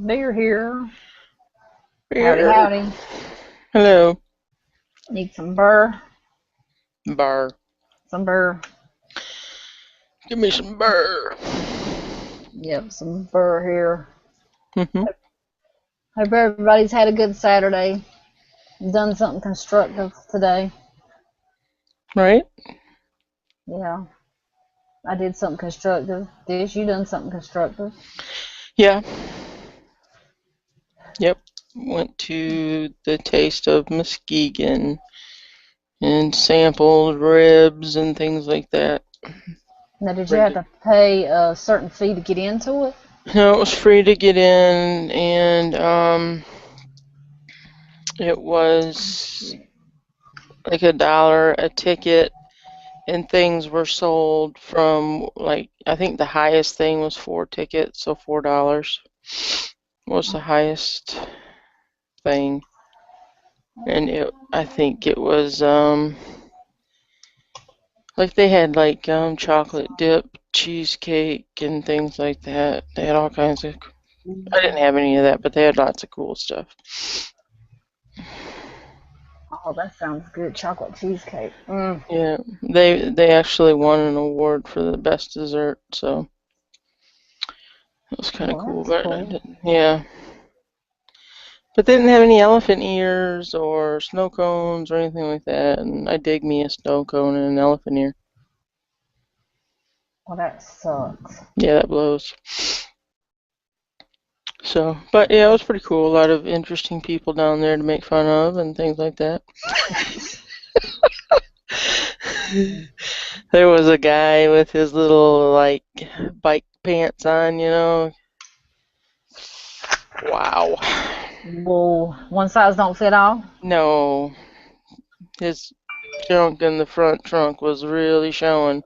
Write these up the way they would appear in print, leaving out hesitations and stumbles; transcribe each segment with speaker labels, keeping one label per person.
Speaker 1: Beer here. Howdy,
Speaker 2: Beer.
Speaker 1: howdy.
Speaker 2: Hello.
Speaker 1: Need some burr.
Speaker 2: Bar.
Speaker 1: Some burr.
Speaker 2: Give me some burr.
Speaker 1: Yep, some burr here.
Speaker 2: Hmm.
Speaker 1: Hope everybody's had a good Saturday. Done something constructive today.
Speaker 2: Right?
Speaker 1: Yeah, I did something constructive. Dish, you done something constructive.
Speaker 2: Yeah. Yep. Went to the Taste of Muskegon and sampled ribs and things like that.
Speaker 1: Now, did you have
Speaker 2: Rented.
Speaker 1: to pay a certain fee to get into it?
Speaker 2: No, it was free to get in, and it was like $1 a ticket, and things were sold from like I think the highest thing was 4 tickets, so $4 was the highest thing, and I think it was like they had like chocolate dip cheesecake and things like that. They had all kinds of. I didn't have any of that, but they had lots of cool stuff.
Speaker 1: Oh, that sounds good. Chocolate cheesecake.
Speaker 2: Yeah, they actually won an award for the best dessert, so it was kind of
Speaker 1: Well,
Speaker 2: cool.
Speaker 1: that's
Speaker 2: But I
Speaker 1: cool.
Speaker 2: didn't, yeah, but they didn't have any elephant ears or snow cones or anything like that. And I dig me a snow cone and an elephant ear.
Speaker 1: Well, that sucks.
Speaker 2: Yeah, that blows. So, but yeah, it was pretty cool. A lot of interesting people down there to make fun of and things like that. There was a guy with his little like bike pants on, you know. Wow.
Speaker 1: Well, one size don't fit all.
Speaker 2: No, his junk in the front trunk was really showing.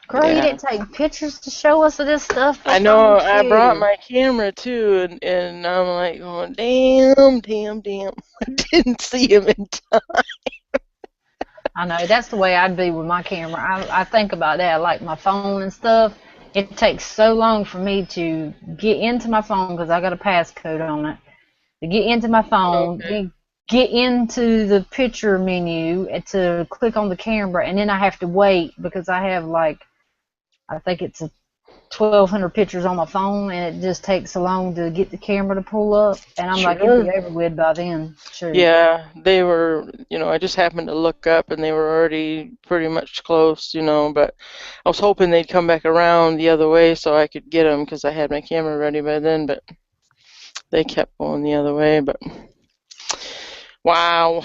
Speaker 1: Girl, you
Speaker 2: Yeah.
Speaker 1: didn't take pictures to show us of this stuff.
Speaker 2: I
Speaker 1: What's wrong
Speaker 2: know
Speaker 1: with
Speaker 2: I brought
Speaker 1: you?
Speaker 2: my camera too, and I'm like going, damn, damn, damn. I didn't see him in time.
Speaker 1: I know that's the way I'd be with my camera. I think about that, like my phone and stuff. It takes so long for me to get into my phone because I got a passcode on it. To get into my phone,
Speaker 2: Okay.
Speaker 1: then get into the picture menu and to click on the camera, and then I have to wait because I have like I think it's a 1,200 pictures on my phone, and it just takes so long to get the camera to pull up. And I'm like, it'd be
Speaker 2: Sure.
Speaker 1: over with by then. Shoot.
Speaker 2: Yeah, they were, I just happened to look up and they were already pretty much close, but I was hoping they'd come back around the other way so I could get them because I had my camera ready by then, but they kept going the other way, but wow.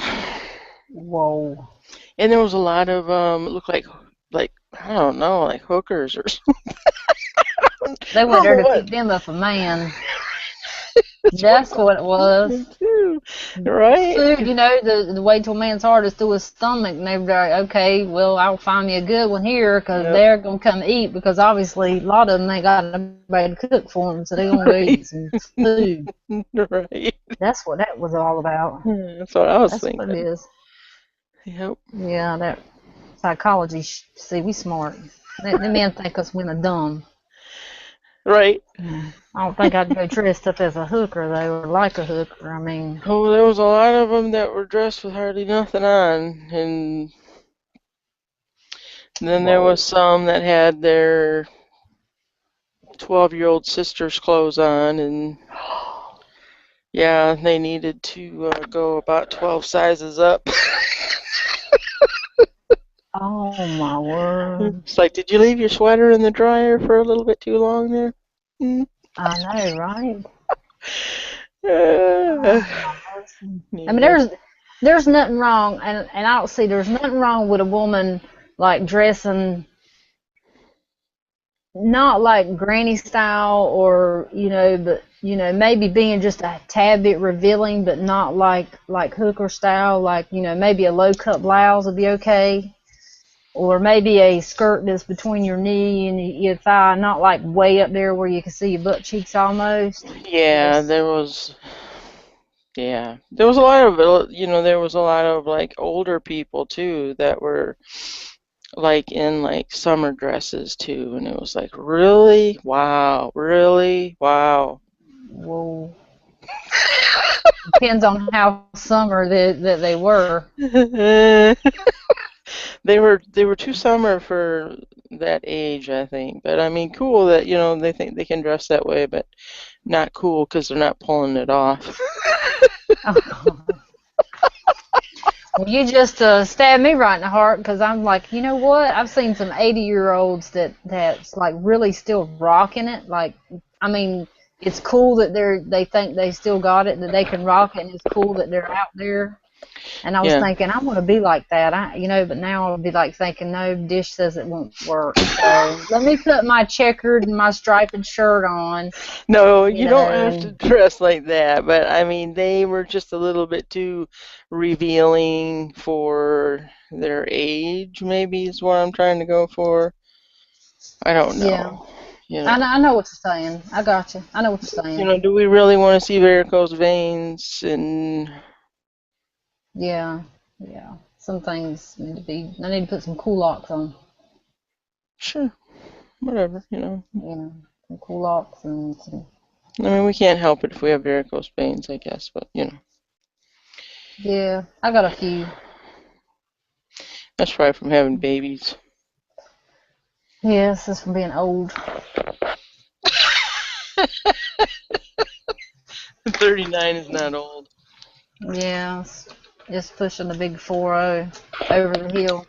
Speaker 1: Whoa.
Speaker 2: And there was a lot of it looked like I don't know, like hookers or something.
Speaker 1: They
Speaker 2: I
Speaker 1: went
Speaker 2: don't
Speaker 1: there
Speaker 2: know
Speaker 1: to
Speaker 2: what.
Speaker 1: pick them up a man.
Speaker 2: That's what
Speaker 1: That's
Speaker 2: I
Speaker 1: what
Speaker 2: was
Speaker 1: it was.
Speaker 2: thinking too. Right?
Speaker 1: Food, the way to a man's heart is through his stomach. And they were like, okay, well, I'll find me a good one here because
Speaker 2: Yep.
Speaker 1: they're going to come eat because obviously a lot of them ain't got nobody to cook for them. So they're going to go
Speaker 2: Right.
Speaker 1: eat some food.
Speaker 2: Right.
Speaker 1: That's what that was all about.
Speaker 2: Yeah, that's what I was
Speaker 1: That's what it
Speaker 2: thinking.
Speaker 1: is.
Speaker 2: Yep.
Speaker 1: Yeah, that psychology. See, we smart. The men think us we're dumb.
Speaker 2: Right.
Speaker 1: Yeah. I don't think I'd go dressed up as a hooker though, or like a hooker. I mean,
Speaker 2: Oh, there was a lot of them that were dressed with hardly nothing on, and then there
Speaker 1: whoa.
Speaker 2: was some that had their 12-year-old sister's clothes on, and yeah, they needed to go about 12 sizes up.
Speaker 1: Oh my word.
Speaker 2: It's like, did you leave your sweater in the dryer for a little bit too long there? Mm.
Speaker 1: I know, right?
Speaker 2: Uh,
Speaker 1: Oh my mercy. I mean,
Speaker 2: yeah.
Speaker 1: there's nothing wrong, and I don't see there's nothing wrong with a woman like dressing not like granny style or but maybe being just a tad bit revealing, but not like hooker style. Like maybe a low cut blouse would be okay, or maybe a skirt that's between your knee and your thigh, not like way up there where you can see your butt cheeks almost.
Speaker 2: Yeah,
Speaker 1: Just
Speaker 2: there was. Yeah, there was a lot of, there was a lot of like older people too that were like in like summer dresses too, and it was like, really? Wow, really? Wow.
Speaker 1: Whoa. Depends on how summer that they were.
Speaker 2: They were too summer for that age, I think. But I mean, cool that, they think they can dress that way, but not cool because they're not pulling it off.
Speaker 1: Oh, well, you just stabbed me right in the heart because I'm like, you know what? I've seen some 80-year-olds that's like really still rocking it. Like, I mean, it's cool that they think they still got it, that they can rock it, and it's cool that they're out there. And I was
Speaker 2: Yeah.
Speaker 1: thinking, I want to be like that. But now I'll be like thinking, no, Dish says it won't work. So let me put my checkered and my striped shirt on,
Speaker 2: No,
Speaker 1: you
Speaker 2: you don't
Speaker 1: know,
Speaker 2: have to
Speaker 1: and
Speaker 2: dress like that, but I mean, they were just a little bit too revealing for their age, maybe is what I'm trying to go for. I don't
Speaker 1: yeah.
Speaker 2: know. You
Speaker 1: I
Speaker 2: know,
Speaker 1: know what you're saying. I got you. I know what you're saying.
Speaker 2: do we really want to see varicose veins? And
Speaker 1: Yeah, yeah. Some things need to be. I need to put some cool locks on.
Speaker 2: sure, whatever,
Speaker 1: Some cool locks and some.
Speaker 2: I mean, we can't help it if we have varicose veins, I guess, but
Speaker 1: Yeah, I got a few.
Speaker 2: that's probably from having babies.
Speaker 1: Yes, it's from being old.
Speaker 2: 39 is not old.
Speaker 1: Yeah, just pushing the big 40 over the hill.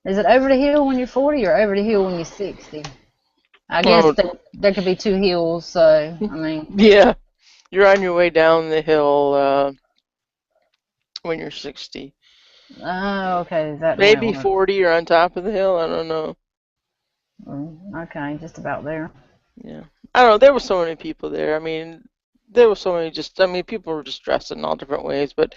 Speaker 1: Is it over the hill when you're 40 or over the hill when you're 60? I guess
Speaker 2: Oh,
Speaker 1: there could be two hills, so I mean.
Speaker 2: yeah, you're on your way down the hill when you're 60.
Speaker 1: Oh, okay. Is that the way I
Speaker 2: Maybe
Speaker 1: want
Speaker 2: 40 or on top of the hill. I don't know.
Speaker 1: to? Okay, just about there.
Speaker 2: Yeah. I don't know. There were so many people there. I mean, there were so many people were just dressed in all different ways. But,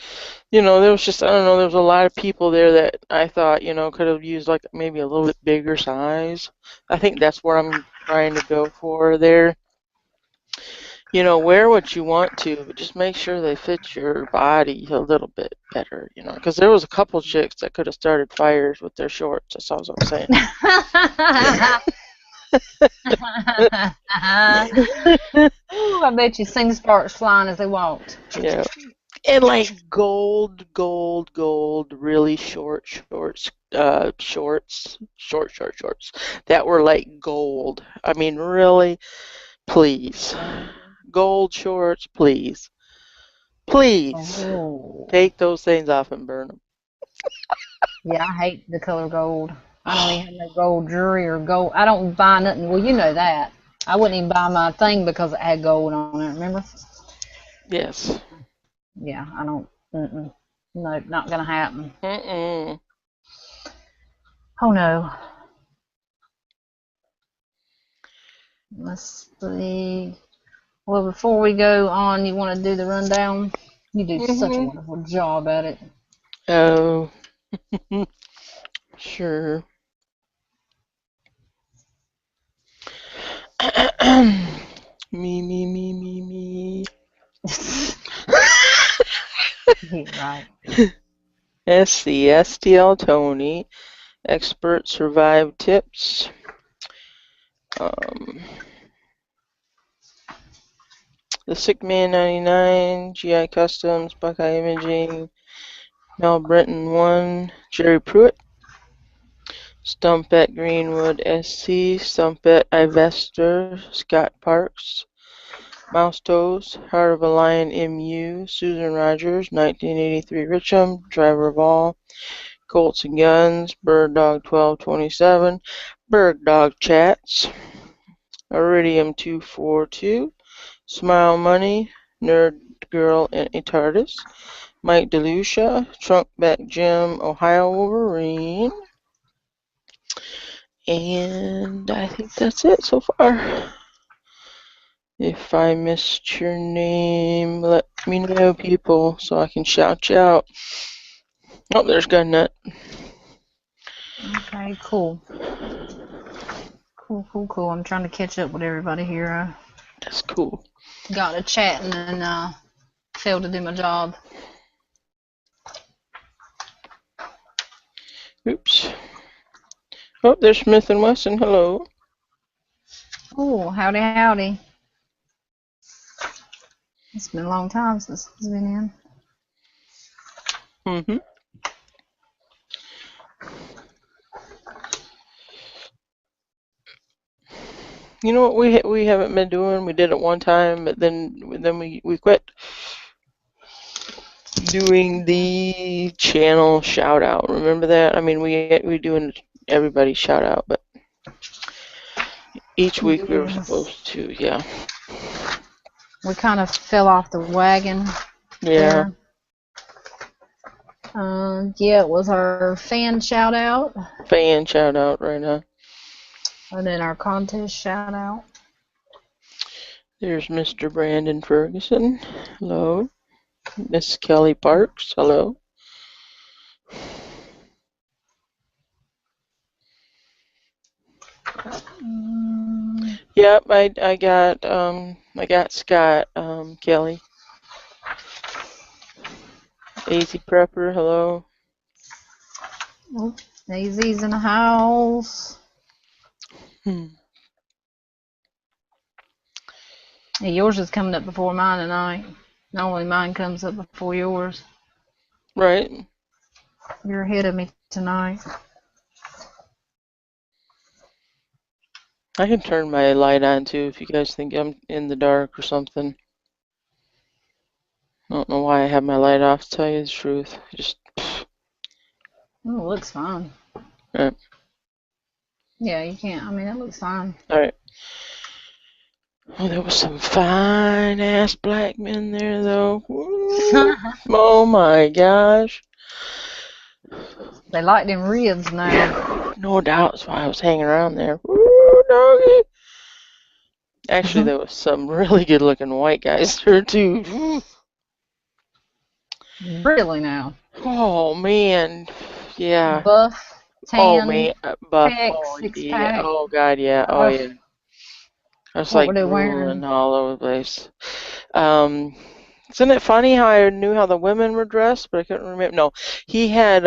Speaker 2: there was just, I don't know, there was a lot of people there that I thought, could have used like maybe a little bit bigger size. I think that's what I'm trying to go for there. Wear what you want to, but just make sure they fit your body a little bit better, because there was a couple chicks that could have started fires with their shorts. That's all I'm saying.
Speaker 1: Ooh, I bet you sing sparks flying as they walked.
Speaker 2: Yeah. And like gold, really shorts that were like gold. I mean, really, please. Gold shorts, please. Please
Speaker 1: Oh,
Speaker 2: take those things off and burn them.
Speaker 1: yeah, I hate the color gold. I don't even have no gold jewelry or gold. I don't buy nothing. Well, you know that. I wouldn't even buy my thing because it had gold on it. Remember?
Speaker 2: Yes.
Speaker 1: Yeah, I don't. No, not gonna happen.
Speaker 2: Mm-mm.
Speaker 1: Oh no. Let's see. Well, before we go on, you want to do the rundown? You do such a
Speaker 2: Mm-hmm.
Speaker 1: wonderful job at it.
Speaker 2: Oh, sure. Me.
Speaker 1: Yeah, right.
Speaker 2: SC, STL Tony, expert survive tips. Um, the Sick Man 99, GI Customs, Buckeye Imaging, Mel Brenton 1, Jerry Pruitt, Stump at Greenwood SC, Stump at Ivester, Scott Parks, Mouse Toes, Heart of a Lion MU, Susan Rogers, 1983 Richam, Driver of All, Colts and Guns, Bird Dog 1227, Bird Dog Chats, Iridium 242, Smile Money, Nerd Girl and a TARDIS, Mike DeLucia, Trunkback Jim, Ohio Wolverine, and I think that's it so far. If I missed your name, let me know, people, so I can shout you out. Oh, there's Gunnet.
Speaker 1: Okay, cool. Cool. I'm trying to catch up with everybody here.
Speaker 2: That's cool.
Speaker 1: Got to chatting and failed to do my job.
Speaker 2: Oops. Oh, there's Smith and Wesson. Hello.
Speaker 1: Oh, howdy, howdy. It's been a long time since he's been in.
Speaker 2: Mm-hmm. You know what we haven't been doing? We did it one time, but then we quit doing the channel shout out. Remember that? I mean, we doing everybody shout out, but each week we were
Speaker 1: Yes.
Speaker 2: supposed to, yeah.
Speaker 1: We kind of fell off the wagon
Speaker 2: Yeah.
Speaker 1: there. Yeah, it was our fan shout out,
Speaker 2: Fan shout out right now.
Speaker 1: and then our contest shout out.
Speaker 2: There's Mr. Brandon Ferguson. Hello. Miss Kelly Parks. Hello. Yep, I got Scott, Kelly. Easy Prepper, hello.
Speaker 1: Oh, Daisy's in the house. Hey, yours is coming up before mine tonight. Normally mine comes up before yours.
Speaker 2: Right.
Speaker 1: You're ahead of me tonight.
Speaker 2: I can turn my light on too if you guys think I'm in the dark or something. I don't know why I have my light off, to tell you the truth. Just.
Speaker 1: Oh, it looks fine.
Speaker 2: Right.
Speaker 1: Yeah, you can't. I mean, it looks fine.
Speaker 2: Alright. Oh, there was some fine ass black men there though. Oh my gosh.
Speaker 1: They like them ribs now.
Speaker 2: No doubt that's why I was hanging around there. Woo, doggy. Actually, there was some really good looking white guys there too.
Speaker 1: Really now.
Speaker 2: Oh man. Yeah.
Speaker 1: Buff,
Speaker 2: Oh
Speaker 1: tan,
Speaker 2: man, buff.
Speaker 1: pecs,
Speaker 2: Oh
Speaker 1: six
Speaker 2: yeah.
Speaker 1: pack.
Speaker 2: Oh god, yeah. Oh yeah. I was
Speaker 1: What
Speaker 2: like
Speaker 1: were they
Speaker 2: drooling
Speaker 1: wearing?
Speaker 2: all over the place. Isn't it funny how I knew how the women were dressed, but I couldn't remember. No, he had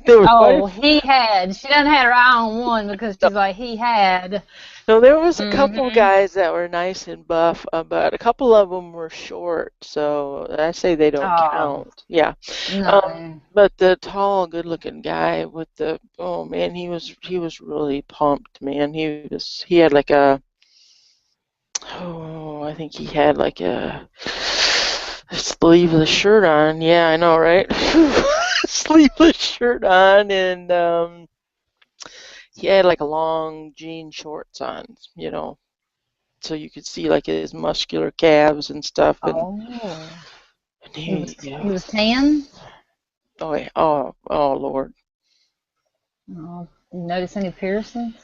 Speaker 2: there was quite a
Speaker 1: Oh, he had. She done had her eye on one because she's like, he had.
Speaker 2: no, there was a couple
Speaker 1: Mm-hmm.
Speaker 2: guys that were nice and buff, but a couple of them were short, so I say they don't
Speaker 1: Oh,
Speaker 2: count. Yeah.
Speaker 1: no.
Speaker 2: But the tall, good-looking guy with the oh man, he was really pumped, man. He had like a oh, I think he had like a sleeveless shirt on. Yeah, I know, right? Sleeveless shirt on, and he had like a long jean shorts on, so you could see like his muscular calves and stuff. And
Speaker 1: Oh.
Speaker 2: he,
Speaker 1: He was tan?
Speaker 2: oh yeah, oh Lord.
Speaker 1: Oh, you notice any piercings?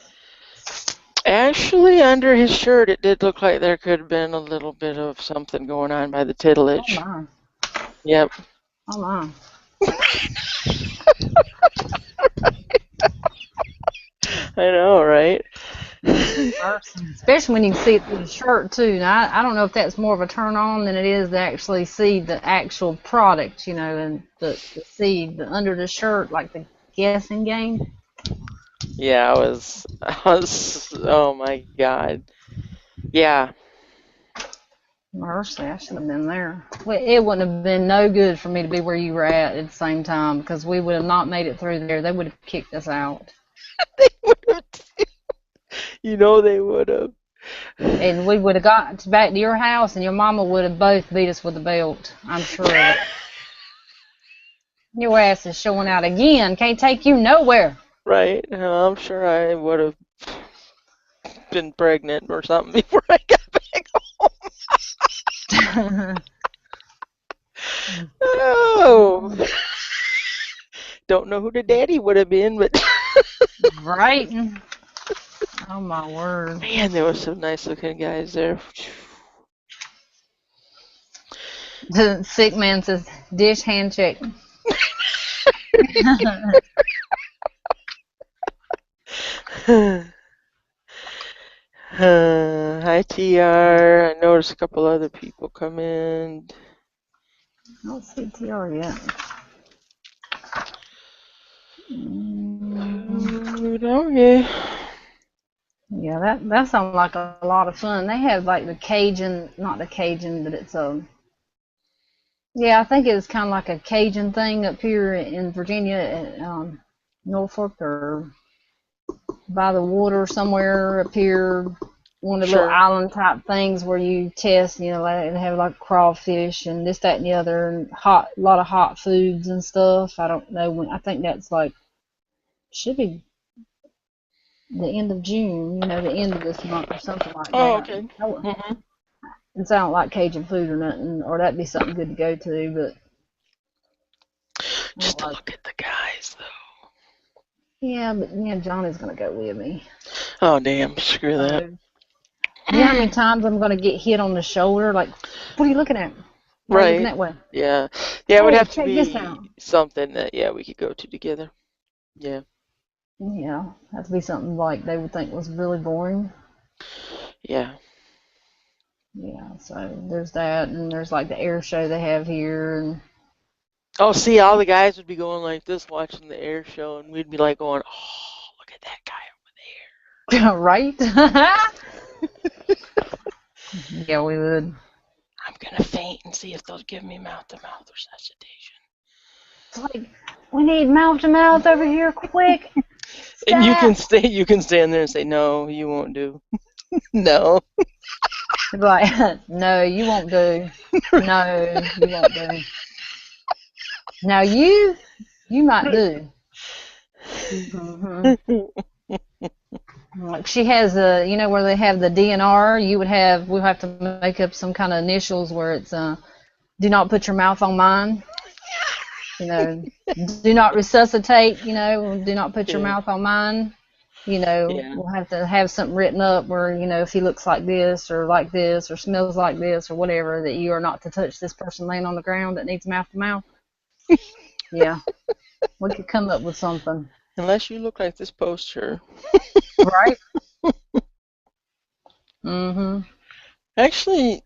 Speaker 2: Actually, under his shirt, it did look like there could have been a little bit of something going on by the
Speaker 1: Oh
Speaker 2: titillage.
Speaker 1: my.
Speaker 2: Yep.
Speaker 1: Oh my.
Speaker 2: I know, right?
Speaker 1: Especially when you can see it through the shirt too. Now, I don't know if that's more of a turn on than it is to actually see the actual product, and to see the under the shirt, like the guessing game.
Speaker 2: Yeah, oh my God. Yeah.
Speaker 1: Mercy, I should have been there. Well, it wouldn't have been no good for me to be where you were at the same time because we would have not made it through there. They would have kicked us out.
Speaker 2: They would have, they would have.
Speaker 1: And we would have got back to your house and your mama would have both beat us with a belt. I'm sure of it. Your ass is showing out again. Can't take you nowhere.
Speaker 2: Right. I'm sure I would have been pregnant or something before I got back home. Oh. Don't know who the daddy would have been, but
Speaker 1: Right? Oh my word.
Speaker 2: man, there were some nice looking guys there.
Speaker 1: The sick man says, dish handshake.
Speaker 2: Hi TR. I noticed a couple other people come in.
Speaker 1: I don't see TR yet.
Speaker 2: Okay.
Speaker 1: Yeah, that sounds like a lot of fun. They have like the Cajun, not the Cajun, but it's a yeah, I think it's kind of like a Cajun thing up here in Virginia, at Norfolk or by the water somewhere up here. One of the little
Speaker 2: Sure.
Speaker 1: island type things where you test, you know, like they have like crawfish and this, that, and the other, and a lot of hot foods and stuff. I don't know when. I think that's like should be the end of June, you know, the end of this month or something like
Speaker 2: Oh,
Speaker 1: that.
Speaker 2: okay. Hmm.
Speaker 1: Since I don't like Cajun food or nothing, or that'd be something good to go to, but I
Speaker 2: Just
Speaker 1: don't
Speaker 2: to
Speaker 1: like.
Speaker 2: look at the guys, though.
Speaker 1: Yeah, but yeah, Johnny's gonna go with me.
Speaker 2: Oh, damn. Screw that.
Speaker 1: So, you know how many times I'm gonna get hit on the shoulder? Like, what are you looking at? Why are you looking
Speaker 2: Right.
Speaker 1: that way?
Speaker 2: Yeah. Yeah, it would
Speaker 1: Hey,
Speaker 2: have to
Speaker 1: check this out.
Speaker 2: be something that, yeah, we could go to together. Yeah.
Speaker 1: Yeah, have to be something like they would think was really boring.
Speaker 2: Yeah.
Speaker 1: Yeah, so there's that, and there's like the air show they have here, and
Speaker 2: Oh, see, all the guys would be going like this watching the air show, and we'd be like going, oh, look at that guy
Speaker 1: right?
Speaker 2: over there.
Speaker 1: Yeah, we would.
Speaker 2: I'm gonna faint and see if they'll give me mouth-to-mouth resuscitation.
Speaker 1: It's like we need mouth to mouth over here, quick!
Speaker 2: And
Speaker 1: Stat!
Speaker 2: you can stand there and say, no, you won't do. No.
Speaker 1: They'd be like, no, you won't do. No, you won't do. Now you might do. Like she has a, you know, where they have the DNR. We'll have to make up some kind of initials where it's do not put your mouth on mine. You know, do not resuscitate. You know, do not put your
Speaker 2: Yeah.
Speaker 1: mouth on mine. You know,
Speaker 2: Yeah.
Speaker 1: we'll have to have something written up where, you know, if he looks like this or smells like this or whatever, that you are not to touch this person laying on the ground that needs mouth to mouth. Yeah, we could come up with something.
Speaker 2: Unless you look like this poster.
Speaker 1: Right? Mm-hmm.
Speaker 2: Actually,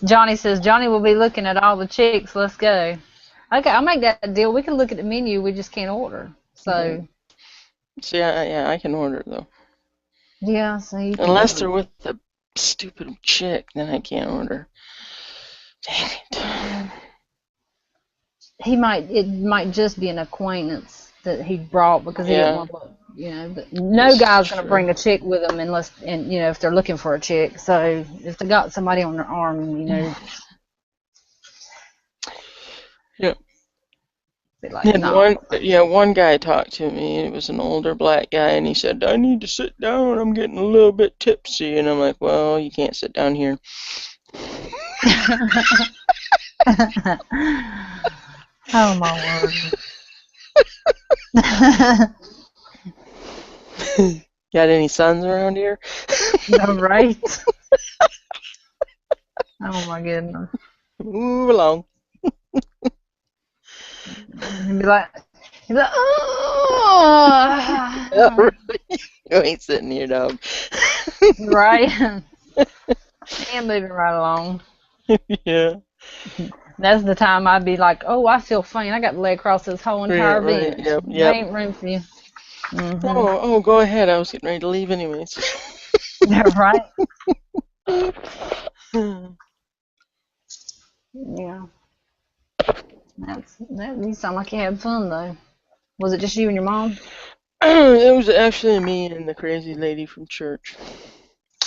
Speaker 1: Johnny says, Johnny will be looking at all the chicks. Let's go. Okay, I'll make that deal. We can look at the menu. We just can't order. So,
Speaker 2: see, yeah, I can order though.
Speaker 1: yeah, so you can
Speaker 2: Unless they're
Speaker 1: order.
Speaker 2: with the stupid chick, then I can't order. Dang it.
Speaker 1: It might just be an acquaintance that he brought because he didn't
Speaker 2: Yeah,
Speaker 1: want to look, you know, but no
Speaker 2: this is
Speaker 1: guy's going to
Speaker 2: true.
Speaker 1: bring a chick with him unless, and, you know, if they're looking for a chick. So, if they got somebody on their arm, you know,
Speaker 2: Yep.
Speaker 1: be like,
Speaker 2: One guy talked to me. It was an older black guy, and he said, "I need to sit down. I'm getting a little bit tipsy." And I'm like, "Well, you can't sit down here."
Speaker 1: oh my word.
Speaker 2: Got any sons around here?
Speaker 1: No, right? Oh my goodness.
Speaker 2: Move along.
Speaker 1: He'd be like, oh,
Speaker 2: You ain't sitting here, dog.
Speaker 1: right? And moving right along.
Speaker 2: Yeah.
Speaker 1: That's the time I'd be like, oh, I feel faint. I got to lay across this whole
Speaker 2: Yeah,
Speaker 1: entire
Speaker 2: right.
Speaker 1: bench.
Speaker 2: Yep.
Speaker 1: There
Speaker 2: Yep.
Speaker 1: ain't room for you. Mm-hmm.
Speaker 2: Oh, go ahead. I was getting ready to leave anyways.
Speaker 1: Right? Yeah. You sound like you had fun though. Was it just you and your mom?
Speaker 2: It was actually me and the crazy lady from church.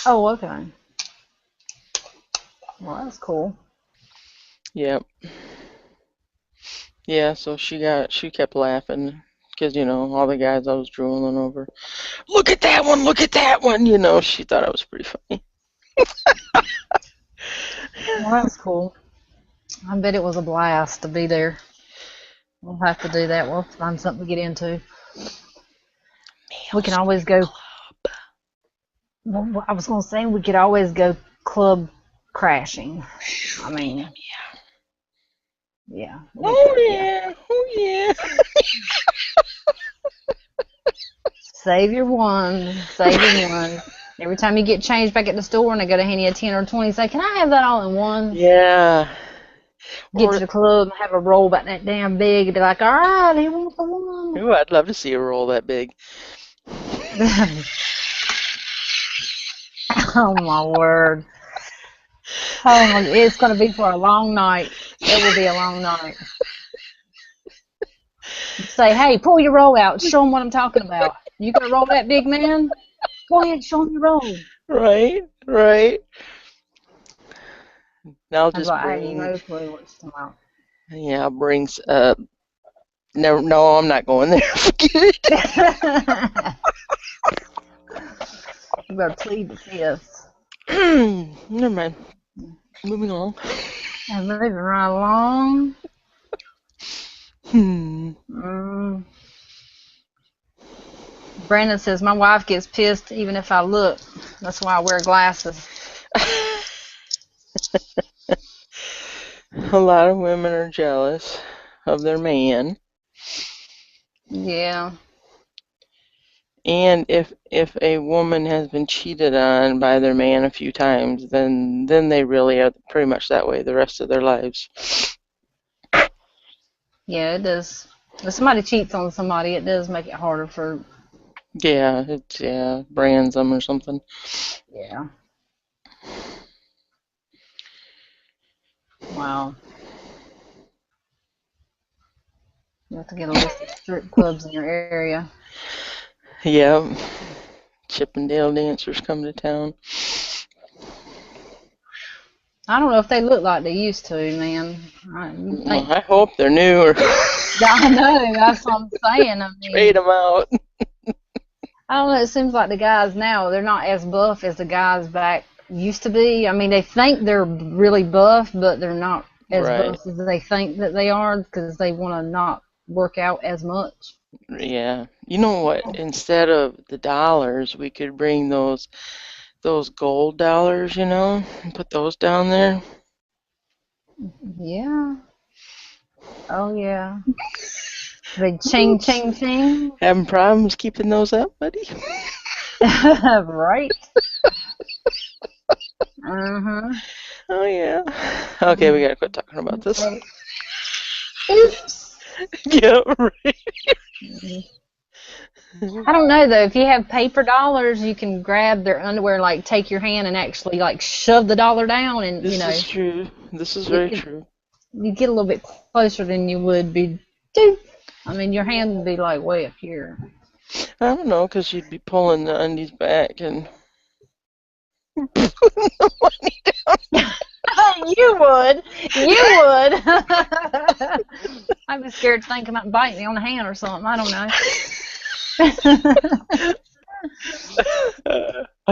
Speaker 1: Oh, okay. Well, that's cool.
Speaker 2: Yep. Yeah, so she kept laughing because, all the guys I was drooling over. Look at that one, look at that one. She thought I was pretty funny.
Speaker 1: Well, that's cool. I bet it was a blast to be there. We'll have to do that. We'll find something to get into. We can always go. Well, I was going to say we could always go club crashing. I mean, yeah.
Speaker 2: Oh yeah, oh yeah.
Speaker 1: Save your one. Save your one. Every time you get changed back at the store and they go to hand you a 10 or 20, say, can I have that all in one?
Speaker 2: Yeah.
Speaker 1: Get to the club and have a roll about that damn big and be like, all right, he wants the one.
Speaker 2: Ooh, I'd love to see a roll that big.
Speaker 1: Oh my word. Oh my, it's going to be for a long night. It will be a long night. Say, hey, pull your roll out. Show them what I'm talking about. You gonna roll that, big man? Go ahead, show them your roll.
Speaker 2: Right, right. I'll
Speaker 1: I was
Speaker 2: just
Speaker 1: like, I have
Speaker 2: bring,
Speaker 1: no clue what you're talking
Speaker 2: yeah, I'll bring, no, I'm not going there. Forget
Speaker 1: about. You better plead the fifth.
Speaker 2: it. Never mind. Moving on.
Speaker 1: And moving right along.
Speaker 2: Hmm.
Speaker 1: Brandon says, my wife gets pissed even if I look. That's why I wear glasses.
Speaker 2: A lot of women are jealous of their man.
Speaker 1: Yeah.
Speaker 2: And if a woman has been cheated on by their man a few times, then they really are pretty much that way the rest of their lives.
Speaker 1: Yeah, it does. If somebody cheats on somebody, it does make it harder for.
Speaker 2: Yeah, brands them or something.
Speaker 1: Yeah. Wow. You have to get a list of strip clubs in your area.
Speaker 2: Yeah. Chippendale dancers come to town.
Speaker 1: I don't know if they look like they used to, man. You
Speaker 2: Well,
Speaker 1: think?
Speaker 2: I hope they're newer.
Speaker 1: I know. That's what I'm saying. I
Speaker 2: Trade
Speaker 1: mean,
Speaker 2: them out.
Speaker 1: I don't know. It seems like the guys now they're not as buff as the guys back used to be. I mean, they think they're really buff, but they're not as
Speaker 2: Right.
Speaker 1: buff as they think that they are because they want to not work out as much.
Speaker 2: Yeah. You know what? Instead of the dollars, we could bring those gold dollars, and put those down there.
Speaker 1: Yeah. Oh yeah. They ching
Speaker 2: Oops.
Speaker 1: ching ching.
Speaker 2: Having problems keeping those up, buddy?
Speaker 1: Right. Uh-huh.
Speaker 2: Oh yeah. Okay, we gotta quit talking about this.
Speaker 1: Oops.
Speaker 2: Yeah, right.
Speaker 1: I don't know though. If you have paper dollars, you can grab their underwear, like take your hand and actually like shove the dollar down, and
Speaker 2: This is true. This is very
Speaker 1: it,
Speaker 2: true.
Speaker 1: you get a little bit closer than you would be. Doop. I mean, your hand would be like way up here.
Speaker 2: I don't know, 'cause you'd be pulling the undies back and putting the money down.
Speaker 1: You would. You would. I'd be scared to think about biting me on the hand or something. I don't know.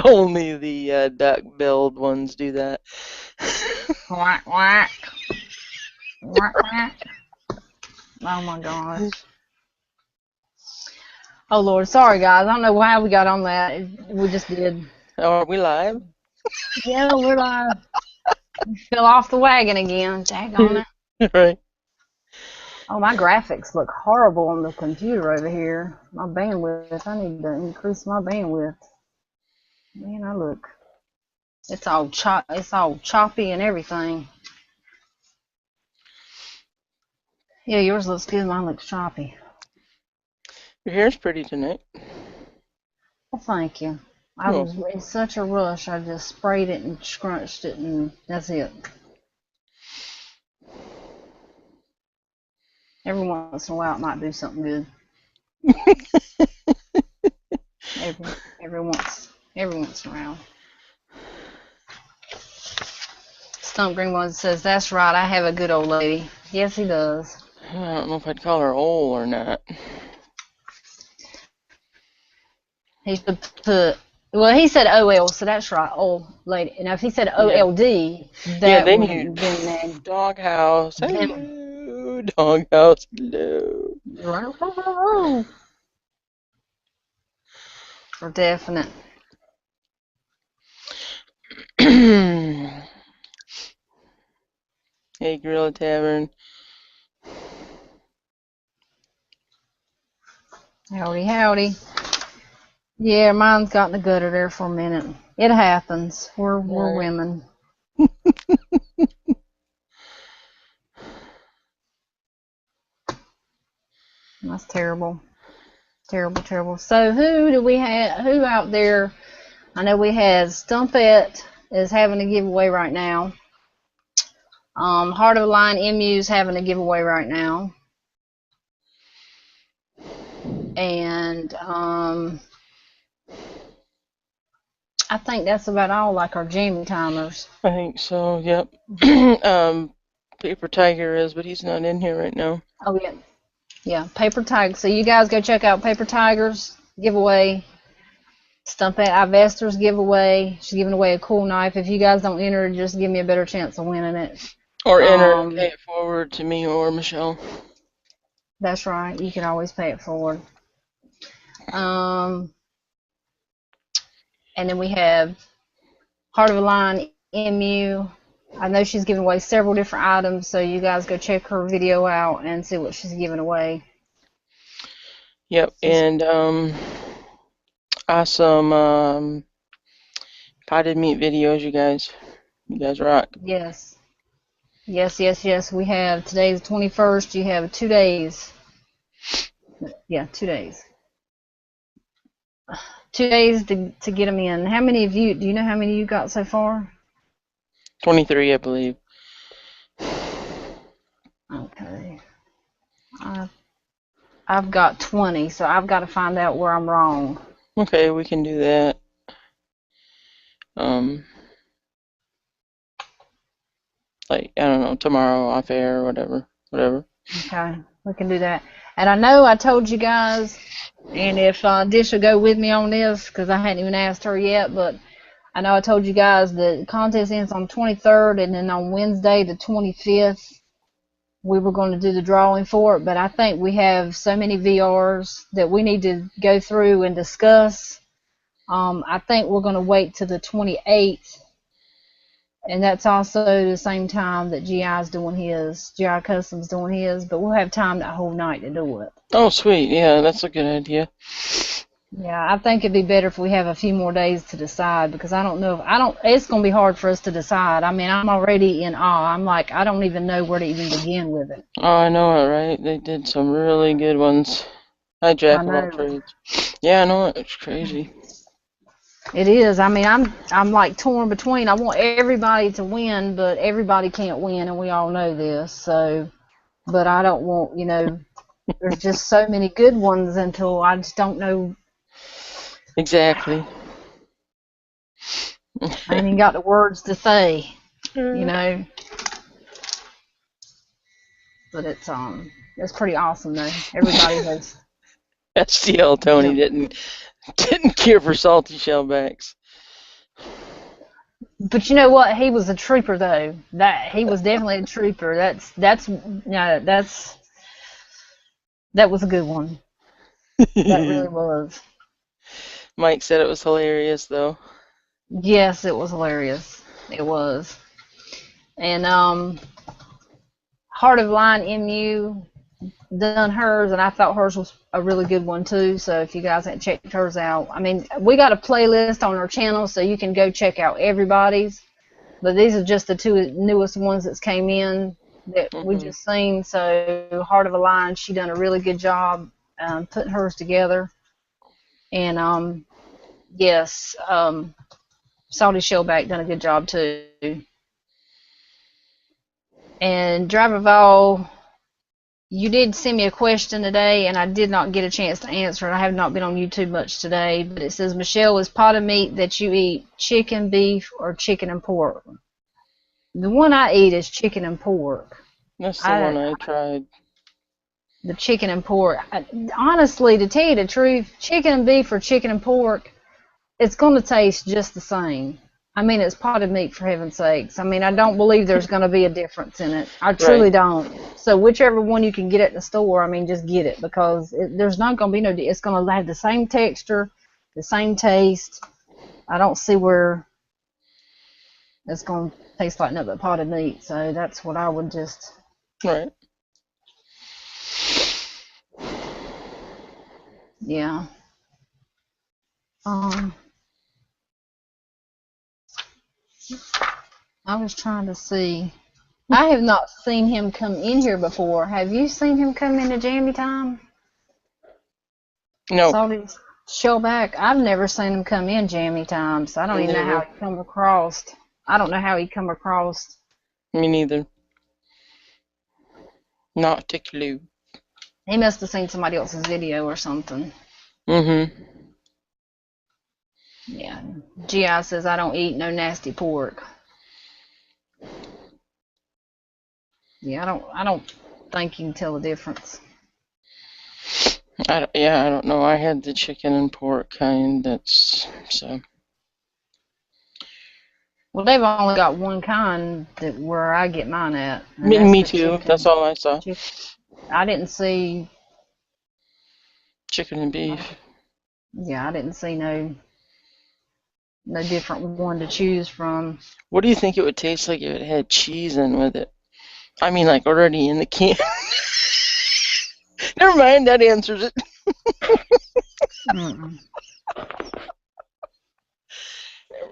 Speaker 2: Only the duck-billed ones do that.
Speaker 1: Quack, quack. Quack, quack. Oh my gosh. Oh Lord, sorry guys. I don't know how we got on that. We just did.
Speaker 2: Oh, are we live?
Speaker 1: Yeah, we're live. We fell off the wagon again. Daggone it.
Speaker 2: Right.
Speaker 1: Oh, my graphics look horrible on the computer over here. My bandwidth. I need to increase my bandwidth. Man, I look. It's all choppy and everything. Yeah, yours looks good. Mine looks choppy.
Speaker 2: Your hair's pretty tonight.
Speaker 1: Well, thank you. I
Speaker 2: You're
Speaker 1: was
Speaker 2: welcome.
Speaker 1: in such a rush. I just sprayed it and scrunched it, and that's it. Every once in a while, it might do something good. Every once in a while. Stump Green One says, "That's right. I have a good old lady." Yes, he does.
Speaker 2: I don't know if I'd call her old or not.
Speaker 1: He should put. Well, he said OL, so that's right, old lady. Now, if he said
Speaker 2: Yeah.
Speaker 1: OLD,
Speaker 2: Yeah,
Speaker 1: that
Speaker 2: then
Speaker 1: would
Speaker 2: you
Speaker 1: have been then.
Speaker 2: doghouse.
Speaker 1: Then
Speaker 2: Hello. Doghouse. Hello.
Speaker 1: for definite.
Speaker 2: Hey, Gorilla Tavern.
Speaker 1: Howdy, howdy. Yeah, mine's got in the gutter there for a minute. It happens. We're
Speaker 2: Right.
Speaker 1: women. That's terrible. Terrible, terrible. So who do we have? Who out there? I know we had Stumpette is having a giveaway right now. Heart of the Lion MU's having a giveaway right now. And I think that's about all, like our Jammy timers.
Speaker 2: I think so, yep. Paper Tiger is, but he's not in here right now.
Speaker 1: Oh, yeah. Yeah, Paper Tiger. So you guys go check out Paper Tiger's giveaway. Stumpette Ivestor's giveaway. She's giving away a cool knife. If you guys don't enter, just give me a better chance of winning it.
Speaker 2: Or enter and pay it forward to me or Michelle.
Speaker 1: That's right. You can always pay it forward. And then we have Heart of a Lion MU. I know she's giving away several different items, so you guys go check her video out and see what she's giving away.
Speaker 2: Yep, and awesome potted meat videos, you guys. You guys rock.
Speaker 1: Yes. Yes, yes, yes. We have, today's the 21st. You have 2 days. Yeah, 2 days. 2 days to get them in. How many of you, do you know how many you got so far?
Speaker 2: 23, I believe.
Speaker 1: Okay. I've got 20, so I've got to find out where I'm wrong.
Speaker 2: Okay, we can do that. Like, I don't know, tomorrow off air or whatever.
Speaker 1: Okay, we can do that. And I know I told you guys, and if Dish will go with me on this, because I hadn't even asked her yet, but I know I told you guys the contest ends on 23rd, and then on Wednesday the 25th, we were going to do the drawing for it, but I think we have so many VRs that we need to go through and discuss. I think we're going to wait till the 28th, and that's also the same time that GI's doing his, GI Customs doing his, but we'll have time that whole night to do it.
Speaker 2: Oh, sweet. Yeah, that's a good idea.
Speaker 1: Yeah, I think it'd be better if we have a few more days to decide, because I don't know if it's going to be hard for us to decide. I mean, I'm already in awe. I'm like, I don't even know where to even begin with it.
Speaker 2: Oh, I know it, right? They did some really good ones. Hi, Jack of all trades. Yeah, I know it. It's crazy.
Speaker 1: It is. I mean, I'm like torn between. I want everybody to win, but everybody can't win, and we all know this. So, but I don't want, there's just so many good ones until I just don't know.
Speaker 2: Exactly.
Speaker 1: I ain't even got the words to say, But it's pretty awesome though. Everybody has.
Speaker 2: STL Tony didn't care for salty shellbacks.
Speaker 1: But you know what? He was a trooper though. He was definitely a trooper. That was a good one. That really was.
Speaker 2: Mike said it was hilarious though.
Speaker 1: Yes, it was hilarious. It was. And Heart of Lion MU done hers, and I thought hers was a really good one too. So if you guys haven't checked hers out, I mean, we got a playlist on our channel, so you can go check out everybody's. But these are just the two newest ones that came in that we just seen. So Heart of a Lion, she done a really good job putting hers together. And yes, Salty Shellback done a good job too. And Driver Vol, you did send me a question today, and I did not get a chance to answer it. I have not been on YouTube much today, but it says, Michelle, is pot of meat that you eat chicken, beef, or chicken and pork? The one I eat is chicken and pork.
Speaker 2: That's the one I tried.
Speaker 1: The chicken and pork. Honestly, to tell you the truth, chicken and beef or chicken and pork, it's going to taste just the same. I mean, it's potted meat, for heaven's sakes. I mean, I don't believe there's going to be a difference in it. I truly don't. So whichever one you can get at the store, I mean, just get it, because there's not going to be no, it's going to have the same texture, the same taste. I don't see where it's going to taste like nothing but potted meat. So that's what I would just.
Speaker 2: Right.
Speaker 1: Yeah. I was trying to see. I have not seen him come in here before. Have you seen him come into Jammy Time?
Speaker 2: No,
Speaker 1: Salty Shellback, I've never seen him come in Jammy Time, so I don't
Speaker 2: me
Speaker 1: even know how
Speaker 2: neither.
Speaker 1: he come across. I don't know how he come across.
Speaker 2: Me neither. Not a clue.
Speaker 1: He must have seen somebody else's video or something.
Speaker 2: Mm-hmm.
Speaker 1: Yeah. GI says I don't eat no nasty pork. Yeah, I don't think you can tell the difference.
Speaker 2: I don't know. I had the chicken and pork kind. That's so.
Speaker 1: Well, they've only got one kind that where I get mine at, and
Speaker 2: Me,
Speaker 1: that's
Speaker 2: me
Speaker 1: the
Speaker 2: too. That's
Speaker 1: chicken.
Speaker 2: all I saw.
Speaker 1: I didn't see.
Speaker 2: Chicken and beef.
Speaker 1: Yeah, I didn't see no different one to choose from.
Speaker 2: What do you think it would taste like if it had cheese in with it? I mean, like already in the can. Never mind, that answers it.
Speaker 1: Mm-mm.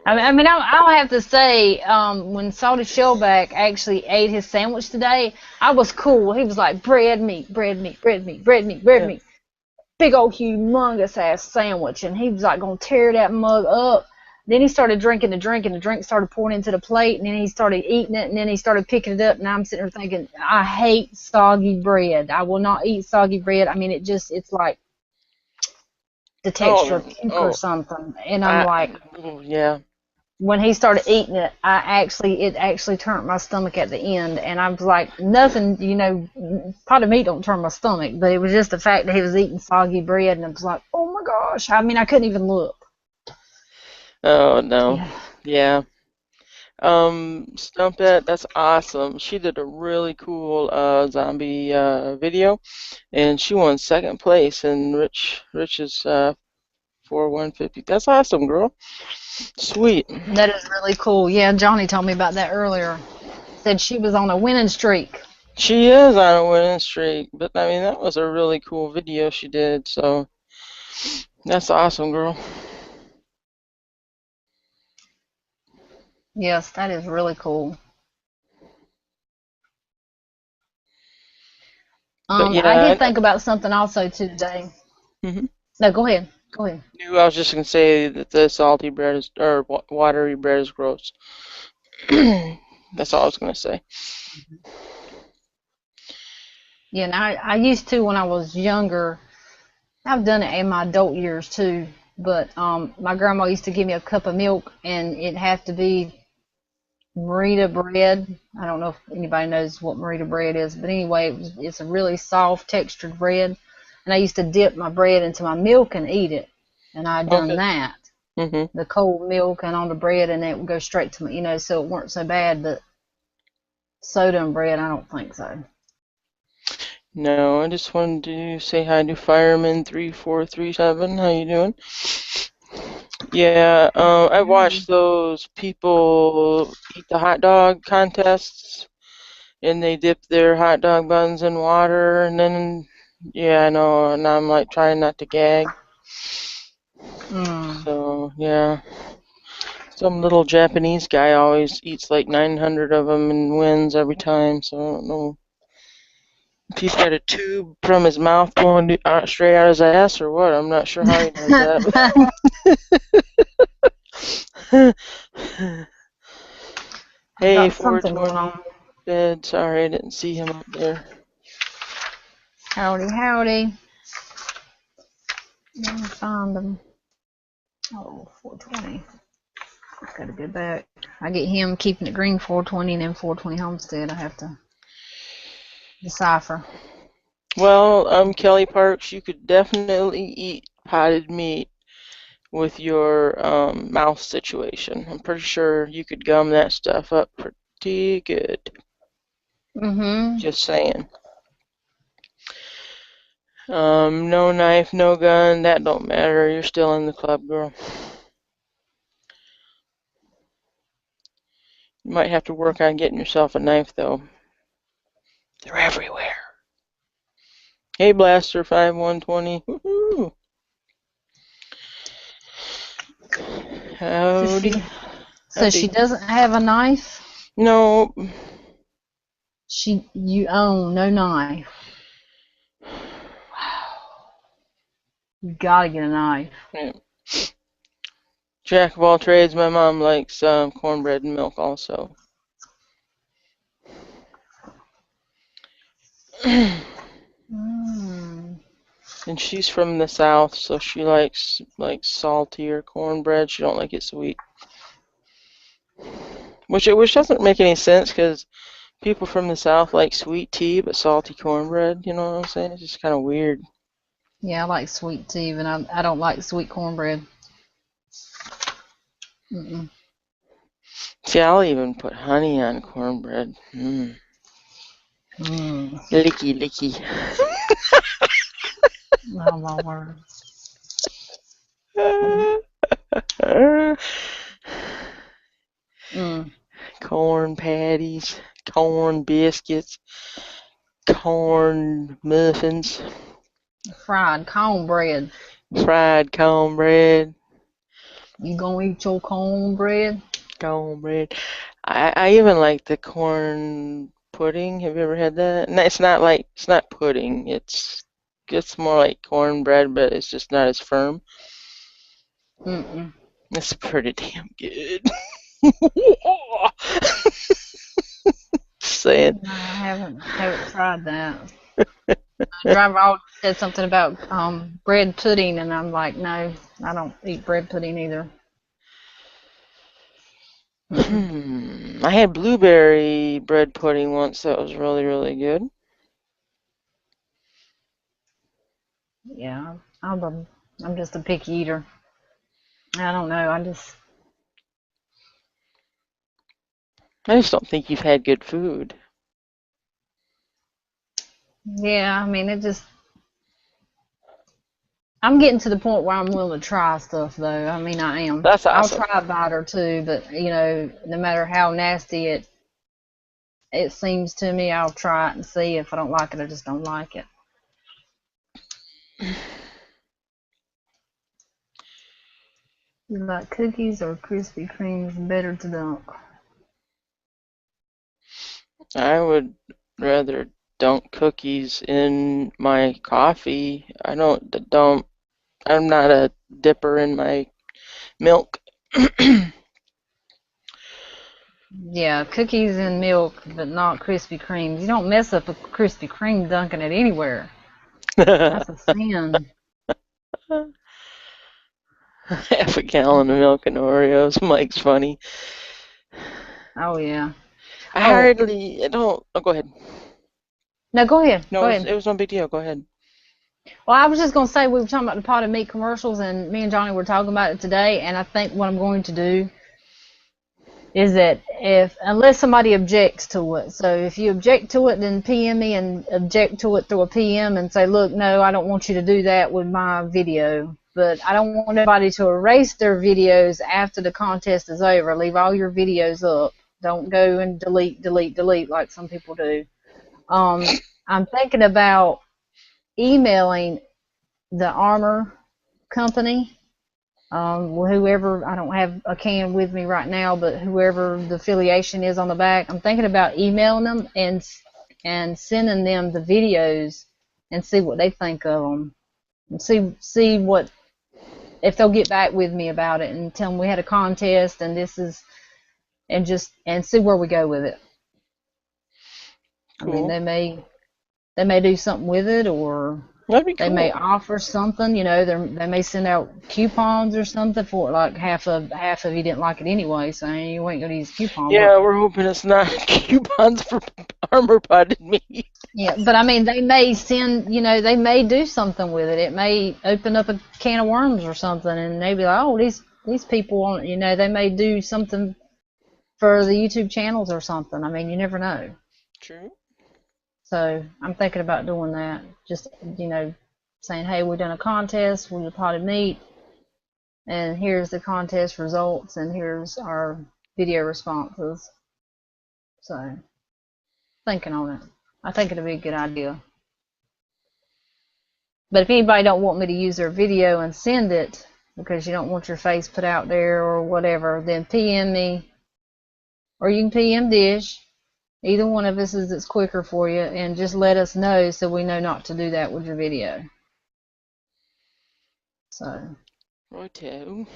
Speaker 1: I mean, I'll have to say, when Salty Shellback actually ate his sandwich today, I was cool. He was like, bread meat, bread meat, bread meat, bread meat, bread
Speaker 2: Yeah.
Speaker 1: meat. Big old humongous ass sandwich, and he was like gonna tear that mug up. Then he started drinking the drink, and the drink started pouring into the plate, and then he started eating it, and then he started picking it up, and I'm sitting there thinking, I hate soggy bread. I will not eat soggy bread. I mean, it's like the texture of puke or
Speaker 2: Oh,
Speaker 1: something. And I'm
Speaker 2: I,
Speaker 1: like,
Speaker 2: yeah.
Speaker 1: when he started eating it, it actually turned my stomach at the end, and I was like, nothing, pot of meat don't turn my stomach, but it was just the fact that he was eating soggy bread, and it was like, oh my gosh, I mean, I couldn't even look.
Speaker 2: Oh no.
Speaker 1: Yeah.
Speaker 2: Yeah. Stumpet, that's awesome. She did a really cool zombie video, and she won second place. And Rich is for 150. That's awesome, girl. Sweet.
Speaker 1: That is really cool. Yeah, Johnny told me about that earlier. Said she was on a winning streak.
Speaker 2: She is on a winning streak, but I mean that was a really cool video she did. So that's awesome, girl.
Speaker 1: Yes, that is really cool.
Speaker 2: But
Speaker 1: I
Speaker 2: yeah,
Speaker 1: did think about something also today.
Speaker 2: mm-hmm.
Speaker 1: No, go ahead. Go ahead.
Speaker 2: I was just gonna say that the salty bread is or watery bread is gross. That's all I was gonna say.
Speaker 1: Yeah, and I used to when I was younger. I've done it in my adult years too, but my grandma used to give me a cup of milk, and it had to be Merita bread. I don't know if anybody knows what Merita bread is, but anyway, it's a really soft textured bread, and I used to dip my bread into my milk and eat it, and I'd done
Speaker 2: Okay.
Speaker 1: that,
Speaker 2: Mhm.
Speaker 1: the cold milk and on the bread, and it would go straight to my, so it weren't so bad. But soda and bread, I don't think so.
Speaker 2: No, I just wanted to say hi to Fireman 3437. How you doing? Yeah, I watched those people eat the hot dog contests, and they dip their hot dog buns in water, and then yeah, I know, and I'm like trying not to gag.
Speaker 1: Mm.
Speaker 2: So yeah, some little Japanese guy always eats like 900 of them and wins every time. So I don't know if he's got a tube from his mouth going straight out his ass or what. I'm not sure how he does that.
Speaker 1: I
Speaker 2: Hey,
Speaker 1: got something going
Speaker 2: 420
Speaker 1: on.
Speaker 2: dead. Sorry, I didn't see him up there.
Speaker 1: Howdy, howdy. Let me find them. Oh, 420. Gotta go back. I get him keeping it green 420 and then 420 Homestead. I have to decipher.
Speaker 2: Well, Kelly Parks, you could definitely eat potted meat with your mouth situation. I'm pretty sure you could gum that stuff up pretty good.
Speaker 1: Mm-hmm.
Speaker 2: Just saying. No knife, no gun, that don't matter. You're still in the club, girl. You might have to work on getting yourself a knife, though. They're everywhere. Hey, Blaster 5120. Woohoo!
Speaker 1: So she,
Speaker 2: Howdy.
Speaker 1: so she
Speaker 2: Howdy.
Speaker 1: doesn't have a knife.
Speaker 2: No.
Speaker 1: You own no knife. You gotta get a knife.
Speaker 2: Yeah. Jack of all trades, my mom likes cornbread and milk also.
Speaker 1: Mm.
Speaker 2: And she's from the South, so she likes like saltier cornbread. She don't like it sweet. Which doesn't make any sense because people from the South like sweet tea but salty cornbread. You know what I'm saying? It's just kind of weird.
Speaker 1: Yeah, I like sweet tea, but I don't like sweet cornbread. Mm-mm.
Speaker 2: See, I'll even put honey on cornbread. Mm.
Speaker 1: Mm.
Speaker 2: Licky, licky.
Speaker 1: Oh my word. Mm.
Speaker 2: Corn patties, corn biscuits, corn muffins,
Speaker 1: Fried cornbread.
Speaker 2: fried cornbread,
Speaker 1: You gonna eat your cornbread?
Speaker 2: cornbread. I even like the corn pudding. Have you ever had that? No, it's not pudding. It's more like cornbread, but it's just not as firm.
Speaker 1: Mm-mm.
Speaker 2: It's pretty damn good. Just saying.
Speaker 1: No, I haven't tried that. The driver always said something about bread pudding, and I'm like, no, I don't eat bread pudding either. Mm-mm.
Speaker 2: I had blueberry bread pudding once. That was really, really good.
Speaker 1: Yeah, I'm just a picky eater. I don't know.
Speaker 2: I just don't think you've had good food.
Speaker 1: Yeah, I mean, I'm getting to the point where I'm willing to try stuff, though. I mean, I am.
Speaker 2: That's
Speaker 1: I'll
Speaker 2: awesome.
Speaker 1: try a bite or two, but no matter how nasty it seems to me, I'll try it and see. If I don't like it, I just don't like it. You like cookies or Krispy Kremes better to dunk?
Speaker 2: I would rather dunk cookies in my coffee. I'm not a dipper in my milk.
Speaker 1: Yeah, cookies and milk, but not Krispy Kremes. You don't mess up a Krispy Kreme dunking it anywhere. That's a sin.
Speaker 2: Half a gallon of milk and Oreos. Mike's funny.
Speaker 1: Oh yeah. Oh
Speaker 2: I don't. Oh, go ahead.
Speaker 1: no, go ahead.
Speaker 2: No,
Speaker 1: Go ahead.
Speaker 2: it was no big deal. Go ahead.
Speaker 1: Well, I was just gonna say we were talking about the potted meat commercials, and me and Johnny were talking about it today. And I think what I'm going to do is that if unless somebody objects to it, so if you object to it, then PM me and object to it through a PM and say, look, no, I don't want you to do that with my video. But I don't want anybody to erase their videos after the contest is over. Leave all your videos up. Don't go and delete like some people do. I'm thinking about emailing the armor company, whoever, I don't have a can with me right now, but whoever the affiliation is on the back, I'm thinking about emailing them and sending them the videos and see what they think of them and see what if they'll get back with me about it and tell them we had a contest and this is and see where we go with it. I mean,
Speaker 2: Cool.
Speaker 1: they may do something with it, or
Speaker 2: That'd be
Speaker 1: they may
Speaker 2: cool.
Speaker 1: offer something. They may send out coupons or something for it, like half of you didn't like it anyway, so you ain't gonna use a coupon.
Speaker 2: Yeah, we're hoping it's not coupons for armor potted meat.
Speaker 1: Yeah, but I mean, they may they may do something with it. It may open up a can of worms or something, and they be like, oh, these people want, they may do something for the YouTube channels or something. I mean, you never know.
Speaker 2: True.
Speaker 1: So I'm thinking about doing that. Just saying, hey, we've done a contest with the potted meat, and here's the contest results, and here's our video responses. So thinking on it. I think it'd be a good idea. But if anybody don't want me to use their video and send it because you don't want your face put out there or whatever, then PM me, or you can PM Dish. Either one of us is it's quicker for you, and just let us know so we know not to do that with your video. So
Speaker 2: Righto.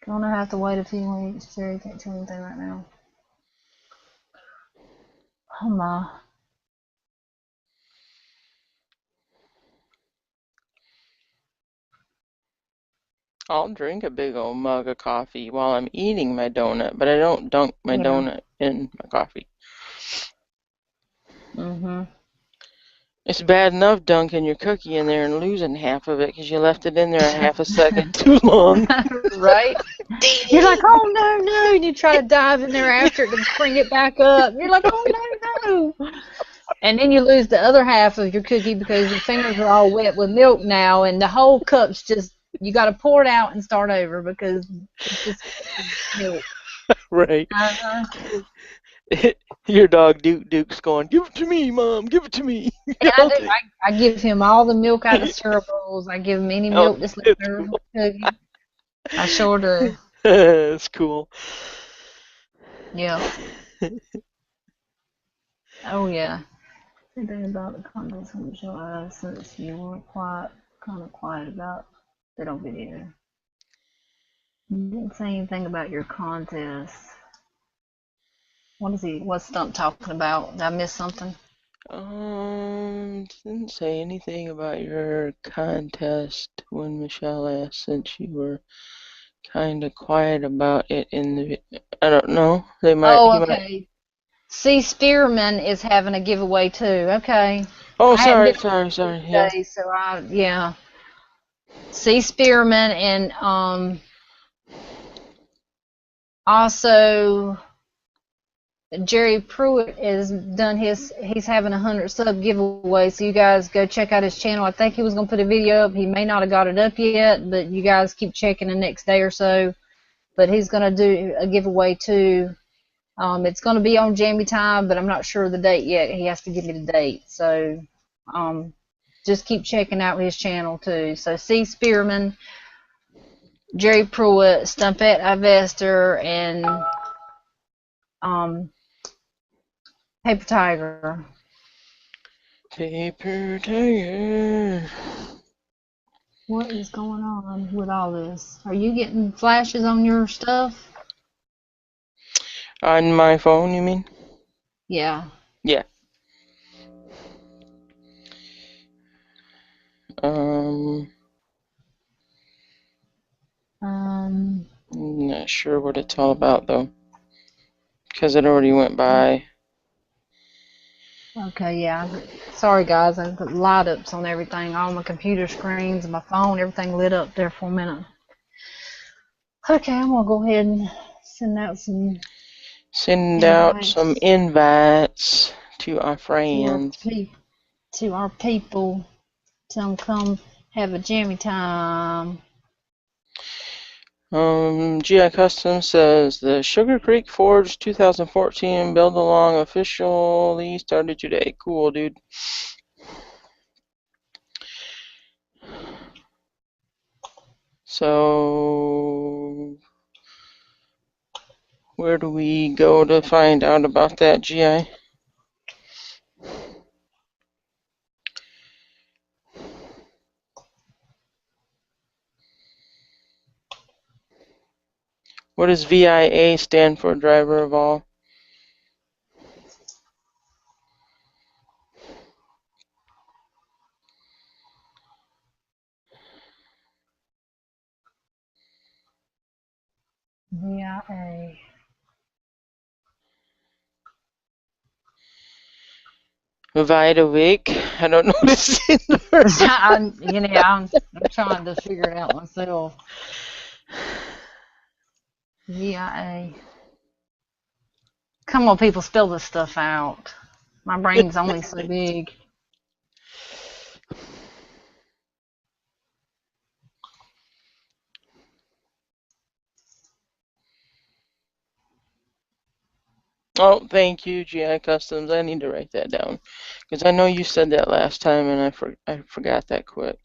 Speaker 1: gonna have to wait a few weeks. Jerry can't tell anything right now. Oh my.
Speaker 2: I'll drink a big old mug of coffee while I'm eating my donut, but I don't dunk my
Speaker 1: Yeah.
Speaker 2: donut in my coffee.
Speaker 1: Mhm.
Speaker 2: It's bad enough dunking your cookie in there and losing half of it because you left it in there a half a second too long.
Speaker 1: Right? You're like,
Speaker 2: Dang!
Speaker 1: oh no, no, and you try to dive in there after it to bring it back up. You're like, oh no, no. And then you lose the other half of your cookie because your fingers are all wet with milk now, and the whole cup's just, you got to pour it out and start over because it's just milk.
Speaker 2: Right.
Speaker 1: Uh-huh.
Speaker 2: Your dog Duke's going, give it to me, Mom, give it to me.
Speaker 1: And I
Speaker 2: I'll
Speaker 1: do.
Speaker 2: take
Speaker 1: I give him all the milk out of cereal bowls. I give him any
Speaker 2: Oh,
Speaker 1: milk that's left
Speaker 2: that's
Speaker 1: over from
Speaker 2: cool.
Speaker 1: the cookie. I sure do.
Speaker 2: That's cool.
Speaker 1: Yeah. Oh yeah. Anything about the comments from July since you were kind of quiet about that on video. You didn't say anything about your contest. What's Stump talking about? Did I miss something?
Speaker 2: Didn't say anything about your contest when Michelle asked, since you were kind of quiet about it in the. I don't know. He
Speaker 1: Oh,
Speaker 2: might.
Speaker 1: okay. C. Spearman is having a giveaway too. Okay.
Speaker 2: Oh,
Speaker 1: I hadn't
Speaker 2: sorry,
Speaker 1: been
Speaker 2: sorry,
Speaker 1: on
Speaker 2: sorry. Yeah.
Speaker 1: today, so yeah. C. Spearman and also Jerry Pruitt he's having 100 sub giveaway, so you guys go check out his channel. I think he was gonna put a video up. He may not have got it up yet, but you guys keep checking the next day or so. But he's gonna do a giveaway too. It's gonna be on Jammy Time, but I'm not sure of the date yet. He has to give me the date. So just keep checking out his channel too. So C. Spearman, Jerry Pruitt, Stumpette Ivester, and um, Paper Tiger.
Speaker 2: Paper tiger.
Speaker 1: What is going on with all this? Are you getting flashes on your stuff?
Speaker 2: On my phone, you mean?
Speaker 1: Yeah.
Speaker 2: Yeah. Um,
Speaker 1: Um.
Speaker 2: I'm not sure what it's all about though, because it already went by.
Speaker 1: Okay. Yeah. Sorry, guys. I put light ups on everything. All my computer screens and my phone, everything lit up there for a minute. Okay, I'm gonna go ahead and send out some
Speaker 2: Send out some
Speaker 1: invites
Speaker 2: invites to our
Speaker 1: to our
Speaker 2: friends.
Speaker 1: people. Tell them come have a jammy time.
Speaker 2: GI Custom says the Sugar Creek Forge 2014 build along officially started today. Cool, dude. So, where do we go to find out about that, GI? What does VIA stand for, driver of all?
Speaker 1: VIA.
Speaker 2: Vita Week. I don't know what it stands for.
Speaker 1: I'm trying to figure it out myself. VIA. Come on, people, spell this stuff out. My brain's only so big.
Speaker 2: Oh, thank you, GI Customs. I need to write that down because I know you said that last time and I forgot that quick.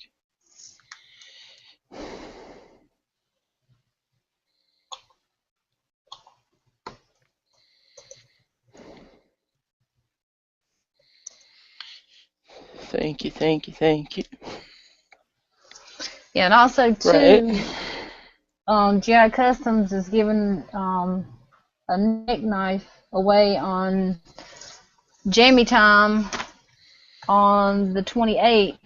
Speaker 2: Thank you, thank you, thank you.
Speaker 1: Yeah, and also
Speaker 2: Right.
Speaker 1: too, GI Customs is giving a neck knife away on Jammy Time on the 28th,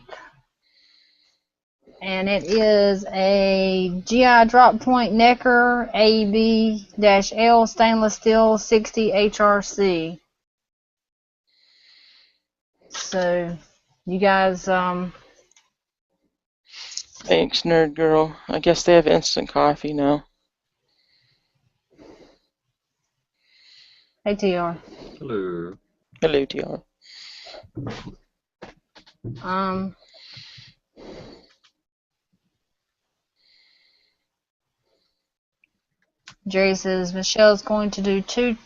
Speaker 1: and it is a GI drop point necker AEB-L stainless steel 60 HRC. So you guys,
Speaker 2: Thanks, nerd girl. I guess they have instant coffee now.
Speaker 1: hey TR.
Speaker 3: Hello.
Speaker 2: Hello, TR.
Speaker 1: Jerry says Michelle's going to do two.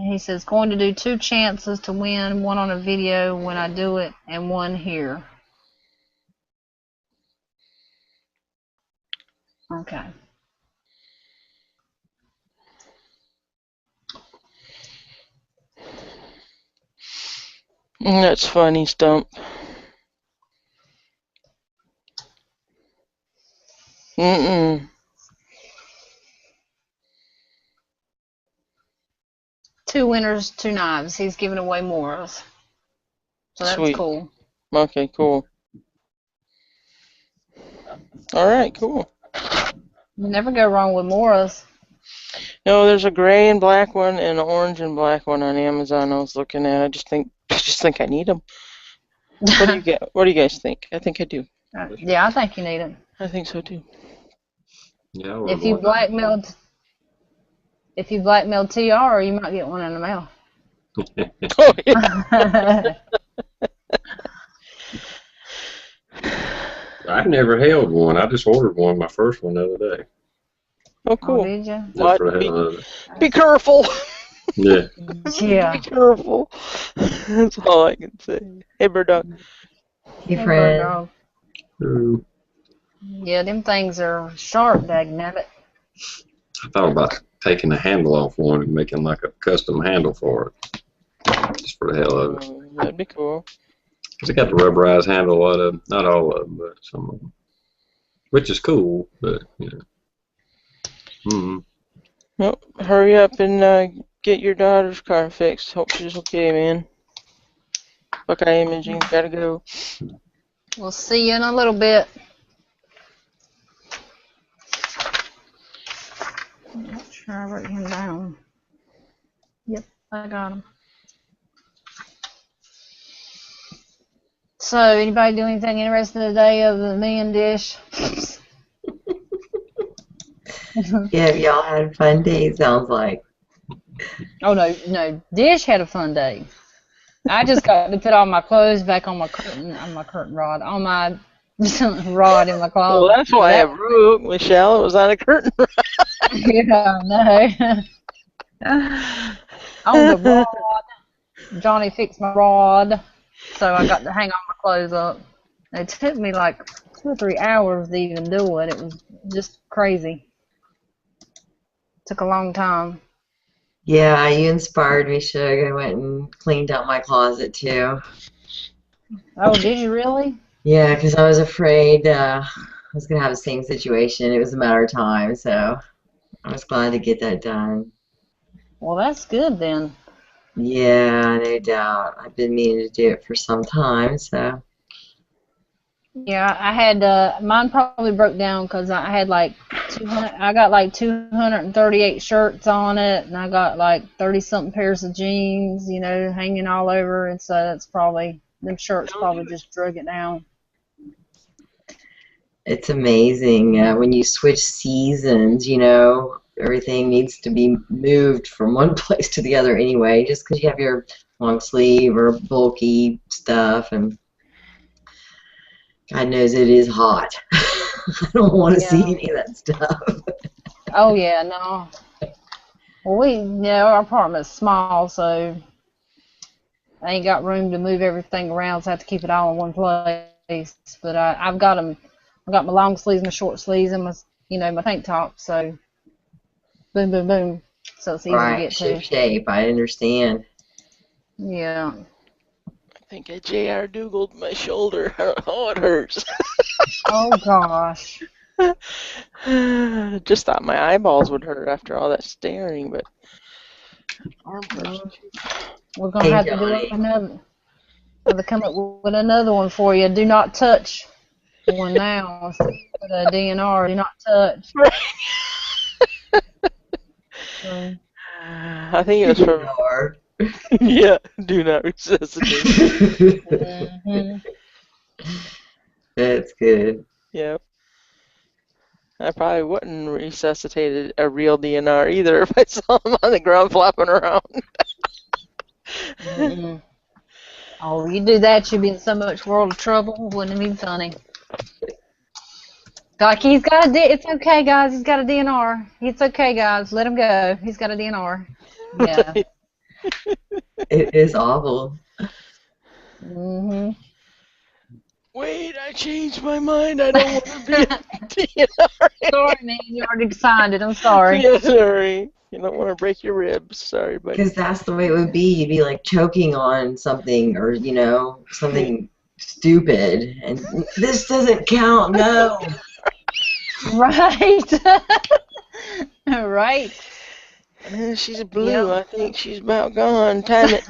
Speaker 1: He says going to do 2 chances to win, one on a video when I do it, and one here. Okay.
Speaker 2: That's funny, Stump. Mm-mm.
Speaker 1: 2 winners, 2 knives. He's giving away more. So that's
Speaker 2: Sweet.
Speaker 1: cool.
Speaker 2: Okay, cool. All right, cool.
Speaker 1: You never go wrong with Moras.
Speaker 2: No, there's a gray and black one and an orange and black one on Amazon. I was looking at. I just think I need them. What do you get? What do you guys think? I think I do.
Speaker 1: Yeah, I think you need it.
Speaker 2: I think so too.
Speaker 3: Yeah,
Speaker 1: If you blackmailed TR, you might get one in the mail.
Speaker 2: Oh, yeah.
Speaker 3: I've never held one. I just ordered one, my first one the other day.
Speaker 2: Oh, cool.
Speaker 1: Oh, did you?
Speaker 3: Just
Speaker 2: What?
Speaker 3: for the hell of it.
Speaker 2: Be careful.
Speaker 3: Yeah.
Speaker 1: Yeah.
Speaker 2: Be careful. That's all I can say. Hey, bird dog.
Speaker 4: Hey,
Speaker 1: Hey, bird
Speaker 4: friend.
Speaker 1: dog.
Speaker 3: Ooh.
Speaker 1: Yeah, them things are sharp, dagnabbit.
Speaker 3: I thought about taking the handle off one and making like a custom handle for it. Just for the hell of it.
Speaker 2: That'd be cool.
Speaker 3: Because it got the rubberized handle, a lot of, not all of them, but some of them. Which is cool, but, you know.
Speaker 2: Well, hurry up and get your daughter's car fixed. Hope she's okay, man. Buckeye Imaging, gotta go.
Speaker 1: We'll see you in a little bit. I'm not sure I wrote him down. Yep, I got him. So, anybody do anything interesting today other than me and Dish?
Speaker 4: Yeah, y'all had a fun day, sounds like.
Speaker 1: Oh, no, Dish had a fun day. I just got to put all my clothes back on my curtain rod, on my rod in my closet.
Speaker 2: Well, that's why I broke, Michelle. It was on a curtain rod.
Speaker 1: Yeah, no. On the rod. Johnny fixed my rod, so I got to hang all my clothes up. It took me like 2 or 3 hours to even do it. It was just crazy. Took a long time.
Speaker 4: Yeah, you inspired me, Suge. I went and cleaned out my closet, too.
Speaker 1: Oh, did you really?
Speaker 4: Yeah, because I was afraid I was going to have the same situation. It was a matter of time, so I was glad to get that done.
Speaker 1: Well, that's good then.
Speaker 4: Yeah, no doubt. I've been meaning to do it for some time, so.
Speaker 1: Yeah, I had mine probably broke down because I had like 200. I got like 238 shirts on it, and I got like 30-something pairs of jeans, hanging all over, and so that's probably them shirts probably just drug it down.
Speaker 4: It's amazing when you switch seasons, everything needs to be moved from one place to the other anyway, just because you have your long sleeve or bulky stuff, and God knows it is hot. I don't want to see any of that stuff.
Speaker 1: Oh, yeah, no. Well, our apartment's small, so I ain't got room to move everything around, so I have to keep it all in one place. But I've got them. I've got my long sleeves, my short sleeves, and my tank top. So boom, boom, boom. So it's easy to get to.
Speaker 4: Shape. I understand.
Speaker 1: Yeah.
Speaker 2: think I J.R. Dougal'd my shoulder. Oh, it hurts.
Speaker 1: Oh gosh.
Speaker 2: Just thought my eyeballs would hurt after all that staring, but arm hurts
Speaker 1: Well,
Speaker 2: too.
Speaker 1: we're gonna
Speaker 4: Hey,
Speaker 1: have to do
Speaker 4: Johnny.
Speaker 1: another. Have to come up with another one for you. Do not touch one now. For the DNR, do not touch. So,
Speaker 2: I think it was for
Speaker 4: DNR.
Speaker 2: yeah. Do not resuscitate.
Speaker 1: mhm.
Speaker 4: That's good.
Speaker 2: Yep. I probably wouldn't resuscitate a real DNR either if I saw him on the ground flopping around.
Speaker 1: Mm-mm. Oh, you do that, you'd be in so much world of trouble. Wouldn't it be funny? Like he's got it's okay, guys. He's got a DNR. It's okay, guys. Let him go. He's got a DNR. Yeah.
Speaker 4: It is awful.
Speaker 1: Mhm.
Speaker 2: Wait, I changed my mind. I don't want to be a DNR.
Speaker 1: Sorry, man. You already signed it. I'm sorry.
Speaker 2: Yeah, sorry. You don't want to break your ribs. Sorry, buddy.
Speaker 4: Because that's the way it would be. You'd be like choking on something or, something stupid. And this doesn't count. No.
Speaker 1: Right. Right.
Speaker 2: She's blue.
Speaker 1: Yep.
Speaker 2: I think she's about gone. Time it.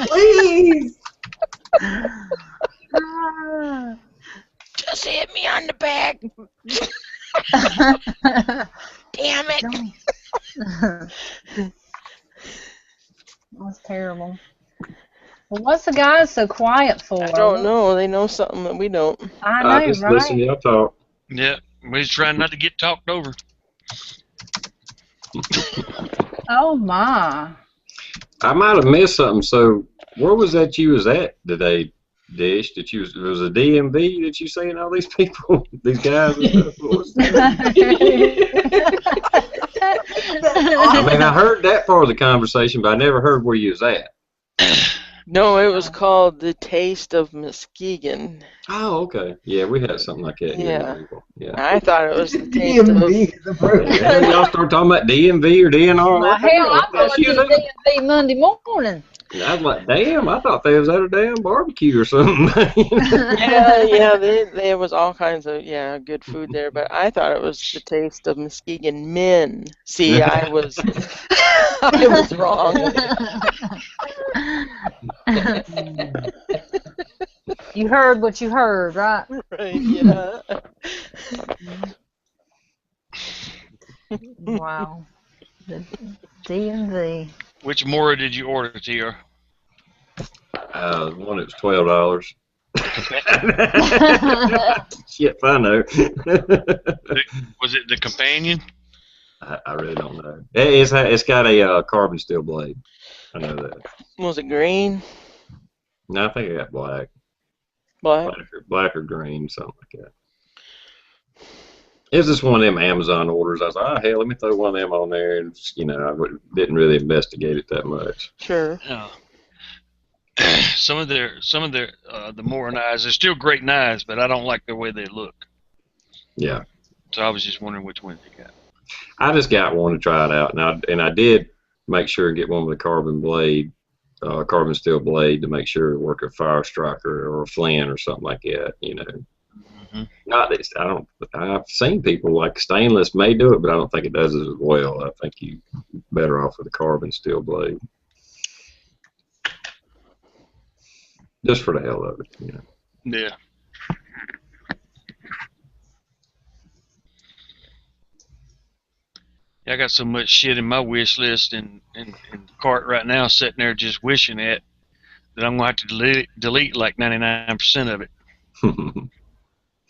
Speaker 4: Please.
Speaker 2: Just hit me on the back. Damn it.
Speaker 1: That's terrible. Well, what's the guys so quiet for?
Speaker 2: I don't know. They know something that we don't.
Speaker 1: I
Speaker 3: I
Speaker 1: know,
Speaker 3: just
Speaker 1: right?
Speaker 3: listen to y'all talk.
Speaker 5: Yeah, we're just trying not to get talked over.
Speaker 1: Oh my.
Speaker 3: I might have missed something. So, where was that you was at today, Dish? That you was a DMV that you saying all these people, these guys? And stuff? What was that? I mean, I heard that part of the conversation, but I never heard where you was at.
Speaker 2: No, it was called The Taste of Muskegon.
Speaker 3: Oh, okay. Yeah, we had something like that here.
Speaker 2: Yeah.
Speaker 3: Yeah.
Speaker 2: I thought it was The Taste of...
Speaker 4: DMV is appropriate.
Speaker 3: Yeah, y'all start talking about DMV or DNR.
Speaker 1: Well, hell, I thought
Speaker 3: you
Speaker 1: it was DMV Monday morning.
Speaker 3: I was like, damn, I thought they was at a damn barbecue or something.
Speaker 2: Yeah, there was all kinds of, good food there, but I thought it was The Taste of Muskegon men. See, I was wrong.
Speaker 1: You heard what you heard, right?
Speaker 2: Right, yeah.
Speaker 1: Wow. The DMV.
Speaker 5: Which Mora did you order, TR?
Speaker 3: One that was $12. Shit, if I know.
Speaker 5: Was it the companion?
Speaker 3: I really don't know. It's got a carbon steel blade. I know that.
Speaker 2: Was it green?
Speaker 3: No, I think I got black.
Speaker 2: Black?
Speaker 3: Black or green, something like that. It was just one of them Amazon orders. I was like, oh, hell, let me throw one of them on there. And, I didn't really investigate it that much.
Speaker 2: Sure.
Speaker 5: No. Some of their the Mora knives, they're still great knives, but I don't like the way they look.
Speaker 3: Yeah.
Speaker 5: So I was just wondering which one they got.
Speaker 3: I just got one to try it out. And I did make sure and get one with a carbon steel blade to make sure it worked a fire striker or a flint or something like that,
Speaker 5: Mm-hmm.
Speaker 3: Not that I've seen people like stainless may do it, but I don't think it does it as well. I think you're better off with a carbon steel blade. Just for the hell of it,
Speaker 5: Yeah. Yeah, I got so much shit in my wish list and cart right now sitting there just wishing at that I'm going to have to delete like 99% of it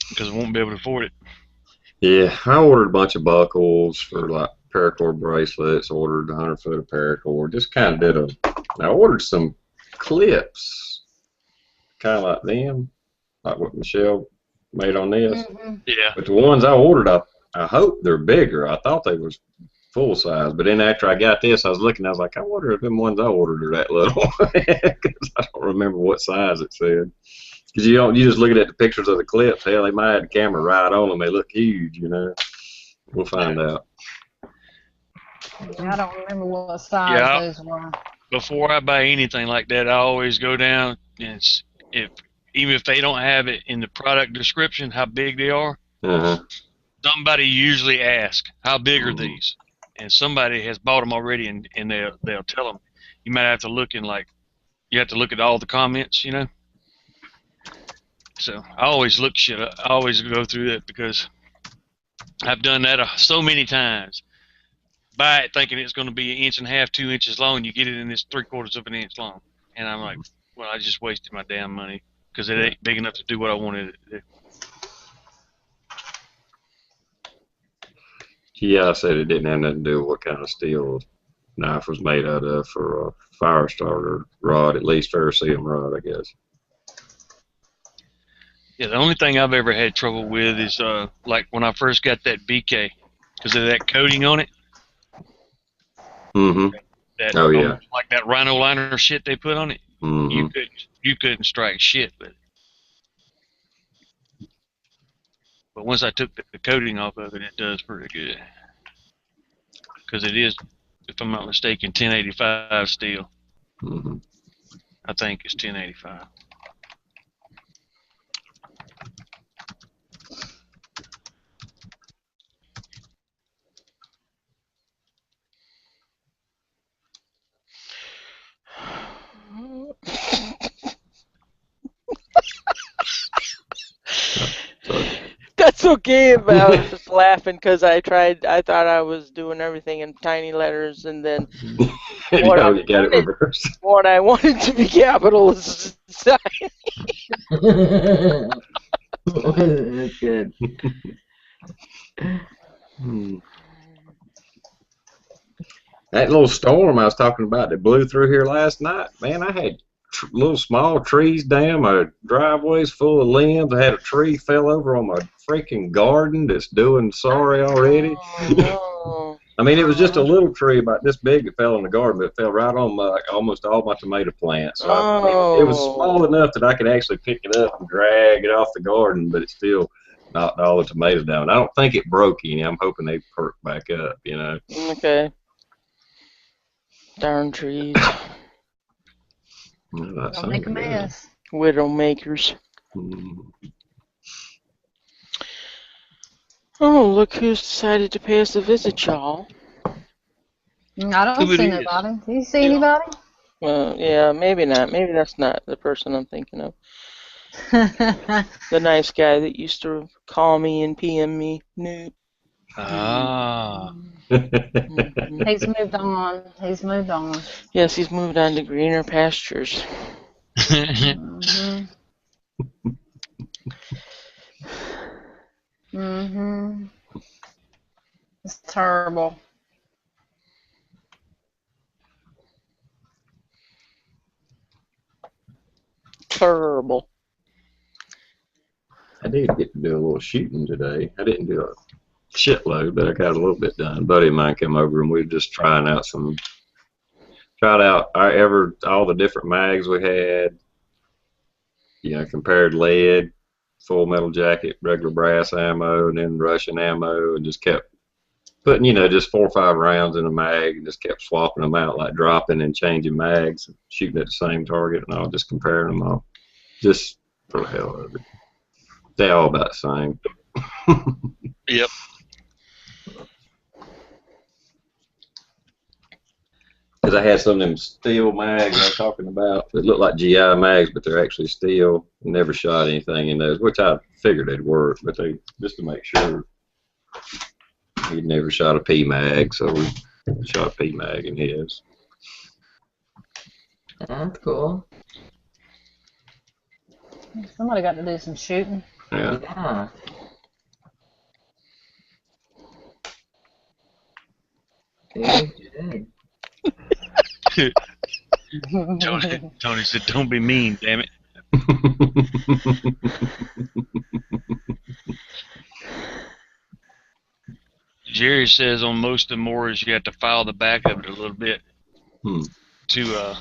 Speaker 5: because I won't be able to afford it.
Speaker 3: Yeah, I ordered a bunch of buckles for like paracord bracelets, ordered 100 foot of paracord, just kind of I ordered some clips, kind of like them, like what Michelle made on this.
Speaker 1: Mm-hmm.
Speaker 5: Yeah.
Speaker 3: But the ones I ordered, I hope they're bigger. I thought they was full size, but then after I got this, I was looking, I was like, I wonder if them ones I ordered are that little, because I don't remember what size it said. Because you just looking at the pictures of the clips, hell, they might have the camera right on them. They look huge, We'll find out.
Speaker 1: I don't remember what size those were.
Speaker 5: before I buy anything like that, I always go down and even if they don't have it in the product description, how big they are,
Speaker 3: Uh-huh.
Speaker 5: somebody usually asks, how big are
Speaker 3: Mhm.
Speaker 5: these? And somebody has bought them already, and they'll tell them. You might have to look in you have to look at all the comments, you know. So I always look shit up. I always go through that because I've done that so many times. Buy it thinking it's going to be 1.5 inches, 2 inches long. You get it and it's 3/4 of an inch long, and I'm like, well, I just wasted my damn money because it ain't big enough to do what I wanted it to do.
Speaker 3: Yeah, I said it didn't have nothing to do with what kind of steel knife was made out of for a fire starter rod, at least ferrocerium rod, I guess.
Speaker 5: Yeah, the only thing I've ever had trouble with is like when I first got that BK because of that coating on it.
Speaker 3: Mm-hmm.
Speaker 5: That
Speaker 3: Oh, yeah.
Speaker 5: almost like that rhino liner shit they put on it.
Speaker 3: Mm-hmm.
Speaker 5: You couldn't strike shit with it. But once I took the coating off of it, it does pretty good. Because it is, if I'm not mistaken, 1085 steel.
Speaker 3: Mm-hmm.
Speaker 5: I think it's 1085.
Speaker 2: That's okay, but I was just laughing because I thought I was doing everything in tiny letters, and then what
Speaker 3: You got it reversed.
Speaker 2: what I wanted to be capital is
Speaker 4: That's good.
Speaker 3: That little storm I was talking about that blew through here last night, man, I had little small trees down. My driveway's full of limbs. I had a tree fell over on my freaking garden that's doing sorry already.
Speaker 2: Oh, no.
Speaker 3: I mean, it was just a little tree about this big that fell in the garden, but it fell right on almost all my tomato plants. So it was small enough that I could actually pick it up and drag it off the garden, but it still knocked all the tomatoes down. I don't think it broke any. I'm hoping they perk back up, you know.
Speaker 2: Okay. Darn trees.
Speaker 3: Well,
Speaker 1: Don't make a mess.
Speaker 2: Widow makers.
Speaker 3: Mm.
Speaker 2: Oh, look who's decided to pay us a visit, y'all.
Speaker 1: I don't
Speaker 5: Who it
Speaker 1: see
Speaker 5: is?
Speaker 1: nobody. Do you see anybody?
Speaker 2: Well, yeah, maybe not. Maybe that's not the person I'm thinking of. The nice guy that used to call me and PM me. Nope.
Speaker 5: Ah.
Speaker 1: He's moved on. He's moved on.
Speaker 2: Yes, he's moved on to greener pastures.
Speaker 1: Mhm. Mhm. It's terrible.
Speaker 2: Terrible.
Speaker 3: I did get to do a little shooting today. I didn't do a shitload, but I got a little bit done. A buddy of mine came over and we were just tried out all the different mags we had. You know, compared lead, full metal jacket, regular brass ammo, and then Russian ammo, and just kept putting, just 4 or 5 rounds in a mag and just kept swapping them out, like dropping and changing mags, shooting at the same target, and all, just comparing them all, just for the hell of it. They all about the same.
Speaker 5: Yep.
Speaker 3: Because I had some of them steel mags I was talking about that look like GI mags, but they're actually steel. Never shot anything in those, which I figured they'd work, but they just to make sure. He'd never shot a P mag, so we shot a P mag in his.
Speaker 4: That's cool.
Speaker 1: Somebody got to do some shooting.
Speaker 3: Yeah.
Speaker 4: Yeah. Very good.
Speaker 5: Tony said, "Don't be mean, damn it." Jerry says on most of the mortars you have to file the back of it a little bit to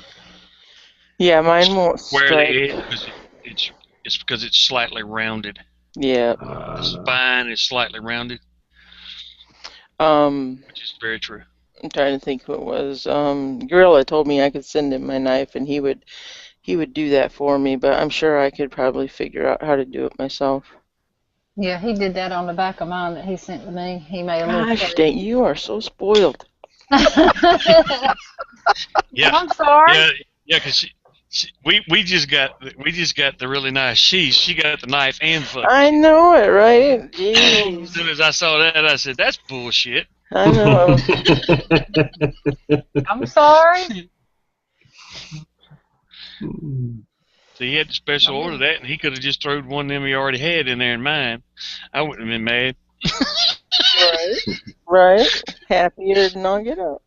Speaker 2: Yeah, mine won't
Speaker 5: square
Speaker 2: strike.
Speaker 5: the edge. It's because it's slightly rounded.
Speaker 2: Yeah.
Speaker 5: The spine is slightly rounded,
Speaker 2: Um.
Speaker 5: which is very true.
Speaker 2: I'm trying to think who it was. Gorilla told me I could send him my knife, and he would do that for me. But I'm sure I could probably figure out how to do it myself.
Speaker 1: Yeah, he did that on the back of mine that he sent to me. He made a little
Speaker 2: Gosh,
Speaker 1: cake.
Speaker 2: dang, you are so spoiled.
Speaker 5: Yeah,
Speaker 1: I'm sorry.
Speaker 5: yeah, 'cause we just got the really nice cheese. She got the knife and fuck.
Speaker 2: I know it, right?
Speaker 5: As
Speaker 2: Jeez,
Speaker 5: soon as I saw that, I said, "That's bullshit."
Speaker 2: I know.
Speaker 1: I'm sorry.
Speaker 5: So he had to special order that, and he could have just thrown one of them he already had in there in mine. I wouldn't have been mad.
Speaker 2: Right, right. Happier than all get up.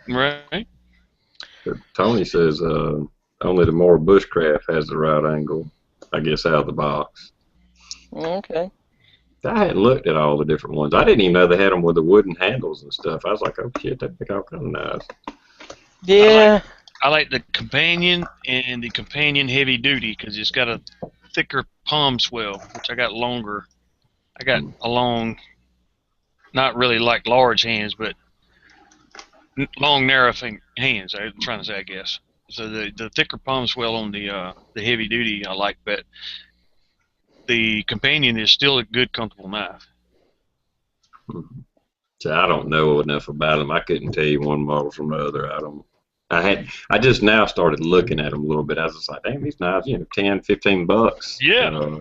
Speaker 5: Right?
Speaker 3: Tony says only the more bushcraft has the right angle, I guess, out of the box.
Speaker 2: Okay.
Speaker 3: I hadn't looked at all the different ones. I didn't even know they had them with the wooden handles and stuff. I was like, oh shit, they make all kind of nice.
Speaker 2: Yeah.
Speaker 5: I like the companion and the companion heavy duty because it's got a thicker palm swell, which I got longer. I got a long, not really like large hands, but long, narrow hands. I'm trying to say, I guess. So the thicker palm swell on the heavy duty I like, but the companion is still a good, comfortable knife.
Speaker 3: So I don't know enough about them. I couldn't tell you one model from the other. I just now started looking at them a little bit. I was just like, dang, these knives, $10, $15.
Speaker 5: Yeah.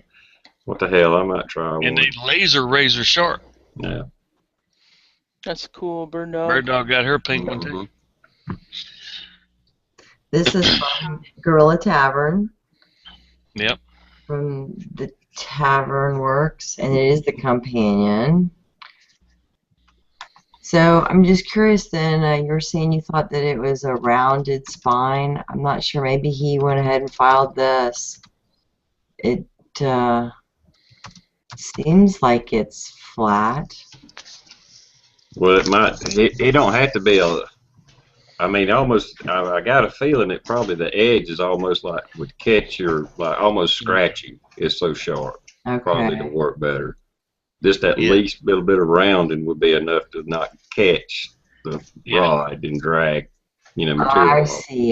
Speaker 3: What the hell? I might try one.
Speaker 5: And they razor sharp.
Speaker 3: Yeah.
Speaker 2: That's cool, Bird Dog.
Speaker 5: Bird Dog got her pink one too.
Speaker 4: This is from Gorilla Tavern.
Speaker 5: Yep.
Speaker 4: From the Tavern Works, and it is the companion. So I'm just curious then, you were saying you thought that it was a rounded spine. I'm not sure, maybe he went ahead and filed this. It seems like it's flat.
Speaker 3: Well, it don't have to be I got a feeling that probably the edge is almost like would catch almost scratchy. It's so sharp.
Speaker 4: Okay.
Speaker 3: Probably to work better. Just at least little bit of rounding would be enough to not catch the rod and drag, material.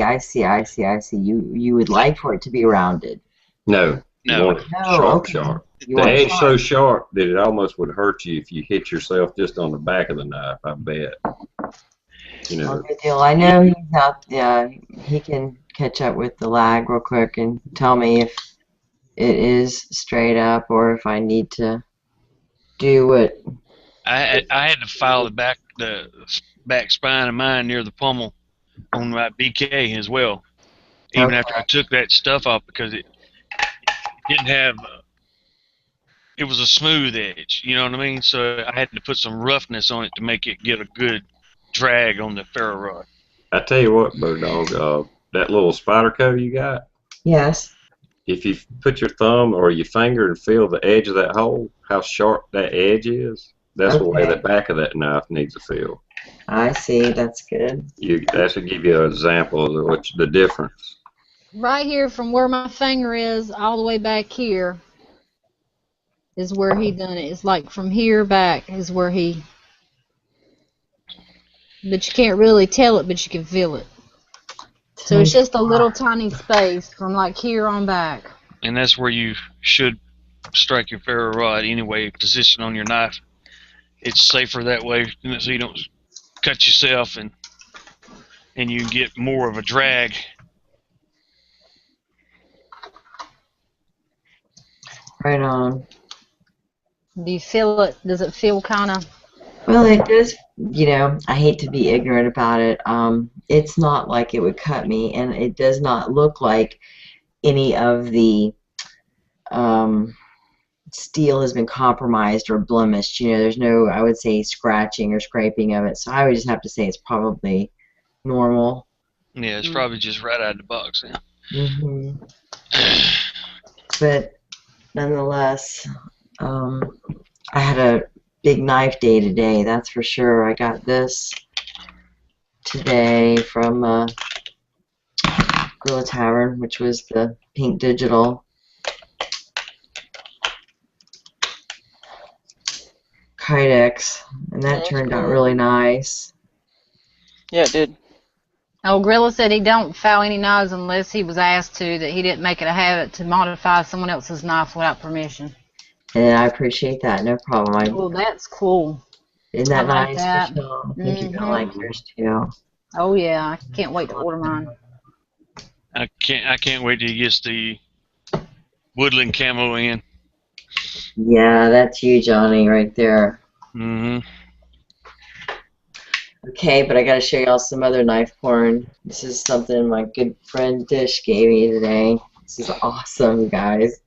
Speaker 4: I see. You would like for it to be rounded.
Speaker 3: No. You want it sharp. The edge so sharp that it almost would hurt you if you hit yourself just on the back of the knife, I bet.
Speaker 4: Well, good deal. I know he's out. Yeah, he can catch up with the lag real quick and tell me if it is straight up or if I need to do what.
Speaker 5: I had to file the back spine of mine near the pommel on my BK as well. Even after I took that stuff off because it didn't have. It was a smooth edge, you know what I mean? So I had to put some roughness on it to make it get a good drag on the ferro rod.
Speaker 3: I tell you what, Bird Dog, that little spider coat you got.
Speaker 4: Yes.
Speaker 3: If you put your thumb or your finger and feel the edge of that hole, how sharp that edge is, that's the way the back of that knife needs to feel.
Speaker 4: I see. That's good.
Speaker 3: That should give you an example of the difference.
Speaker 1: Right here from where my finger is all the way back here is where he done it. It's like from here back is where he... But you can't really tell it, but you can feel it. So it's just a little tiny space from like here on back.
Speaker 5: And that's where you should strike your ferro rod anyway, position on your knife. It's safer that way so you don't cut yourself and you can get more of a drag.
Speaker 4: Right on.
Speaker 1: Do you feel it? Does it feel kind of...
Speaker 4: Well, it does, I hate to be ignorant about it. It's not like it would cut me, and it does not look like any of the steel has been compromised or blemished. There's no, I would say, scratching or scraping of it. So I would just have to say it's probably normal.
Speaker 5: Yeah, it's probably just right out of the box.
Speaker 4: Yeah. But nonetheless, I had a big knife day today, that's for sure. I got this today from Gorilla Tavern, which was the pink digital. Kydex, and that turned out really nice.
Speaker 2: Yeah, it did.
Speaker 1: Oh, Grilla said he don't file any knives unless he was asked to, that he didn't make it a habit to modify someone else's knife without permission.
Speaker 4: And I appreciate that. No problem.
Speaker 1: Oh, that's cool.
Speaker 4: Isn't
Speaker 1: I
Speaker 4: that
Speaker 1: like
Speaker 4: nice,
Speaker 1: that.
Speaker 4: Michelle? I think you're going to like
Speaker 3: Mhm.
Speaker 4: yours too.
Speaker 1: Oh, yeah. I can't wait to order mine.
Speaker 5: I can't wait till he gets the woodland camo in.
Speaker 4: Yeah, that's you, Johnny, right there.
Speaker 5: Mm-hmm.
Speaker 4: Okay, but I got to show y'all some other knife porn. This is something my good friend Dish gave me today. This is awesome, guys.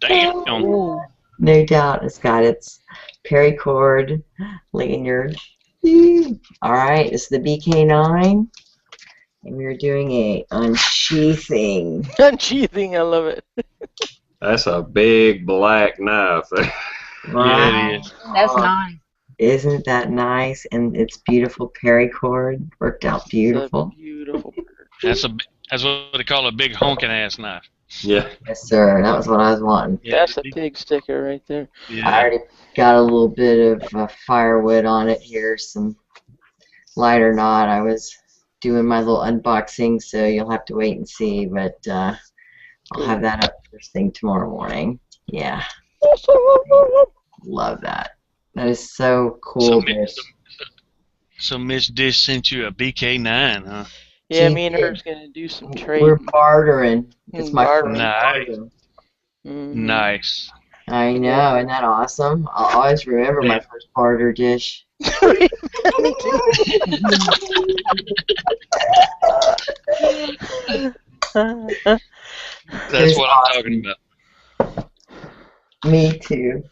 Speaker 5: Damn.
Speaker 1: Ooh.
Speaker 4: No doubt it's got its paracord lanyard. All right, this is the BK9, and we're doing a unsheathing.
Speaker 2: Unsheathing, I love it.
Speaker 3: That's a big black knife.
Speaker 5: Yeah, it is.
Speaker 1: That's nice.
Speaker 4: Isn't that nice? And it's beautiful paracord worked out
Speaker 2: It's a
Speaker 4: beautiful.
Speaker 2: beautiful bird.
Speaker 5: That's what they call a big honking ass knife.
Speaker 3: Yeah.
Speaker 4: Yes, sir. That was what I was wanting.
Speaker 5: Yeah,
Speaker 2: That's a big sticker right there.
Speaker 4: I
Speaker 5: yeah.
Speaker 4: already got a little bit of firewood on it here, some light or not. I was doing my little unboxing, so you'll have to wait and see, but I'll have that up first thing tomorrow morning. Yeah, love that. That is so cool.
Speaker 5: So Miss Dish sent you a BK9, huh?
Speaker 2: Yeah,
Speaker 4: She
Speaker 2: me and
Speaker 4: did.
Speaker 2: her's gonna do some
Speaker 4: We're
Speaker 2: trading.
Speaker 4: bartering. It's my
Speaker 2: Bartering.
Speaker 4: first
Speaker 5: Nice.
Speaker 4: barter.
Speaker 5: Nice.
Speaker 4: I know, isn't that awesome? I'll always remember my first barter Dish.
Speaker 2: Me too.
Speaker 5: That's what I'm talking about.
Speaker 4: Me too.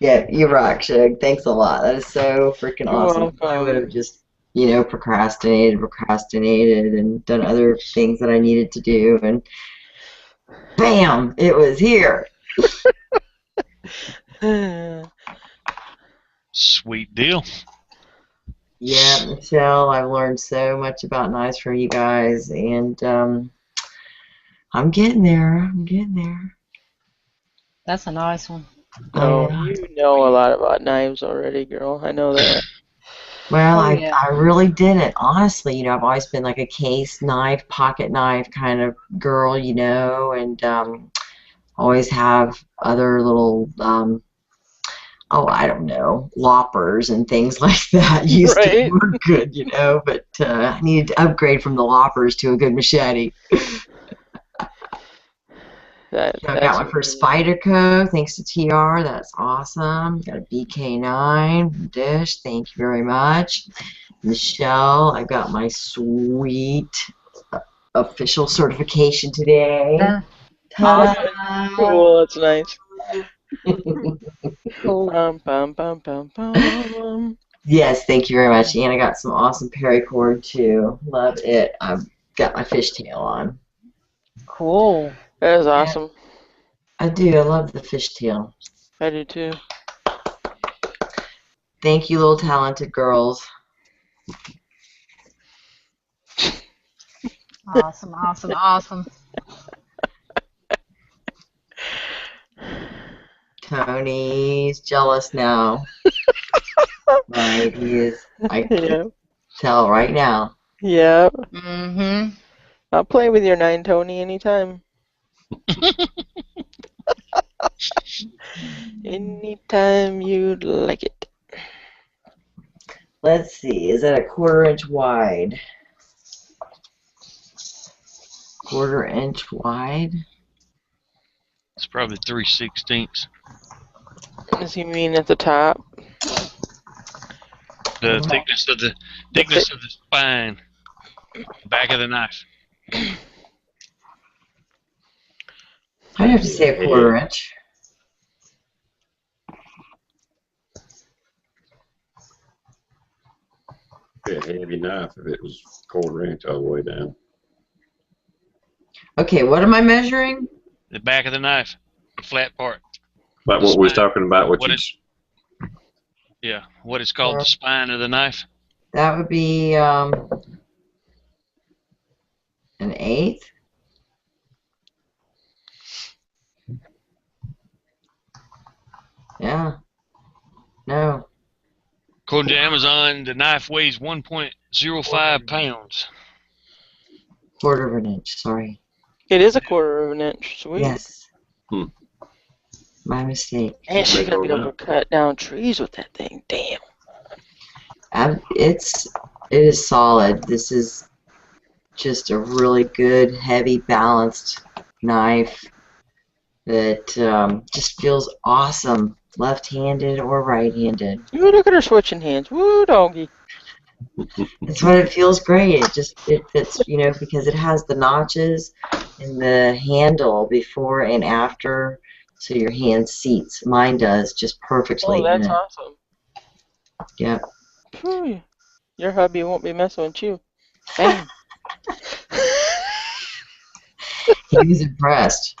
Speaker 4: Yeah, you rock, Shug. Thanks a lot. That is so freaking
Speaker 2: You're
Speaker 4: awesome. I would
Speaker 2: welcome.
Speaker 4: have just, procrastinated, and done other things that I needed to do, and bam, it was here.
Speaker 5: Sweet deal.
Speaker 4: Yeah, Michelle, I've learned so much about knives from you guys, and I'm getting there. I'm getting there.
Speaker 1: That's a nice one.
Speaker 2: Oh,
Speaker 4: Yeah.
Speaker 2: you know a lot about knives already, girl. I know that.
Speaker 4: Well,
Speaker 1: Oh, yeah.
Speaker 4: I really didn't. Honestly, I've always been like a case knife, pocket knife kind of girl, and always have other little, I don't know, loppers and things like that used to
Speaker 2: Right?
Speaker 4: work good, but I needed to upgrade from the loppers to a good machete. I got my first Spyderco, thanks to TR. That's awesome. Got a BK9 dish. Thank you very much. Michelle, I got my sweet official certification today. Ta-da!
Speaker 2: Cool. That's nice.
Speaker 1: Cool.
Speaker 2: Bum, bum, bum, bum, bum.
Speaker 4: Yes, thank you very much. And I got some awesome paracord too. Love it. I've got my fishtail on.
Speaker 1: Cool.
Speaker 2: That is awesome.
Speaker 4: I do. I love the fishtail.
Speaker 2: I do too.
Speaker 4: Thank you, little talented girls.
Speaker 1: Awesome, awesome, awesome.
Speaker 4: Tony's jealous now. Right, he is. I can tell right now.
Speaker 2: Yeah.
Speaker 1: Mm-hmm.
Speaker 2: I'll play with your 9 Tony anytime. Anytime you'd like it.
Speaker 4: Let's see. Is that a 1/4 inch wide? 1/4 inch wide?
Speaker 5: It's probably 3/16.
Speaker 2: Does he mean at the top?
Speaker 5: The thickness of the spine, back of the knife.
Speaker 4: I'd have to say a 1/4 inch.
Speaker 3: Be a heavy knife if it was 1/4 inch all the way down.
Speaker 4: Okay, what am I measuring?
Speaker 5: The back of the knife, the flat part.
Speaker 3: Like what we was talking about,
Speaker 5: What is called the spine of the knife.
Speaker 4: That would be an 1/8. Yeah. No.
Speaker 5: According to Amazon, the knife weighs 1.05 pounds.
Speaker 4: Quarter of an inch, sorry.
Speaker 2: It is a quarter of an inch. Sweet.
Speaker 4: Yes.
Speaker 3: Hmm.
Speaker 4: My mistake.
Speaker 2: And she's
Speaker 3: Big
Speaker 2: gonna be
Speaker 3: old
Speaker 2: able to cut down trees with that thing. Damn.
Speaker 4: It is solid. This is just a really good, heavy, balanced knife that just feels awesome, left-handed or right-handed.
Speaker 2: Ooh, look at her switching hands. Woo, doggy.
Speaker 4: That's when it feels great. It fits, because it has the notches in the handle before and after, so your hand seats. Mine does just perfectly
Speaker 2: Oh, that's
Speaker 4: in it.
Speaker 2: awesome.
Speaker 4: Yep.
Speaker 2: Phew. Your hubby won't be messing with you. Bam.
Speaker 4: He was impressed.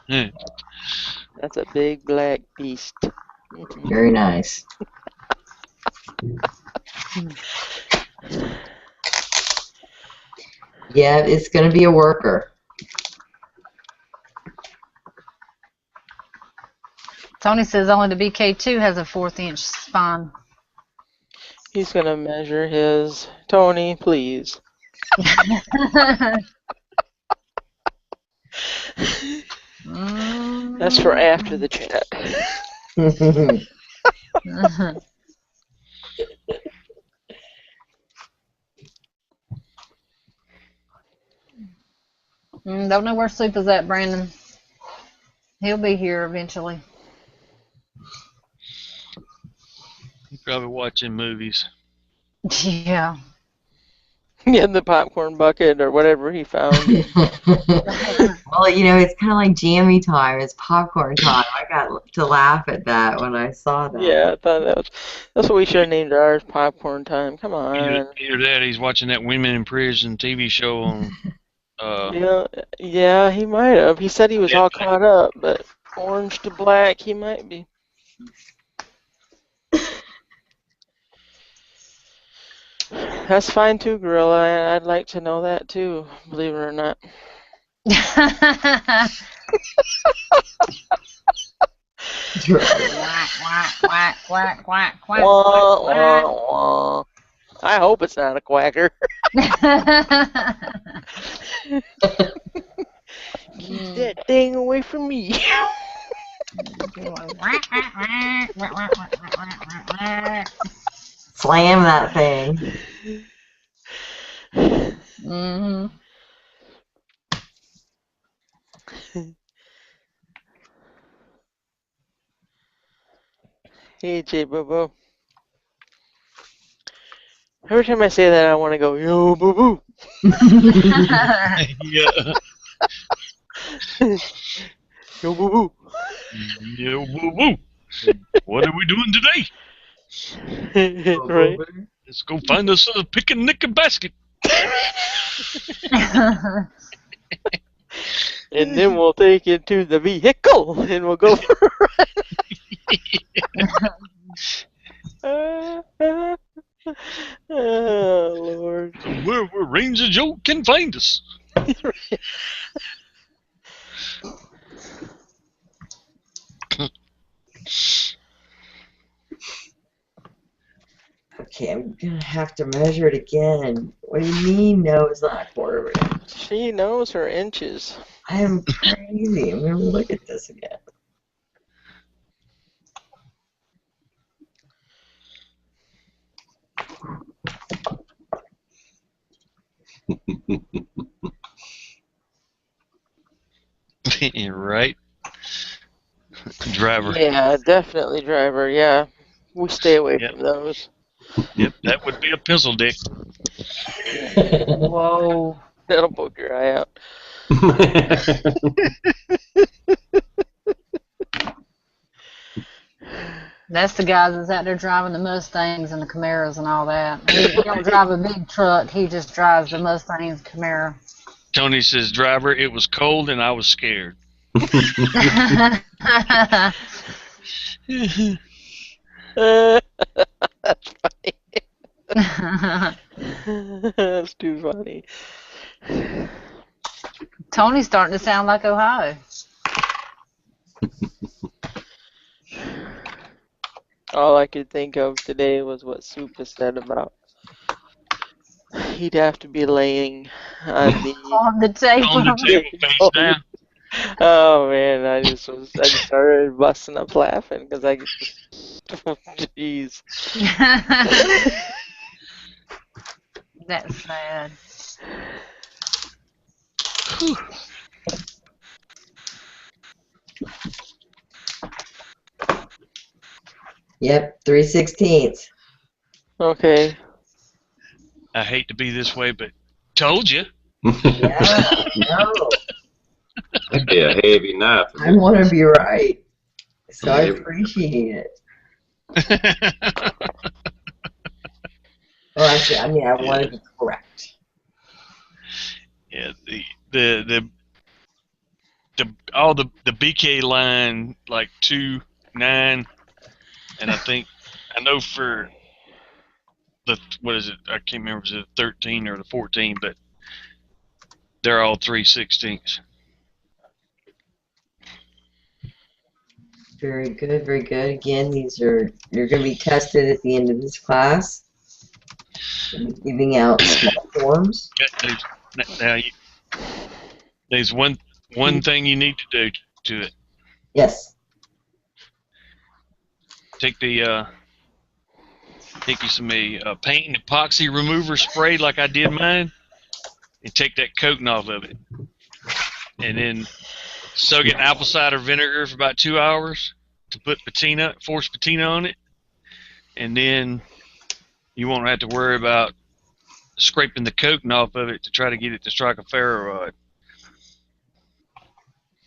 Speaker 5: Hmm.
Speaker 2: That's a big black beast. Mhm.
Speaker 4: Very nice. Yeah, it's going to be a worker.
Speaker 1: Tony says only the BK2 has a 1/4 inch spine.
Speaker 2: He's gonna measure his. Tony, please. That's for after the chat.
Speaker 1: Don't know where Soup is at, Brandon. He'll be here eventually.
Speaker 5: He's probably watching movies.
Speaker 1: Yeah.
Speaker 2: In the popcorn bucket or whatever he found.
Speaker 4: Well, it's kind of like Jammy Time. It's popcorn time. I got to laugh at that when I saw that.
Speaker 2: Yeah, I thought that's what we should have named ours, popcorn time. Come on.
Speaker 5: Either that, he's watching that Women in Prison TV show on.
Speaker 2: Yeah, he might have. He said he was all caught up, but orange to black, he might be. That's fine too, Gorilla. I'd like to know that too, believe it or not.
Speaker 1: Quack.
Speaker 2: Wah, wah, wah. I hope it's not a quacker. Keep that thing away from me.
Speaker 4: Slam that thing.
Speaker 1: Mm-hmm.
Speaker 2: Hey, J Bobo. Every time I say that, I want to go, yo, boo boo.
Speaker 5: Yeah.
Speaker 2: Yo, boo boo.
Speaker 5: Yo, woo woo. What are we doing today?
Speaker 2: Right?
Speaker 5: Let's go find us a picnic basket.
Speaker 2: And then we'll take it to the vehicle and we'll go for a ride. Oh, Lord.
Speaker 5: Somewhere where Ranger Joe can find us.
Speaker 4: Okay, I'm going to have to measure it again. What do you mean, no, it's not a quarter of an inch?
Speaker 2: She knows her inches.
Speaker 4: I am crazy. I'm going to look at this again.
Speaker 5: Right? Driver.
Speaker 2: Yeah, definitely driver. Yeah, we stay away from those.
Speaker 5: Yep, that would be a pencil dick.
Speaker 1: Whoa.
Speaker 2: That'll poke your eye out.
Speaker 1: That's the guy that's out there driving the Mustangs and the Camaros and all that. He don't drive a big truck. He just drives the Mustangs, Camaro.
Speaker 5: Tony says, driver, it was cold and I was scared.
Speaker 2: That's funny. That's too funny.
Speaker 1: Tony's starting to sound like Ohio.
Speaker 2: All I could think of today was what Super said about he'd have to be laying on the
Speaker 1: On the table.
Speaker 5: On the table, face down.
Speaker 2: Oh man, I just started busting up laughing because I just, jeez.
Speaker 1: That's sad.
Speaker 4: Yep, 3/16.
Speaker 2: Okay.
Speaker 5: I hate to be this way, but told you.
Speaker 4: Yeah, no.
Speaker 3: That'd be a heavy knife.
Speaker 4: I want to be right. So I
Speaker 3: Yeah.
Speaker 4: appreciate it. Or actually, I mean, I want to be correct.
Speaker 5: Yeah, the all the BK line like 2.9, and I know for the what is it? I can't remember if it's the 13 or the 14, but they're all 3/16.
Speaker 4: Very good, very good. Again, you're going to be tested at the end of this class. We'll be giving out small forms.
Speaker 5: There's one thing you need to do to it.
Speaker 4: Yes.
Speaker 5: Take you some paint and epoxy remover spray like I did mine, and take that coating off of it, and then soak it in apple cider vinegar for about 2 hours to put force patina on it, and then you won't have to worry about scraping the coating off of it to try to get it to strike a ferro rod.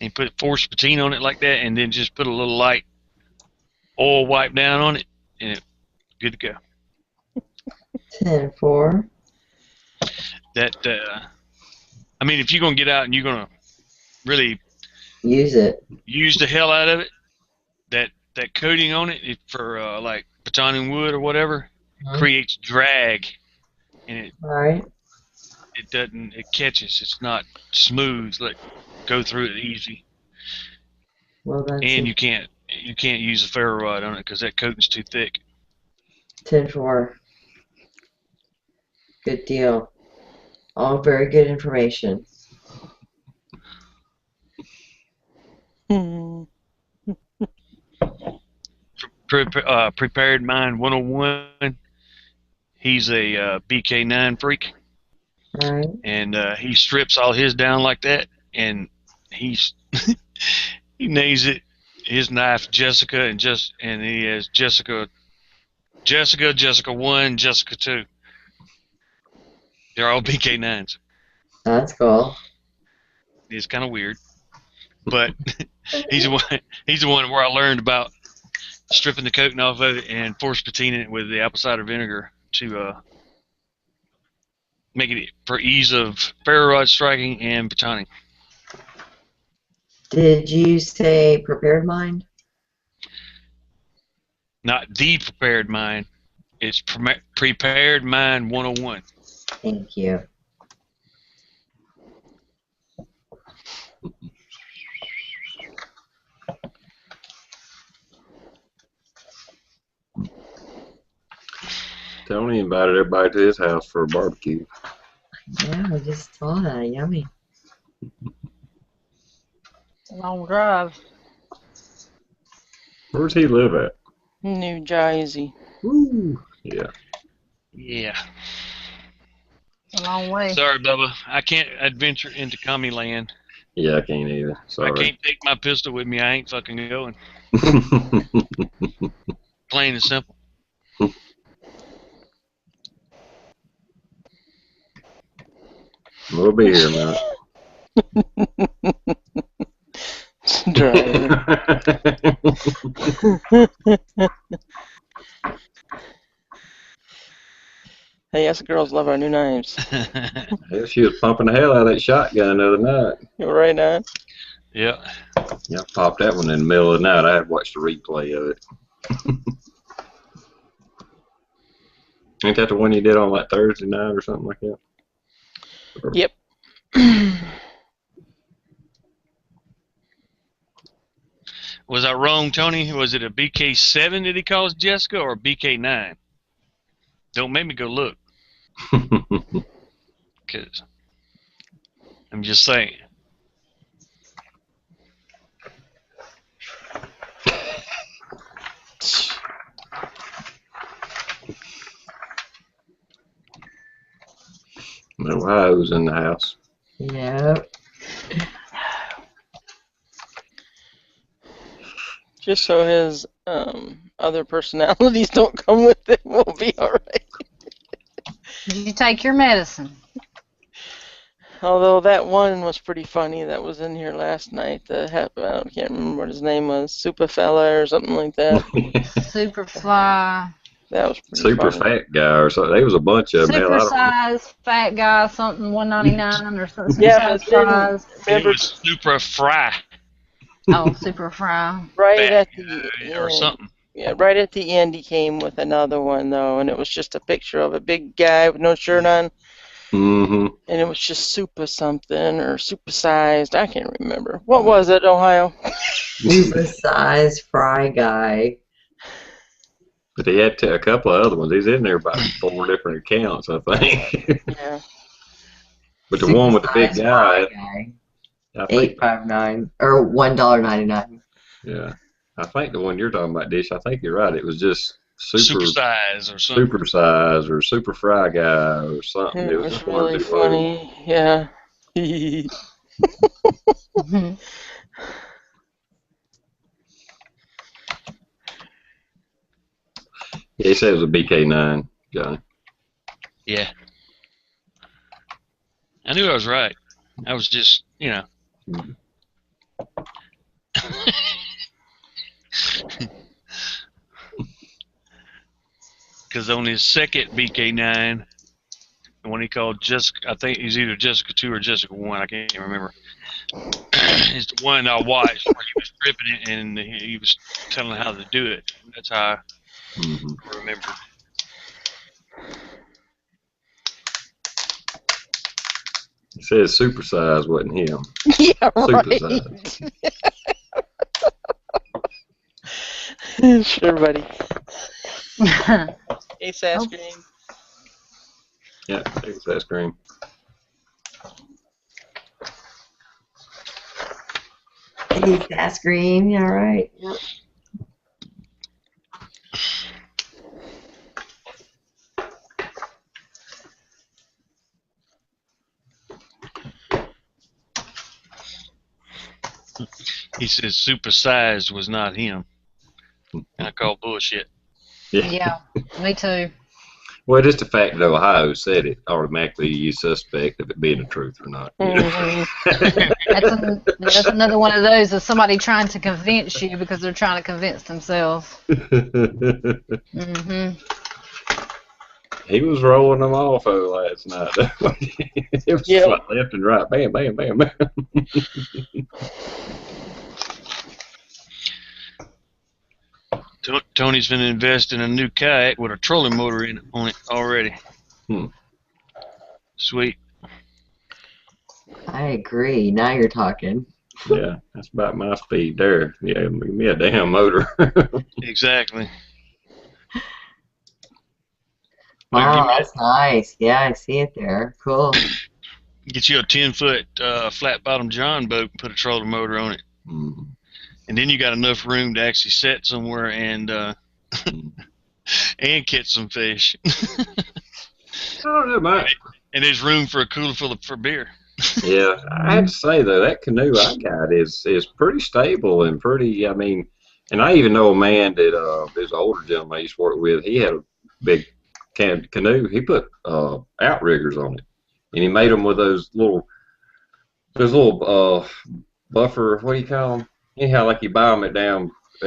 Speaker 5: And put force patina on it like that, and then just put a little light oil wipe down on it, and it's good to go.
Speaker 4: 10-4.
Speaker 5: That I mean, if you're gonna get out and you're gonna really
Speaker 4: Use it.
Speaker 5: use the hell out of it, that coating on it for like batoning wood or whatever creates drag, and
Speaker 4: All right.
Speaker 5: it catches. It's not smooth. Like go through it easy,
Speaker 4: Well, that's
Speaker 5: and
Speaker 4: it.
Speaker 5: you can't use a ferro rod on it because that coating's too thick.
Speaker 4: 10-4. Good deal. All very good information.
Speaker 5: Prepared Mind 101. He's a BK9 freak,
Speaker 4: All right.
Speaker 5: and he strips all his down like that, and he's he names it his knife Jessica, and he has Jessica 1, Jessica 2. They're all BK9s.
Speaker 4: That's cool.
Speaker 5: It's kind of weird, but he's the one where I learned about stripping the coating off of it and force patining it with the apple cider vinegar to make it for ease of ferro rod striking and batoning.
Speaker 4: Did you say prepared mind?
Speaker 5: Not the Prepared Mind. It's Prepared Mind 101.
Speaker 4: Thank you.
Speaker 3: Tony invited everybody to his house for a barbecue.
Speaker 4: Yeah, I just saw that. Yummy.
Speaker 1: Long drive.
Speaker 3: Where does he live at?
Speaker 2: New Jersey.
Speaker 3: Woo. Yeah.
Speaker 5: Yeah.
Speaker 1: A long way.
Speaker 5: Sorry, Bubba. I can't adventure into commie land.
Speaker 3: Yeah, I can't either. Sorry.
Speaker 5: I can't take my pistol with me. I ain't fucking going. Plain and simple.
Speaker 3: We'll be here, man.
Speaker 2: Driver. Hey, us girls love our new knives.
Speaker 3: Hell, she was pumping the hell out of that shotgun the other night.
Speaker 2: You're right on.
Speaker 5: Yeah.
Speaker 3: Yeah, I popped that one in the middle of the night. I had watched the replay of it. Ain't that the one you did on like Thursday night or something like that?
Speaker 2: Yep.
Speaker 5: Was I wrong, Tony? Was it a BK7 that he calls Jessica or a BK9? Don't make me go look, because I'm just saying.
Speaker 3: No hoes in the house.
Speaker 4: Yep.
Speaker 2: Just so his other personalities don't come with it, we'll be alright.
Speaker 1: Did you take your medicine?
Speaker 2: Although that one was pretty funny that was in here last night. I can't remember what his name was. Superfella or something like that.
Speaker 1: Superfly.
Speaker 2: That was pretty
Speaker 3: Super
Speaker 2: funny.
Speaker 3: fat guy or something. There was a bunch of them. Hell, I don't know.
Speaker 1: Supersize fat guy something 199 or something.
Speaker 2: Yeah, but then,
Speaker 1: Size.
Speaker 5: It
Speaker 2: remember,
Speaker 5: was Super Fry
Speaker 1: Oh, super fry.
Speaker 2: right
Speaker 5: Fat
Speaker 2: at the
Speaker 5: or
Speaker 2: end,
Speaker 5: something.
Speaker 2: yeah, right at the end he came with another one though, and it was just a picture of a big guy with no shirt on,
Speaker 3: Mm-hmm.
Speaker 2: and it was just super something or super sized. I can't remember. What was it, Ohio?
Speaker 4: Super-sized fry guy.
Speaker 3: But he had a couple of other ones. He's in there about 4 different accounts, I think.
Speaker 2: Yeah.
Speaker 3: But the one with the big
Speaker 4: Super-sized
Speaker 3: guy,
Speaker 4: fry guy.
Speaker 3: I think,
Speaker 4: $8.59 or $1.99.
Speaker 3: yeah, I think the one you're talking about, Dish. I think you're right. It was just super
Speaker 5: Size or something.
Speaker 3: super size or super fry guy or something.
Speaker 2: It
Speaker 3: It was
Speaker 2: was
Speaker 3: just one or
Speaker 2: really
Speaker 3: two
Speaker 2: funny. Yeah.
Speaker 1: Mhm.
Speaker 3: Yeah, he said it was a BK9 guy.
Speaker 5: Yeah. I knew I was right. I was just, because on his second BK9, the one he called Jessica, I think he's either Jessica 2 or Jessica 1, I can't remember. It's the one I watched where he was tripping it and he was telling how to do it. That's how
Speaker 3: Mm-hmm.
Speaker 5: I remember.
Speaker 3: He said super size wasn't him.
Speaker 2: Yeah,
Speaker 3: Super
Speaker 2: right.
Speaker 3: size.
Speaker 2: Sure, buddy. Ace ice cream.
Speaker 3: Yeah, it's ice cream.
Speaker 4: Hey, fast green. Yeah, right. Yep.
Speaker 5: He says supersized was not him. And I call bullshit.
Speaker 1: Yeah, me too.
Speaker 3: Well, just the fact that Ohio said it, automatically you suspect of it being the truth or not. You know?
Speaker 1: That's another one of those of somebody trying to convince you because they're trying to convince themselves. Mm-hmm.
Speaker 3: He was rolling them off last night. It was
Speaker 2: Yep.
Speaker 3: like left and right, bam, bam, bam, bam.
Speaker 5: Tony's been investing in a new kayak with a trolling motor on it already. Sweet.
Speaker 4: I agree. Now you're talking.
Speaker 3: Yeah, that's about my speed there. Yeah, give me a damn motor.
Speaker 5: Exactly.
Speaker 4: Wow, that's nice. Yeah, I see it there. Cool.
Speaker 5: Get you a 10-foot flat bottom John boat and put a trolling motor on it.
Speaker 3: Mm.
Speaker 5: And then you got enough room to actually set somewhere and and catch some fish.
Speaker 3: I don't know, Mike.
Speaker 5: And there's room for a cooler for beer.
Speaker 3: Yeah, I had to say though, that canoe I got is pretty stable and pretty. I mean, and I even know a man that is an older gentleman I used to work with. He had a big canoe. He put outriggers on it, and he made them with those little buffer. What do you call them? Anyhow, like you buy them at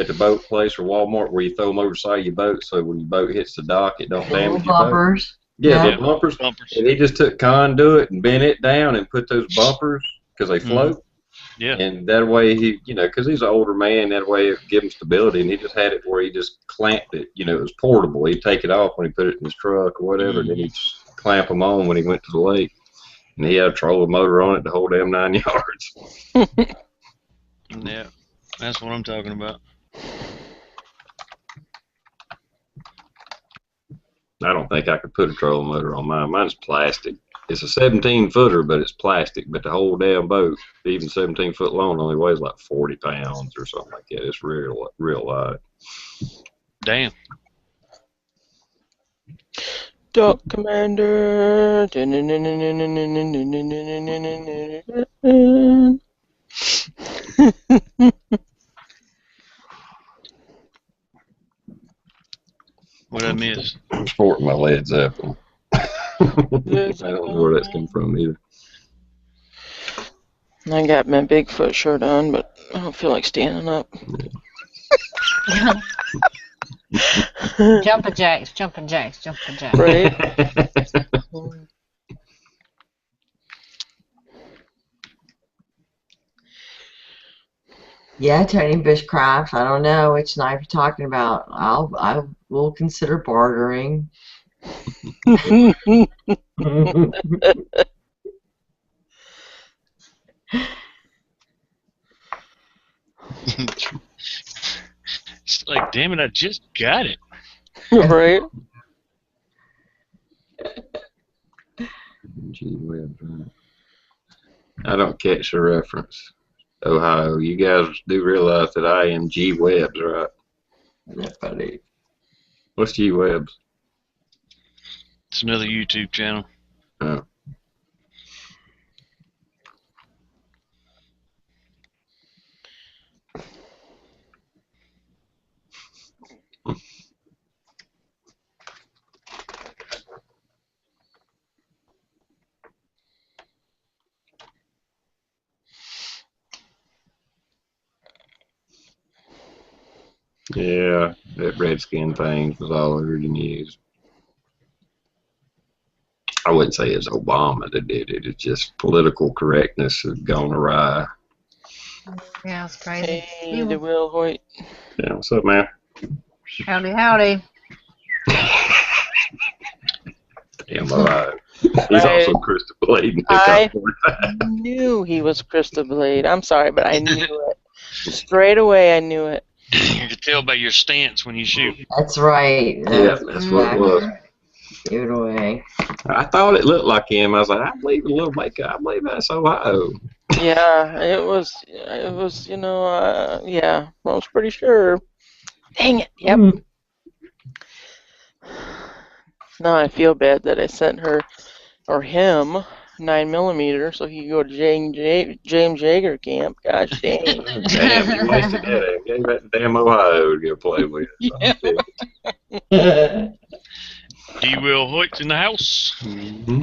Speaker 3: the boat place or Walmart, where you throw them over the side of your boat, so when your boat hits the dock, it don't damage your boat.
Speaker 4: Bumpers.
Speaker 3: Yeah,
Speaker 4: Yeah.
Speaker 3: the bumpers. And he just took conduit and bent it down and put those bumpers because they float.
Speaker 5: Yeah.
Speaker 3: And that way he, because he's an older man, that way it give him stability. And he just had it where he just clamped it. It was portable. He'd take it off when he put it in his truck or whatever, and then he'd just clamp them on when he went to the lake. And he had a trolling motor on it the whole damn 9 yards.
Speaker 5: Yeah. That's what I'm talking about.
Speaker 3: I don't think I could put a trolling motor on mine. Mine's plastic. It's a 17-footer, but it's plastic. But the whole damn boat, even 17-foot long, only weighs like 40 pounds or something like that. It's real light.
Speaker 5: Damn.
Speaker 2: Duck Commander.
Speaker 5: What I miss?
Speaker 3: I'm sporting my Led Zeppelin. I don't know where that's come from either.
Speaker 2: I got my Bigfoot shirt on, but I don't feel like standing up.
Speaker 1: Jumping jacks, jumping jacks, jumping jacks.
Speaker 2: Right?
Speaker 4: Yeah, Tony Bushcraft. I don't know which knife you're talking about. I will consider bartering.
Speaker 5: It's like, damn it, I just got it.
Speaker 2: Right?
Speaker 3: Gee whiz, right. I don't catch the reference. Ohio, you guys do realize that I am G Webbs, right?
Speaker 4: That's funny.
Speaker 3: What's G Webbs?
Speaker 5: It's another YouTube channel.
Speaker 3: Oh. Yeah, that redskin thing was all over the news. I wouldn't say it's Obama that did it. It's just political correctness has gone awry.
Speaker 1: Yeah, it's crazy.
Speaker 2: Hey, the Will Hoyt.
Speaker 3: Yeah, what's up, man?
Speaker 1: Howdy, howdy.
Speaker 3: Damn, Ohio. He's
Speaker 2: Right.
Speaker 3: also Krista Blade.
Speaker 2: I knew he was Krista Blade. I'm sorry, but I knew it. Straight away, I knew it.
Speaker 5: You can tell by your stance when you shoot.
Speaker 4: That's right.
Speaker 3: Yeah, that's what it was.
Speaker 4: Give it away.
Speaker 3: I thought it looked like him. I was like, I believe a little makeup. I believe that's Ohio.
Speaker 2: Yeah, it was, yeah, I was pretty sure. Dang it, yep. Now I feel bad that I sent her, or him, 9mm so he could go to James Jaeger camp. Gosh dang.
Speaker 3: Damn, you wasted that. Gave that to damn Ohio to go play with.
Speaker 2: Yeah.
Speaker 5: D. Will Hoyt's in the house.
Speaker 3: Mm-hmm.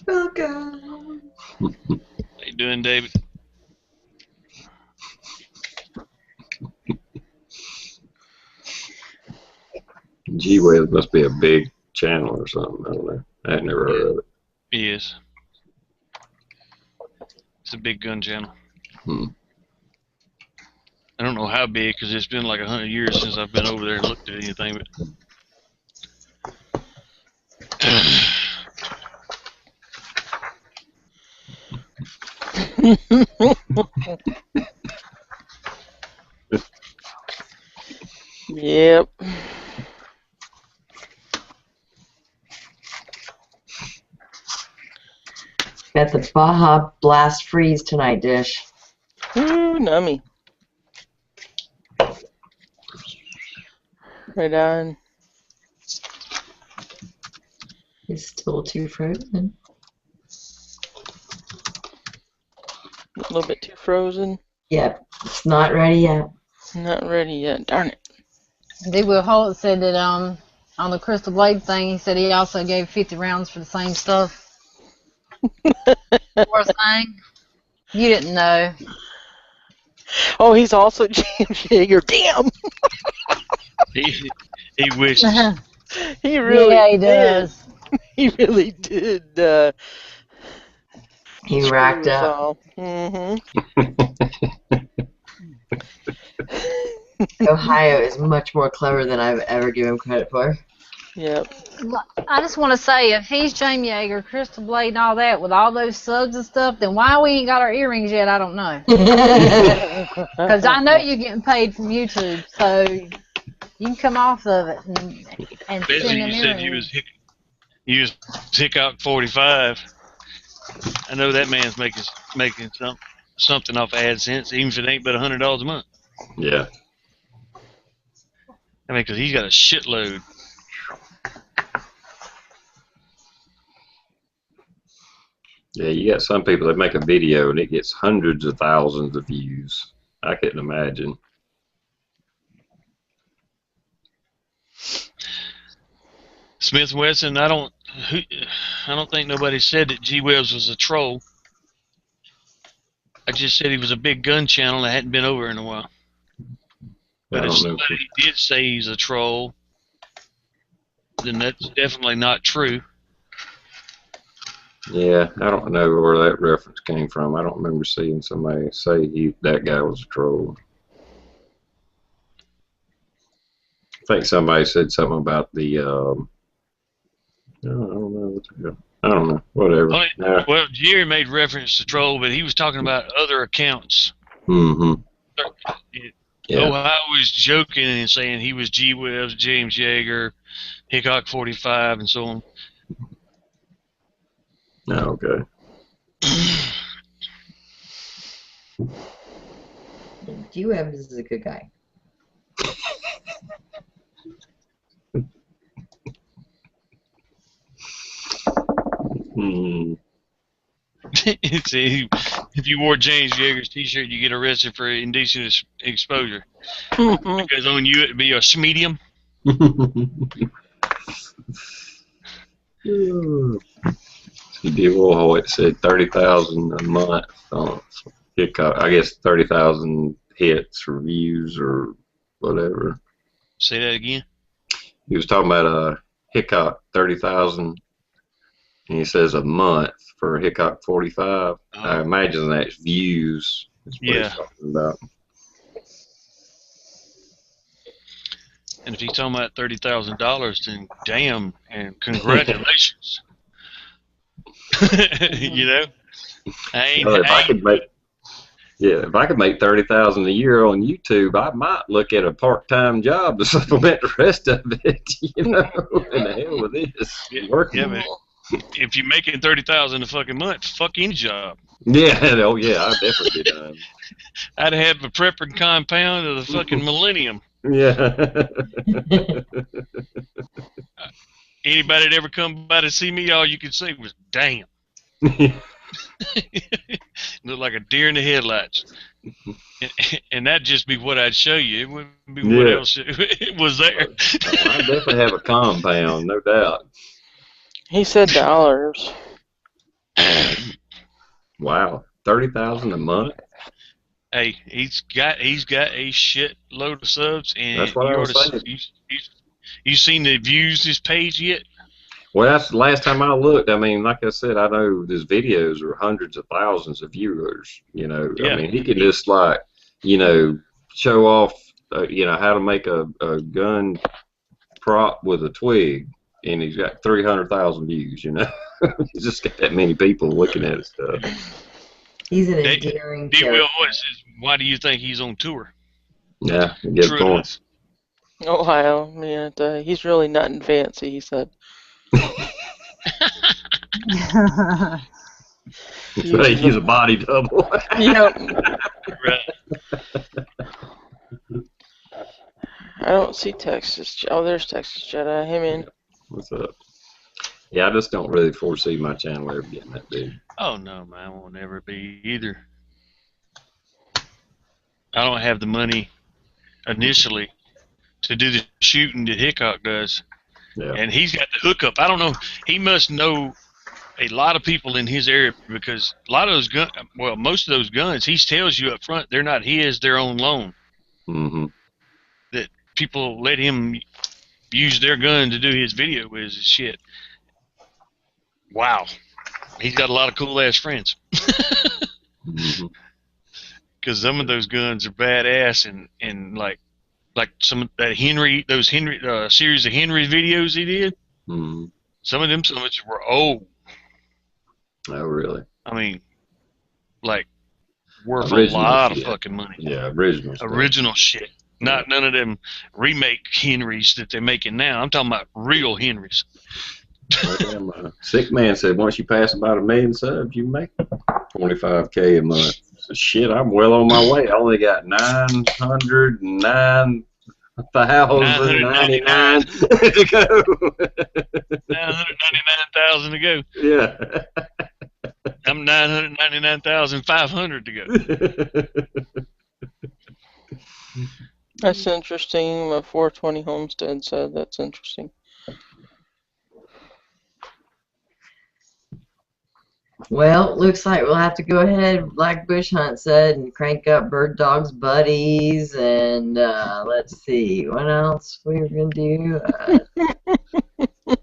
Speaker 4: Welcome.
Speaker 5: How you doing, David?
Speaker 3: G-Web must be a big channel or something. I don't know. I had never heard of it.
Speaker 5: He is. It's a big gun channel. I don't know how big because it's been like 100 years since I've been over there and looked at anything. But
Speaker 2: Yep.
Speaker 4: Got the Baja Blast Freeze tonight dish.
Speaker 2: Ooh, nummy. Right on.
Speaker 4: It's still too frozen.
Speaker 2: A little bit too frozen.
Speaker 4: Yep, it's not ready yet.
Speaker 2: Not ready yet. Darn it.
Speaker 1: D. Will Holt said that on the Crystal Blade thing, he said he also gave 50 rounds for the same stuff. Poor thing. You didn't know.
Speaker 2: Oh, he's also James Jaeger. Damn.
Speaker 5: he wishes.
Speaker 2: He really
Speaker 1: Yeah, he
Speaker 2: did.
Speaker 1: does.
Speaker 2: He really did.
Speaker 4: He
Speaker 2: screw
Speaker 4: racked
Speaker 2: us
Speaker 4: up.
Speaker 2: all. Mm-hmm.
Speaker 4: Ohio is much more clever than I've ever given him credit for.
Speaker 2: Yep.
Speaker 1: I just want to say, if he's Jamie Yeager, Crystal Blade, and all that, with all those subs and stuff, then why we ain't got our earrings yet, I don't know. Because I know you're getting paid from YouTube, so you can come off of it and
Speaker 5: Bessie,
Speaker 1: send
Speaker 5: you
Speaker 1: them
Speaker 5: said
Speaker 1: your.
Speaker 5: you was Hickok 45. I know that man's making something off AdSense, even if it ain't but $100 a month.
Speaker 3: Yeah.
Speaker 5: I mean, because he's got a shitload.
Speaker 3: Yeah, you got some people that make a video and it gets hundreds of thousands of views. I couldn't imagine.
Speaker 5: Smith Wesson, I don't think nobody said that G Wells was a troll. I just said he was a big gun channel that hadn't been over in a while. But
Speaker 3: I
Speaker 5: if
Speaker 3: don't know.
Speaker 5: somebody did say he's a troll, then that's definitely not true.
Speaker 3: Yeah, I don't know where that reference came from. I don't remember seeing somebody say that guy was a troll. I think somebody said something about the. I don't know. I don't know. Whatever.
Speaker 5: Well, Jerry made reference to troll, but he was talking about other accounts.
Speaker 3: Mm-hmm. Yeah.
Speaker 5: Ohio was joking and saying he was G. Wells, James Yeager, Hickok 45, and so on.
Speaker 3: Oh, okay.
Speaker 4: G-Webs is a good guy.
Speaker 3: Hmm.
Speaker 5: See, if you wore James Yeager's T-shirt, you get arrested for indecent exposure.
Speaker 2: Mm-hmm.
Speaker 5: Because on you it'd be a medium.
Speaker 3: CD Warhol, it said 30,000 a month on Hickok. I guess 30,000 hits or views or whatever.
Speaker 5: Say that again.
Speaker 3: He was talking about Hickok 30,000, and he says a month for Hickok 45. I imagine that's views. That's what he's talking about.
Speaker 5: And if he's talking about $30,000, then damn and congratulations. You know,
Speaker 3: if I could make 30,000 a year on YouTube, I might look at a part-time job to supplement the rest of it. You know, and the hell with this working.
Speaker 5: Yeah, man. If you're making 30,000 a fucking month, fuck any job.
Speaker 3: Yeah, oh yeah, I'd definitely be done.
Speaker 5: I'd have a prepping compound of the fucking millennium.
Speaker 3: Yeah.
Speaker 5: Anybody that ever come by to see me, all you could say was, damn. Look like a deer in the headlights. And that'd just be what I'd show you. It wouldn't be what else was there.
Speaker 3: I definitely have a compound, no doubt.
Speaker 2: He said dollars.
Speaker 3: Wow, 30,000 a month.
Speaker 5: Hey, he's got a shit load of subs, and
Speaker 3: that's what I was saying.
Speaker 5: You seen the views this page yet?
Speaker 3: Well, that's the last time I looked. I mean, like I said, I know his videos are hundreds of thousands of viewers. You know, I mean, he can just show off, how to make a gun prop with a twig, and he's got 300,000 views. You know, he's just got that many people looking at his stuff.
Speaker 4: He's an endearing character.
Speaker 5: D-Will says, why do you think he's on tour?
Speaker 3: Yeah, good point.
Speaker 2: Ohio, yeah, he's really nothing fancy, he said.
Speaker 3: They use a body double.
Speaker 2: Yep. I don't see Texas. Oh, there's Texas Jedi. Hey, man.
Speaker 3: What's up? Yeah, I just don't really foresee my channel ever getting that big.
Speaker 5: Oh, no, man. I won't ever be either. I don't have the money initially to do the shooting that Hickok does.
Speaker 3: Yeah.
Speaker 5: And he's got the hookup. I don't know. He must know a lot of people in his area because a lot of those guns, well, most of those guns, he tells you up front, they're not his, they're on loan.
Speaker 3: Mm-hmm.
Speaker 5: That people let him use their gun to do his video with and shit. Wow. He's got a lot of cool-ass friends.
Speaker 3: Mm-hmm.
Speaker 5: Because some of those guns are badass and like some of that series of Henry videos he did.
Speaker 3: Mm-hmm.
Speaker 5: Some of them were old.
Speaker 3: Oh, really?
Speaker 5: I mean, like worth
Speaker 3: Original
Speaker 5: a lot
Speaker 3: shit.
Speaker 5: of fucking money.
Speaker 3: Yeah, original stuff.
Speaker 5: Original shit. Not none of them remake Henrys that they're making now. I'm talking about real Henrys.
Speaker 3: Well, Sick Man said once you pass about 1 million subs, you make $25K a month. So shit, I'm well on my way. I only got 909,099 to go.
Speaker 5: 999,000 to go.
Speaker 3: Yeah.
Speaker 5: I'm 999,500 to go.
Speaker 2: That's interesting. My 420 Homestead said that's interesting.
Speaker 4: Well, looks like we'll have to go ahead, like Bush Hunt said, and crank up Bird Dog's Buddies, and let's see, what else we were going to do?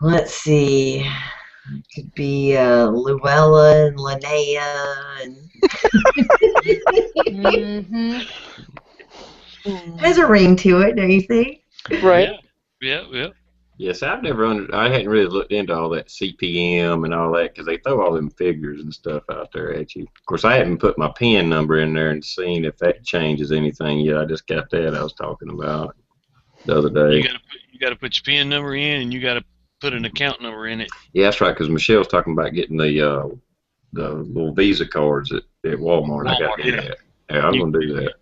Speaker 4: Let's see, it could be Luella and Linnea, and there's a ring to it, don't you think?
Speaker 2: Right.
Speaker 5: Yeah.
Speaker 3: Yes, I hadn't really looked into all that CPM and all that because they throw all them figures and stuff out there at you. Of course, I haven't put my PIN number in there and seen if that changes anything yet. I just got that I was talking about the other day.
Speaker 5: You got to put your PIN number in, and you got to put an account number in it.
Speaker 3: Yeah, that's right. Because Michelle's talking about getting the little Visa cards at Walmart. I got that. Yeah, I'm gonna do that.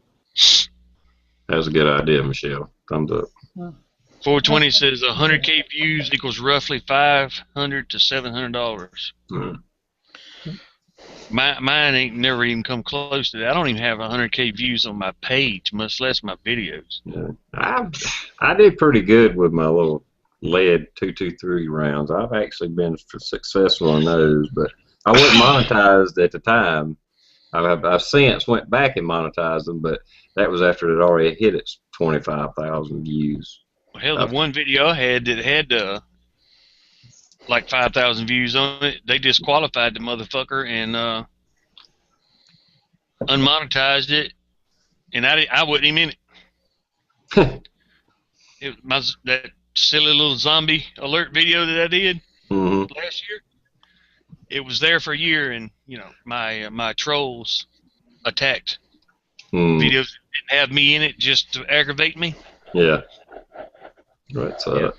Speaker 3: That's a good idea, Michelle. Thumbs up.
Speaker 5: 420 says 100K views equals roughly $500 to $700. Mine ain't never even come close to that. I don't even have 100K views on my page, much less my videos.
Speaker 3: Yeah. I did pretty good with my little lead 223 rounds. I've actually been successful on those, but I wasn't monetized at the time. I've since went back and monetized them, but that was after it already hit its 25,000 views.
Speaker 5: Well, hell, the one video I had that had like 5,000 views on it, they disqualified the motherfucker and unmonetized it, and I wasn't even in it. That silly little zombie alert video that I did last year. It was there for a year, and my trolls attacked videos that didn't have me in it just to aggravate me.
Speaker 3: Yeah. Right, so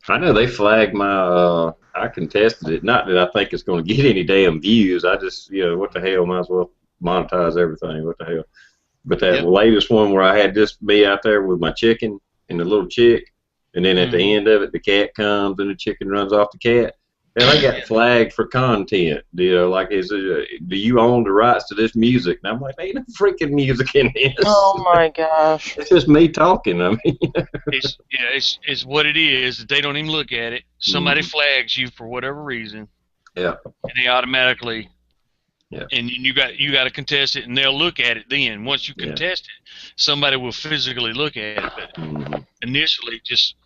Speaker 3: I know they flagged my I contested it. Not that I think it's going to get any damn views. I just, what the hell, might as well monetize everything. What the hell. But that latest one where I had just me out there with my chicken and the little chick, and then at the end of it, the cat comes and the chicken runs off the cat. And I got flagged for content. Do you own the rights to this music? And I'm like, ain't no freaking music in this.
Speaker 2: Oh my gosh!
Speaker 3: It's just me talking. I mean,
Speaker 5: it's what it is. They don't even look at it. Somebody flags you for whatever reason.
Speaker 3: Yeah. And
Speaker 5: they automatically. Yeah. And you got to contest it, and they'll look at it. Then once you contest it, somebody will physically look at it. But initially,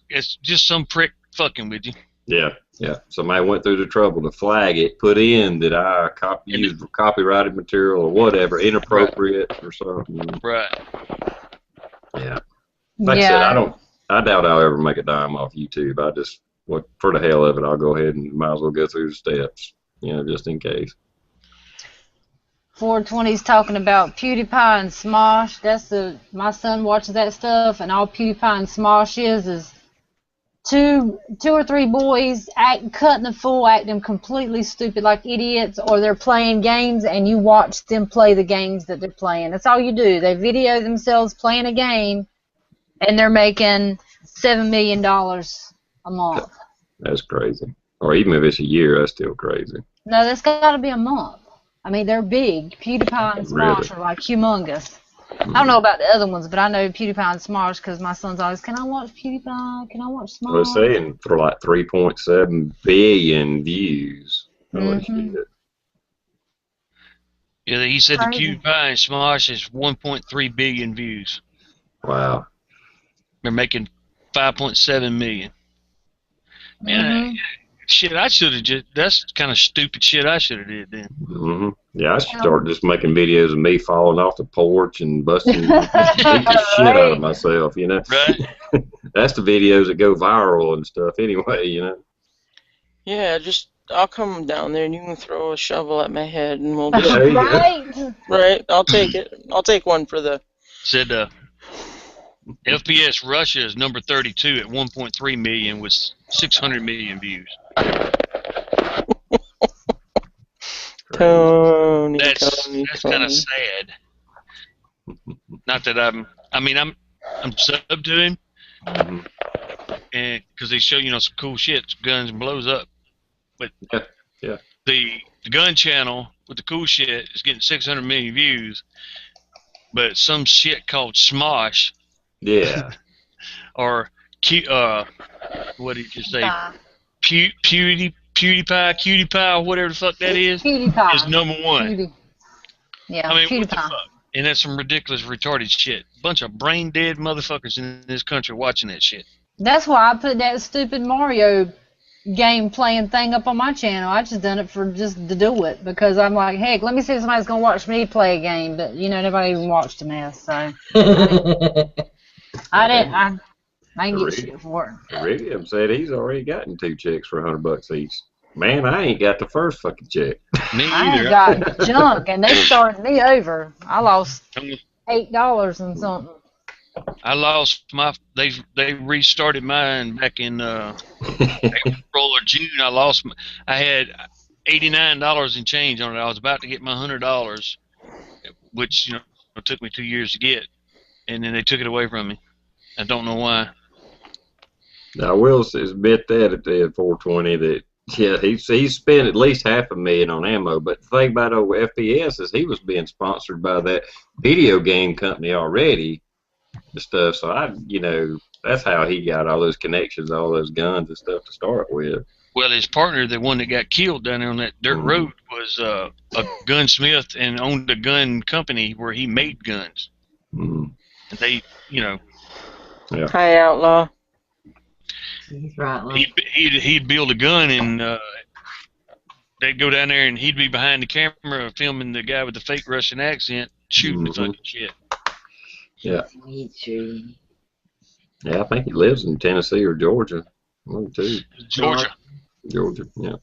Speaker 5: it's just some prick fucking with you.
Speaker 3: Yeah. Yeah, somebody went through the trouble to flag it, put in that I used copyrighted material or whatever, inappropriate or something.
Speaker 5: Right.
Speaker 3: Yeah. Like I said, I doubt I'll ever make a dime off YouTube. I just, for the hell of it, I'll go ahead and might as well go through the steps, just in case.
Speaker 1: 420's talking about PewDiePie and Smosh. My son watches that stuff, and all PewDiePie and Smosh is two or three boys cutting the fool, acting completely stupid like idiots, or they're playing games and you watch them play the games that they're playing. That's all you do. They video themselves playing a game and they're making $7 million a month.
Speaker 3: That's crazy. Or even if it's a year, that's still crazy.
Speaker 1: No, that's got to be a month. I mean, they're big. PewDiePie and Smosh are like humongous. I don't know about the other ones, but I know PewDiePie and Smosh because my son's always, can I watch PewDiePie? Can I watch Smosh?
Speaker 3: I was saying for like 3.7 billion views.
Speaker 5: Yeah, he said the PewDiePie and Smosh is 1.3 billion views.
Speaker 3: Wow.
Speaker 5: They're making 5.7 million. Man, shit, I should have that's kind of stupid shit I should have did then.
Speaker 3: Yeah, I should start just making videos of me falling off the porch and busting the shit out of myself,
Speaker 5: Right.
Speaker 3: That's the videos that go viral and stuff anyway,
Speaker 2: Yeah, just I'll come down there and you can throw a shovel at my head and we'll just
Speaker 3: Yeah, there you go.
Speaker 1: Right?
Speaker 2: right. I'll take it. I'll take one for the.
Speaker 5: Said FPS Russia is number 32 at 1.3 million with 600 million views.
Speaker 2: Tony.
Speaker 5: That's kind of sad. Not that I'm sub to him,
Speaker 3: Mhm.
Speaker 5: and because they show some cool shit, guns and blows up, but
Speaker 3: Yeah.
Speaker 5: the gun channel with the cool shit is getting 600 million views, but some shit called Smosh
Speaker 3: Yeah.
Speaker 5: or what did you say?
Speaker 1: Bye.
Speaker 5: PewDiePie, whatever the fuck that is
Speaker 1: PewDiePie.
Speaker 5: number one.
Speaker 1: Yeah,
Speaker 5: I mean, what the
Speaker 1: PewDiePie.
Speaker 5: fuck? And that's some ridiculous, retarded shit. Bunch of brain dead motherfuckers in this country watching that shit.
Speaker 1: That's why I put that stupid Mario game playing thing up on my channel. I just done it for just to do it because I'm like, heck, let me see if somebody's gonna watch me play a game. But nobody even watched the mess, so I didn't get shit for it.
Speaker 3: Iridium said he's already gotten 2 checks for $100 each. Man, I ain't got the first fucking check.
Speaker 5: Me
Speaker 1: I
Speaker 5: either.
Speaker 1: ain't got junk, and they started me over. I lost $8 and something.
Speaker 5: I lost they restarted mine back in April or June. I had $89 in change on it. I was about to get my $100, which it took me 2 years to get, and then they took it away from me. I don't know why.
Speaker 3: Now, Will admit that at the 420 that he spent at least $500,000 on ammo. But the thing about over FPS is he was being sponsored by that video game company already. The stuff, so that's how he got all those connections, all those guns and stuff to start with.
Speaker 5: Well, his partner, the one that got killed down there on that dirt road, was a gunsmith and owned a gun company where he made guns.
Speaker 3: Mm.
Speaker 5: And they,
Speaker 3: Yeah.
Speaker 2: Hi, Outlaw.
Speaker 4: He's right.
Speaker 5: he'd build a gun and they'd go down there and he'd be behind the camera filming the guy with the fake Russian accent shooting the fucking shit.
Speaker 3: Yeah.
Speaker 4: Me too.
Speaker 3: Yeah, I think he lives in Tennessee or Georgia. One or two.
Speaker 5: Georgia.
Speaker 3: Georgia, yeah.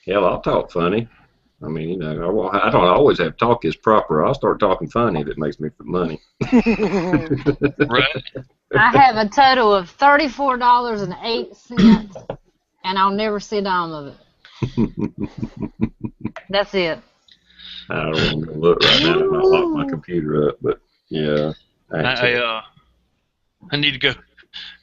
Speaker 3: Hell, I'll talk funny. I mean, I don't always have to talk as proper. I'll start talking funny if it makes me money.
Speaker 5: Right.
Speaker 1: I have a total of $34.08, and I'll never see a dime of it. That's it.
Speaker 3: I don't want to look right now. I might lock my computer up, but yeah.
Speaker 5: I need to go.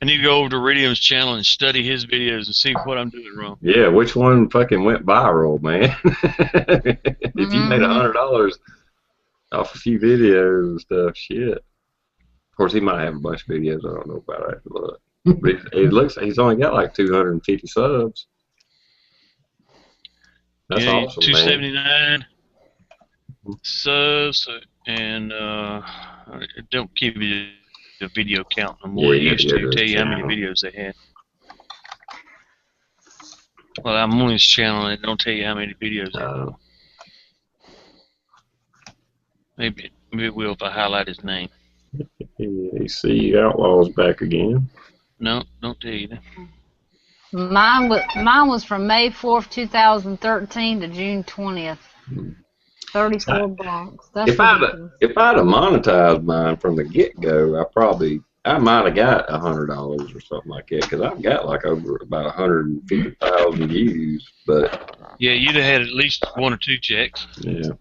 Speaker 5: I need to go over to Iridium's channel and study his videos and see what I'm doing wrong.
Speaker 3: Yeah, which one fucking went viral, man? If you made $100 off a few videos and stuff, shit. Of course, he might have a bunch of videos I don't know about after that. But it looks like he's only got like 250 subs. That's awesome,
Speaker 5: 279 subs, and it don't give you the video count no more. It used to tell you how many videos they had. Well, I'm on his channel and it don't tell you how many videos they have. Maybe it will if I highlight his name.
Speaker 3: AC Outlaw's back again.
Speaker 5: No, don't tell you that.
Speaker 1: Mine was from May 4th, 2013 to June 20th. 34 bucks. That's
Speaker 3: if I'd have monetized mine from the get-go, I might have got $100 or something like that, because I've got like over about 150,000 views. But
Speaker 5: yeah, you'd have had at least 1 or 2 checks.
Speaker 3: Yeah.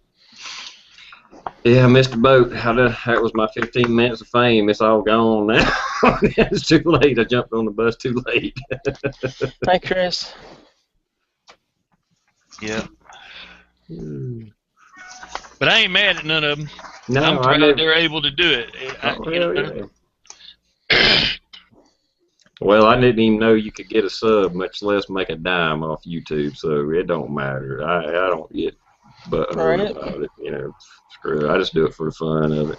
Speaker 3: Yeah, I missed the boat. That was my 15 minutes of fame. It's all gone now. It's too late. I jumped on the bus too late.
Speaker 2: Hi, Chris.
Speaker 5: Yeah. But I ain't mad at none of them.
Speaker 3: No,
Speaker 5: I'm proud they're able to do it.
Speaker 3: Well, I didn't even know you could get a sub, much less make a dime off YouTube, so it don't matter. I don't get butthurt about it, Screw it. I just do it for the fun of it.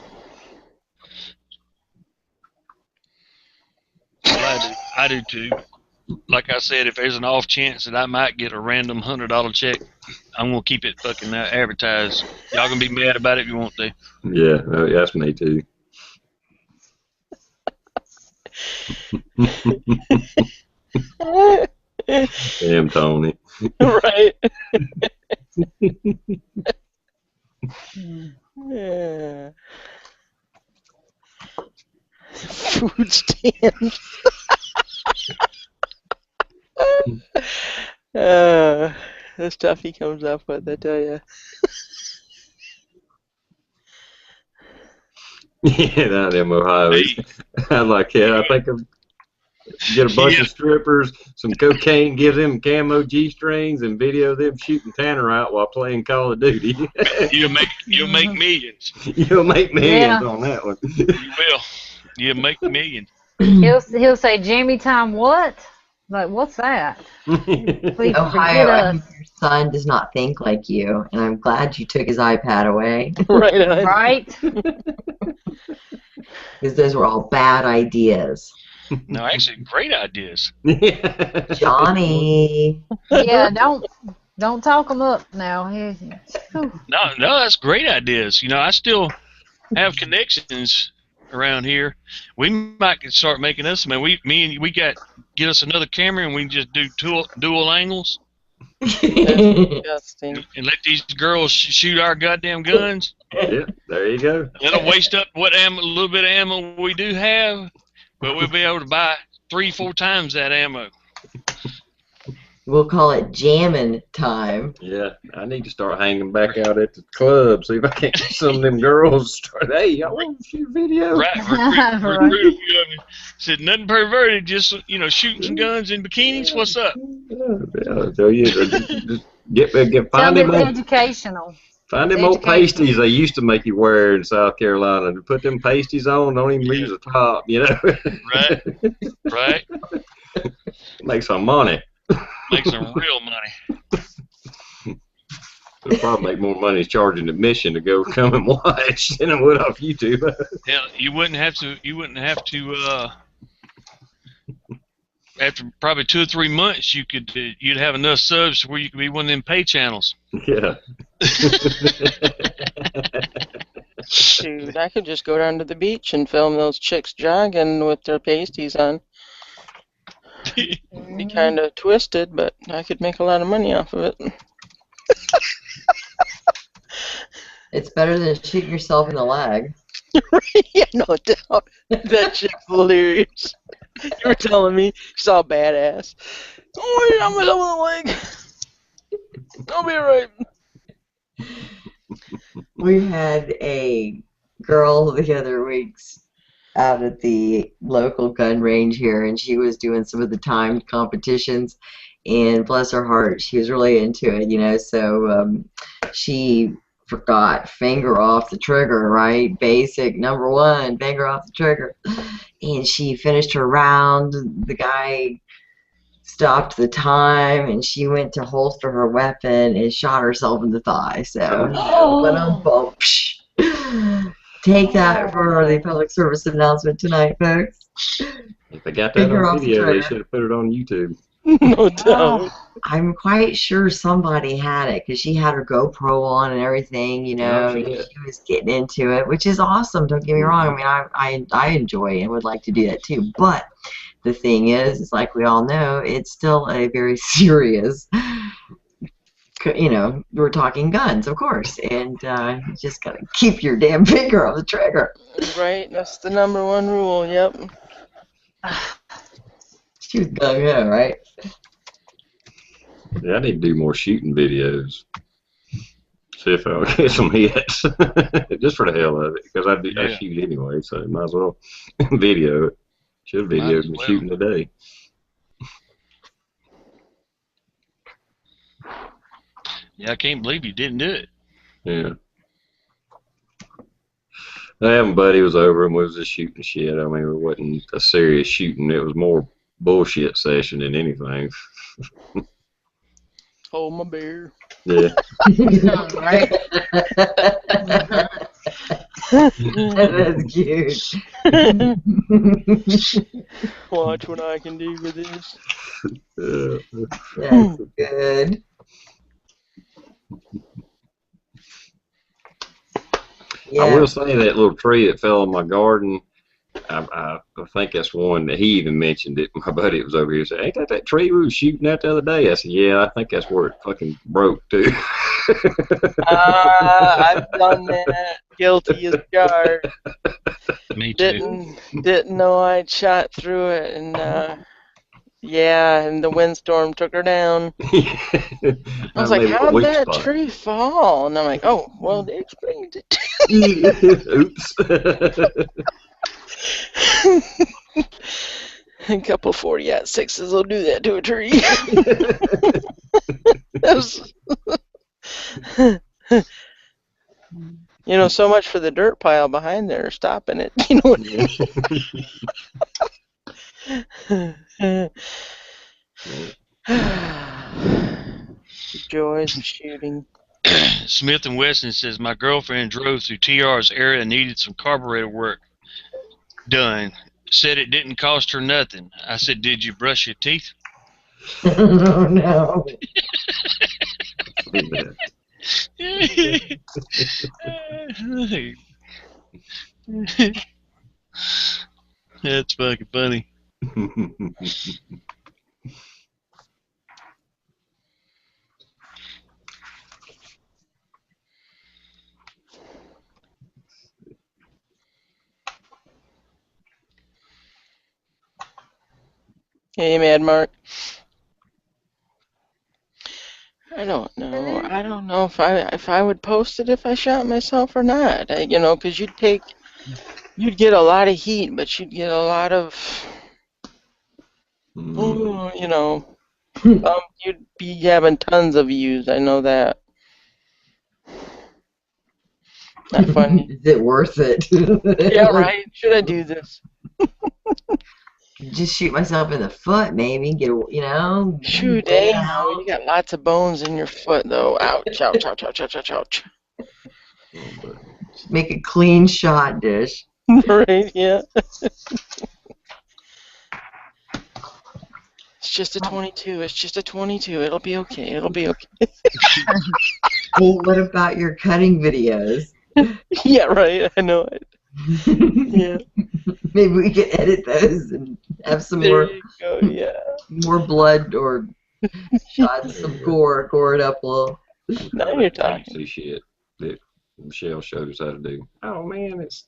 Speaker 5: Well, I do too. Like I said, if there's an off chance that I might get a random $100 check, I'm gonna keep it fucking advertised. Y'all can be mad about it if you want to.
Speaker 3: Yeah, that's me too. Damn, Tony.
Speaker 2: Right.
Speaker 1: Mm.
Speaker 2: Yeah. Food stand. The stuff he comes up with, I tell you.
Speaker 3: Yeah, down them Ohio's.
Speaker 5: Hey,
Speaker 3: I'm like, yeah, I think I'm get a bunch
Speaker 5: yeah,
Speaker 3: of strippers, some cocaine, give them camo G-strings, and video them shooting Tanner out while playing Call of Duty.
Speaker 5: you'll make
Speaker 1: Mhm.
Speaker 5: millions.
Speaker 3: You'll make millions
Speaker 1: Yeah.
Speaker 3: on that one.
Speaker 5: You will. You'll make millions.
Speaker 1: He'll say Jammy Time what? Like what's that? Please
Speaker 4: Ohio,
Speaker 1: forget
Speaker 4: I
Speaker 1: us.
Speaker 4: hope your son does not think like you, and I'm glad you took his iPad away,
Speaker 2: Right on.
Speaker 1: Right?
Speaker 4: because those were all bad ideas.
Speaker 5: No, actually, great ideas.
Speaker 4: Johnny.
Speaker 1: Yeah, don't talk him up now. Whew.
Speaker 5: No, that's great ideas. You know, I still have connections around here. We might could start making us. Man, we got get us another camera and we can just do dual angles
Speaker 2: Disgusting.
Speaker 5: and let these girls shoot our goddamn guns.
Speaker 3: Yep, there you go.
Speaker 5: It'll waste up what little bit of ammo we do have, but we'll be able to buy 3-4 times that ammo.
Speaker 4: We'll call it jamming time.
Speaker 3: Yeah, I need to start hanging back out at the club, see if I can't get some of them girls start. Hey, y'all want to shoot video?
Speaker 5: Right, recruit a few of them. Said nothing perverted, just shooting some guns in bikinis. What's up?
Speaker 3: Yeah, so you just
Speaker 1: Tell
Speaker 3: find
Speaker 1: them
Speaker 3: them
Speaker 1: it's
Speaker 3: old,
Speaker 1: educational.
Speaker 3: find them
Speaker 1: It's
Speaker 3: old
Speaker 1: educational.
Speaker 3: pasties they used to make you wear in South Carolina. Put them pasties on. Don't even use a top.
Speaker 5: Right, right.
Speaker 3: Make some money.
Speaker 5: Make some real money.
Speaker 3: It'll probably make more money charging admission to go come and watch than it would off YouTube.
Speaker 5: Hell, you wouldn't have to. After probably 2 or 3 months, you'd have enough subs where you could be one of them pay channels.
Speaker 3: Yeah.
Speaker 2: Dude, I could just go down to the beach and film those chicks jogging with their pasties on. Be kind of twisted, but I could make a lot of money off of it.
Speaker 4: It's better than shooting yourself in the leg.
Speaker 2: Yeah, no doubt. That chick's hilarious. You were telling me she's all badass. Oh, yeah, I'm in the leg. I'll be alright.
Speaker 4: We had a girl the other weeks out at the local gun range here, and she was doing some of the timed competitions, and bless her heart, she was really into it, so she forgot finger off the trigger, right? Basic number one, finger off the trigger. And she finished her round. The guy stopped the time, and she went to holster her weapon and shot herself in the thigh. So, take that for the public service announcement tonight, folks.
Speaker 3: If they got that
Speaker 4: Finger
Speaker 3: on
Speaker 4: off the
Speaker 3: video, they
Speaker 4: trigger.
Speaker 3: should have put it on YouTube.
Speaker 2: No doubt.
Speaker 4: I'm quite sure somebody had it because she had her GoPro on and everything,
Speaker 3: No
Speaker 4: and
Speaker 3: shit.
Speaker 4: she was getting into it, which is awesome. Don't get me wrong. I mean, I enjoy and would like to do that too. But the thing is like we all know, it's still a very serious. We're talking guns, of course, and you just gotta keep your damn finger on the trigger.
Speaker 2: Right, that's the number one rule, yep.
Speaker 4: She was gung-ho, right?
Speaker 3: Yeah, I need to do more shooting videos. See if I can get some hits. Just for the hell of it, because I
Speaker 5: Yeah.
Speaker 3: shoot anyway, so might as well video it. Should
Speaker 5: Might
Speaker 3: video
Speaker 5: as
Speaker 3: me
Speaker 5: well.
Speaker 3: shooting today.
Speaker 5: Yeah, I can't believe you didn't do it.
Speaker 3: Yeah. My buddy was over and we was just shooting shit. I mean, it wasn't a serious shooting. It was more bullshit session than anything.
Speaker 2: Hold my beer.
Speaker 3: Yeah.
Speaker 1: Right?
Speaker 4: That's cute.
Speaker 2: Watch what I can do with this.
Speaker 4: That's good.
Speaker 3: I will say that little tree that fell in my garden, I think that's one that he even mentioned it. My buddy was over here and said, "Ain't that tree we was shooting at the other day?" I said, "Yeah, I think that's where it fucking broke too."
Speaker 2: I've done that. Guilty as charged.
Speaker 5: Me too.
Speaker 2: Didn't know I'd shot through it, and yeah, and the windstorm took her down. I was like,
Speaker 3: made a
Speaker 2: how'd
Speaker 3: weak
Speaker 2: that
Speaker 3: spot.
Speaker 2: tree fall? And I'm like, oh, well, they explained it.
Speaker 3: Oops.
Speaker 2: A couple 40-06s will do that to a tree. That was- so much for the dirt pile behind there stopping it. Joys of shooting.
Speaker 5: Smith and Wesson says my girlfriend drove through TR's area and needed some carburetor work done. Said it didn't cost her nothing. I said, "Did you brush your teeth?"
Speaker 4: Oh no.
Speaker 5: That's fucking funny.
Speaker 2: Hey, Mad Mark. I don't know. I don't know if I would post it if I shot myself or not. Because you'd get a lot of heat, but you'd get a lot of, you'd be having tons of views. I know that. Not funny.
Speaker 4: Is it worth it?
Speaker 2: Yeah, right. Should I do this?
Speaker 4: Just shoot myself in the foot, maybe.
Speaker 2: Shoot, you got lots of bones in your foot, though. Ouch, ouch, ouch, ouch, ouch, ouch, ouch.
Speaker 4: Just make a clean shot, Dish.
Speaker 2: Right, yeah. It's just a 22. It's just a 22. It'll be okay. It'll be okay.
Speaker 4: Well, what about your cutting videos?
Speaker 2: Yeah, right. I know it. Yeah.
Speaker 4: Maybe we can edit those and have some
Speaker 2: There
Speaker 4: more
Speaker 2: you go, yeah.
Speaker 4: more blood or shots, some gore it up a little.
Speaker 2: Now you're talking.
Speaker 3: Fancy shit that Michelle showed us how to do. Oh man, it's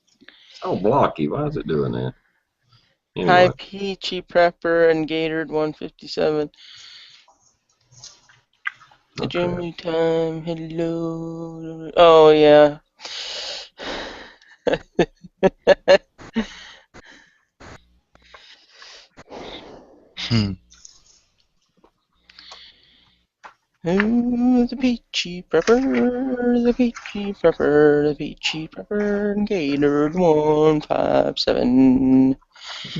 Speaker 3: so blocky. Why is it doing that? Anyway.
Speaker 2: Hi, Peachy Prepper and Gatored 157.
Speaker 3: Okay.
Speaker 2: Jammy Time, hello. Oh, yeah. Ooh, the Peachy Prepper, the Peachy Prepper, the Peachy Prepper, and Gatored 157.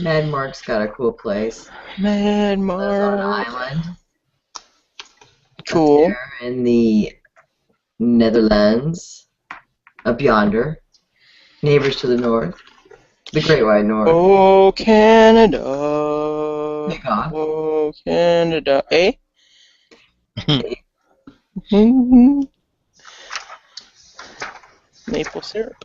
Speaker 4: Mad Mark's got a cool place.
Speaker 2: Mad
Speaker 4: Lives on an
Speaker 2: Mark.
Speaker 4: island.
Speaker 2: Cool.
Speaker 4: Up there in the Netherlands. Up yonder. Neighbors to the north. The Great White North.
Speaker 2: Oh, Canada.
Speaker 4: Big on.
Speaker 2: Oh, Canada. Eh? Maple syrup.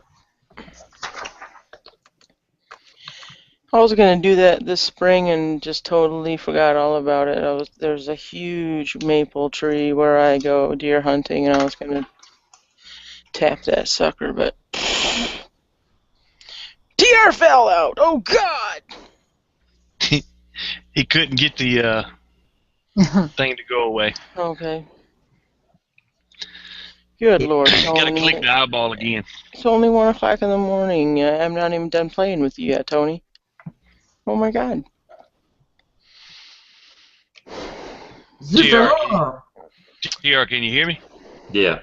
Speaker 2: I was gonna do that this spring and just totally forgot all about it. There's a huge maple tree where I go deer hunting, and I was gonna tap that sucker, but deer fell out. Oh God!
Speaker 5: He couldn't get the thing to go away.
Speaker 2: Okay. Good Lord,
Speaker 5: You gotta
Speaker 2: Tony.
Speaker 5: click the eyeball again.
Speaker 2: It's only 1 o'clock in the morning. I'm not even done playing with you yet, Tony. Oh my God.
Speaker 5: TR, can you hear me?
Speaker 3: Yeah.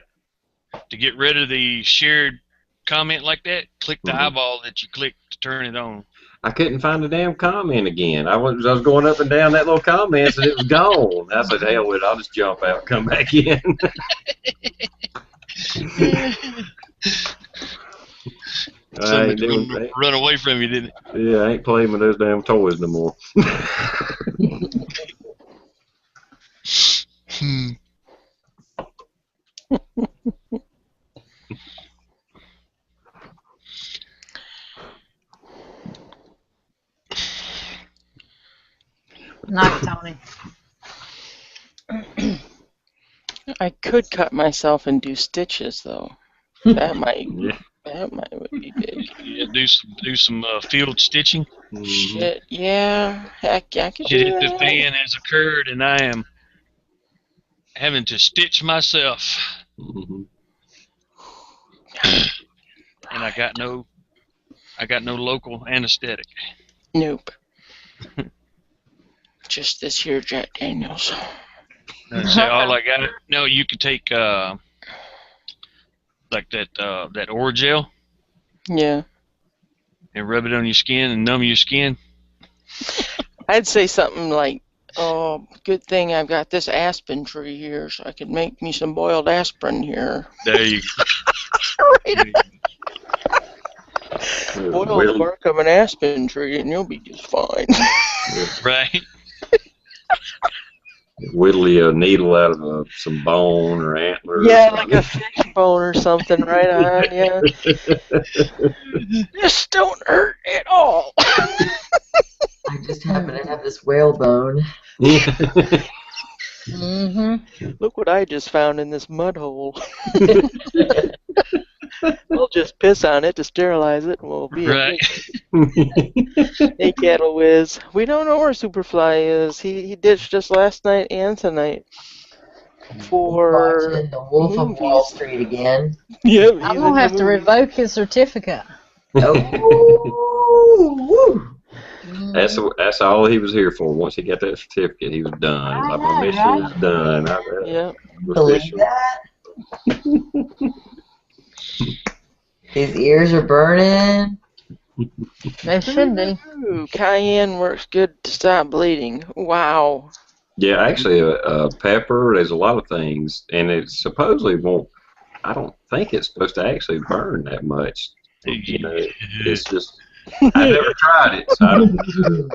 Speaker 5: To get rid of the shared comment like that, click the eyeball that you clicked to turn it on.
Speaker 3: I couldn't find the damn comment again. I was going up and down that little comments and it was gone. I said, hell with it, I'll just jump out and come back in.
Speaker 5: Something run away from you, didn't it?
Speaker 3: Yeah, I ain't playing with those damn toys no more.
Speaker 1: Night, Tony.
Speaker 2: I could cut myself and do stitches though. That might
Speaker 3: Yeah.
Speaker 2: would be big.
Speaker 5: Yeah, do some field stitching.
Speaker 3: Mhm.
Speaker 2: Shit, yeah, I could do
Speaker 5: Shit hit the
Speaker 2: that.
Speaker 5: fan has occurred, and I am having to stitch myself,
Speaker 3: Mhm.
Speaker 5: and I got no local anesthetic.
Speaker 2: Nope. Just this here Jack Daniels.
Speaker 5: See, all I got. No, you could take like that Orajel
Speaker 2: Yeah.
Speaker 5: and rub it on your skin and numb your skin.
Speaker 2: I'd say something like, "Oh, good thing I've got this aspen tree here, so I could make me some boiled aspirin here."
Speaker 5: There you
Speaker 2: Right. Boil the
Speaker 3: Whittle,
Speaker 2: bark of an aspen tree, and you'll be just fine.
Speaker 5: right.
Speaker 3: whittle you a needle out of some bone or antler.
Speaker 2: Yeah,
Speaker 3: or
Speaker 2: like a fish bone or something, right on. Yeah. This don't hurt at all.
Speaker 4: I just happen to have this whalebone.
Speaker 1: Mm-hmm.
Speaker 2: Look what I just found in this mud hole. We'll just piss on it to sterilize it, and we'll be
Speaker 5: Right.
Speaker 2: Hey, Cattle Whiz. We don't know where Superfly is. He ditched us last night and tonight. For
Speaker 4: Watching The Wolf of Wall
Speaker 2: movies.
Speaker 4: Street again.
Speaker 2: Yep,
Speaker 1: I'm gonna have to revoke his certificate.
Speaker 4: Oh, woo.
Speaker 3: That's all he was here for. Once he got that certificate, he was done. He's like, my mission is done.
Speaker 2: Yep.
Speaker 4: Believe that? His ears are burning.
Speaker 1: They should be.
Speaker 2: Ooh, cayenne works good to stop bleeding. Wow.
Speaker 3: Yeah, actually, pepper. There's a lot of things, and it supposedly won't. I don't think it's supposed to actually burn that much. You know, it's just. I never tried it, so I don't know.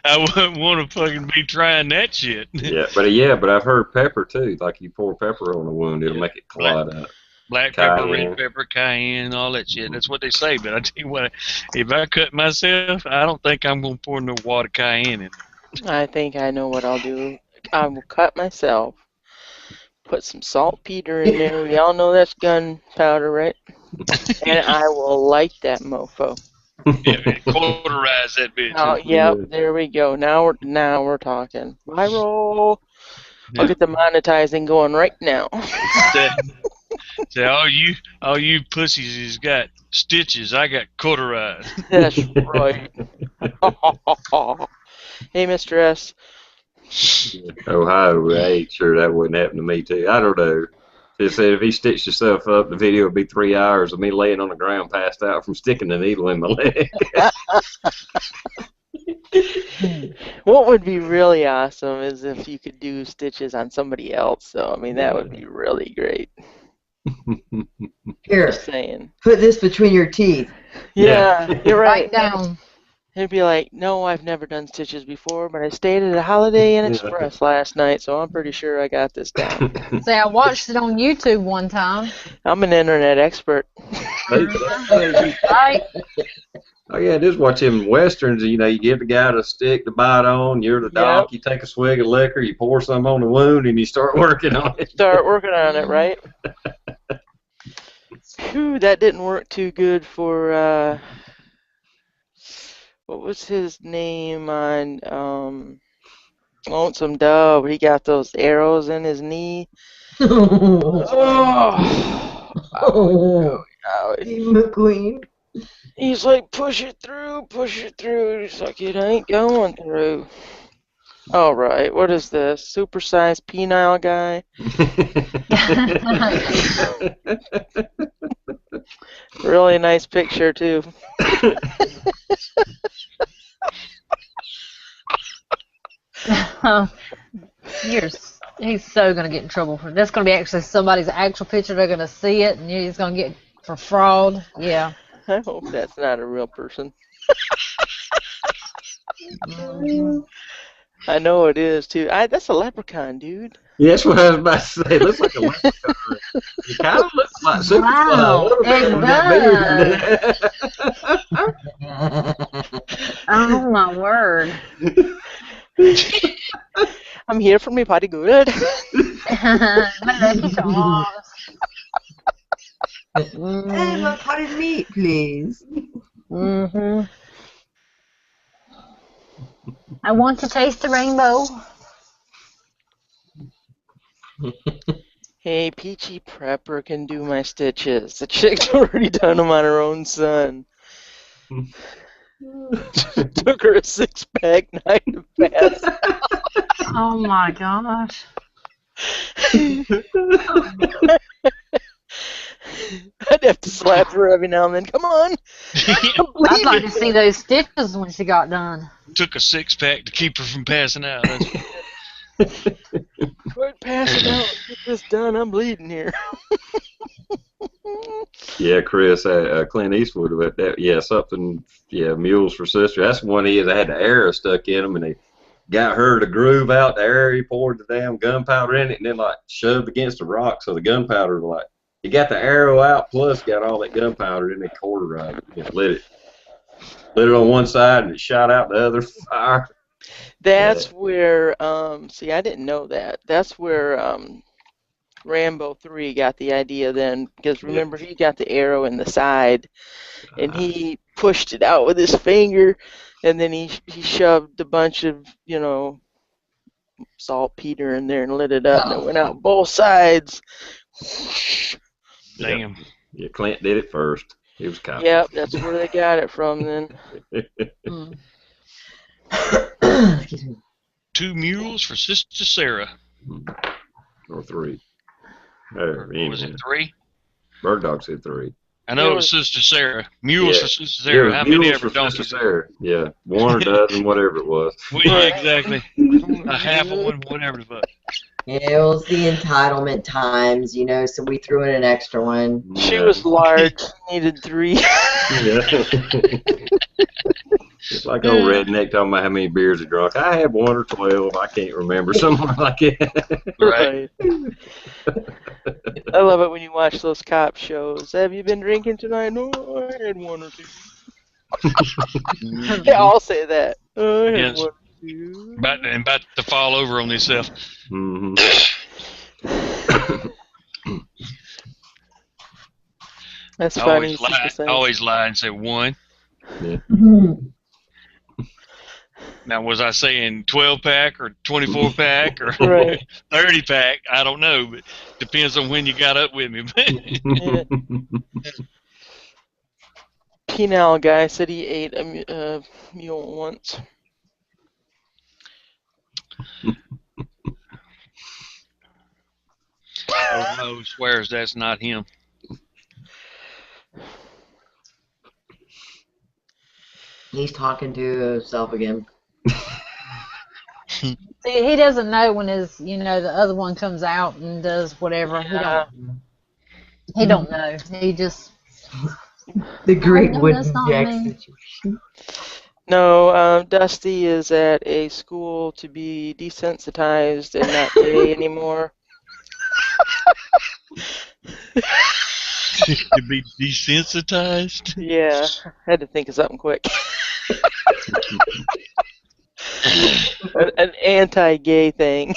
Speaker 5: I wouldn't want to fucking be trying that shit.
Speaker 3: But I've heard pepper too. Like you pour pepper on a wound, it'll make it clot up.
Speaker 5: Black pepper,
Speaker 3: Cayenne.
Speaker 5: red pepper, cayenne, all that shit. That's what they say. But I tell you what, if I cut myself, I don't think I'm gonna pour no water cayenne in.
Speaker 2: I think I know what I'll do. I will cut myself. Put some saltpeter in there. We all know that's gunpowder, right? And I will light that mofo.
Speaker 5: Yeah, man, cauterize that bitch.
Speaker 2: Oh, yep, there we go. Now we're talking. Viral. I'll get the monetizing going right now.
Speaker 5: Say, all you pussies has got stitches. I got cauterized.
Speaker 2: That's right. Hey, Mr. S.
Speaker 3: Ohio, I ain't sure that wouldn't happen to me too. I don't know. It said if he stitched himself up, the video would be 3 hours of me laying on the ground passed out from sticking the needle in my leg.
Speaker 2: What would be really awesome is if you could do stitches on somebody else. So, I mean, that would be really great.
Speaker 4: Here,
Speaker 2: Just saying.
Speaker 4: put this between your teeth.
Speaker 2: Yeah, you're right.
Speaker 1: Write down.
Speaker 2: It'd be like, no, I've never done stitches before, but I stayed at a Holiday Inn Express last night, so I'm pretty sure I got this down.
Speaker 1: Say, I watched it on YouTube one time.
Speaker 2: I'm an internet expert.
Speaker 1: Right?
Speaker 3: Oh yeah, just watch him westerns. You know, you give the guy the stick to bite on. You're the doc. You take a swig of liquor. You pour some on the wound, and you start working on it.
Speaker 2: Start working on it, right? Phew, that didn't work too good for what was his name on Lonesome Dove? He got those arrows in his knee. Oh,
Speaker 4: Steve McQueen.
Speaker 2: he's like, push it through. He's like, it ain't going through. All right, what is this? Supersized penile guy? Really nice picture too.
Speaker 1: He's so gonna get in trouble for that's gonna be actually somebody's actual picture. They're gonna see it, and he's gonna get for fraud. Yeah.
Speaker 2: I hope that's not a real person. I know it is too. That's a leprechaun, dude.
Speaker 3: Yeah, that's what I was about to say. It looks like a leprechaun. It kind of looks like Superfly.
Speaker 1: Wow,
Speaker 3: A little bit
Speaker 1: it
Speaker 3: with that beard.
Speaker 1: Oh my word!
Speaker 2: I'm here for my party good.
Speaker 1: My lucky charms.
Speaker 4: Hey, my potted meat, please.
Speaker 1: Mm-hmm. I want to taste the rainbow.
Speaker 2: Hey, Peachy Prepper can do my stitches. The chick's already done them on her own son. Took her a 6-pack, 9 to pass.
Speaker 1: Oh my gosh.
Speaker 2: I'd have to slap her every now and then. Come on.
Speaker 1: I'd like to see those stitches when she got done.
Speaker 5: Took a 6-pack to keep her from passing out.
Speaker 2: Quit passing out. Get this done. I'm bleeding here.
Speaker 3: Yeah, Chris, Clint Eastwood, something, Mules for Sister. That's the one he had the arrow stuck in him, and he got her to groove out the arrow. He poured the damn gunpowder in it, and then like shoved against the rock, so the gunpowder he got the arrow out, plus got all that gunpowder in the quarter of it. Just lit it on one side, and it shot out the other fire.
Speaker 2: That's where, see, I didn't know that. That's where Rambo 3 got the idea then, because remember, he got the arrow in the side, and he pushed it out with his finger, and then he shoved a bunch of, saltpeter in there and lit it up, and it went out both sides.
Speaker 5: Damn.
Speaker 3: Yeah, Clint did it first. He was copy.
Speaker 2: Yep, that's where they got it from then.
Speaker 4: Excuse me.
Speaker 5: 2 mules for Sister Sarah.
Speaker 3: Or 3.
Speaker 5: Was it 3?
Speaker 3: Bird Dog said 3.
Speaker 5: I know it was Sister Sarah. Mules for Sister Sarah. How many ever donkeys?
Speaker 3: Yeah, 1 or dozen, whatever it was.
Speaker 5: Well, yeah, exactly. A half of one, whatever the fuck.
Speaker 4: Yeah, it was the entitlement times, so we threw in an extra one.
Speaker 2: She was large. She needed 3.
Speaker 3: It's like old redneck talking about how many beers he drunk. I had 1 or 12. I can't remember. Something like that.
Speaker 5: Right.
Speaker 2: I love it when you watch those cop shows. Have you been drinking tonight? No, I had 1 or 2. They all say that. Oh, I had 1 or 2.
Speaker 5: About to fall over on themselves.
Speaker 3: Mm-hmm.
Speaker 2: That's funny.
Speaker 5: Always lie and say 1.
Speaker 3: Yeah.
Speaker 5: Now, was I saying 12-pack or 24-pack or 30-pack? I don't know, but depends on when you got up with me.
Speaker 2: Penal guy said he ate a mule once.
Speaker 5: Oh no, swears that's not him.
Speaker 4: He's talking to himself again.
Speaker 1: See, he doesn't know when the other one comes out and does whatever.
Speaker 2: Yeah.
Speaker 1: He don't know. He just
Speaker 4: the great
Speaker 1: no,
Speaker 4: wooden
Speaker 1: that's not
Speaker 4: jack
Speaker 1: me.
Speaker 4: situation.
Speaker 2: No, Dusty is at a school to be desensitized and not gay anymore.
Speaker 5: To be desensitized?
Speaker 2: Yeah, I had to think of something quick. An anti-gay thing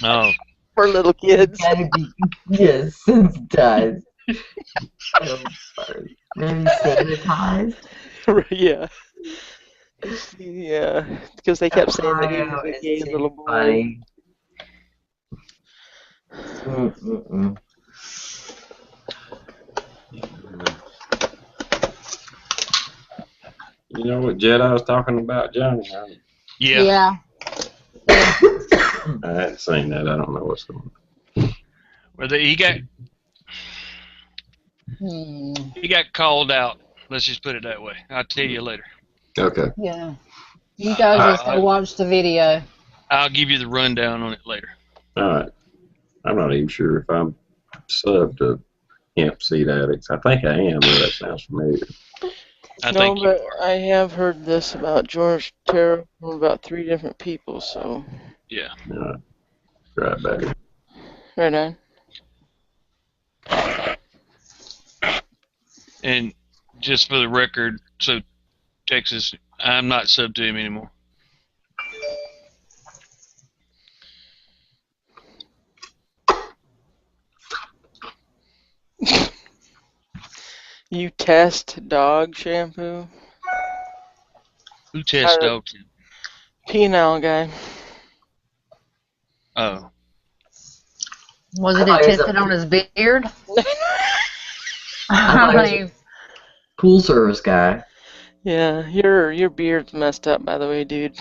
Speaker 5: Oh.
Speaker 2: for little kids.
Speaker 4: Gotta be, yes, sensitized. I'm sorry. Maybe sanitized.
Speaker 2: Yeah. Yeah, because they kept saying that he was a gay little boy.
Speaker 4: Funny. Mm-mm-mm.
Speaker 3: You know what Jedi was talking about, Johnny?
Speaker 5: Yeah.
Speaker 3: I hadn't seen that. I don't know what's going on.
Speaker 5: Well, he got called out. Let's just put it that way. I'll tell you later.
Speaker 3: Okay.
Speaker 1: Yeah. You guys just go watch the video.
Speaker 5: I'll give you the rundown on it later.
Speaker 3: All right. I'm not even sure if I'm subbed to Hemp Seed Addicts. I think I am, but that sounds familiar.
Speaker 2: I have heard this about George Terrell from about 3 different people, so.
Speaker 5: Yeah.
Speaker 3: All right. Right back.
Speaker 2: Right on.
Speaker 5: And just for the record, so Texas, I'm not sub to him anymore.
Speaker 2: You test dog shampoo?
Speaker 5: Who tests dogs?
Speaker 2: Penal guy.
Speaker 5: Oh.
Speaker 1: Wasn't
Speaker 4: I
Speaker 1: it
Speaker 4: thought he was
Speaker 1: tested on his beard?
Speaker 4: I thought
Speaker 1: I
Speaker 4: he was
Speaker 1: mean,
Speaker 4: a pool service guy.
Speaker 2: Yeah, your beard's messed up, by the way, dude.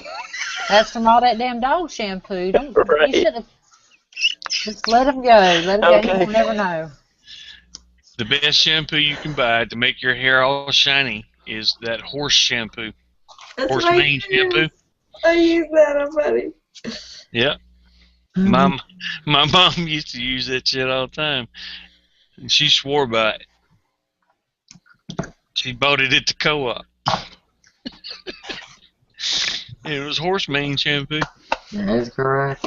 Speaker 1: that's from all that damn dog shampoo. Don't You
Speaker 2: Right.
Speaker 1: should have just let him go. Let him go. He
Speaker 2: Okay.
Speaker 1: will never know.
Speaker 5: The best shampoo you can buy to make your hair all shiny is that horse shampoo.
Speaker 4: That's
Speaker 5: Horse
Speaker 4: what
Speaker 5: mane shampoo.
Speaker 4: I use that already.
Speaker 5: Yeah. My mom used to use that shit all the time. And she swore by it. She bought it at the co-op. It was horse mane shampoo.
Speaker 4: That is correct.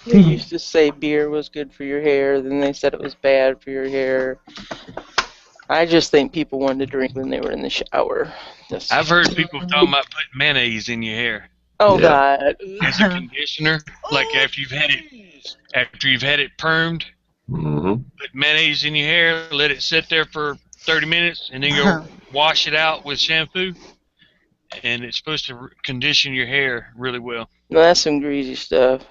Speaker 2: They used to say beer was good for your hair, then they said it was bad for your hair. I just think people wanted to drink when they were in the shower.
Speaker 5: I've heard people talking about putting mayonnaise in your hair
Speaker 2: Oh
Speaker 3: Yeah.
Speaker 2: God.
Speaker 5: as a conditioner. Like after you've had it permed,
Speaker 3: Mm-hmm.
Speaker 5: put mayonnaise in your hair, let it sit there for 30 minutes, and then go wash it out with shampoo. And it's supposed to condition your hair really well.
Speaker 2: No, that's some greasy stuff.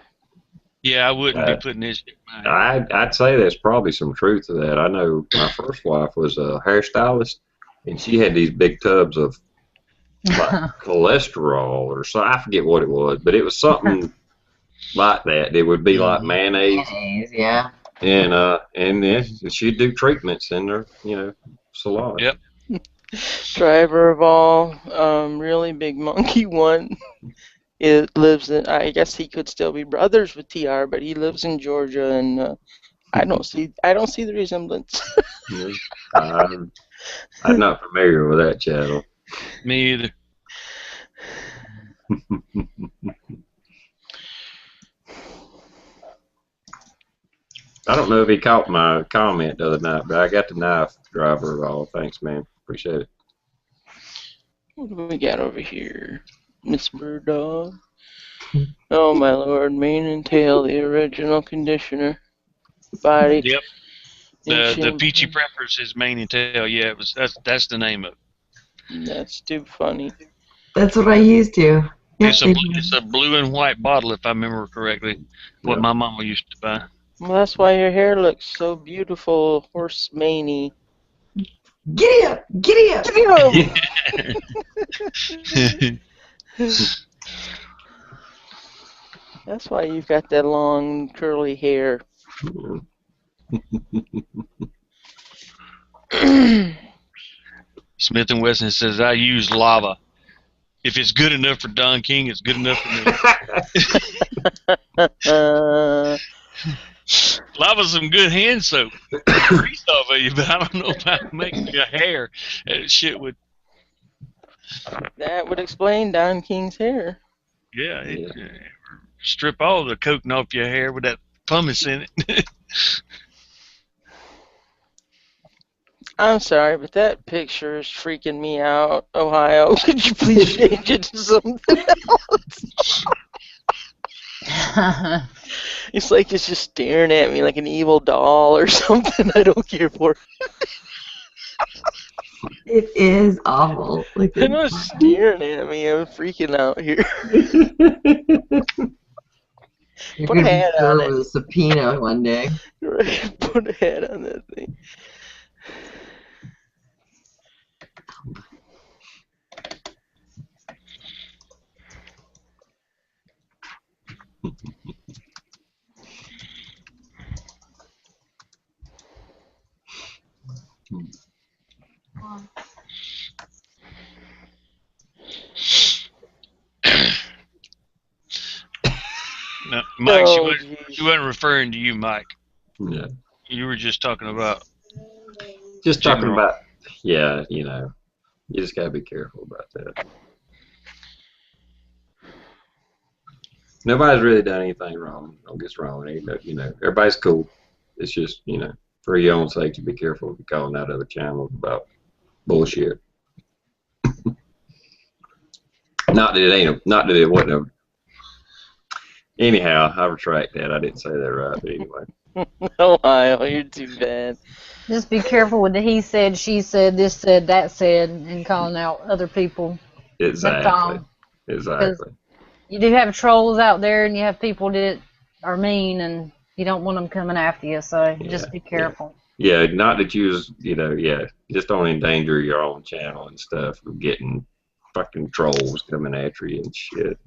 Speaker 5: Yeah, I wouldn't be
Speaker 3: Uh,
Speaker 5: putting this in my hair.
Speaker 3: I'd say there's probably some truth to that. I know my first wife was a hairstylist, and she had these big tubs of like cholesterol or so. I forget what it was, but it was something like that. It would be like mayonnaise,
Speaker 4: Yeah.
Speaker 3: and then she'd do treatments in her, salon.
Speaker 5: Yep.
Speaker 2: Driver of all, really big monkey one. It lives in. I guess he could still be brothers with TR, but he lives in Georgia, and I don't see the resemblance.
Speaker 3: Yeah. I'm not familiar with that channel.
Speaker 5: Me either.
Speaker 3: I don't know if he caught my comment the other night, but I got the knife, driver of all. Thanks, man. Appreciate it.
Speaker 2: What do we got over here? Miss Bird Dog. Oh my lord, mane and tail, the original conditioner. Body.
Speaker 5: Yep.
Speaker 2: and
Speaker 5: The peachy
Speaker 2: shampoo.
Speaker 5: preppers is mane and tail. Yeah, that's the name of it.
Speaker 2: That's too funny.
Speaker 4: That's what I used to. Yep,
Speaker 5: It's a blue and white bottle, if I remember correctly. What
Speaker 3: Yep.
Speaker 5: my mama used to buy.
Speaker 2: Well, that's why your hair looks so beautiful, horse maney.
Speaker 4: Giddy up! Giddy up!
Speaker 2: That's why you've got that long, curly hair.
Speaker 5: Smith & Wesson says, I use lava. If it's good enough for Don King, it's good enough for me. Lava's some good hand soap. Grease off of you, but I don't know about making your hair. That shit would,
Speaker 2: That would explain Don King's hair.
Speaker 5: strip all the coating off your hair with that pumice in it.
Speaker 2: I'm sorry, but that picture is freaking me out, Ohio. Could you please change it to something else? It's like it's just staring at me like an evil doll or something I don't care for.
Speaker 4: It is awful. Like,
Speaker 2: They're not staring at me. I'm freaking out here.
Speaker 4: you're
Speaker 2: Put a
Speaker 4: gonna be
Speaker 2: hat on
Speaker 4: served
Speaker 2: it.
Speaker 4: with a subpoena one day.
Speaker 2: Right, put a hat on that thing.
Speaker 5: No, Mike,
Speaker 2: Oh,
Speaker 5: she wasn't referring to you, Mike.
Speaker 3: Yeah.
Speaker 5: You were just talking about
Speaker 3: Just talking
Speaker 5: General.
Speaker 3: about, you just got to be careful about that. Nobody's really done anything wrong. Don't get us wrong. Everybody's cool. It's just, for your own sake, to be careful if you're calling out other channels about bullshit. Not that it wasn't a. Anyhow, I retract that. I didn't say that right, but anyway.
Speaker 2: Ohio, you're too bad.
Speaker 1: Just be careful with the he said, she said, this said, that said, and calling out other people. That's
Speaker 3: Exactly.
Speaker 1: all. Because
Speaker 3: Exactly.
Speaker 1: you do have trolls out there, and you have people that are mean, and you don't want them coming after you. So
Speaker 3: Yeah.
Speaker 1: just be
Speaker 3: Yeah.
Speaker 1: careful.
Speaker 3: Yeah. Not that you was, just don't endanger your own channel and stuff of getting fucking trolls coming after you and shit.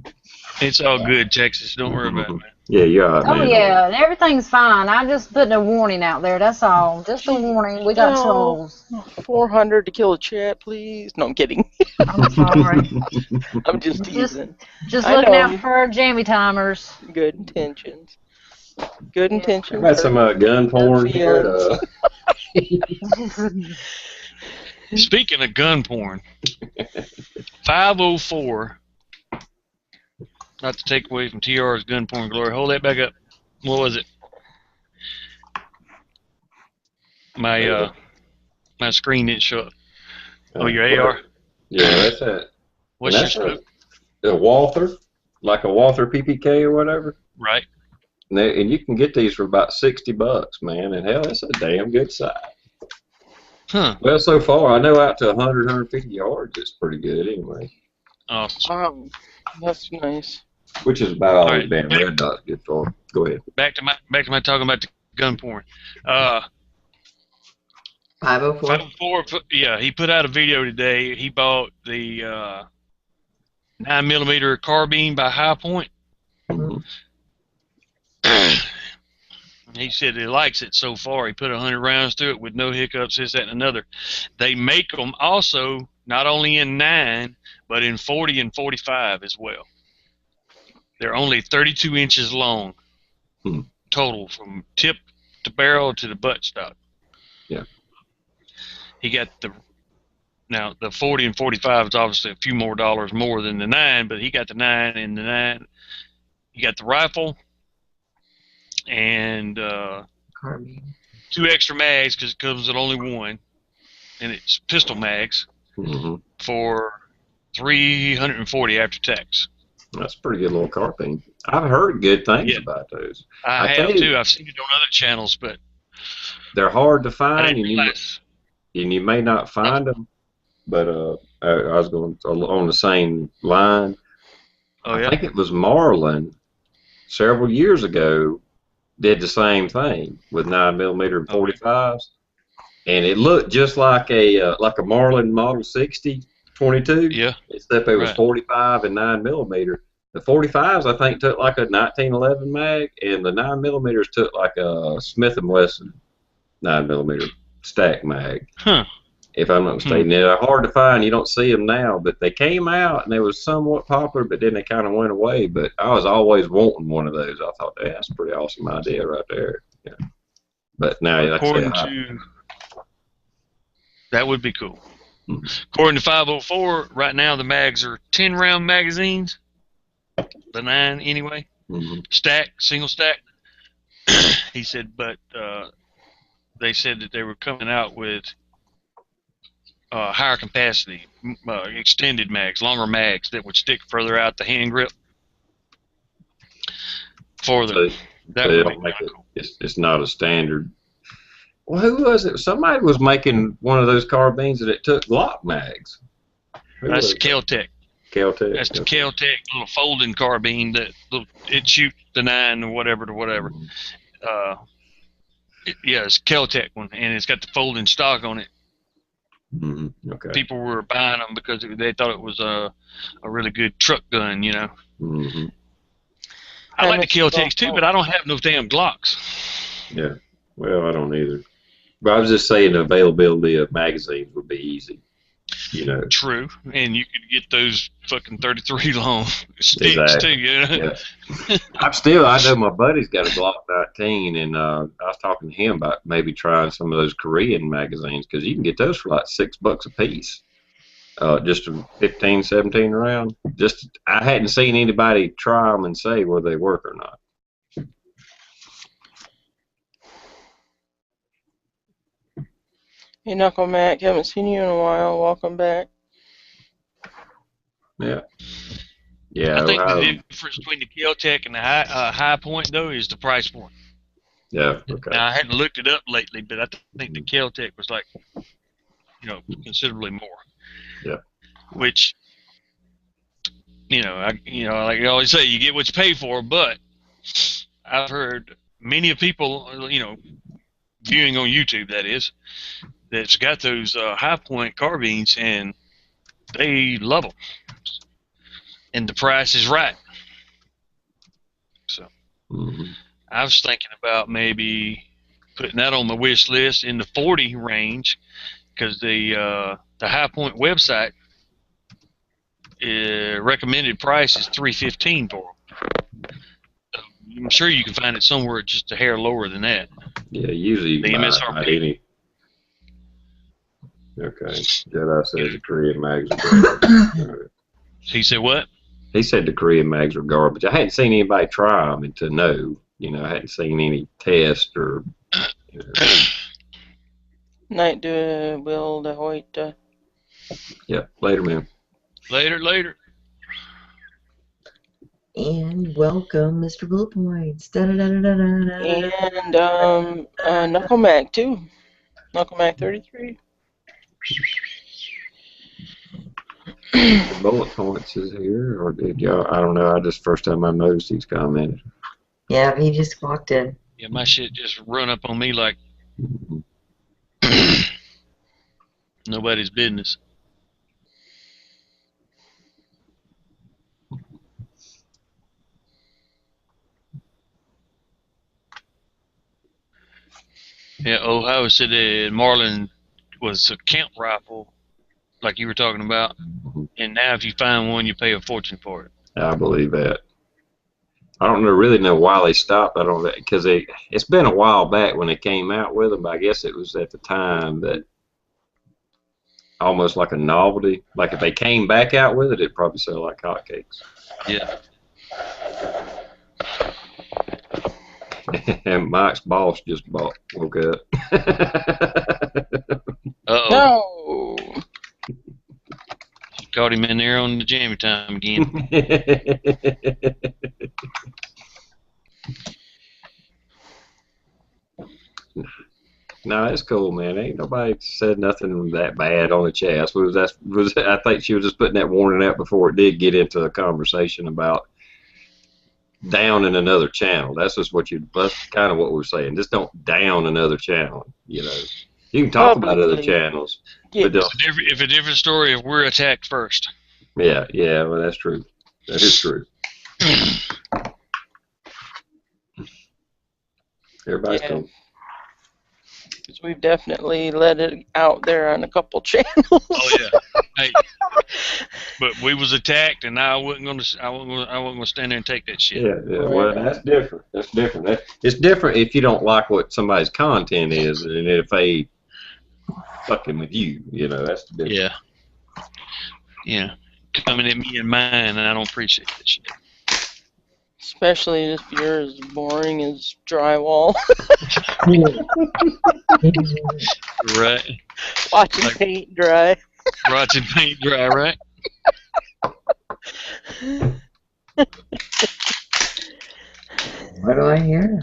Speaker 5: It's all good, Texas. Don't worry about it, man.
Speaker 3: Yeah, you're all right,
Speaker 1: Oh
Speaker 3: man.
Speaker 1: yeah, and everything's fine. I just put a warning out there. That's all. Just a warning. We got trolls.
Speaker 2: 400 to kill a chat, please. No, I'm kidding.
Speaker 1: I'm sorry.
Speaker 2: I'm just teasing.
Speaker 1: Just
Speaker 2: I
Speaker 1: looking
Speaker 2: know.
Speaker 1: out for our jammy timers.
Speaker 2: Good intentions. Good
Speaker 1: Yeah.
Speaker 2: intentions.
Speaker 3: I've had some gun porn here.
Speaker 5: Speaking of gun porn, 504. Not to take away from TR's gun porn glory. Hold that back up. What was it? My screen didn't show up. Oh, your AR?
Speaker 3: Yeah, that's it.
Speaker 5: What's your scope?
Speaker 3: A Walther, like a Walther PPK or whatever.
Speaker 5: Right.
Speaker 3: And you can get these for about $60, man. And hell, that's a damn good size.
Speaker 5: Huh.
Speaker 3: Well, so far, I know out to 100, 150 yards, it's pretty good anyway.
Speaker 5: Awesome.
Speaker 2: That's nice.
Speaker 3: Which is about all the
Speaker 5: right.
Speaker 3: damn red dot's good for. Go ahead.
Speaker 5: Back to my talking about the gun porn.
Speaker 4: 504.
Speaker 5: 504. Yeah, he put out a video today. He bought the 9mm carbine by High Point.
Speaker 3: Mm-hmm.
Speaker 5: He said he likes it so far. He put 100 rounds through it with no hiccups, this, that, and another. They make them also not only in 9, but in 40 and 45 as well. They're only 32 inches long total from tip to barrel to the buttstock.
Speaker 3: Yeah.
Speaker 5: He got the 40 and 45 is obviously a few more dollars more than the 9, but he got the 9 and the 9. He got the rifle and
Speaker 4: Carbine.
Speaker 5: 2 extra mags because it comes with only 1, and it's pistol mags for $340 after tax.
Speaker 3: That's a pretty good little carbine. I've heard good things about those.
Speaker 5: I have too. I've seen it on other channels, but
Speaker 3: they're hard to find,
Speaker 5: and
Speaker 3: you may not find them. But I was going on the same line. I think it was Marlin several years ago did the same thing with 9mm and 45s, and it looked just like a Marlin Model 60 22.
Speaker 5: Yeah.
Speaker 3: Except it was 45 and 9mm. The 45s I think took like a 1911 mag, and the 9mm took like a Smith & Wesson 9mm stack mag.
Speaker 5: Huh.
Speaker 3: If I'm not mistaken. They're hard to find. You don't see them now, but they came out and they was somewhat popular, but then they kind of went away. But I was always wanting one of those. I thought, that's a pretty awesome idea right there. Yeah. But now, like
Speaker 5: that would be cool. According to 504, right now the mags are 10-round magazines. The 9 anyway. Stack, single stack. He said, but they said that they were coming out with higher capacity, extended mags, longer mags that would stick further out the hand grip. For the that would be
Speaker 3: make it, cool. It's not a standard. Well, who was it? Somebody was making one of those carbines that it took Glock mags.
Speaker 5: That's the Kel-Tec.
Speaker 3: Kel-Tec.
Speaker 5: That's the Kel-Tec little folding carbine that it shoots the 9 or whatever to whatever. It's Kel-Tec one, and it's got the folding stock on it.
Speaker 3: Okay.
Speaker 5: People were buying them because they thought it was a really good truck gun, you know. I like the Kel-Tecs too, but I don't have no damn Glocks.
Speaker 3: Yeah. Well, I don't either. But I was just saying the availability of magazines would be easy. You know.
Speaker 5: True, and you could get those fucking 33 long sticks too. You know.
Speaker 3: Yeah. I know my buddy's got a Glock 19, and I was talking to him about maybe trying some of those Korean magazines because you can get those for like $6 a piece. Just a 15, 17 round. I hadn't seen anybody try them and say whether they work or not.
Speaker 2: Hey, Knuckle Mac, haven't seen you in a while. Welcome back.
Speaker 3: Yeah. Yeah.
Speaker 5: I think the difference between the Kel-Tec and the High Point, though, is the price point.
Speaker 3: Yeah. Okay.
Speaker 5: Now I hadn't looked it up lately, but I think the Kel-Tec was like, considerably more.
Speaker 3: Yeah.
Speaker 5: Which, like I always say, you get what you pay for. But I've heard many of people, viewing on YouTube, that is, that's got those High Point carbines, and they love them, and the price is right. So I was thinking about maybe putting that on my wish list in the 40 range, because the High Point website recommended price is $315 for them. I'm sure you can find it somewhere just a hair lower than that.
Speaker 3: Yeah, usually you
Speaker 5: The
Speaker 3: can buy
Speaker 5: MSRP.
Speaker 3: any. Okay. Jedi says the Korean mags are garbage.
Speaker 5: He said what?
Speaker 3: He said the Korean mags are garbage. I hadn't seen anybody try them and to know. I hadn't seen any test or.
Speaker 2: Night de Will de Hoyt.
Speaker 3: Yeah, later, man.
Speaker 5: Later.
Speaker 4: And welcome, Mr. Bullet Points. Da-da-da-da-da-da-da.
Speaker 2: And Knuckle Mac too. Knuckle Mac 33.
Speaker 3: The bullet points is here, or did y'all? I don't know. First time I noticed he's commented.
Speaker 4: Yeah, he just walked in.
Speaker 5: Yeah, my shit just run up on me like nobody's business. Yeah, Ohio said that Marlin was a camp rifle, like you were talking about, and now if you find one, you pay a fortune for it.
Speaker 3: I believe that. I don't really know why they stopped. I don't, because it's been a while back when they came out with them. But I guess it was at the time that almost like a novelty. Like if they came back out with it, it'd probably sell like hotcakes.
Speaker 5: Yeah.
Speaker 3: And Mike's boss just woke up.
Speaker 2: No.
Speaker 5: Caught him in there on the Jammy Time again.
Speaker 3: No, it's cool, man. Ain't nobody said nothing that bad on the chat. I think she was just putting that warning out before it did get into a conversation about down in another channel. That's kind of what we're saying. Just don't down another channel. You can talk about other channels.
Speaker 2: Yeah.
Speaker 3: But
Speaker 5: If a different story if we're attacked first.
Speaker 3: yeah, well, that's true. That is true. Everybody's cool.
Speaker 2: Because we've definitely let it out there on a couple channels.
Speaker 5: Oh yeah. Hey, but we was attacked, and I wasn't gonna stand there and take that shit.
Speaker 3: Yeah. Well, that's different. It's different if you don't like what somebody's content is, and if they fucking with you, that's the difference.
Speaker 5: Yeah. Coming at me and mine, and I don't appreciate that shit.
Speaker 2: Especially if you're as boring as drywall.
Speaker 5: Right.
Speaker 2: Watching paint dry.
Speaker 5: Watching paint dry, right?
Speaker 4: What do I hear?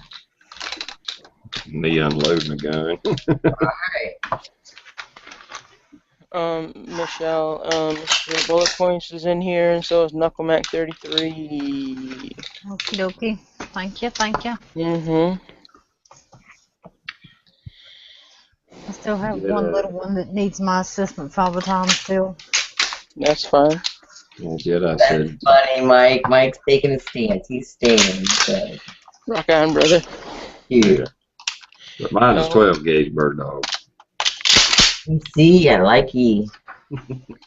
Speaker 3: Me unloading a gun.
Speaker 4: Alright.
Speaker 2: Michelle, Mr. Bullet Points is in here, and so is Knuckle Mac 33.
Speaker 1: Okie dokie. Thank you.
Speaker 2: Mm-hmm.
Speaker 1: I still have one little one that needs my assistance all the time still.
Speaker 2: That's fine.
Speaker 3: Yeah, Jedi
Speaker 4: That's
Speaker 3: said.
Speaker 4: funny, Mike. Mike's taking a stance. He's staying. So.
Speaker 2: Rock on, brother.
Speaker 4: Cute.
Speaker 3: But mine is 12 gauge bird dog.
Speaker 4: See, I like you.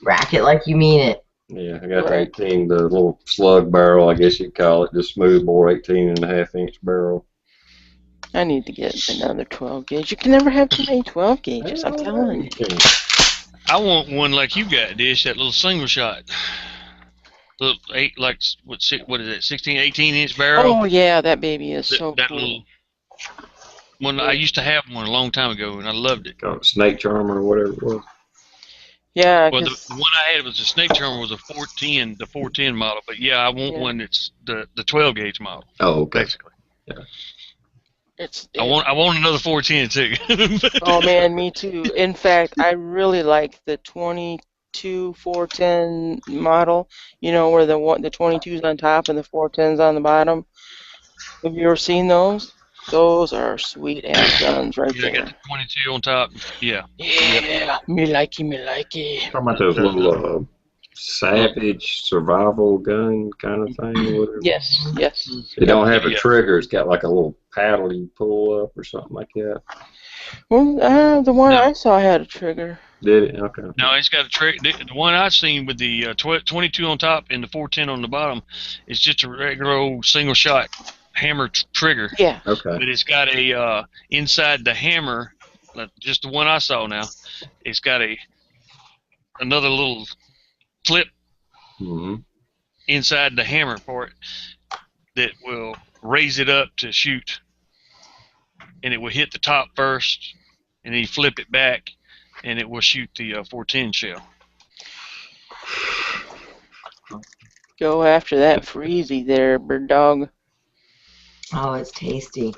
Speaker 4: Rack it like you mean it.
Speaker 3: Yeah, I got the 18, the little slug barrel, I guess you'd call it, just smooth bore 18.5-inch barrel.
Speaker 2: I need to get another 12 gauge. You can never have too many 12 gauges, I'm telling you.
Speaker 5: I want one like you got, Dish, that little single shot. Little what is it, 16, 18-inch barrel?
Speaker 2: Oh, yeah, that baby is
Speaker 5: That
Speaker 2: cool.
Speaker 5: little one. I used to have one a long time ago, and I loved it.
Speaker 3: Called it Snake Charmer or whatever it was.
Speaker 2: Yeah,
Speaker 5: Well, the one I had was a Snake Charmer, was a 410, the 410 model. But yeah, I want one that's the 12 gauge model.
Speaker 3: Oh, okay.
Speaker 5: Basically.
Speaker 3: Yeah.
Speaker 2: It's
Speaker 5: I want another 410 too.
Speaker 2: Oh man, me too. In fact, I really like the 22 410 model. You know where the 22's on top and the 410's on the bottom. Have you ever seen those? Those are sweet ass guns right
Speaker 5: Yeah, I got
Speaker 2: there.
Speaker 5: the 22 on top. Yeah.
Speaker 2: Yeah, me likey, me likey.
Speaker 3: Talking about those little savage survival gun kind of thing or whatever.
Speaker 2: Yes, yes.
Speaker 3: It don't have a
Speaker 5: Yeah.
Speaker 3: trigger. It's got like a little paddle you pull up or something like that.
Speaker 2: Well, the one
Speaker 5: No.
Speaker 2: I saw had a trigger.
Speaker 3: Did it? Okay.
Speaker 5: No, it's got a trick. The one I've seen with the 22 on top and the 410 on the bottom is just a regular old single shot hammer trigger.
Speaker 2: Yeah.
Speaker 3: Okay.
Speaker 5: But it's got a inside the hammer, just the one I saw now. It's got another little flip
Speaker 3: Mm-hmm.
Speaker 5: inside the hammer part that will raise it up to shoot, and it will hit the top first, and then you flip it back, and it will shoot the 410 shell.
Speaker 2: Go after that freezy there, bird dog.
Speaker 4: Oh, it's tasty.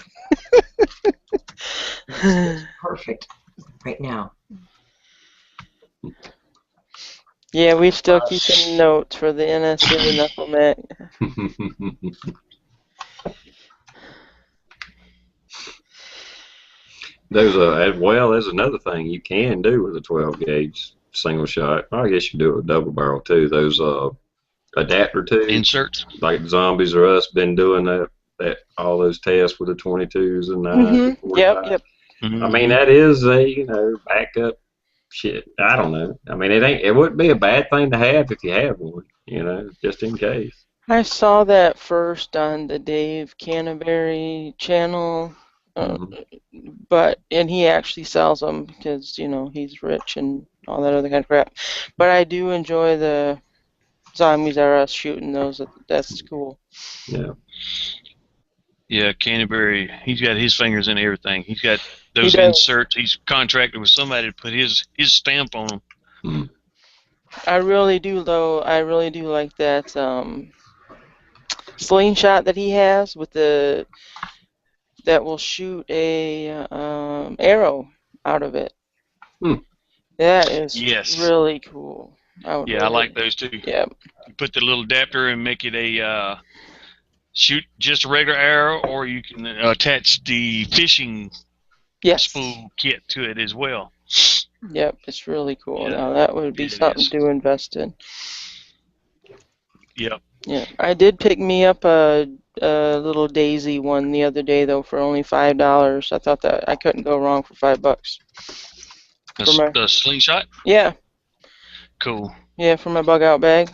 Speaker 4: Perfect. Right now.
Speaker 2: Yeah, we still keeping notes for the NSA Knuckle Neck.
Speaker 3: There's another thing you can do with a 12 gauge single shot. I guess you do it with double barrel too. Those adapter tubes,
Speaker 5: Inserts.
Speaker 3: like Zombies or Us, been doing that all those tests with the 22s and 9s. And 45s.
Speaker 2: Yep.
Speaker 5: Mm-hmm.
Speaker 3: I mean, that is a backup shit. I don't know. I mean, it wouldn't be a bad thing to have if you have one, just in case.
Speaker 2: I saw that first on the Dave Canterbury channel, and he actually sells them because he's rich and all that other kind of crap. But I do enjoy the Zombies R Us shooting those. That's cool.
Speaker 3: Yeah.
Speaker 5: Yeah, Canterbury, he's got his fingers in everything. He's got those inserts. He's contracted with somebody to put his stamp on them.
Speaker 3: Mm.
Speaker 2: I really do, though. I really do like that slingshot that he has that will shoot a arrow out of it.
Speaker 3: Hmm.
Speaker 2: That is really cool.
Speaker 5: I like those too.
Speaker 2: Yeah.
Speaker 5: You put the little adapter and make it a shoot just a regular arrow, or you can attach the fishing spool kit to it as well.
Speaker 2: Yep, it's really cool.
Speaker 5: Yeah.
Speaker 2: Now that would be something to invest in.
Speaker 5: Yep.
Speaker 2: Yeah, I did pick me up a little Daisy one the other day though for only $5. I thought that I couldn't go wrong for $5.
Speaker 5: The slingshot.
Speaker 2: Yeah.
Speaker 5: Cool.
Speaker 2: Yeah, for my bug out bag.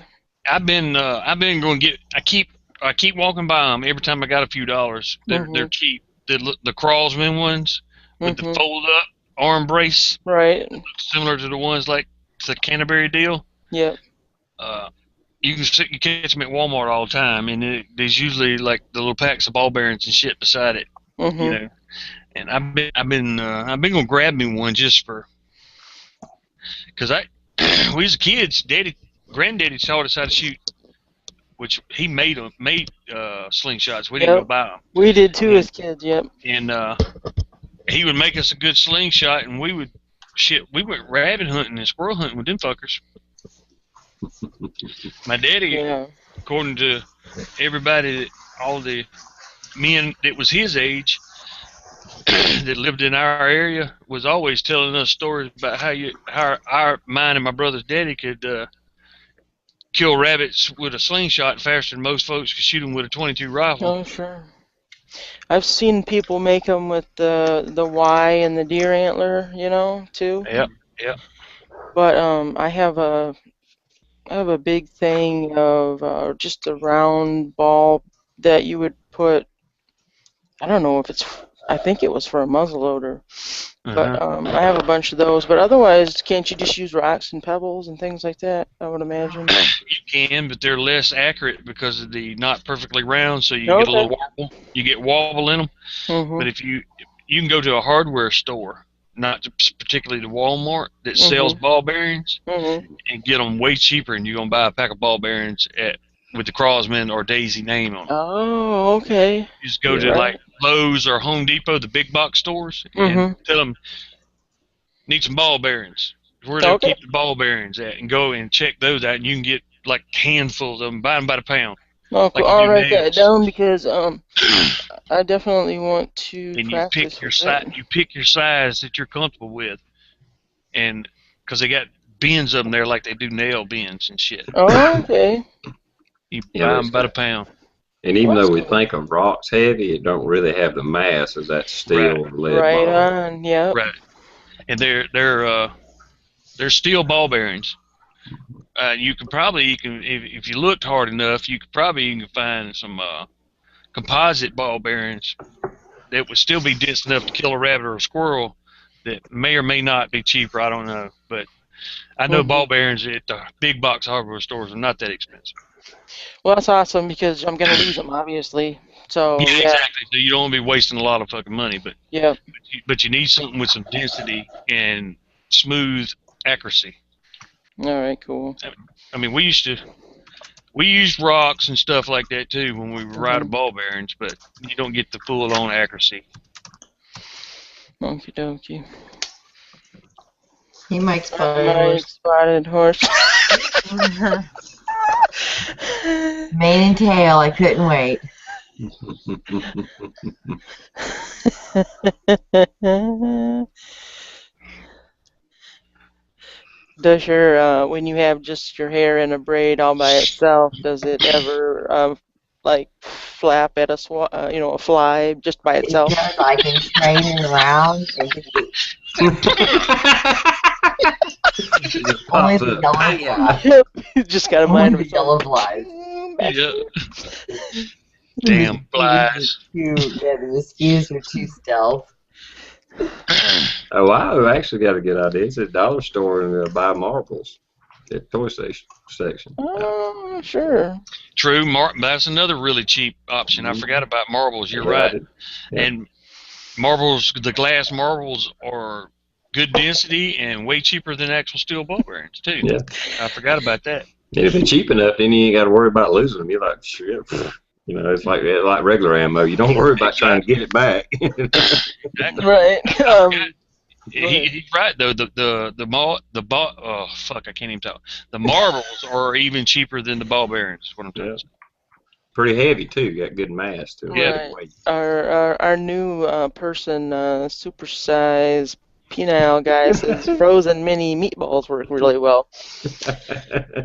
Speaker 5: I've been going to get. I keep walking by them every time I got a few dollars. They're cheap. The Crawlsman ones with the fold up arm brace.
Speaker 2: Right.
Speaker 5: Similar to the ones like the Canterbury deal.
Speaker 2: Yep.
Speaker 5: You catch them at Walmart all the time, and there's usually like the little packs of ball bearings and shit beside it.
Speaker 2: Mm-hmm.
Speaker 5: And I've been gonna grab me one just for, because we was kids, granddaddy taught us how to shoot, which he made slingshots. We didn't go buy them.
Speaker 2: We did too as kids. Yep.
Speaker 5: And he would make us a good slingshot, and we went rabbit hunting and squirrel hunting with them fuckers. My daddy, according to everybody, all the men that was his age that lived in our area, was always telling us stories about how mine and my brother's daddy could kill rabbits with a slingshot faster than most folks could shoot them with a .22 rifle.
Speaker 2: Oh, sure. I've seen people make them with the Y and the deer antler, too.
Speaker 5: Yep.
Speaker 2: But I have a big thing of just a round ball that you would put. I don't know if I think it was for a muzzleloader. But I have a bunch of those. But otherwise, can't you just use rocks and pebbles and things like that, I would imagine?
Speaker 5: You can, but they're less accurate because of the not perfectly round, so you get a little wobble. You get wobble in them.
Speaker 2: Mm-hmm.
Speaker 5: But if you can go to a hardware store, not particularly to Walmart, that sells ball bearings, and get them way cheaper, and you're going to buy a pack of ball bearings with the Crawlsman or Daisy name on them.
Speaker 2: Oh, okay.
Speaker 5: You just go to like Lowe's or Home Depot, the big box stores, and tell them need some ball bearings. Where they'll keep the ball bearings at, and go and check those out, and you can get like handfuls of them, buy them by the pound.
Speaker 2: Oh, cool.
Speaker 5: Like
Speaker 2: I'll write that down because I definitely want to
Speaker 5: and
Speaker 2: practice with that.
Speaker 5: you pick your size that you're comfortable with, and because they got bins of them there like they do nail bins and shit.
Speaker 2: Oh, okay.
Speaker 5: You buy them by the pound.
Speaker 3: And even though we think of rock's heavy, it don't really have the mass of that steel or lead
Speaker 2: Right
Speaker 3: ball.
Speaker 2: on, yeah.
Speaker 5: Right, and they're steel ball bearings. You can if you looked hard enough, you could probably find some composite ball bearings that would still be dense enough to kill a rabbit or a squirrel. That may or may not be cheaper. I don't know, but I know ball bearings at the big box hardware stores are not that expensive.
Speaker 2: Well, that's awesome because I'm gonna lose them, obviously. So
Speaker 5: yeah, exactly. So you don't want to be wasting a lot of fucking money, but but you need something with some density and smooth accuracy.
Speaker 2: All right, cool.
Speaker 5: I mean, we used rocks and stuff like that too when we were riding ball bearings, but you don't get the full-on accuracy.
Speaker 2: Okie dokie.
Speaker 4: He might spotted
Speaker 2: horse.
Speaker 4: Mane and tail. I couldn't wait.
Speaker 2: Does your when you have just your hair in a braid all by itself, does it ever like flap at a a fly just by itself?
Speaker 4: It does. I can straighten it around. Only the yellow flies.
Speaker 2: Just got to mind
Speaker 4: the yellow flies.
Speaker 5: Yeah. Damn flies.
Speaker 4: Yeah, the mosquitoes are too stealth.
Speaker 3: Oh, I actually got a good idea. It's a dollar store and buy marbles at the toy section.
Speaker 2: Oh, sure.
Speaker 5: True. That's another really cheap option. I forgot about marbles. You're right. Yeah. And marbles, the glass marbles are good density and way cheaper than actual steel ball bearings, too.
Speaker 3: Yeah.
Speaker 5: I forgot about that.
Speaker 3: And if they're cheap enough, then you ain't got to worry about losing them. You're like, shit. You know, it's like regular ammo. You don't worry about trying to get it back.
Speaker 5: Exactly.
Speaker 2: Right.
Speaker 5: He's right though. I can't even talk. The marbles are even cheaper than the ball bearings. What I'm telling you.
Speaker 3: Pretty heavy too. Got good mass too.
Speaker 5: Yeah.
Speaker 2: Right. Our new person, supersized penile guy says frozen mini meatballs work really well.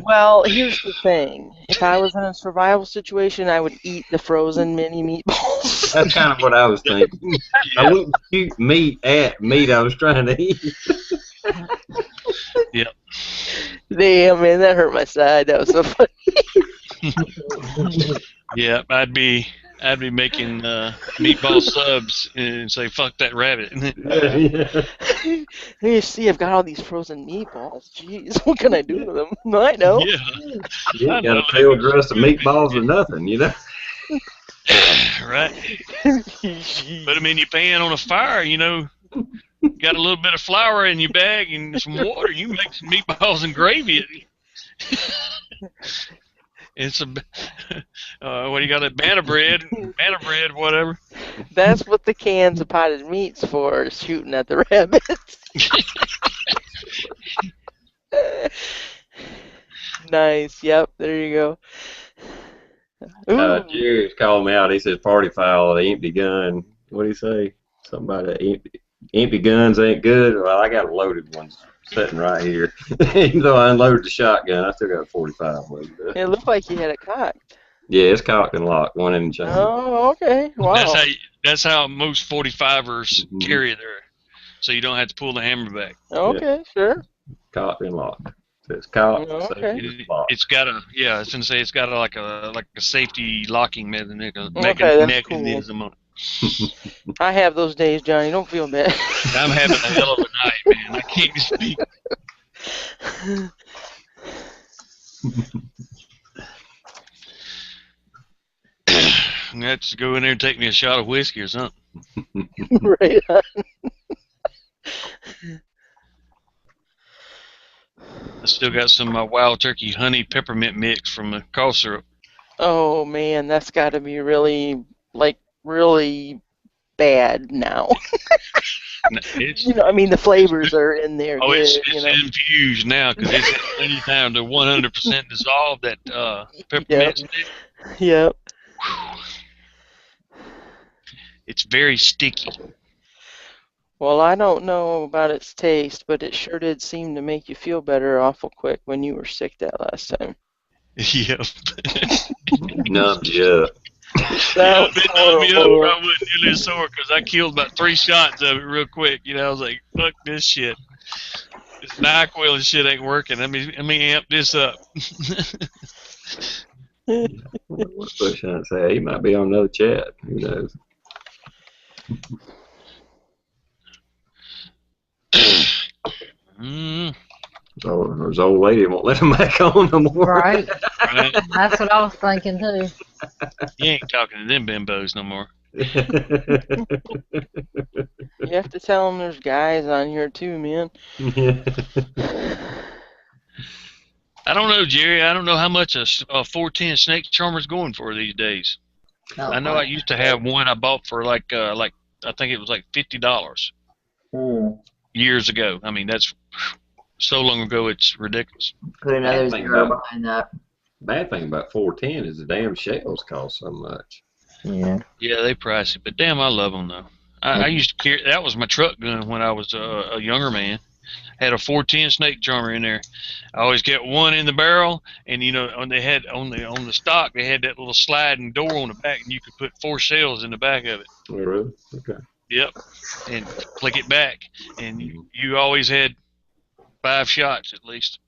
Speaker 2: Well, here's the thing. If I was in a survival situation, I would eat the frozen mini meatballs.
Speaker 3: That's kind of what I was thinking. I wouldn't shoot meat at meat I was trying to eat.
Speaker 5: Yep.
Speaker 2: Damn, man, that hurt my side. That was so funny.
Speaker 5: Yeah, I'd be making meatball subs and say fuck that rabbit.
Speaker 2: Hey, you see, I've got all these frozen meatballs. Jeez, what can I do with them? No, I know.
Speaker 5: Yeah.
Speaker 3: You got a field dress of meatballs or nothing, you know.
Speaker 5: Right. Put them in your pan on a fire, you know. Got a little bit of flour in your bag and some water. You make some meatballs and gravy. And some, what do you got? Banana bread, whatever.
Speaker 2: That's what the cans of potted meat's for, is shooting at the rabbits. Nice. Yep. There you go.
Speaker 3: Jerry's called me out. He says party foul, the empty gun. What do he say? Something about the empty guns ain't good. Well, I got a loaded one sitting right here. Even though I unloaded the shotgun, I still got a 45 loaded up.
Speaker 2: It looked like you had it cocked.
Speaker 3: Yeah, it's cocked and locked, one in the chamber.
Speaker 2: Oh, okay. Wow.
Speaker 5: That's how most 45ers carry their, so you don't have to pull the hammer back.
Speaker 2: Okay, sure.
Speaker 3: Cocked and locked. So it's cocked.
Speaker 2: Okay.
Speaker 5: It's got a I was gonna say it's got like a safety locking mechanism on it.
Speaker 2: I have those days, Johnny. Don't feel bad.
Speaker 5: I'm having a hell of a night, man. I can't speak. I'm gonna have to go in there and take me a shot of whiskey or something.
Speaker 2: Right on.
Speaker 5: I still got some wild turkey honey peppermint mix from the cough syrup.
Speaker 2: Oh man, that's got to be really bad now.
Speaker 5: It's,
Speaker 2: You know, I mean, the flavors are in there.
Speaker 5: oh,
Speaker 2: Good,
Speaker 5: it's
Speaker 2: you know.
Speaker 5: infused now because it's had plenty of time to 100% dissolve that peppermint stick.
Speaker 2: Yep.
Speaker 5: It's very sticky.
Speaker 2: Well, I don't know about its taste, but it sure did seem to make you feel better awful quick when you were sick that last time.
Speaker 5: Yep.
Speaker 3: Numbed you up.
Speaker 2: Sounds
Speaker 5: It numbed me up
Speaker 2: horrible.
Speaker 5: where I wasn't nearly as sore because I killed about 3 shots of it real quick. You know, I was like, fuck this shit. This NyQuil and shit ain't working. Let me amp this up.
Speaker 3: What's Bush trying to say? He might be on another chat. Who knows? Or his old lady won't let him back on no more.
Speaker 1: Right.
Speaker 5: Right?
Speaker 1: That's what I was thinking too.
Speaker 5: You ain't talking to them bimbos no more.
Speaker 2: You have to tell them there's guys on here too, man.
Speaker 5: I don't know, Jerry. I don't know how much a 410 snake charmer's going for these days.
Speaker 4: Oh,
Speaker 5: I know I used to have one I bought for like I think it was like $50 years ago. I mean, that's so long ago, it's ridiculous.
Speaker 4: Put another
Speaker 3: Bad thing
Speaker 4: zero
Speaker 3: about-
Speaker 4: behind that.
Speaker 3: Bad thing about 410 is the damn shells cost so much.
Speaker 4: Yeah.
Speaker 5: Yeah, they pricey, but damn, I love them though. I used to carry that was my truck gun when I was a younger man. Had a 410 snake charmer in there. I always get one in the barrel, and you know, when they had on the stock, they had that little sliding door on the back, and you could put 4 shells in the back of it.
Speaker 3: Oh, really? Okay.
Speaker 5: Yep, and click it back, and you always had 5 shots at least.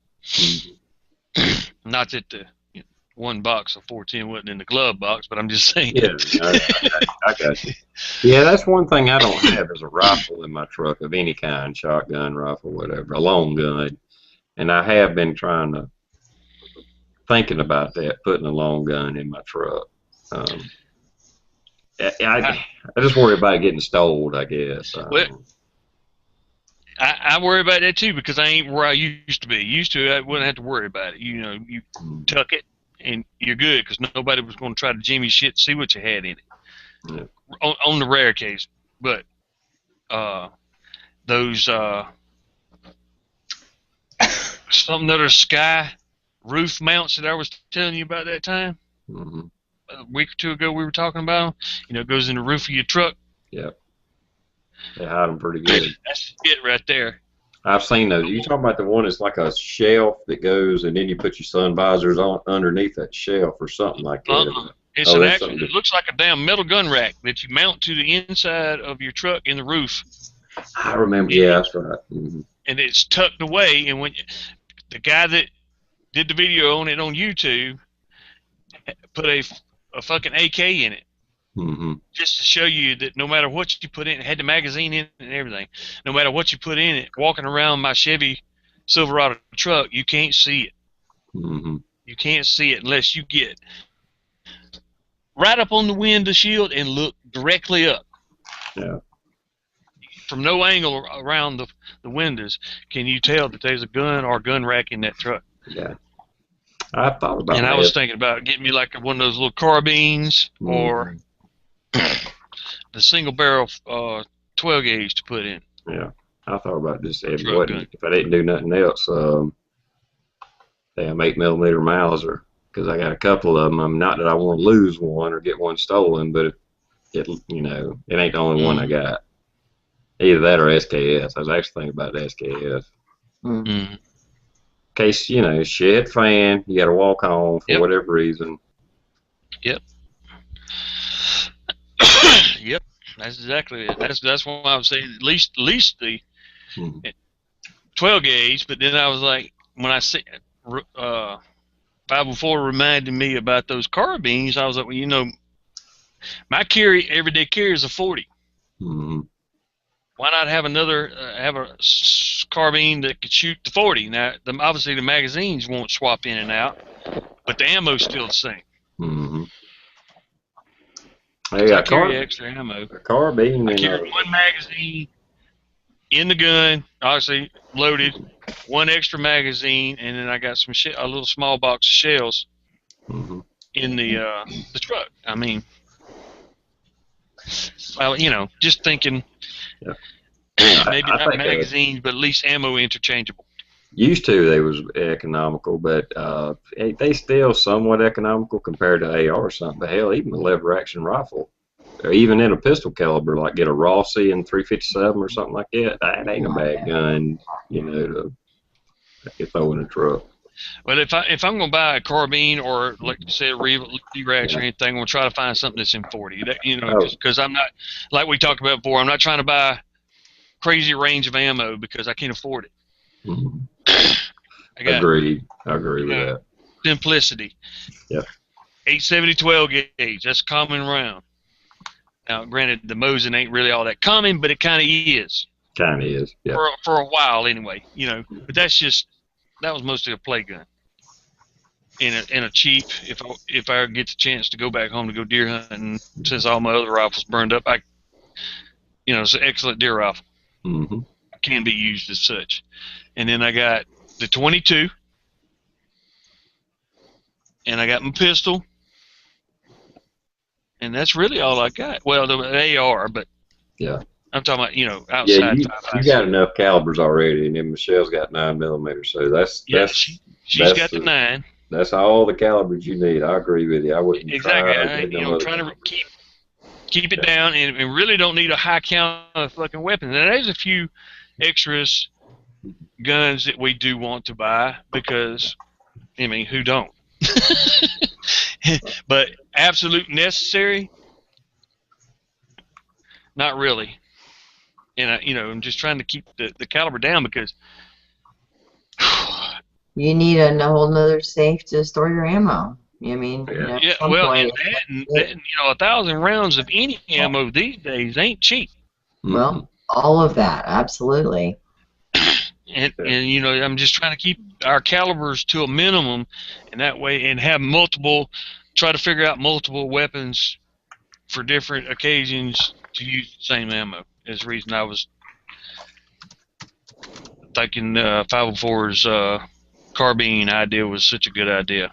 Speaker 5: Not that the one box of 410 wasn't in the glove box, but I'm just saying.
Speaker 3: Yeah, I got you. Yeah, that's one thing I don't have is a rifle in my truck of any kind, shotgun, rifle, whatever, a long gun. And I have been thinking about that, putting a long gun in my truck. I just worry about it getting stolen, I guess.
Speaker 5: Well, I worry about that too because I ain't where I used to be. Used to, I wouldn't have to worry about it. You know, you tuck it and you're good because nobody was going to try to jimmy shit to see what you had in it.
Speaker 3: Yeah.
Speaker 5: On the rare occasion, but those something other sky roof mounts that I was telling you about that time a week or two ago we were talking about them. You know, it goes in the roof of your truck.
Speaker 3: Yep. They hide them pretty good.
Speaker 5: That's it right there.
Speaker 3: I've seen those. You talking about the one that's like a shelf that goes, and then you put your sun visors on underneath that shelf or something like that.
Speaker 5: It's an actual. It looks like a damn metal gun rack that you mount to the inside of your truck in the roof.
Speaker 3: I remember. Yeah, that's right. Mm-hmm.
Speaker 5: And it's tucked away. And when the guy that did the video on it on YouTube put a fucking AK in it. Just to show you that no matter what you put in, it had the magazine in it and everything. No matter what you put in it, walking around my Chevy Silverado truck, you can't see it. You can't see it unless you get right up on the window shield and look directly up.
Speaker 3: Yeah.
Speaker 5: From no angle around the windows can you tell that there's a gun or gun rack in that truck.
Speaker 3: Yeah. I thought about
Speaker 5: and
Speaker 3: that.
Speaker 5: I was thinking about getting me like one of those little carbines or the single barrel 12 gauge to put in.
Speaker 3: Yeah, I thought about just if
Speaker 5: Truck
Speaker 3: I didn't do nothing else, damn 8mm Mauser, because I got a couple of them. Not that I want to lose one or get one stolen, but it you know, it ain't the only one I got. Either that or SKS. I was actually thinking about the SKS. In case, you know, shit fan, you got to walk home for whatever reason.
Speaker 5: Yep. Yep. That's exactly it. That's why I was saying at least the 12 gauge. But then I was like, when I see 504 reminded me about those carbines, I was like, well, you know, my everyday carry is a 40. Why not have have a carbine that could shoot the 40? Now, obviously the magazines won't swap in and out, but the ammo's still the same.
Speaker 3: Hey,
Speaker 5: I carry extra ammo.
Speaker 3: A carbine.
Speaker 5: I carry one magazine in the gun, obviously loaded, one extra magazine, and then I got some a little small box of shells in the truck. I mean, Well, just thinking
Speaker 3: Yeah.
Speaker 5: maybe
Speaker 3: I
Speaker 5: not
Speaker 3: think
Speaker 5: magazines, but at least ammo interchangeable.
Speaker 3: used to they was economical, but they still somewhat economical compared to AR or something. But hell, even a lever action rifle, or even in a pistol caliber, like get a Rossi and 357 or something like that. That ain't a bad gun, to throw in a truck.
Speaker 5: But if I'm gonna buy a carbine or like you said, Rex or anything, I'm gonna try to find something that's in 40. That because I'm not, like we talked about before, I'm not trying to buy crazy range of ammo because I can't afford it.
Speaker 3: Mm-hmm.
Speaker 5: I
Speaker 3: Agreed. I agree with that.
Speaker 5: Simplicity.
Speaker 3: Yep.
Speaker 5: 870 12 gauge. That's common round. Now, granted, the Mosin ain't really all that common, but it kind of is.
Speaker 3: Kind of is. Yeah.
Speaker 5: For a while, anyway. But that was mostly a play gun. And a cheap. If I get the chance to go back home to go deer hunting, since all my other rifles burned up, it's an excellent deer rifle.
Speaker 3: Mm-hmm.
Speaker 5: Can be used as such. And then I got the 22, and I got my pistol, and that's really all I got. Well, the AR, but
Speaker 3: yeah,
Speaker 5: I'm talking about outside.
Speaker 3: Yeah, you got enough calibers already, and then Michelle's got 9mm, so
Speaker 5: she's got the 9.
Speaker 3: That's all the calibers you need. I agree with you. I wouldn't
Speaker 5: exactly.
Speaker 3: trying
Speaker 5: to keep it down, and really don't need a high count of fucking weapons. And there's a few extras guns that we do want to buy because, who don't? But absolute necessary, not really. And I'm just trying to keep the caliber down because
Speaker 4: you need a whole nother safe to store your ammo.
Speaker 5: and 1,000 rounds of any ammo these days ain't cheap.
Speaker 4: Well, all of that, absolutely.
Speaker 5: And I'm just trying to keep our calibers to a minimum, and that way, and have try to figure out multiple weapons for different occasions to use the same ammo. Is the reason I was thinking 504's carbine idea was such a good idea.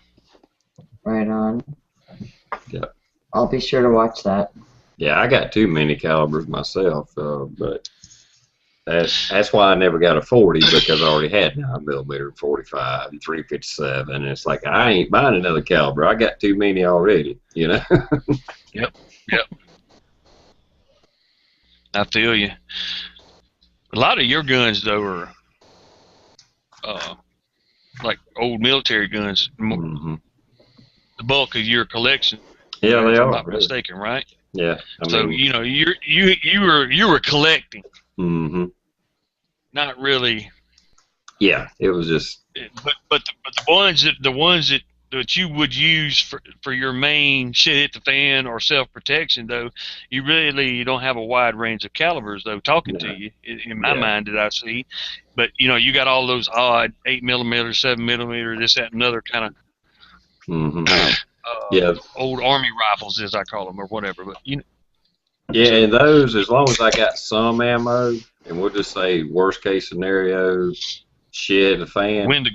Speaker 4: Right on.
Speaker 3: Yeah.
Speaker 4: I'll be sure to watch that.
Speaker 3: Yeah, I got too many calibers myself, but that's why I never got a 40, because I already had 9mm, 45, and 357. And it's like, I ain't buying another caliber. I got too many already,
Speaker 5: Yep. I feel you. A lot of your guns, though, are like old military guns.
Speaker 3: Mm-hmm.
Speaker 5: The bulk of your collection.
Speaker 3: Yeah, they
Speaker 5: if
Speaker 3: are.
Speaker 5: I'm not
Speaker 3: really.
Speaker 5: mistaken, right?
Speaker 3: Yeah.
Speaker 5: You were collecting. Not really.
Speaker 3: Yeah, it was just.
Speaker 5: But the ones that you would use for your main shit hit the fan or self protection, though, you really don't have a wide range of calibers, though. Talking to you, in my mind, did I see? But you got all those odd 8mm, 7mm, this, that, and another kind of. Old army rifles, as I call them, or whatever. But
Speaker 3: Yeah, and those, as long as I got some ammo, and we'll just say worst case scenario, shit, the fan. Wind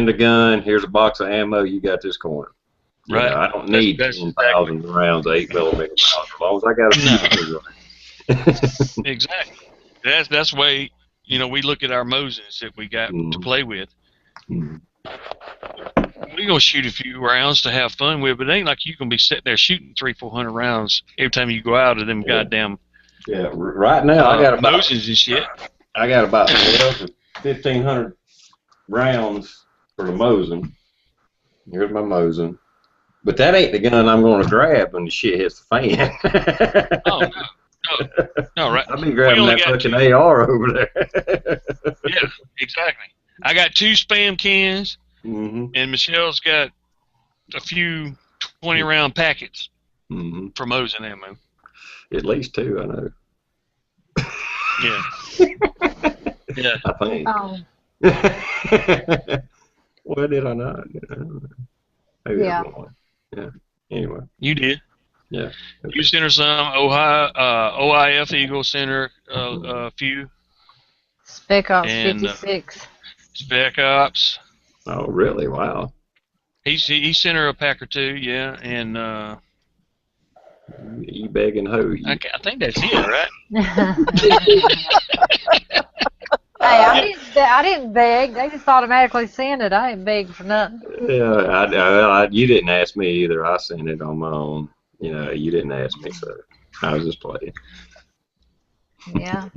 Speaker 3: a gun. Here's a box of ammo. You got this corner.
Speaker 5: Right.
Speaker 3: I don't need 10,000 rounds, 8mm rounds. As long as I got a few.
Speaker 5: Exactly. That's the way we look at our Mosins that we got to play with. We're gonna shoot a few rounds to have fun with, but it ain't like you're gonna be sitting there shooting 300-400 rounds every time you go out of them goddamn.
Speaker 3: Yeah, right now I got about
Speaker 5: Mosins and shit.
Speaker 3: I got about 12 to 1,500 rounds for the Mosin. Here's my Mosin, but that ain't the gun I'm gonna grab when the shit hits the fan.
Speaker 5: Oh no, right.
Speaker 3: I'll be grabbing that fucking AR over there.
Speaker 5: Yeah, exactly. I got 2 spam cans. And Michelle's got a few 20-round packets from Mosin ammo.
Speaker 3: At least 2, I know.
Speaker 5: Yeah. Yeah.
Speaker 3: I think.
Speaker 1: Oh.
Speaker 3: Well, did I not? Maybe
Speaker 1: Yeah.
Speaker 3: Yeah. Anyway.
Speaker 5: You did.
Speaker 3: Yeah. Okay.
Speaker 5: You sent her some. OIF Eagle sent her a few.
Speaker 1: Spec Ops 56.
Speaker 5: Spec Ops.
Speaker 3: Oh, really? Wow.
Speaker 5: He sent her a pack or 2, yeah, and
Speaker 3: You begging who?
Speaker 5: I think that's it, right?
Speaker 1: Hey, I didn't beg. They just automatically send it. I ain't begged for nothing.
Speaker 3: Yeah, you didn't ask me either. I sent it on my own. You know, you didn't ask me, so I was just playing.
Speaker 1: Yeah.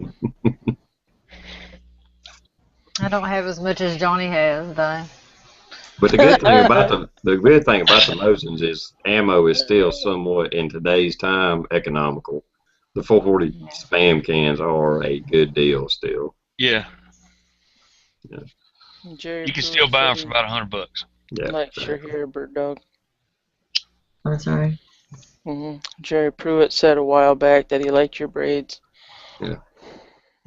Speaker 1: I don't have as much as Johnny has, though.
Speaker 3: But the good thing about the Mosins is ammo is still somewhat in today's time economical. The 440 spam cans are a good deal still.
Speaker 5: Yeah.
Speaker 2: Jerry
Speaker 5: You can
Speaker 2: Pruitt
Speaker 5: still buy them
Speaker 2: said
Speaker 5: for
Speaker 2: he
Speaker 5: about $100.
Speaker 3: Yeah.
Speaker 2: likes your hair, Bird Dog.
Speaker 4: I'm sorry.
Speaker 2: Jerry Pruitt said a while back that he liked your braids.
Speaker 3: Yeah.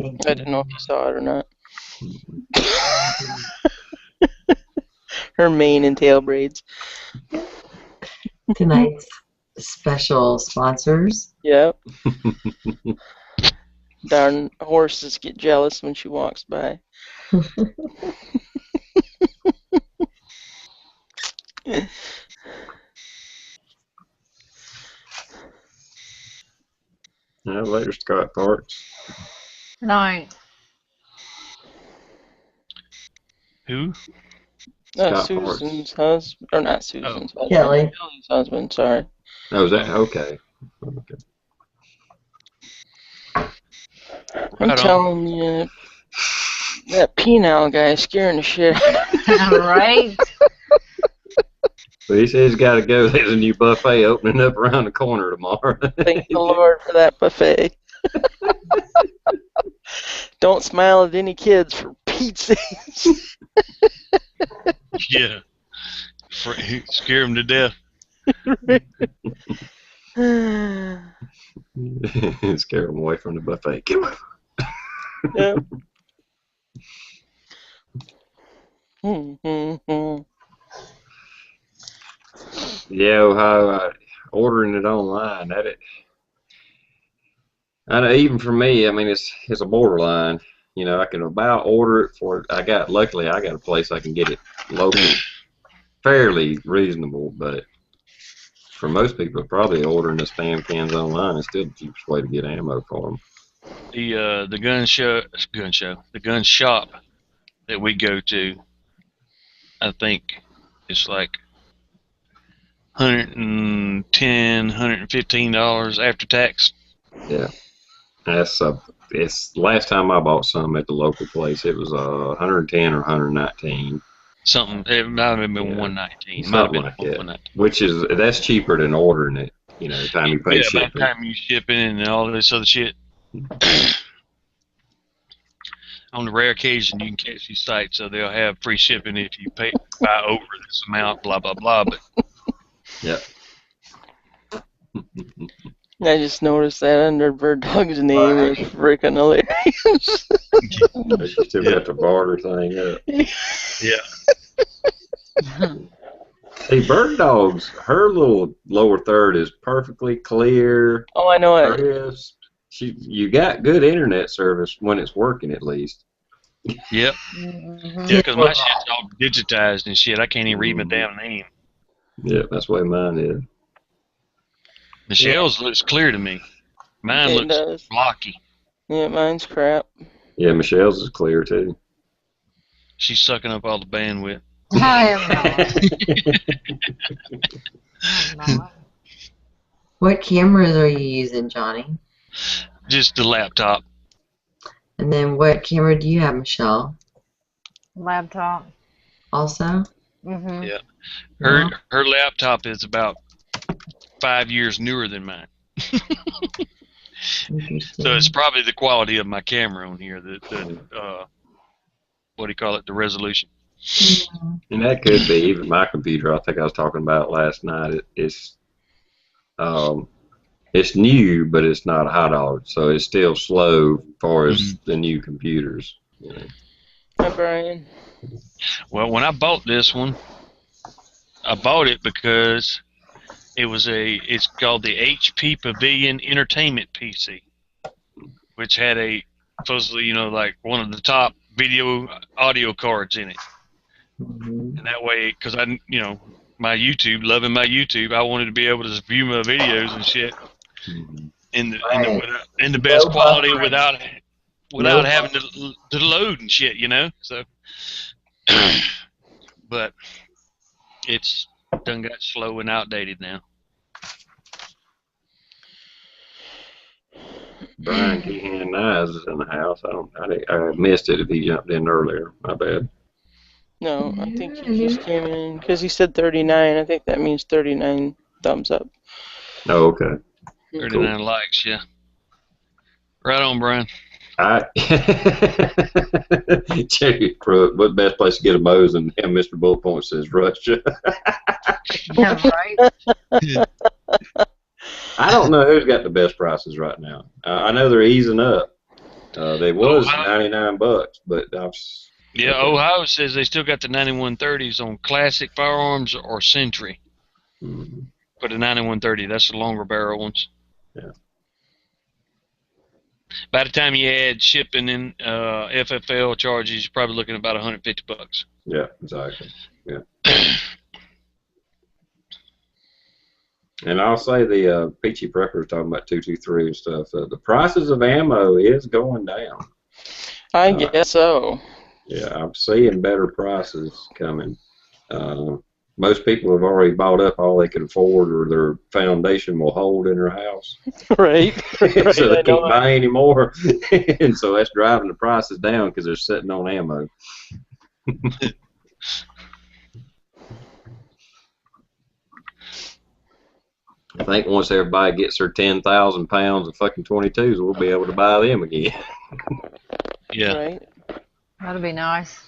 Speaker 4: Thank
Speaker 2: I
Speaker 4: you.
Speaker 2: didn't know if you saw it or not. Her mane and tail braids.
Speaker 4: Tonight's special sponsors.
Speaker 2: Yep. Darn horses get jealous when she walks by.
Speaker 3: Yeah, later, Scott Parks.
Speaker 1: Night.
Speaker 5: Who?
Speaker 3: Scott
Speaker 2: Susan's husband, or not Susan's husband.
Speaker 4: Kelly.
Speaker 2: Kelly's husband, sorry.
Speaker 3: Oh, is that okay? Okay.
Speaker 2: I'm
Speaker 5: Right on.
Speaker 2: telling you, that penile guy is scaring the shit out of me.
Speaker 1: Right?
Speaker 3: But he says he's got to go. There's a new buffet opening up around the corner tomorrow.
Speaker 2: Thank the Lord for that buffet. Don't smile at any kids, for Pete's sake.
Speaker 5: Yeah. Scare them to death.
Speaker 3: Scare him away from the buffet. Get away.
Speaker 2: Yep. Mm-hmm.
Speaker 3: Yeah, how ordering it online, I know even for me, I mean, it's a borderline. You know, I can about order it for. Luckily, I got a place I can get it local, fairly reasonable. But for most people, probably ordering the spam cans online is still the cheapest way to get ammo for them.
Speaker 5: The gun shop that we go to, I think it's like $110, $115 after tax.
Speaker 3: Yeah, it's last time I bought some at the local place, it was 110 or 119.
Speaker 5: Something. It might have been
Speaker 3: Yeah.
Speaker 5: 119. Might have
Speaker 3: Something
Speaker 5: been
Speaker 3: like that.
Speaker 5: 119.
Speaker 3: That's cheaper than ordering it. You know, the time you pay
Speaker 5: Yeah, by
Speaker 3: shipping.
Speaker 5: the time you shipping and all this other shit. On the rare occasion you can catch these sites, so they'll have free shipping if you buy over this amount, blah blah blah. But
Speaker 3: Yep.
Speaker 2: I just noticed that under Bird Dog's name is freaking hilarious.
Speaker 3: But you still got the barter thing up.
Speaker 5: yeah,
Speaker 3: Hey, Bird Dog's, her little lower third is perfectly clear,
Speaker 2: Oh, I know it.
Speaker 3: crisp. You got good internet service when it's working, at least.
Speaker 5: yep,
Speaker 1: Mhm.
Speaker 5: yeah. Because my shit's all digitized and shit. I can't even read my damn name.
Speaker 3: Yeah, that's the way mine is.
Speaker 5: Michelle's looks clear to me. Mine
Speaker 2: It
Speaker 5: looks
Speaker 2: does.
Speaker 5: blocky.
Speaker 2: Yeah, mine's crap.
Speaker 3: Yeah, Michelle's is clear, too.
Speaker 5: She's sucking up all the bandwidth.
Speaker 1: I am not.
Speaker 4: What cameras are you using, Johnny?
Speaker 5: Just the laptop.
Speaker 4: And then what camera do you have, Michelle?
Speaker 1: Laptop.
Speaker 4: Also?
Speaker 1: Mhm.
Speaker 5: Yeah.
Speaker 4: Wow.
Speaker 5: Her laptop is about 5 years newer than mine.
Speaker 4: Interesting.
Speaker 5: So it's probably the quality of my camera on here, the what do you call it, the resolution.
Speaker 3: And that could be even my computer. I think I was talking about it last night. It's new, but it's not high dollar, so it's still slow as far as the new computers. You know.
Speaker 2: Hi, Brian.
Speaker 5: Well, when I bought this one, I bought it because it's called the HP Pavilion Entertainment PC, which had supposedly, like one of the top video audio cards in it.
Speaker 4: Mhm.
Speaker 5: And that way, because loving my YouTube, I wanted to be able to view my videos and shit
Speaker 3: Mhm.
Speaker 5: in the
Speaker 4: Right.
Speaker 5: in the best
Speaker 4: No
Speaker 5: quality
Speaker 4: buffering.
Speaker 5: without
Speaker 4: No
Speaker 5: having to load and shit, you know. So, but it's done got slow and outdated now.
Speaker 3: Brian Keehan Nyes is in the house. I missed it if he jumped in earlier. My bad.
Speaker 2: No, I think he just came in because he said 39. I think that means 39 thumbs up.
Speaker 3: Oh, okay.
Speaker 5: 39 likes, yeah. Right on, Brian.
Speaker 3: Jerry Pruitt, what best place to get a Moe's? And him, Mr. Bullpoint says Russia.
Speaker 1: Yeah, right.
Speaker 3: I don't know who's got the best prices right now. I know they're easing up. They was
Speaker 5: Ohio.
Speaker 3: $99, but
Speaker 5: Yeah,
Speaker 3: okay.
Speaker 5: Ohio says they still got the 9130s on classic firearms or Century.
Speaker 3: Mm-hmm.
Speaker 5: For the 9130, that's the longer barrel ones.
Speaker 3: Yeah.
Speaker 5: By the time you add shipping and FFL charges, you're probably looking at about $150.
Speaker 3: Yeah, exactly. Yeah. And I'll say the Peachy Prepper was talking about 223 and stuff. The prices of ammo is going down.
Speaker 2: I guess so.
Speaker 3: Yeah, I'm seeing better prices coming. Most people have already bought up all they can afford, or their foundation will hold in their house.
Speaker 2: Right.
Speaker 3: So they can't buy any more. And so that's driving the prices down because they're sitting on ammo. I think once everybody gets their 10,000 pounds of fucking 22s, we'll be able to buy them again.
Speaker 5: Yeah.
Speaker 2: Right.
Speaker 1: That'd be nice.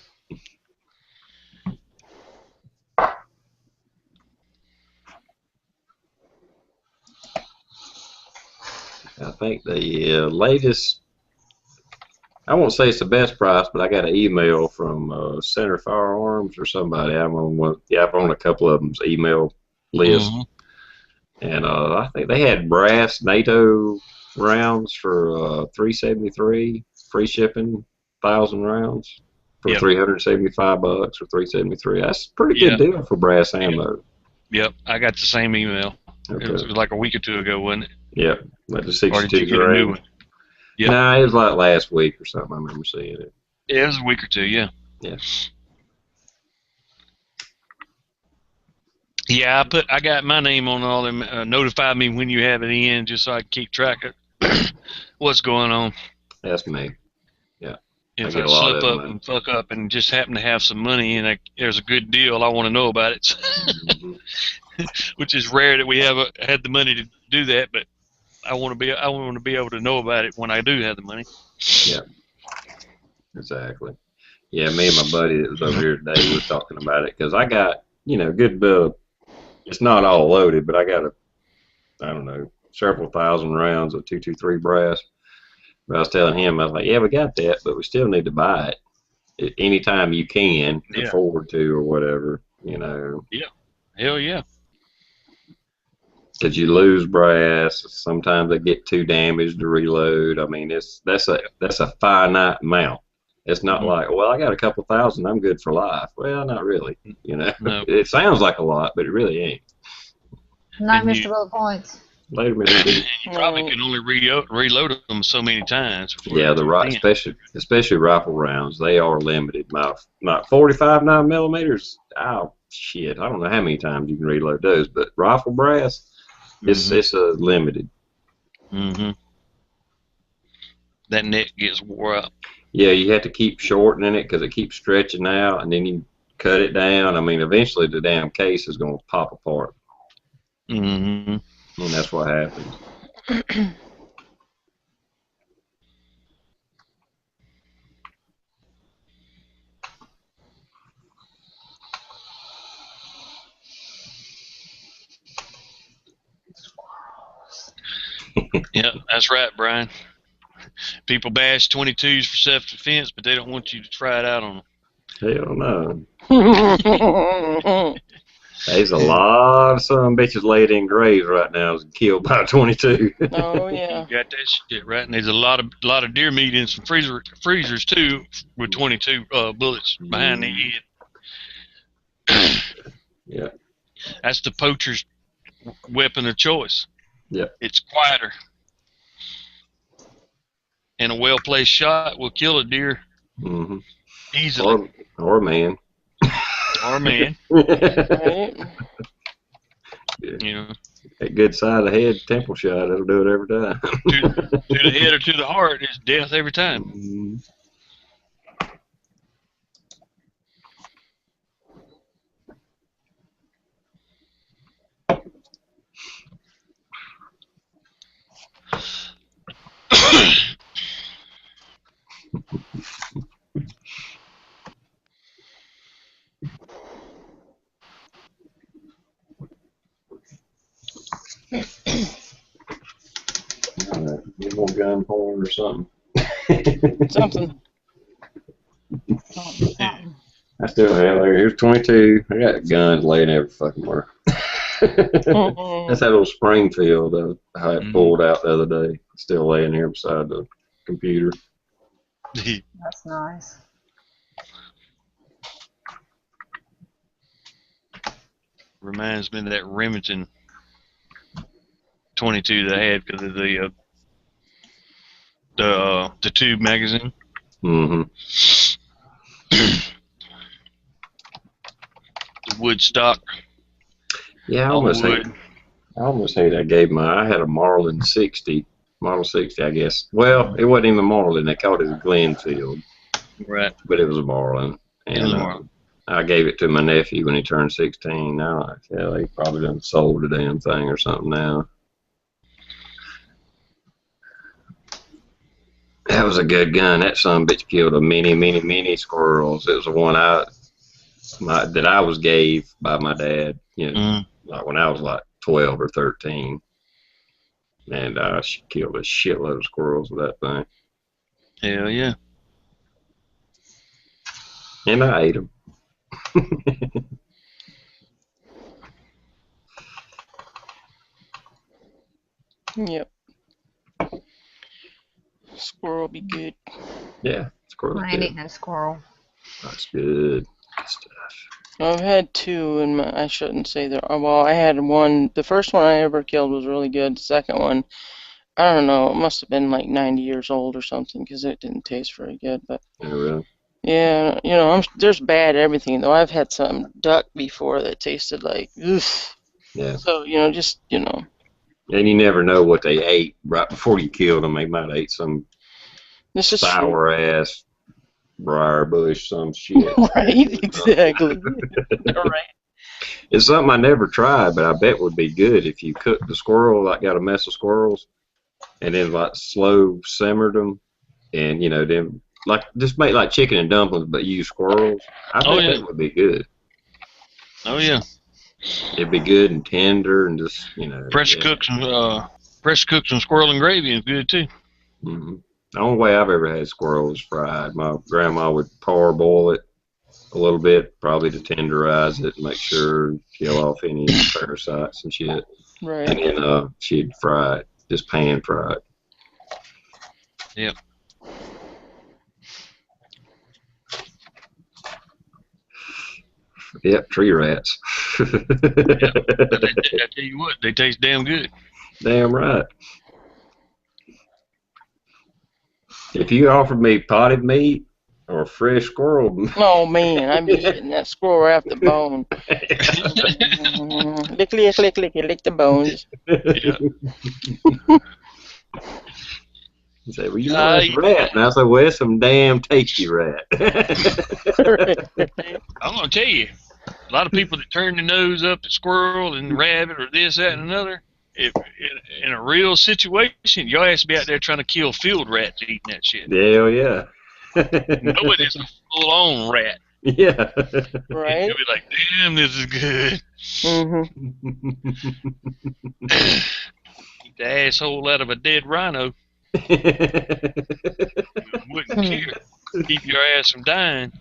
Speaker 3: I think the latest, I won't say it's the best price, but I got an email from Center Firearms or somebody. I'm on a couple of them's email list.
Speaker 5: Mm-hmm.
Speaker 3: And I think they had brass NATO rounds for $373, free shipping, 1,000 rounds for $375 or $373. That's a pretty good deal for brass ammo.
Speaker 5: Yep, I got the same email.
Speaker 3: Okay.
Speaker 5: It was like a week or two ago, wasn't it?
Speaker 3: Yep, like the
Speaker 5: Or did you
Speaker 3: 62
Speaker 5: get a new
Speaker 3: grain.
Speaker 5: one? Yep.
Speaker 3: Nah, it was like last week or something. I remember seeing it.
Speaker 5: Yeah, it was a week or two. Yeah.
Speaker 3: Yeah.
Speaker 5: Yeah, I got my name on all them. Notify me when you have it in, just so I can keep track of what's going on.
Speaker 3: That's me. Yeah.
Speaker 5: If I slip up and fuck up and just happen to have some money and there's a good deal, I want to know about it.
Speaker 3: Mm-hmm.
Speaker 5: Which is rare that we had the money to do that, but I want to be able to know about it when I do have the money.
Speaker 3: Yeah. Exactly. Yeah, me and my buddy that was over here today was talking about it because I got, good bit of, it's not all loaded, but I got several thousand rounds of 223 brass. But I was telling him, I was like, yeah, we got that, but we still need to buy it anytime you can afford to or whatever,
Speaker 5: Yeah. Hell yeah.
Speaker 3: Because you lose brass. Sometimes they get too damaged to reload. I mean, that's a finite amount. It's not like, well, I got a couple thousand, I'm good for life. Well, not really.
Speaker 5: No.
Speaker 3: It sounds like a lot, but it really ain't.
Speaker 1: Not Mr. Bullet Points.
Speaker 3: Later, Mr. B.
Speaker 5: You probably can only reload them so many times.
Speaker 3: Yeah, especially rifle rounds, they are limited. My 45 9mm. Oh shit, I don't know how many times you can reload those, but rifle brass. It's limited.
Speaker 5: Mm-hmm. That neck gets wore out.
Speaker 3: Yeah, you have to keep shortening it because it keeps stretching out, and then you cut it down. I mean, eventually the damn case is going to pop apart.
Speaker 5: Mm-hmm.
Speaker 3: And that's what happens.
Speaker 5: Yep, that's right, Brian. People bash 22s for self-defense, but they don't want you to try it out on them.
Speaker 3: Hell no. There's a lot of son bitches laid in graves right now killed by a 22.
Speaker 2: Oh yeah.
Speaker 5: You got that shit right, and there's a lot of deer meat in some freezers too with 22 bullets behind the head.
Speaker 3: Yeah.
Speaker 5: That's the poacher's weapon of choice.
Speaker 3: Yep.
Speaker 5: It's quieter. And a well-placed shot will kill a deer
Speaker 3: Mm-hmm.
Speaker 5: easily.
Speaker 3: Or a man.
Speaker 5: Or a man.
Speaker 2: Right.
Speaker 5: You know,
Speaker 3: A good side of the head temple shot, that'll do it every time.
Speaker 5: to the head or to the heart is death every time.
Speaker 3: Mhm. Get more gun porn or something.
Speaker 2: Something.
Speaker 1: Something.
Speaker 3: I still have. Like, here's 22. I got guns laying every fucking where. That's that old Springfield I had pulled out the other day. Still laying here beside the computer.
Speaker 1: That's nice.
Speaker 5: Reminds me of that Remington 22 that I had because of the tube magazine.
Speaker 3: Mm-hmm.
Speaker 5: The wood stock.
Speaker 3: Yeah, I
Speaker 5: All
Speaker 3: almost
Speaker 5: wood.
Speaker 3: hate I gave I had a Marlin 60. Model 60, I guess. Well, it wasn't even a Marlin. They called it a Glenfield.
Speaker 5: Right.
Speaker 3: But it was a Marlin.
Speaker 5: It was a Marlin.
Speaker 3: I gave it to my nephew when he turned 16. Now, he probably done sold the damn thing or something now. That was a good gun. That son of a bitch killed a many squirrels. It was the one that I was gave by my dad, like when I was like 12 or 13. And I killed a shitload of squirrels with that thing.
Speaker 5: Hell yeah.
Speaker 3: And I ate them.
Speaker 2: Yep. Squirrel be good.
Speaker 3: Yeah, squirrel.
Speaker 1: I ain't eating no squirrel.
Speaker 3: That's good stuff.
Speaker 2: I've had two, and I shouldn't say that. Well, I had one. The first one I ever killed was really good. The second one, I don't know. It must have been like 90 years old or something because it didn't taste very good. But
Speaker 3: Yeah, really?
Speaker 2: yeah, there's bad everything though. I've had some duck before that tasted like oof.
Speaker 3: Yeah.
Speaker 2: So
Speaker 3: And you never know what they ate right before you killed them. They might have ate some
Speaker 2: this is
Speaker 3: sour ass briar bush, some shit.
Speaker 2: Right, exactly. Right.
Speaker 3: It's something I never tried, but I bet would be good if you cooked the squirrel, like got a mess of squirrels, and then like slow simmered them, and then like just make like chicken and dumplings, but use squirrels. I bet that would be good.
Speaker 5: Oh yeah.
Speaker 3: It'd be good and tender and just
Speaker 5: Pressure cook some squirrel and gravy is good too.
Speaker 3: Mm-hmm. The only way I've ever had squirrel was fried. My grandma would parboil it a little bit, probably to tenderize it and make sure kill off any parasites and shit.
Speaker 2: Right.
Speaker 3: And then she'd fry it, just pan fry it.
Speaker 5: Yep.
Speaker 3: Yep, tree rats.
Speaker 5: Yep. I tell you what, they taste damn good.
Speaker 3: Damn right. If you offered me potted meat or fresh squirrel,
Speaker 2: Oh man, I'd be eating that squirrel right off the bone. Lick the bones.
Speaker 3: Yeah. You say, well, that's rat. And I say, well, it's some damn tasty rat.
Speaker 5: I'm going to tell you, a lot of people that turn their nose up at squirrel and rabbit or this, that, and another, if in a real situation, your ass be out there trying to kill field rats eating that shit.
Speaker 3: Hell yeah.
Speaker 5: Nobody's a full-on rat.
Speaker 3: Yeah.
Speaker 2: Right.
Speaker 5: You'll be like, damn, this is good.
Speaker 2: Mm-hmm.
Speaker 5: Eat the asshole out of a dead rhino. Wouldn't care. Keep your ass from dying.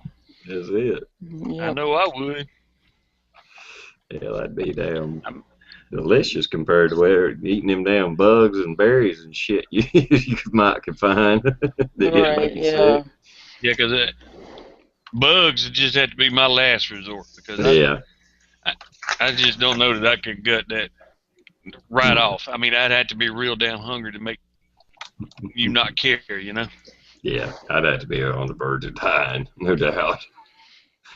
Speaker 3: That's it.
Speaker 2: Yep.
Speaker 5: I know I would.
Speaker 3: Yeah, that'd be damn delicious compared to where eating them damn bugs and berries and shit you could find. That didn't make you sick.
Speaker 5: Yeah, because bugs just had to be my last resort because I just don't know that I could gut that right off. I mean, I'd have to be real damn hungry to make you not care, you know.
Speaker 3: Yeah, I'd have to be on the verge of dying, no doubt.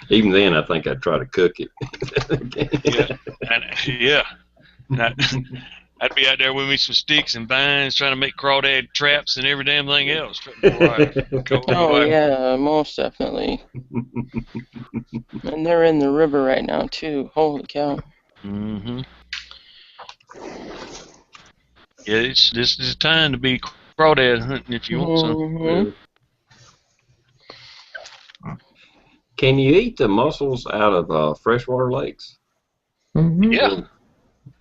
Speaker 3: Even then, I think I'd try to cook it.
Speaker 5: Yeah. I'd be out there with me some sticks and vines trying to make crawdad traps and every damn thing else.
Speaker 2: Oh yeah, most definitely. And they're in the river right now too. Holy cow.
Speaker 5: Mm-hmm. Yeah, this is time to be crawdad hunting if you want some.
Speaker 2: Mm-hmm.
Speaker 3: Can you eat the mussels out of freshwater lakes?
Speaker 4: Mm-hmm.
Speaker 5: Yeah.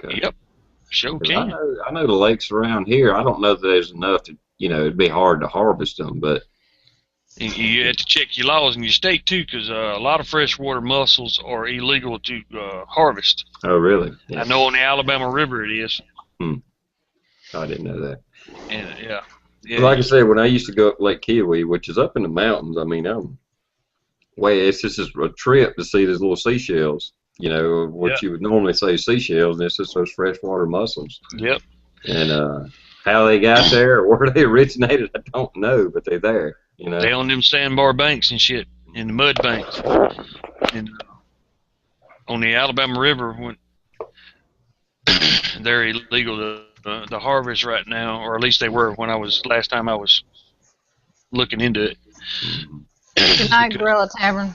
Speaker 3: Okay.
Speaker 5: Yep. Sure
Speaker 3: 'Cause
Speaker 5: can.
Speaker 3: I know the lakes around here. I don't know that there's enough to, it'd be hard to harvest them, but
Speaker 5: You have to check your laws in your state too, because a lot of freshwater mussels are illegal to harvest.
Speaker 3: oh really? Yeah.
Speaker 5: I know on the Alabama River it is.
Speaker 3: I didn't know that.
Speaker 5: And yeah.
Speaker 3: Like I said, when I used to go up Lake Kiwi, which is up in the mountains, I mean, it's just a trip to see those little seashells. What you would normally say seashells, and it's just those freshwater mussels.
Speaker 5: Yep.
Speaker 3: And how they got there or where they originated, I don't know, but they're there.
Speaker 5: They on them sandbar banks and shit, in the mud banks. And on the Alabama River, when they're illegal to harvest right now, or at least they were when last time I was looking into it.
Speaker 1: Good night, Gorilla Tavern.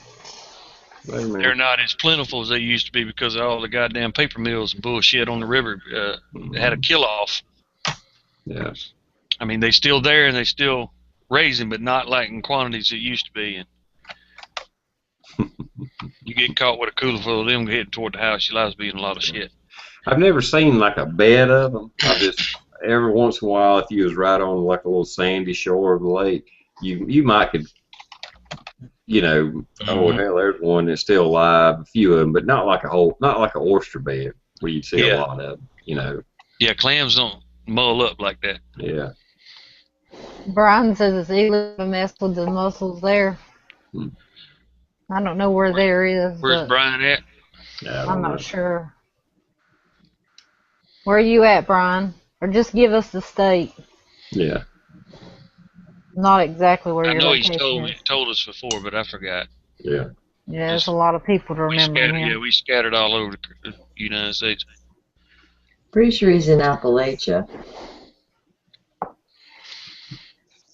Speaker 5: They're not as plentiful as they used to be because of all the goddamn paper mills and bullshit on the river. Had a kill off.
Speaker 3: Yes.
Speaker 5: I mean, they still there and they still raising, but not like in quantities it used to be. And you get caught with a cooler full of them heading toward the house, you're liable to be in a lot of shit.
Speaker 3: I've never seen like a bed of them. I just every once in a while, if you was right on like a little sandy shore of the lake, you might could. Oh hell, there's one that's still alive, a few of them, but not like an oyster bed where you'd see a lot of them,
Speaker 5: Yeah, clams don't mull up like that.
Speaker 3: Yeah.
Speaker 1: Brian says it's illegal to mess with the mussels there. I don't know where there is.
Speaker 5: Where's Brian at?
Speaker 3: Yeah,
Speaker 1: I'm not sure. Where are you at, Brian? Or just give us the state.
Speaker 3: Yeah.
Speaker 1: Not exactly where
Speaker 5: I
Speaker 1: your
Speaker 5: know he's
Speaker 1: location is.
Speaker 5: told us before, but I forgot.
Speaker 3: Yeah.
Speaker 1: Yeah, there's a lot of people to remember him.
Speaker 5: We scattered all over the United States.
Speaker 4: Pretty sure he's in Appalachia.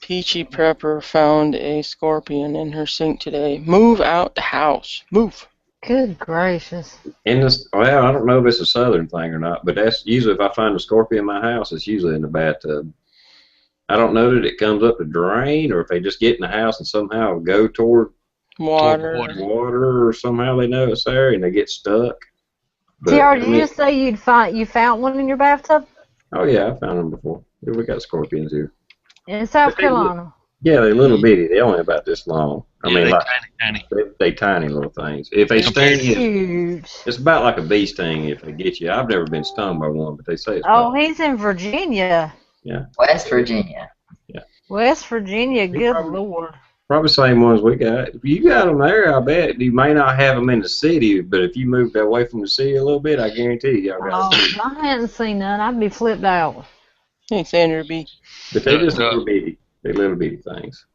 Speaker 2: Peachy Prepper found a scorpion in her sink today. Move out the house. Move.
Speaker 1: Good gracious.
Speaker 3: I don't know if it's a southern thing or not, but that's usually if I find a scorpion in my house, it's usually in the bathtub. I don't know that it comes up the drain or if they just get in the house and somehow go toward
Speaker 2: water
Speaker 3: or somehow they know it's there and they get stuck.
Speaker 1: TR, did you just say you found one in your bathtub?
Speaker 3: Oh yeah, I found them before. Yeah, we got scorpions here.
Speaker 1: In South Carolina?
Speaker 3: Yeah, they're little bitty. They're only about this long.
Speaker 5: They're tiny.
Speaker 3: They tiny little things. If they sting you,
Speaker 1: huge.
Speaker 3: It's about like a bee sting if they get you. I've never been stung by one, but they say it's
Speaker 1: Oh, he's in Virginia.
Speaker 3: Yeah.
Speaker 4: West Virginia.
Speaker 3: Yeah.
Speaker 1: West Virginia, good Lord.
Speaker 3: Probably the same ones we got. If you got them there, I bet you may not have them in the city, but if you moved away from the city a little bit, I guarantee you y'all got them.
Speaker 1: I hadn't seen none. I'd be flipped out.
Speaker 2: Thanks, Sandra B.
Speaker 3: But they're just little bitty. They're little bitty things.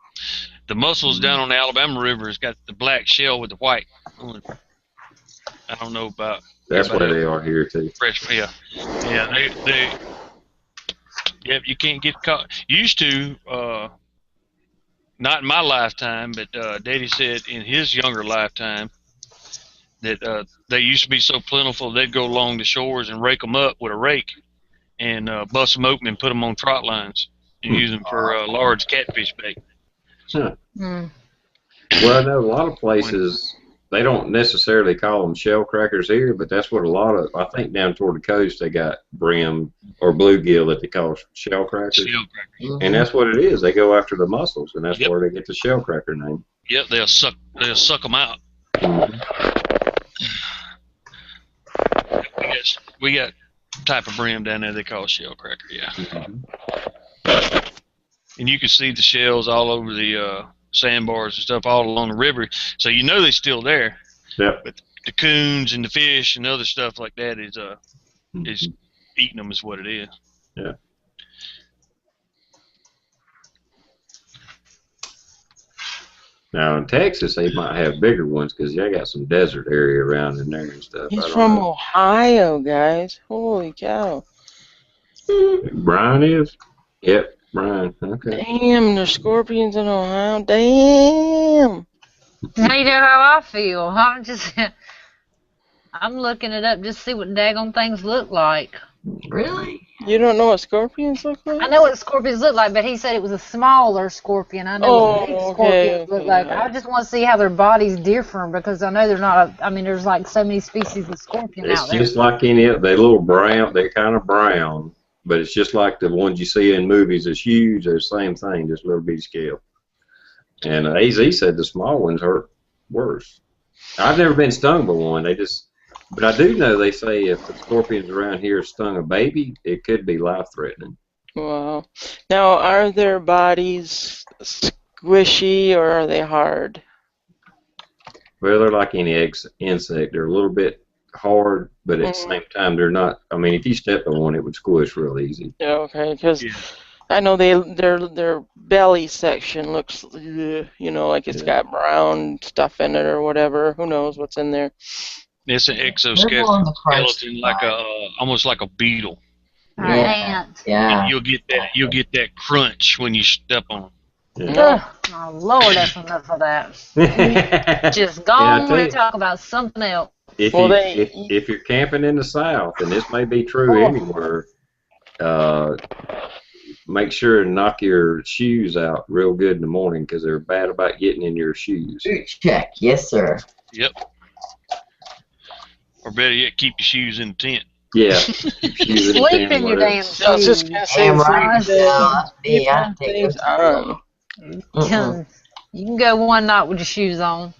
Speaker 5: The mussels down on the Alabama River has got the black shell with the white. I don't know about.
Speaker 3: That's where they are here too.
Speaker 5: Fresh, yeah. Yep, you can't get caught. Used to, not in my lifetime, but Daddy said in his younger lifetime that they used to be so plentiful they'd go along the shores and rake them up with a rake and bust them open and put them on trot lines and use them for large catfish bait.
Speaker 3: Huh. Well, I know a lot of places they don't necessarily call them shell crackers here, but that's what a lot of, I think down toward the coast they got brim or bluegill that they call shell crackers.
Speaker 5: Shell crackers.
Speaker 3: And that's what it is. They go after the mussels, and that's where they get the shell cracker name.
Speaker 5: Yep, they'll suck them out. We got type of brim down there they call shell cracker, yeah. And you can see the shells all over the sandbars and stuff all along the river, so you know they're still there.
Speaker 3: Yep.
Speaker 5: But the coons and the fish and other stuff like that is eating them is what it is.
Speaker 3: Yeah. Now in Texas, they might have bigger ones because they got some desert area around in there and stuff.
Speaker 2: He's
Speaker 3: I don't
Speaker 2: from
Speaker 3: know.
Speaker 2: Ohio, guys. Holy cow.
Speaker 3: Brian is? Yep, Brian. Okay.
Speaker 2: Damn, there's scorpions in Ohio. Damn.
Speaker 1: You know how I feel. I'm looking it up just to see what daggone things look like.
Speaker 4: Really?
Speaker 2: You don't know what scorpions look like?
Speaker 1: I know what scorpions look like, but he said it was a smaller scorpion. I know what big scorpions look like. I just want to see how their bodies differ because I know they're not. I mean, there's like so many species of scorpion
Speaker 3: It's
Speaker 1: out there.
Speaker 3: just like any of they little brown. They're kind of brown, but it's just like the ones you see in movies. It's huge. They're the same thing, just a little bitty scale. And AZ said the small ones hurt worse. I've never been stung by one. But I do know they say if the scorpions around here stung a baby, it could be life-threatening.
Speaker 2: Wow. Now, are their bodies squishy or are they hard?
Speaker 3: Well, they're like any insect. They're a little bit hard, but at the same time, they're not. I mean, if you step on one, it would squish real easy.
Speaker 2: Yeah, okay, because I know their belly section looks, like it's got brown stuff in it or whatever. Who knows what's in there?
Speaker 5: It's an
Speaker 4: They're more on
Speaker 5: exoskeleton,
Speaker 4: the pricey
Speaker 5: like
Speaker 4: side.
Speaker 5: almost like a beetle.
Speaker 1: Ant.
Speaker 4: Yeah.
Speaker 5: And you'll get that crunch when you step on them.
Speaker 3: Yeah.
Speaker 1: Oh, Lord, that's enough of that. Just go
Speaker 3: I
Speaker 1: on
Speaker 3: tell
Speaker 1: and
Speaker 3: you,
Speaker 1: talk about something else.
Speaker 3: if you're camping in the South, and this may be true anywhere, make sure to knock your shoes out real good in the morning because they're bad about getting in your shoes.
Speaker 4: Boot check. Yes, sir.
Speaker 5: Yep. Or better yet, keep your shoes in the tent.
Speaker 3: Yeah. Shoes in the
Speaker 1: Sleep
Speaker 3: tent,
Speaker 1: in your
Speaker 3: whatever.
Speaker 1: damn
Speaker 2: I was just
Speaker 1: shoes.
Speaker 2: going to say
Speaker 4: Damn
Speaker 2: the
Speaker 4: right.
Speaker 2: same thing.
Speaker 4: Me, I take
Speaker 2: Things
Speaker 4: those
Speaker 2: on.
Speaker 1: You can go one night with your shoes on.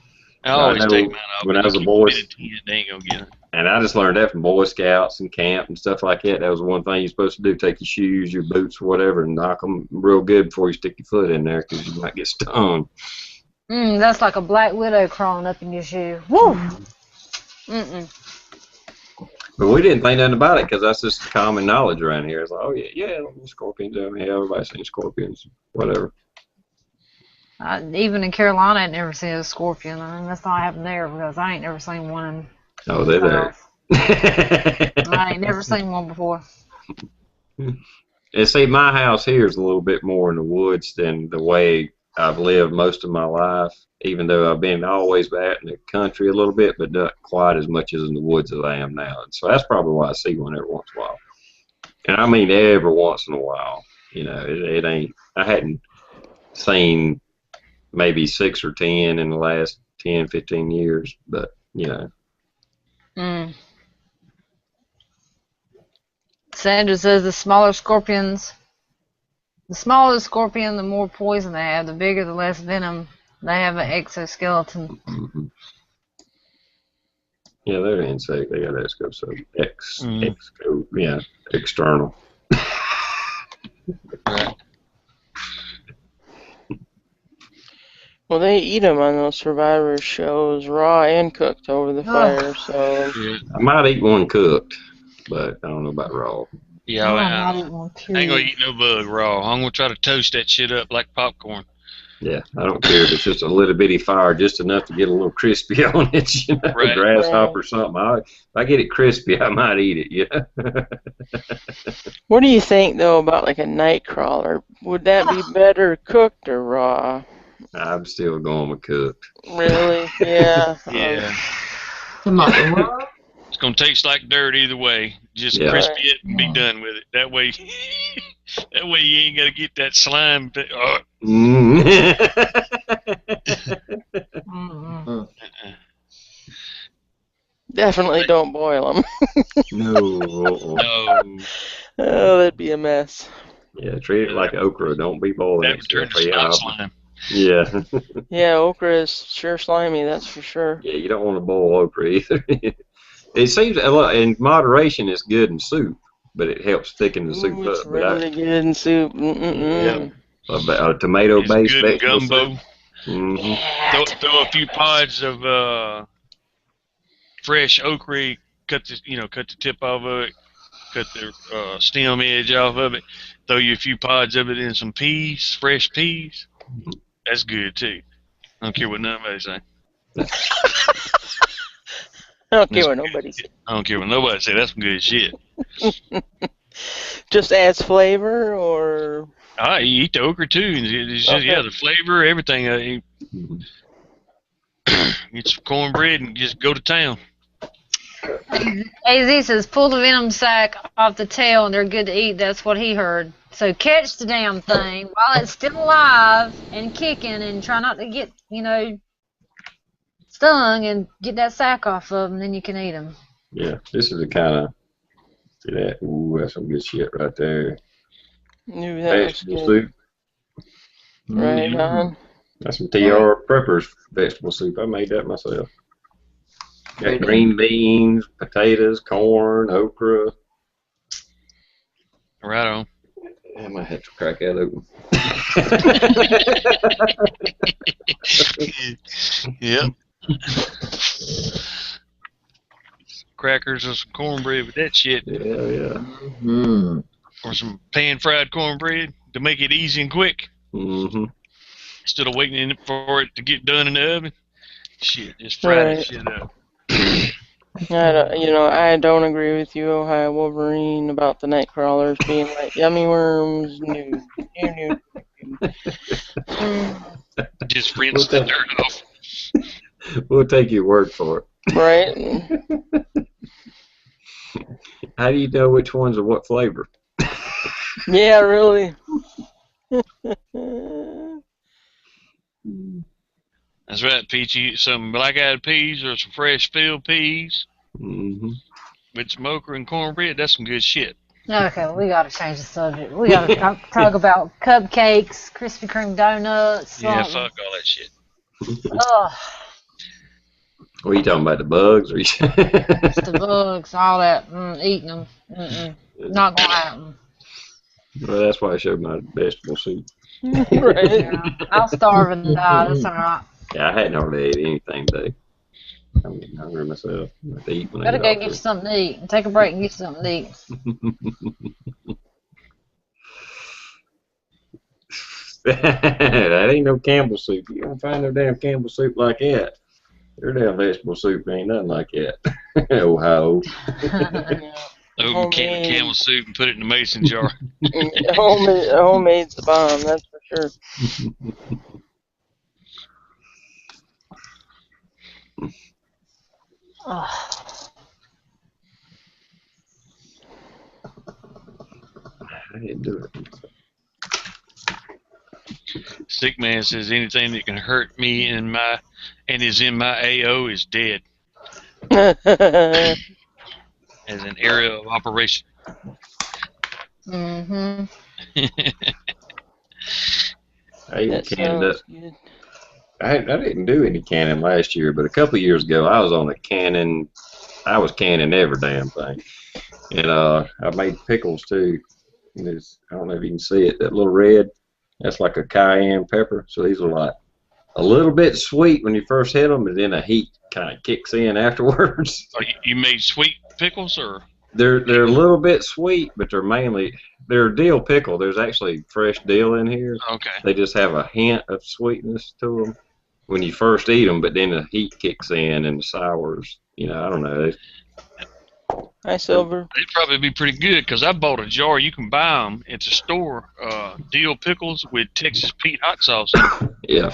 Speaker 5: I always
Speaker 3: know
Speaker 5: take mine off.
Speaker 3: when I was a
Speaker 5: Keep
Speaker 3: boy-
Speaker 5: them in the tent, they ain't gonna get it.
Speaker 3: And I just learned that from Boy Scouts and camp and stuff like that. That was one thing you're supposed to do: take your shoes, your boots, whatever, and knock them real good before you stick your foot in there because you might get stung.
Speaker 1: That's like a black widow crawling up in your shoe. Woo! Mm-mm.
Speaker 3: But we didn't think nothing about it because that's just common knowledge around here. It's like, oh yeah, scorpions. I mean, everybody's seen scorpions, whatever.
Speaker 1: Even in Carolina, I'd never seen a scorpion. I mean, that's not happened there because I ain't never seen one.
Speaker 3: Oh, they're there.
Speaker 1: I ain't never seen one before.
Speaker 3: And see, my house here is a little bit more in the woods than the way I've lived most of my life, even though I've been always back in the country a little bit, but not quite as much as in the woods as I am now. And so that's probably why I see one every once in a while. And I mean every once in a while. It ain't, I hadn't seen maybe 6 or 10 in the last 10, 15 years, but,
Speaker 1: Sandra says the smaller scorpion, the more poison they have. The bigger, the less venom. They have an exoskeleton.
Speaker 3: Mm-hmm. Yeah, they're an insect. They got exo, external.
Speaker 2: Well, they eat them on those Survivor shows, raw and cooked over the fire. So
Speaker 3: I might eat one cooked, but I don't know about raw.
Speaker 5: Yeah, I ain't gonna eat no bug raw. I'm gonna try to toast that shit up like popcorn.
Speaker 3: Yeah, I don't care if it's just a little bitty fire, just enough to get a little crispy on it,
Speaker 5: Right.
Speaker 3: grasshopper or something. If I get it crispy, I might eat it,
Speaker 2: what do you think, though, about like a night crawler? Would that be better cooked or raw?
Speaker 3: I'm still going with cooked.
Speaker 2: Really? Yeah.
Speaker 5: Yeah. It's gonna taste like dirt either way. Just crispy it and be done with it. That way, you ain't gotta get that slime.
Speaker 2: Definitely don't boil them.
Speaker 3: No.
Speaker 5: No.
Speaker 2: Oh, that'd be a mess.
Speaker 3: Yeah, treat it like okra. Don't be boiling
Speaker 5: That
Speaker 3: it.
Speaker 5: would turn to snot slime.
Speaker 3: Yeah.
Speaker 2: Yeah, okra is sure slimy, that's for sure.
Speaker 3: Yeah, you don't want to boil okra either. It seems in moderation it's good in soup, but it helps thicken the soup
Speaker 2: It's
Speaker 3: up.
Speaker 2: really good in soup.
Speaker 3: Yeah. A tomato-based
Speaker 5: It's good in
Speaker 3: vegetable
Speaker 5: gumbo.
Speaker 3: soup. Mm-hmm.
Speaker 5: Throw a few pods of fresh okra. Cut the tip off of it. cut the stem edge off of it, throw you a few pods of it in some peas, fresh peas. That's good too. I don't care what nobody say.
Speaker 2: I don't care what nobody says.
Speaker 5: I don't care what nobody say. That's some good shit.
Speaker 2: Just adds flavor, or
Speaker 5: You eat the okra too. It's just,
Speaker 2: Okay.
Speaker 5: yeah, the flavor, everything. Get some cornbread and just go to town.
Speaker 1: AZ says, pull the venom sac off the tail and they're good to eat. That's what he heard. So catch the damn thing while it's still alive and kicking, and try not to get, stung, and get that sac off of them, then you can eat them.
Speaker 3: Yeah, this is the kind of, see that? Ooh, that's some good shit right there.
Speaker 2: Ooh, that looks
Speaker 3: Vegetable
Speaker 2: good.
Speaker 3: soup.
Speaker 2: Right on.
Speaker 3: That's some TR Preppers vegetable soup. I made that myself. Got
Speaker 4: Ready?
Speaker 3: green beans, potatoes, corn, okra.
Speaker 5: Right on.
Speaker 3: I might have to crack that open.
Speaker 5: Yep. Crackers or some cornbread with that shit,
Speaker 3: Yeah.
Speaker 4: Hmm.
Speaker 5: or some pan-fried cornbread to make it easy and quick
Speaker 3: Mm-hmm.
Speaker 5: instead of waiting for it to get done in the oven. Shit, just fry that shit up.
Speaker 2: I don't agree with you, Ohio Wolverine, about the night crawlers being like yummy worms. No.
Speaker 5: Just rinse the dirt off.
Speaker 3: We'll take your word for it.
Speaker 2: Right?
Speaker 3: How do you know which ones are what flavor?
Speaker 2: Yeah, really.
Speaker 5: That's right, Peachy. Some black-eyed peas or some fresh field peas
Speaker 3: Mm-hmm.
Speaker 5: with some okra and cornbread. That's some good shit.
Speaker 1: Okay, well, we gotta change the subject. We gotta talk about cupcakes, Krispy Kreme donuts.
Speaker 5: Yeah,
Speaker 1: something.
Speaker 5: fuck all that shit.
Speaker 1: Ugh,
Speaker 3: What are you talking about, the bugs? Or
Speaker 1: just the bugs, all that. Eating them. Not gonna happen.
Speaker 3: Well, that's why I showed my vegetable soup.
Speaker 2: Right.
Speaker 1: Yeah, I'll starve and die. That's alright.
Speaker 3: Yeah, I hadn't hardly ate anything today. I'm getting hungry myself. I have to eat when I
Speaker 1: Better
Speaker 3: get
Speaker 1: go
Speaker 3: off
Speaker 1: get you
Speaker 3: this.
Speaker 1: something to eat. Take a break and get you something to eat.
Speaker 3: That ain't no Campbell soup. You don't find no damn Campbell soup like that. Your damn vegetable soup ain't nothing like that. Ohio.
Speaker 5: Open a can of camel soup and put it in the mason jar.
Speaker 2: Homemade's the bomb, that's for sure.
Speaker 3: I didn't do it.
Speaker 5: Sick man says anything that can hurt me and is in my AO is dead as an area of operation.
Speaker 1: Mm-hmm.
Speaker 3: I even
Speaker 2: That
Speaker 3: canned up.
Speaker 2: sounds good.
Speaker 3: I didn't do any canning last year, but a couple of years ago I was on a canning. I was canning every damn thing, and I made pickles too. And I don't know if you can see it. That little red, that's like a cayenne pepper. So these are like a little bit sweet when you first hit them, and then the heat kind of kicks in afterwards.
Speaker 5: Oh, you made sweet pickles, or?
Speaker 3: They're a little bit sweet, but they're dill pickle. There's actually fresh dill in here.
Speaker 5: Okay.
Speaker 3: They just have a hint of sweetness to them when you first eat them, but then the heat kicks in and the sours. I don't know.
Speaker 2: Hi, Silver.
Speaker 5: They'd probably be pretty good because I bought a jar. You can buy them at the store. Dill pickles with Texas Pete hot sauce.
Speaker 3: Yeah,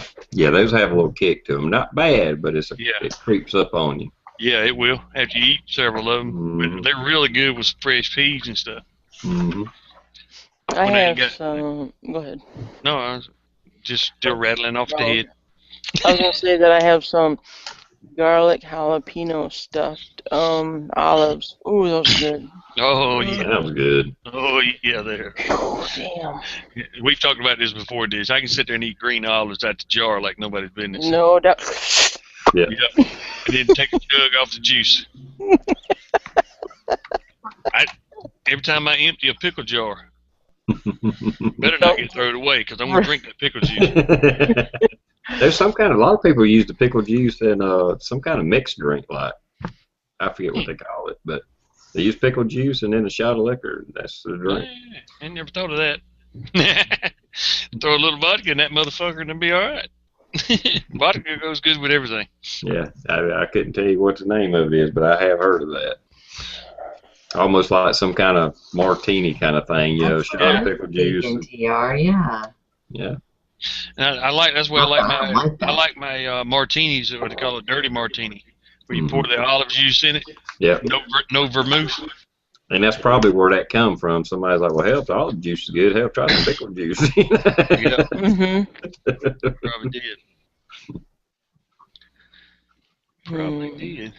Speaker 3: those have a little kick to them. Not bad, but it creeps up on you.
Speaker 5: Yeah, it will after you eat several of them.
Speaker 3: Mm-hmm.
Speaker 5: But they're really good with fresh peas and stuff.
Speaker 3: Mm-hmm.
Speaker 2: I
Speaker 5: When I
Speaker 2: have
Speaker 5: got-
Speaker 2: some. Go ahead.
Speaker 5: No, I was just still rattling off the head.
Speaker 2: I was gonna say that I have some garlic jalapeno stuffed olives. Ooh, those are good.
Speaker 5: Oh yeah,
Speaker 3: That was good.
Speaker 5: oh yeah, there.
Speaker 2: Oh, damn.
Speaker 5: We've talked about this before, Dish. I can sit there and eat green olives out the jar like nobody's business.
Speaker 2: No doubt.
Speaker 3: Yeah.
Speaker 5: Yep. And then take a jug off the juice. Every time I empty a pickle jar, better not get thrown away because I want to drink that pickle juice.
Speaker 3: There's a lot of people use the pickle juice in some kind of mixed drink, like I forget what they call it, but They use pickle juice and then a shot of liquor. That's the drink.
Speaker 5: I never thought of that. Throw a little vodka in that motherfucker and it'll be all right. Vodka goes good with everything.
Speaker 3: Yeah, I couldn't tell you what the name of it is, but I have heard of that. Almost like some kind of martini kind of thing, you know,
Speaker 4: That's
Speaker 3: shot of
Speaker 4: what
Speaker 3: pickle
Speaker 4: I'm
Speaker 3: juice.
Speaker 4: thinking, TR, yeah.
Speaker 3: Yeah.
Speaker 5: And I like that's why I
Speaker 4: like that.
Speaker 5: like my martinis, what they call a dirty martini, where you pour the olive juice in it.
Speaker 3: Yeah.
Speaker 5: No vermouth.
Speaker 3: And that's probably where that come from. Somebody's like, well, hell, if the olive juice is good, hell, try some pickle juice.
Speaker 5: Yeah.
Speaker 2: Mm-hmm.
Speaker 5: Probably did. Probably did.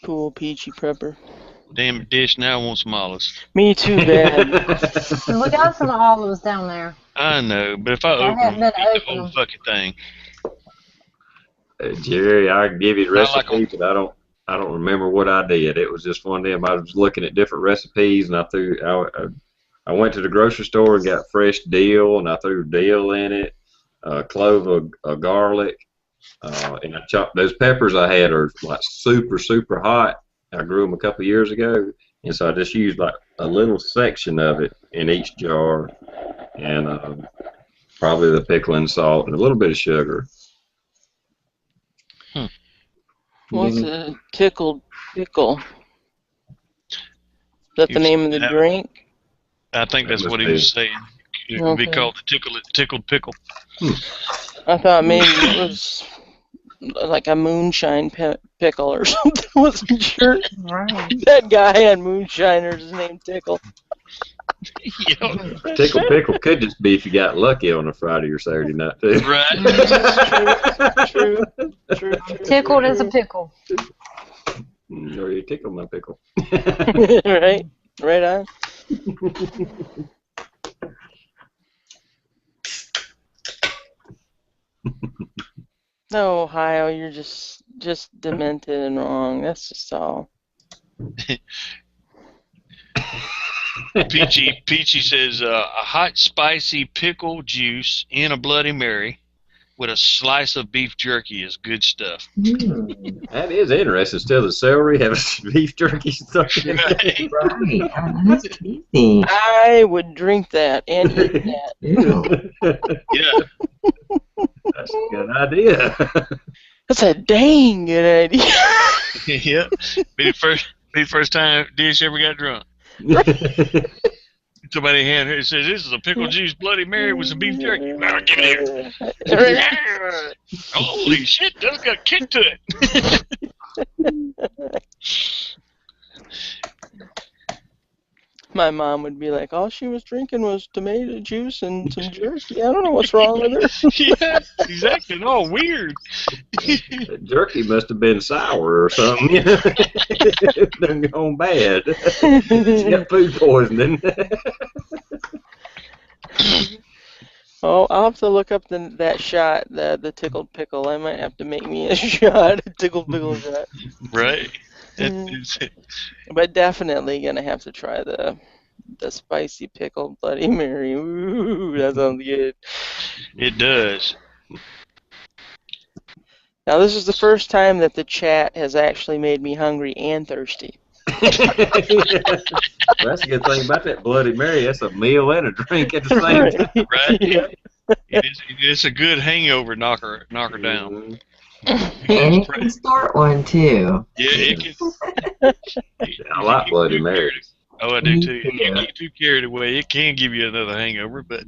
Speaker 2: Cool peachy prepper.
Speaker 5: Damn dish now wants some olives.
Speaker 2: Me too, bad.
Speaker 1: We got some olives down there.
Speaker 5: I know, but if I open
Speaker 1: haven't
Speaker 5: them,
Speaker 1: been
Speaker 5: eat the
Speaker 1: opening
Speaker 5: whole
Speaker 1: them.
Speaker 5: fucking thing.
Speaker 3: Jerry, I can give you the
Speaker 5: Not like
Speaker 3: recipe, but I don't remember what I did. It was just one of them. I was looking at different recipes, and I went to the grocery store and got fresh dill, and I threw dill in it, a clove of garlic, and I chopped those peppers I had are like super hot. I grew them a couple years ago, and so I just used like a little section of it in each jar, and probably the pickling salt and a little bit of sugar.
Speaker 2: What's a tickled pickle? Is that the name of the drink?
Speaker 5: I think that's
Speaker 3: That
Speaker 5: what
Speaker 3: must
Speaker 5: he
Speaker 3: be.
Speaker 5: was saying. It would be
Speaker 2: Okay.
Speaker 5: called the tickled pickle.
Speaker 2: I thought maybe it was like a moonshine pickle or something. I wasn't sure.
Speaker 1: Right.
Speaker 2: That guy had moonshiners. His name Tickle.
Speaker 5: Yeah.
Speaker 3: Tickle pickle could just be if you got lucky on a Friday or Saturday night too.
Speaker 5: Right.
Speaker 2: True.
Speaker 1: Tickled as a pickle.
Speaker 3: Or you tickle my pickle.
Speaker 2: Right on. No, Ohio, you're just demented and wrong. That's just all.
Speaker 5: Peachy says a hot spicy pickle juice in a Bloody Mary with a slice of beef jerky is good stuff.
Speaker 3: That is interesting. Still, the celery have beef jerky stuff in it.
Speaker 4: Right. That's tasty.
Speaker 2: I would drink that and eat that.
Speaker 4: Ew.
Speaker 5: Yeah.
Speaker 3: That's a good idea.
Speaker 2: That's a dang good idea.
Speaker 5: Yeah. Be the first time Dish ever got drunk. Somebody hand her says, "This is a pickle juice Bloody Mary with some beef jerky." Well, give it here. Holy shit, that's got a kick to it.
Speaker 2: My mom would be like, all she was drinking was tomato juice and some jerky. I don't know what's wrong with her.
Speaker 5: Yeah, exactly. No, weird.
Speaker 3: That jerky must have been sour or something. It done gone bad. She got food poisoning.
Speaker 2: Oh, I'll have to look up that shot, the tickled pickle. I might have to make me a shot, a tickled pickle shot.
Speaker 5: Right.
Speaker 2: But definitely gonna have to try the spicy pickled Bloody Mary. Ooh, that sounds good.
Speaker 5: It does.
Speaker 2: Now this is the first time that the chat has actually made me hungry and thirsty.
Speaker 3: That's a good thing about that Bloody Mary. That's a meal and a drink at the same time.
Speaker 5: Right.
Speaker 2: Yeah.
Speaker 5: It's a good hangover knocker down.
Speaker 4: And you can start one too.
Speaker 5: Yeah, it can.
Speaker 3: I like Bloody Marys.
Speaker 5: Oh, I do too.
Speaker 4: Me
Speaker 5: If you
Speaker 4: too.
Speaker 5: get too carried away, it can give you another hangover, but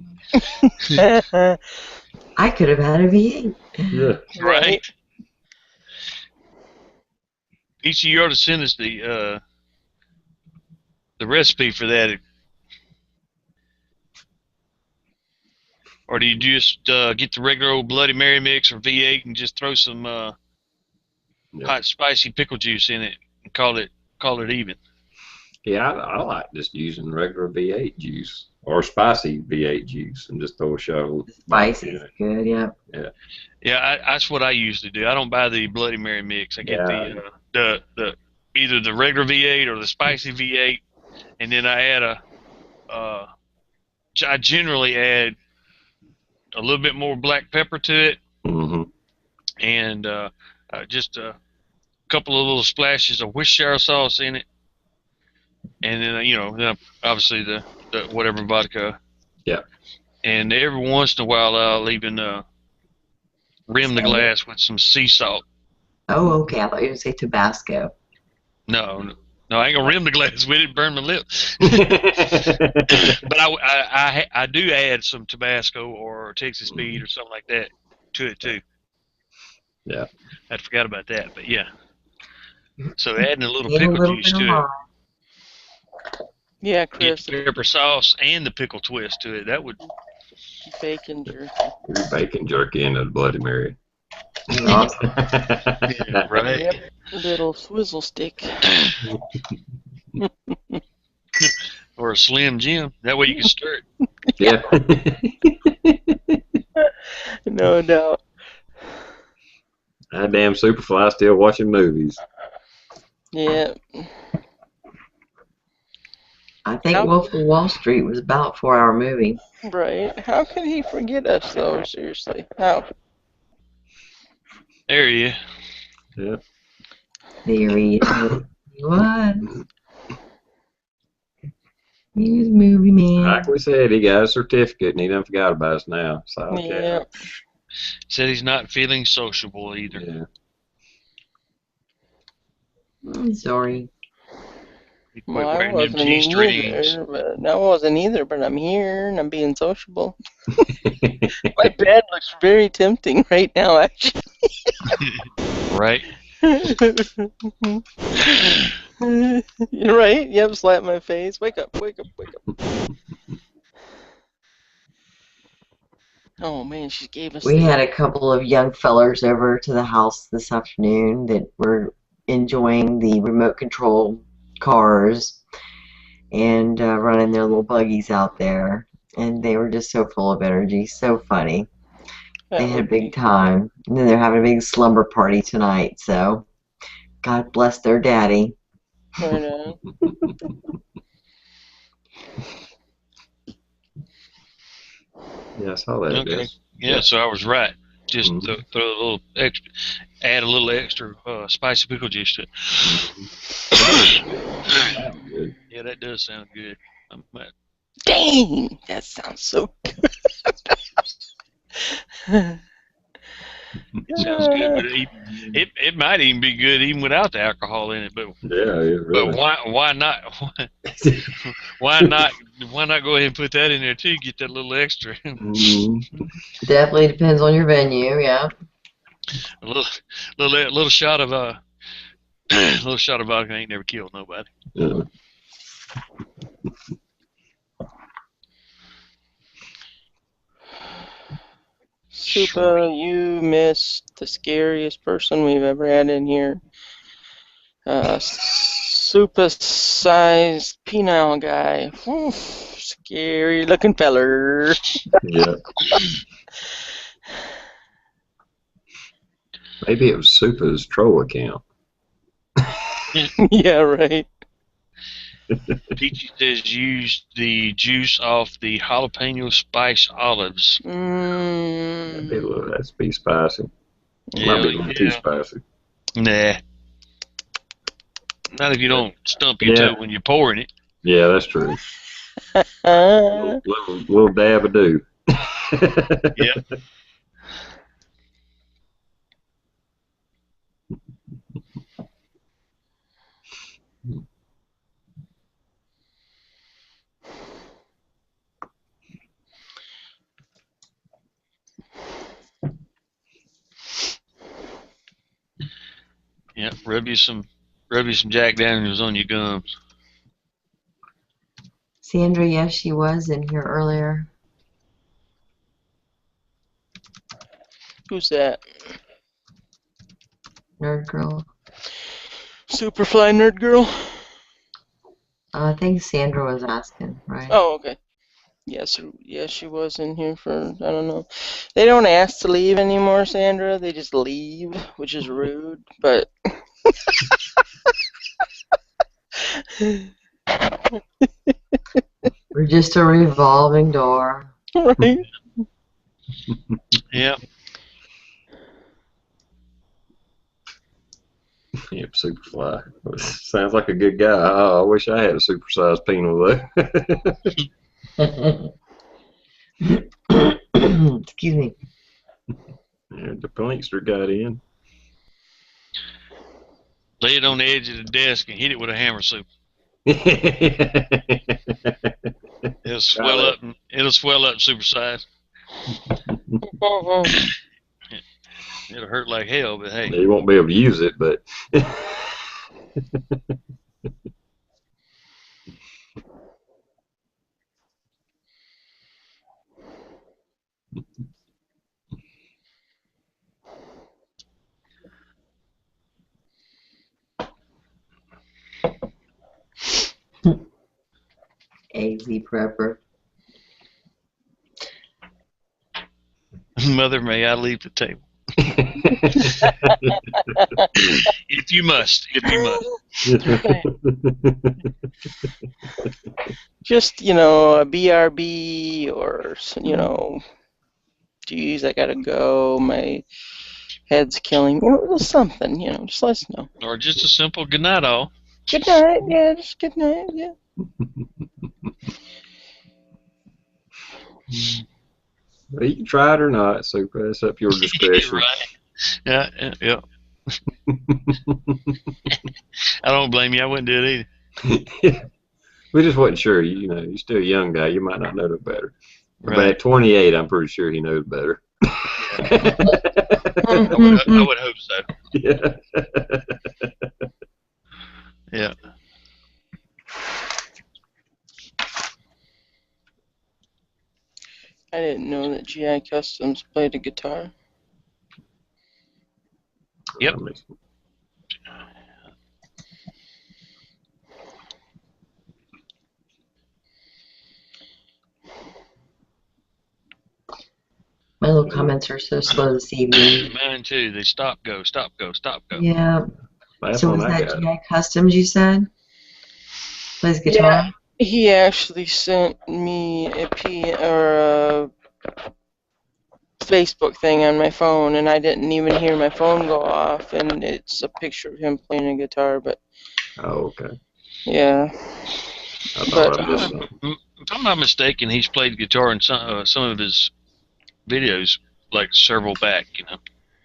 Speaker 4: I could have had a V8.
Speaker 3: Yeah.
Speaker 5: right. Peachy, you ought to send us the recipe for that. Or do you just get the regular old Bloody Mary mix or V8 and just throw some hot spicy pickle juice in it and call it even?
Speaker 3: Yeah, I like just using regular V8 juice or spicy V8 juice and just throw a shot of
Speaker 4: Spicy
Speaker 3: in
Speaker 4: is
Speaker 3: it.
Speaker 4: good, yeah.
Speaker 5: Yeah, that's what I usually do. I don't buy the Bloody Mary mix. I get
Speaker 3: Yeah.
Speaker 5: the either the regular V8 or the spicy V8, and then I add I generally add a little bit more black pepper to it,
Speaker 3: Mm-hmm.
Speaker 5: and just couple of little splashes of Worcestershire sauce in it, and then then obviously the whatever vodka.
Speaker 3: Yeah.
Speaker 5: And every once in a while, I'll even rim the glass with some sea salt.
Speaker 4: Oh, okay. I thought you were going to say Tabasco.
Speaker 5: No, I ain't gonna rim the glass with it, burn my lip. But I do add some Tabasco or Texas Speed or something like that to it too.
Speaker 3: Yeah.
Speaker 5: I forgot about that, but yeah. So adding a little
Speaker 4: And a
Speaker 5: pickle
Speaker 4: little
Speaker 5: juice
Speaker 4: bit of
Speaker 5: to it,
Speaker 4: lime.
Speaker 2: Yeah,
Speaker 5: get
Speaker 2: Chris,
Speaker 5: the pepper sauce and the pickle twist to it. That would.
Speaker 2: bacon jerky.
Speaker 3: You're bacon jerky into the Bloody Mary.
Speaker 4: Awesome.
Speaker 5: Yeah, right.
Speaker 2: Yep. Little swizzle stick.
Speaker 5: Or a Slim Jim. That way you can stir it.
Speaker 3: Yeah.
Speaker 2: No doubt.
Speaker 3: That damn Superfly still watching movies.
Speaker 2: Yeah.
Speaker 4: I think Wolf of Wall Street was about a 4-hour movie.
Speaker 2: Right. How could he forget us, though? Seriously. How?
Speaker 5: There you.
Speaker 3: Yeah.
Speaker 4: There he was. He was movie man.
Speaker 3: Like we said, he got a certificate and he done forgot about us now. So okay.
Speaker 2: Yeah.
Speaker 5: Said he's not feeling sociable either.
Speaker 3: Yeah.
Speaker 4: I'm sorry.
Speaker 5: He quit
Speaker 2: Well, I
Speaker 5: wearing them
Speaker 2: wasn't
Speaker 5: G-strings.
Speaker 2: either, but I wasn't either, but I'm here and I'm being sociable. My bed looks very tempting right now, actually.
Speaker 5: Right?
Speaker 2: You're right. Yep, slap my face. Wake up, wake up, wake up. Oh man, she gave us.
Speaker 4: We had a couple of young fellers over to the house this afternoon that were enjoying the remote control cars and running their little buggies out there. And they were just so full of energy, so funny. They had a big time. And then they're having a big slumber party tonight, so God bless their daddy.
Speaker 2: Right on.
Speaker 3: Yeah, I saw that.
Speaker 5: Okay. Yeah, so I was right. Just throw a little extra, add a little extra spicy pickle juice to it.
Speaker 3: Good.
Speaker 5: Yeah, that does sound good.
Speaker 2: Dang, that sounds so good.
Speaker 5: It sounds good, but it might even be good even without the alcohol in it. But
Speaker 3: Yeah, it really.
Speaker 5: but why not? Why not go ahead and put that in there too? Get that little extra.
Speaker 4: Definitely depends on your venue, yeah.
Speaker 5: A little shot of little shot of vodka ain't never killed nobody.
Speaker 3: Yeah.
Speaker 2: Super, you missed the scariest person we've ever had in here. Super-sized penile guy. Oof, scary looking feller.
Speaker 3: Yeah. Maybe it was Super's troll account.
Speaker 2: Yeah, right.
Speaker 5: Peachy says use the juice off the jalapeno spice olives.
Speaker 3: That'd be spicy.
Speaker 5: Yeah,
Speaker 3: Might be a little too spicy.
Speaker 5: Nah. Not if you don't stump your toe when you're pouring it.
Speaker 3: Yeah, that's true. little dab of do.
Speaker 5: Yeah. Yeah, rub you some Jack Daniels on your gums.
Speaker 4: Sandra, yes, she was in here earlier.
Speaker 2: Who's that?
Speaker 4: Nerd girl.
Speaker 2: Superfly nerd girl?
Speaker 4: I think Sandra was asking, right?
Speaker 2: Oh, okay. Yes, she was in here for, I don't know. They don't ask to leave anymore, Sandra. They just leave, which is rude, but...
Speaker 4: We're just a revolving door.
Speaker 2: Right?
Speaker 5: Yeah.
Speaker 3: Yep, Superfly. Sounds like a good guy. Oh, I wish I had a supersized penal though.
Speaker 4: Excuse me.
Speaker 3: Yeah, the prankster got in.
Speaker 5: Lay it on the edge of the desk and hit it with a hammer soup. It'll swell up. It'll swell up supersize. It'll hurt like hell, but hey.
Speaker 3: You won't be able to use it, but.
Speaker 4: AZ prepper.
Speaker 5: Mother, may I leave the table? If you must. If you must.
Speaker 2: Just, a BRB or, geez, I gotta go, my head's killing me, or something, just let us know.
Speaker 5: Or just a simple good night all.
Speaker 2: Good night, yeah, just good night, yeah.
Speaker 3: Well, you can try it or not, so that's up your discretion.
Speaker 5: Right. Yeah. I don't blame you. I wouldn't do it either.
Speaker 3: We just wasn't sure. You're still a young guy. You might not know no better.
Speaker 5: Right.
Speaker 3: But at 28, I'm pretty sure he knows better.
Speaker 5: I would hope so.
Speaker 3: Yeah.
Speaker 5: Yeah.
Speaker 2: I didn't know that GI Customs played the guitar.
Speaker 5: Yep.
Speaker 4: My little comments are so slow this evening.
Speaker 5: Mine too. They stop, go, stop, go, stop, go.
Speaker 4: Yeah.
Speaker 3: That's
Speaker 4: So
Speaker 3: when
Speaker 4: was
Speaker 3: I
Speaker 4: that
Speaker 3: got it.
Speaker 4: GI Customs you said? Plays guitar?
Speaker 2: Yeah, he actually sent me a Facebook thing on my phone, and I didn't even hear my phone go off, and it's a picture of him playing a guitar, but
Speaker 3: Oh, okay.
Speaker 2: yeah.
Speaker 3: I thought I missed
Speaker 5: If
Speaker 3: something.
Speaker 5: I'm not mistaken, he's played guitar in some of his videos, like several back,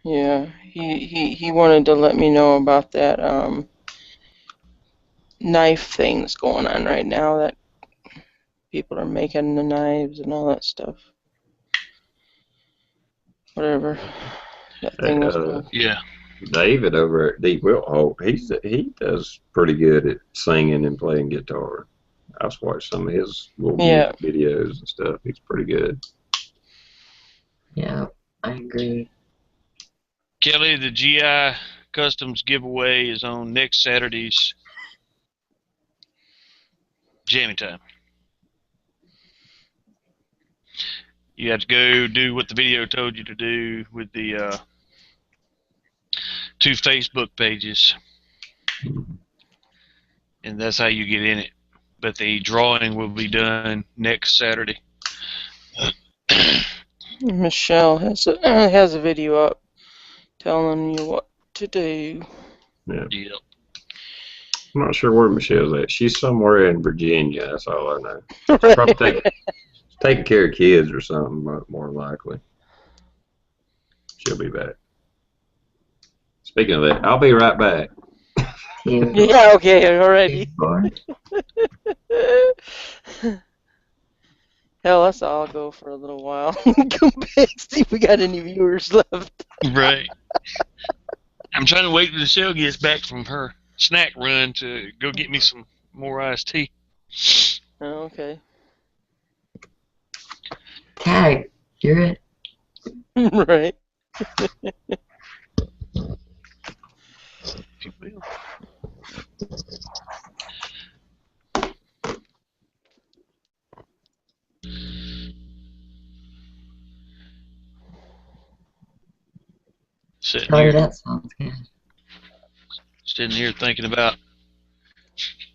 Speaker 2: Yeah, he wanted to let me know about that knife thing that's going on right now, that people are making the knives and all that stuff. Whatever that thing was called.
Speaker 5: Yeah.
Speaker 3: David over at Deep Wilt Hope, he does pretty good at singing and playing guitar. I've watched some of his little music videos and stuff. He's pretty good.
Speaker 4: Yeah, I agree.
Speaker 5: Kelly, the GI Customs giveaway is on next Saturday's Jammy Time. You have to go do what the video told you to do with the 2 Facebook pages, and that's how you get in it. But the drawing will be done next Saturday.
Speaker 2: Michelle has a video up telling you what to do.
Speaker 3: Yeah.
Speaker 5: Yep.
Speaker 3: I'm not sure where Michelle's at. She's somewhere in Virginia. That's all I know. She's probably taking care of kids or something, more likely. She'll be back. Speaking of that, I'll be right back.
Speaker 2: Yeah, okay, alrighty. Hell, let's all go for a little while. Come back, see if we got any viewers left.
Speaker 5: Right. I'm trying to wait till Michelle gets back from her snack run to go get me some more iced tea.
Speaker 2: Oh, okay.
Speaker 4: Tag, you're it.
Speaker 2: Right.
Speaker 5: If you will.
Speaker 4: That sounds good.
Speaker 5: Sitting here thinking about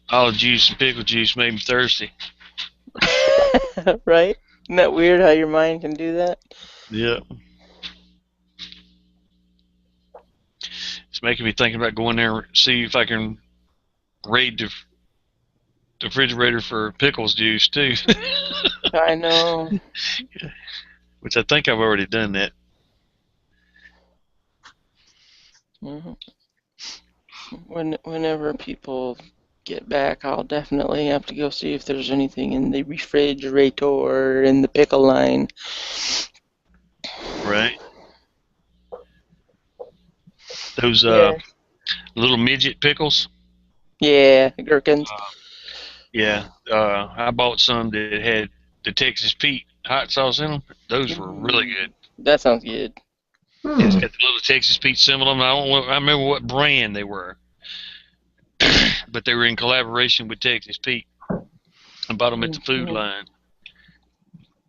Speaker 5: olive juice and pickle juice made me thirsty.
Speaker 2: Right? Isn't that weird how your mind can do that?
Speaker 5: Yeah. It's making me think about going there and see if I can raid the refrigerator for pickles juice too.
Speaker 2: I know.
Speaker 5: Which I think I've already done that.
Speaker 2: Mhm. Whenever people get back, I'll definitely have to go see if there's anything in the refrigerator or in the pickle line.
Speaker 5: Right. Those
Speaker 2: Yeah.
Speaker 5: little midget pickles.
Speaker 2: Yeah, gherkins.
Speaker 5: Yeah. I bought some that had the Texas Pete hot sauce in them. Those were really good.
Speaker 2: That sounds good.
Speaker 5: Yeah, it's got the little Texas Pete symbol on them. I remember what brand they were, but they were in collaboration with Texas Pete. I bought them at the food line,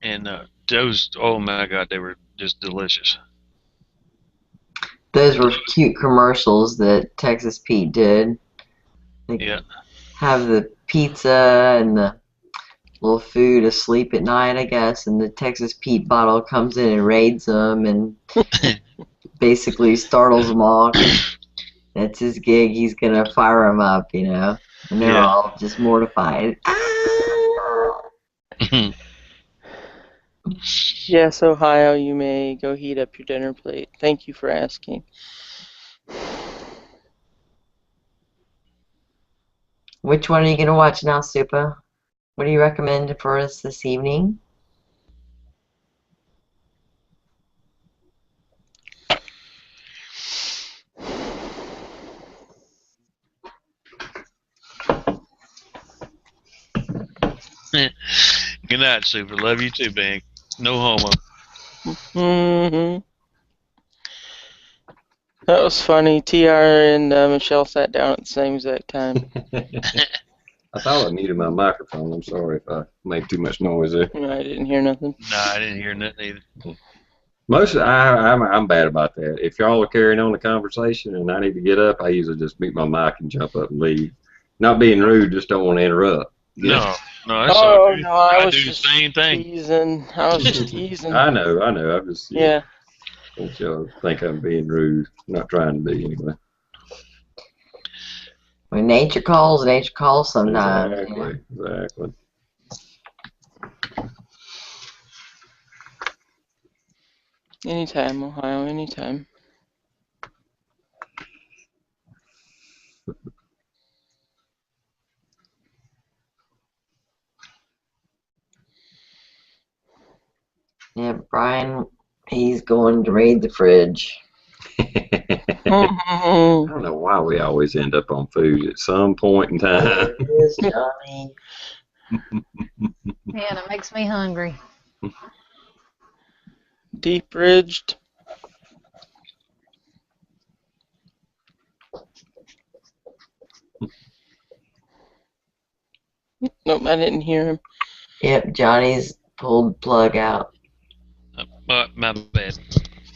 Speaker 5: and those, oh my God, they were just delicious.
Speaker 4: Those were cute commercials that Texas Pete did. They
Speaker 5: Yeah.
Speaker 4: have the pizza and the little food asleep at night, I guess, and the Texas Pete bottle comes in and raids them and basically startles them all. 'Cause that's his gig. He's gonna fire them up, you know. And they're
Speaker 5: Yeah.
Speaker 4: all just mortified.
Speaker 2: Yes, Ohio, you may go heat up your dinner plate. Thank you for asking.
Speaker 4: Which one are you gonna watch now, Supa? What do you recommend for us this evening?
Speaker 5: Good night, Super. Love you too, Bang. No homo.
Speaker 2: Mm-hmm. That was funny. TR and Michelle sat down at the same exact time.
Speaker 3: I thought I muted my microphone. I'm sorry if I made too much noise there.
Speaker 2: I didn't hear nothing.
Speaker 5: Nah, I didn't hear nothing either.
Speaker 3: I'm bad about that. If y'all are carrying on the conversation and I need to get up, I usually just mute my mic and jump up and leave. Not being rude, just don't want to interrupt.
Speaker 5: No, that's all good.
Speaker 2: No, I
Speaker 5: I
Speaker 2: was
Speaker 5: do the
Speaker 2: just
Speaker 5: same thing.
Speaker 2: teasing. I was just teasing.
Speaker 3: I know. I'm just
Speaker 2: Yeah.
Speaker 3: don't y'all think I'm being rude. I'm not trying to be anyway.
Speaker 4: When nature calls sometimes.
Speaker 3: Exactly.
Speaker 2: Anytime, Ohio, anytime.
Speaker 4: Yeah, Brian, he's going to raid the fridge.
Speaker 3: I don't know why we always end up on food at some point in time.
Speaker 4: There it is, Johnny.
Speaker 1: Man, it makes me hungry.
Speaker 2: Deep ridged. Nope, I didn't hear him.
Speaker 4: Yep, Johnny's pulled the plug out.
Speaker 5: My bad.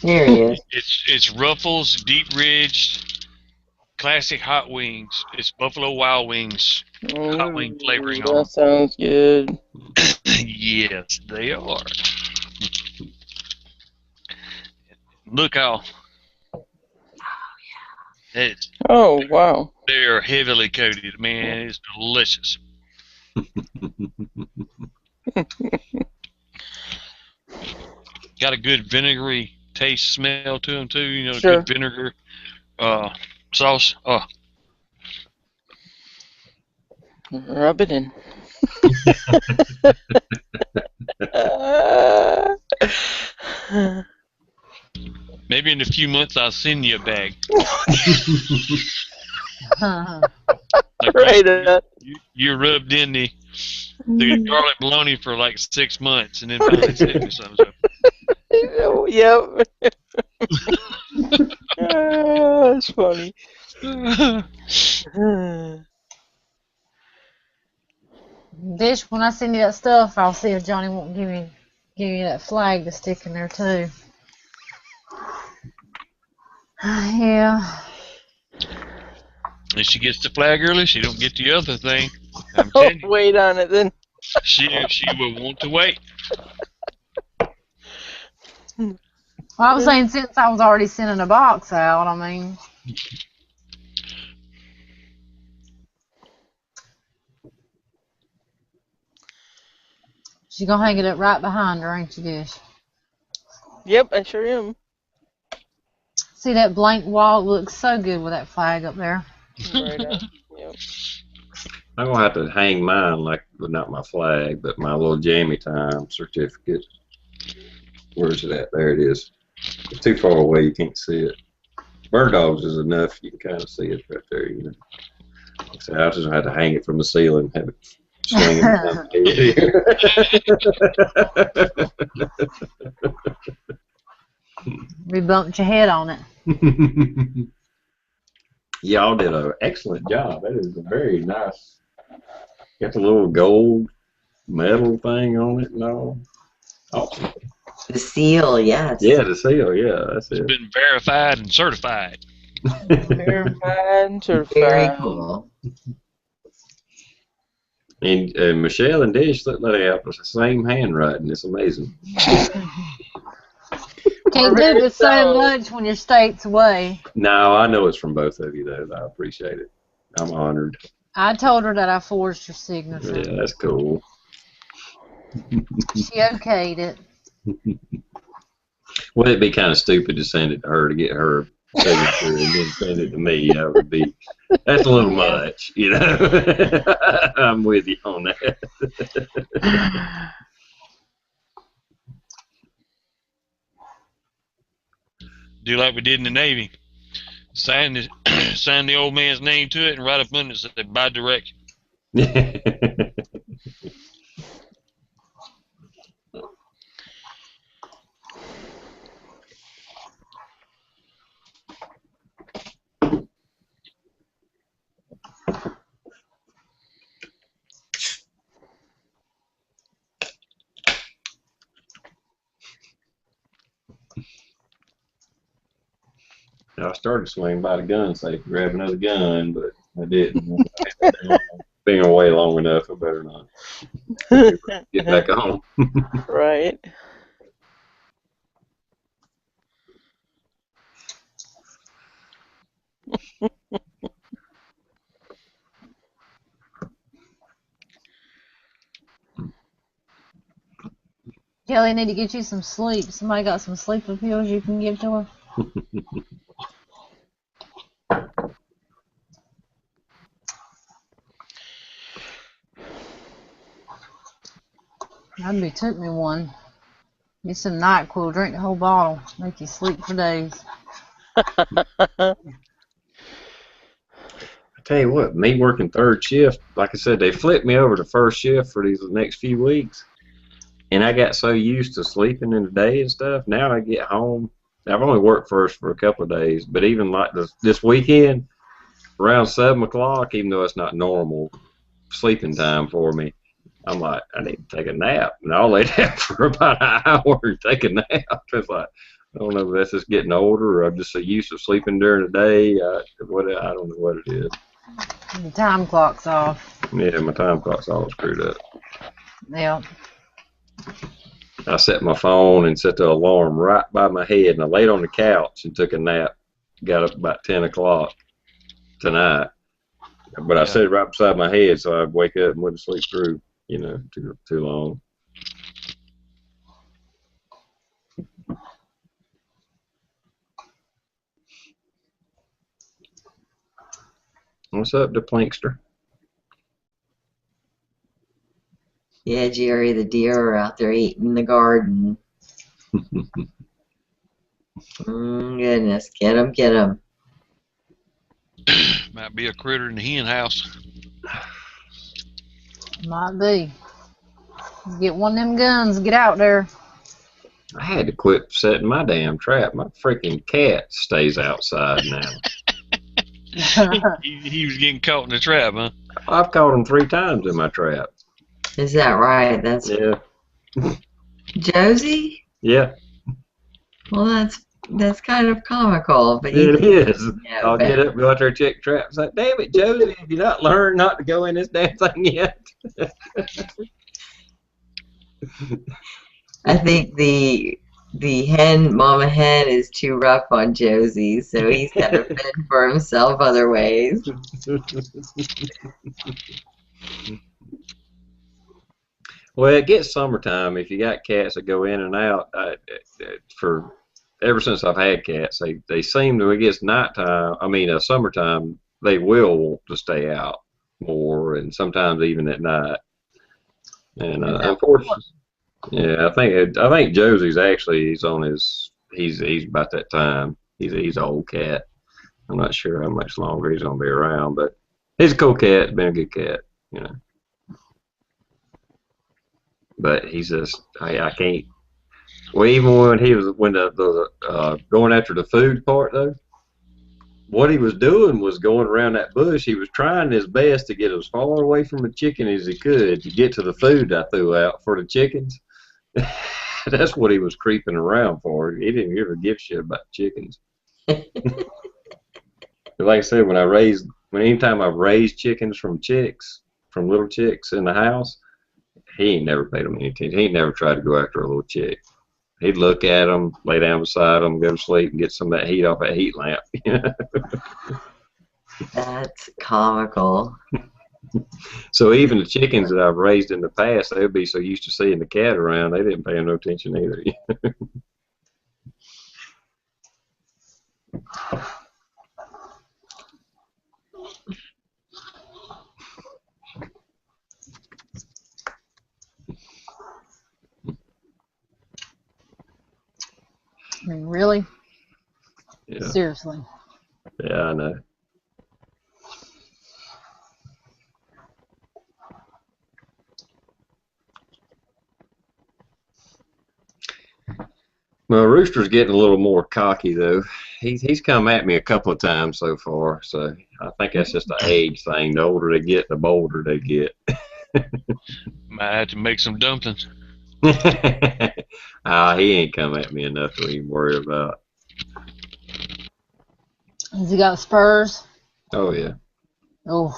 Speaker 4: Here he is.
Speaker 5: It's Ruffles, deep ridged, classic hot wings. It's Buffalo Wild Wings hot wing flavoring on
Speaker 2: That sounds good.
Speaker 5: Yes, they are. Look how. It's,
Speaker 2: Oh, wow.
Speaker 5: they are heavily coated, man. It's delicious. Got a good vinegary taste, smell to them too. You know,
Speaker 2: Sure.
Speaker 5: good vinegar sauce. Oh,
Speaker 2: Rub it in.
Speaker 5: maybe in a few months I'll send you a bag. Like
Speaker 2: Right.
Speaker 5: you rubbed in the garlic bologna for like 6 months, and then finally sent me some. So.
Speaker 2: Yep. That's funny.
Speaker 1: Dish, when I send you that stuff, I'll see if Johnny won't give you that flag to stick in there too. Yeah.
Speaker 5: If she gets the flag early, she don't get the other thing. I'm telling you,
Speaker 2: Wait on it then.
Speaker 5: she will want to wait.
Speaker 1: Well, I was saying since I was already sending a box out, I mean. She's gonna hang it up right behind her, ain't you, Dish?
Speaker 2: Yep, I sure am.
Speaker 1: See that blank wall? It looks so good with that flag up there.
Speaker 2: Right up. Yep.
Speaker 3: I'm gonna have to hang mine, like, well, not my flag, but my little Jammy Time certificate. Where's it at? There it is. It's too far away, you can't see it. Bird dogs is enough, you can kind of see it right there, you know. So I just had to hang it from the ceiling, have it swinging down the
Speaker 1: We bumped your head on it.
Speaker 3: head. Y'all did an excellent job. That is a very nice. Got the little gold metal thing on it and all. Awesome.
Speaker 4: The seal, yes.
Speaker 3: Yeah, the seal, yeah, that's
Speaker 5: It's
Speaker 3: it.
Speaker 5: been verified and certified.
Speaker 2: Verified and
Speaker 4: Very
Speaker 2: certified.
Speaker 4: cool.
Speaker 3: And Michelle and Dish look like they have the same handwriting. It's amazing.
Speaker 1: Can't do it so much when you're states away.
Speaker 3: No, I know it's from both of you, though. I appreciate it. I'm honored.
Speaker 1: I told her that I forged your signature.
Speaker 3: Yeah, that's cool.
Speaker 1: She okayed it.
Speaker 3: Well, it'd be kind of stupid to send it to her to get her signature and then send it to me. That would be, that's a little much, you know. I'm with you on that.
Speaker 5: Do like we did in the Navy. Sign the old man's name to it and write up under it so they by direction.
Speaker 3: I started swinging by the gun safe to grab another gun, but I didn't. Being away long enough, I better not. Get back home.
Speaker 2: Right.
Speaker 1: Kelly, I need to get you some sleep. Somebody got some sleeping pills you can give to her? I'd took me one. Get some NyQuil, drink the whole bottle, make you sleep for days.
Speaker 3: I tell you what, me working third shift, like I said, they flipped me over to first shift for these next few weeks, and I got so used to sleeping in the day and stuff. Now I get home. I've only worked first for a couple of days, but even like this weekend, around 7 o'clock, even though it's not normal sleeping time for me, I'm like, I need to take a nap, and I'll lay down for about an hour and take a nap. It's like, I don't know if that's just getting older or I'm just so used to sleeping during the day. I don't know what it is.
Speaker 1: The time clock's off.
Speaker 3: Yeah, my time clock's all screwed up.
Speaker 1: Yeah.
Speaker 3: I set my phone and set the alarm right by my head, and I laid on the couch and took a nap. Got up about 10 o'clock tonight. But I set it right beside my head so I'd wake up and wouldn't sleep through, too long. What's up, the Plinkster?
Speaker 4: Yeah, Jerry, the deer are out there eating the garden. Goodness, get 'em, get 'em.
Speaker 5: Might be a critter in the hen house.
Speaker 1: Might be. Get one of them guns, get out there.
Speaker 3: I had to quit setting my damn trap. My freaking cat stays outside now.
Speaker 5: He was getting caught in the trap, huh?
Speaker 3: I've caught him 3 times in my trap.
Speaker 4: Is that right? That's
Speaker 3: Yeah.
Speaker 4: Josie?
Speaker 3: Yeah,
Speaker 4: Well, that's kind of comical, but
Speaker 3: it is.
Speaker 4: Yeah,
Speaker 3: I'll
Speaker 4: but-
Speaker 3: get up, go out there, check traps. Like, damn it, Josie, have you not learned not to go in this damn thing yet?
Speaker 4: I think the the mama hen is too rough on Josie, so he's got to fend for himself other ways.
Speaker 3: Well, it gets summertime. If you got cats that go in and out, for ever since I've had cats, they seem to, when it gets nighttime, summertime, they will want to stay out more, and sometimes even at night. And unfortunately, yeah, I think Josie's actually he's about that time. He's an old cat. I'm not sure how much longer he's gonna be around, but he's a cool cat. Been a good cat, you know. But he's just I can't. Well, even when the going after the food part though, what he was doing was going around that bush. He was trying his best to get as far away from the chicken as he could to get to the food I threw out for the chickens. That's what he was creeping around for. He didn't ever give shit about chickens. Like I said, anytime I've raised chickens from little chicks in the house, he ain't never paid them any attention. He ain't never tried to go after a little chick. He'd look at them, lay down beside them, go to sleep, and get some of that heat off that heat lamp.
Speaker 4: That's comical.
Speaker 3: So even the chickens that I've raised in the past, they'd be so used to seeing the cat around, they didn't pay him no attention either.
Speaker 1: I mean, really?
Speaker 3: Yeah.
Speaker 1: Seriously.
Speaker 3: Yeah, I know. Well, Rooster's getting a little more cocky though. He's come at me a couple of times so far, so I think that's just an age thing. The older they get, the bolder they get.
Speaker 5: Might have to make some dumplings.
Speaker 3: He ain't come at me enough to even worry about.
Speaker 1: Has he got spurs?
Speaker 3: Oh yeah.
Speaker 1: Oh,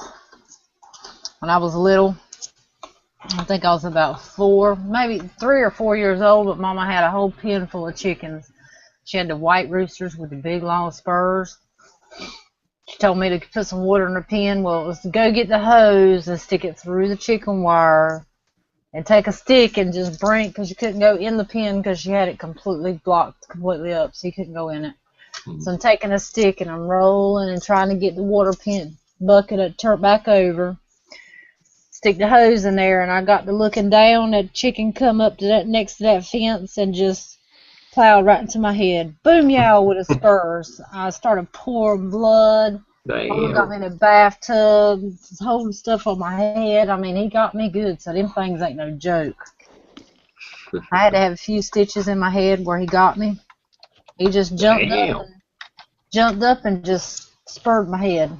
Speaker 1: when I was little, I think I was about 4, maybe 3 or 4 years old, but Mama had a whole pen full of chickens. She had the white roosters with the big long spurs. She told me to put some water in the pen. Well, it was to go get the hose and stick it through the chicken wire and take a stick and just bring, because you couldn't go in the pen because she had it completely blocked, completely up, so you couldn't go in it. So I'm taking a stick and I'm rolling and trying to get the water pen bucket to turn back over. Stick the hose in there, and I got to looking down. That chicken come up to that next to that fence and just plowed right into my head. Boom, yow, with the spurs. I started pouring blood. Mama got me in a bathtub, holding stuff on my head. I mean, he got me good, so them things ain't no joke. I had to have a few stitches in my head where he got me. He just jumped up and just spurred my head.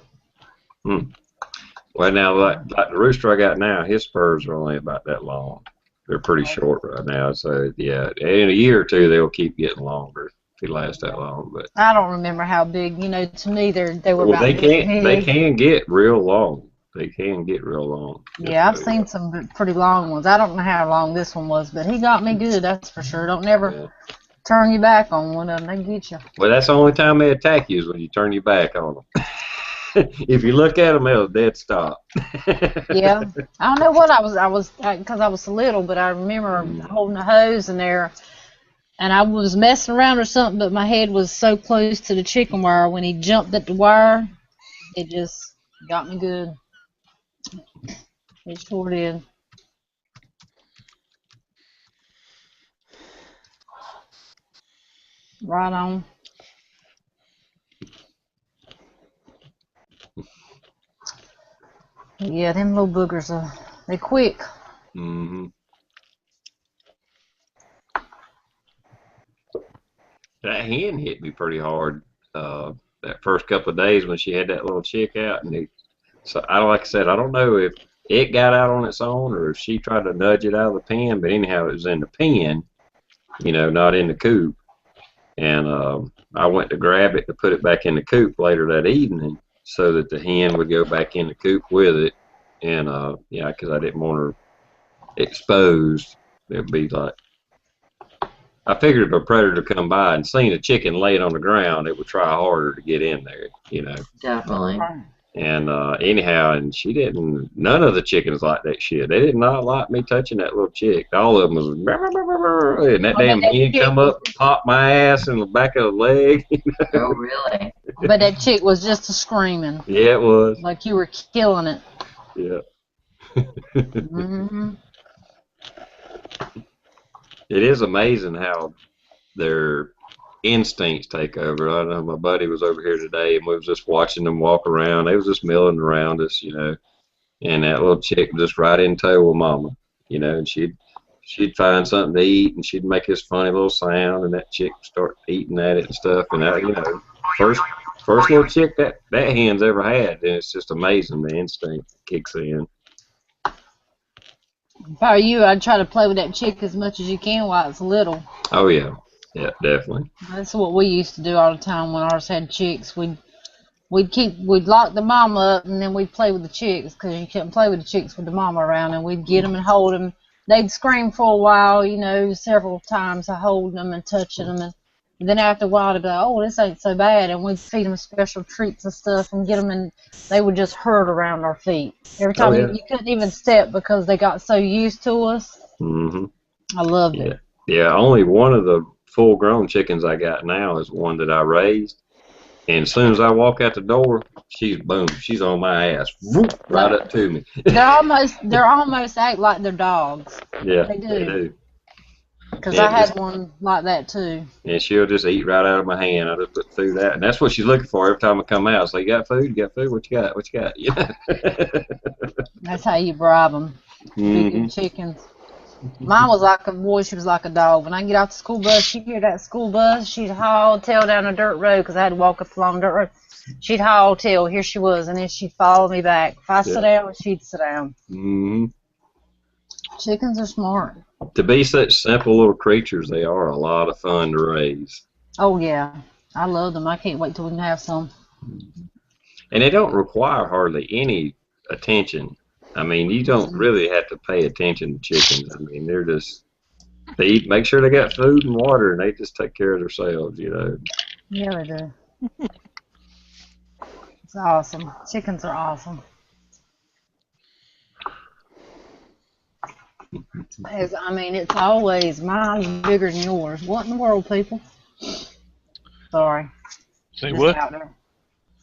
Speaker 3: Well, now, like the rooster I got now, his spurs are only about that long. They're pretty short right now, so yeah, in a year or two they'll keep getting longer if he lasts that long. But
Speaker 1: I don't remember how big. You know, to me they were about
Speaker 3: they
Speaker 1: this big.
Speaker 3: can get real long. They can get real long.
Speaker 1: Yeah, I've seen some pretty long ones. I don't know how long this one was, but he got me good, that's for sure. Don't never turn your back on one of them. They get you.
Speaker 3: Well, that's the only time they attack you is when you turn your back on them. If you look at them, they'll dead stop.
Speaker 1: Yeah, I don't know what I was because I was so little, but I remember holding a hose in there, and I was messing around or something, but my head was so close to the chicken wire. When he jumped at the wire, it just got me good. It sure did. Right on. Yeah, them little boogers, they quick.
Speaker 3: Mm-hmm. That hen hit me pretty hard that first couple of days when she had that little chick out, and so like I said, I don't know if it got out on its own or if she tried to nudge it out of the pen, but anyhow, it was in the pen, you know, not in the coop. And I went to grab it to put it back in the coop later that evening so that the hen would go back in the coop with it. And yeah, because I didn't want her exposed. It'd be like I figured if a predator come by and seen a chicken laying on the ground, it would try harder to get in there, you know.
Speaker 4: Definitely.
Speaker 3: And anyhow, and she didn't. None of the chickens like that shit. They did not like me touching that little chick. All of them was, and that
Speaker 1: Oh,
Speaker 3: damn hen come up, pop my ass in the back of the leg.
Speaker 4: Oh, really?
Speaker 1: But that chick was just a screaming.
Speaker 3: Yeah, it was.
Speaker 1: Like you were killing it.
Speaker 3: Yeah.
Speaker 1: Mm-hmm.
Speaker 3: It is amazing how their instincts take over. I know my buddy was over here today, and we was just watching them walk around. They was just milling around us, you know. And that little chick was just right in tow with Mama, you know. And she'd find something to eat, and she'd make this funny little sound, and that chick would start eating at it and stuff. And that, you know, first little chick that hen's ever had, and it's just amazing the instinct kicks in.
Speaker 1: If I were you, I'd try to play with that chick as much as you can while it's little.
Speaker 3: Oh yeah, yeah, definitely.
Speaker 1: That's what we used to do all the time when ours had chicks. We'd lock the mama up, and then we'd play with the chicks because you couldn't play with the chicks with the mama around. And we'd get them and hold them. They'd scream for a while, you know, several times, holding them and touching them. And then after a while, they'd be like, "Oh, this ain't so bad." And we'd feed them special treats and stuff, and get them, and they would just herd around our feet every time. You couldn't even step because they got so used to us.
Speaker 3: Mm-hmm.
Speaker 1: I loved it.
Speaker 3: Yeah, only one of the full-grown chickens I got now is one that I raised. And as soon as I walk out the door, she's on my ass, whoop, right up to me.
Speaker 1: They're almost act like they're dogs.
Speaker 3: Yeah,
Speaker 1: they do. Because
Speaker 3: Yeah,
Speaker 1: I had one like that too.
Speaker 3: And she'll just eat right out of my hand. I just put food out, and that's what she's looking for every time I come out. It's like, "You got food? You got food? What you got? What you got?" Yeah.
Speaker 1: That's how you bribe them.
Speaker 3: Mm-hmm.
Speaker 1: Chickens. Mine was like a boy. She was like a dog. When I get off the school bus, she'd hear that school bus. She'd haul tail down a dirt road because I had to walk up along dirt road. She'd haul tail. Here she was, and then she'd follow me back. If I sit down, she'd sit down.
Speaker 3: Mm-hmm.
Speaker 1: Chickens are smart.
Speaker 3: To be such simple little creatures, they are a lot of fun to raise.
Speaker 1: Oh yeah, I love them. I can't wait till we can have some.
Speaker 3: And they don't require hardly any attention. I mean, you don't really have to pay attention to chickens. I mean, they eat, make sure they got food and water, and they just take care of themselves, you know.
Speaker 1: Yeah, they do. It's awesome. Chickens are awesome. It's always mine's bigger than yours. What in the world, people? Sorry.
Speaker 5: Say
Speaker 1: Just
Speaker 5: what?
Speaker 1: out there.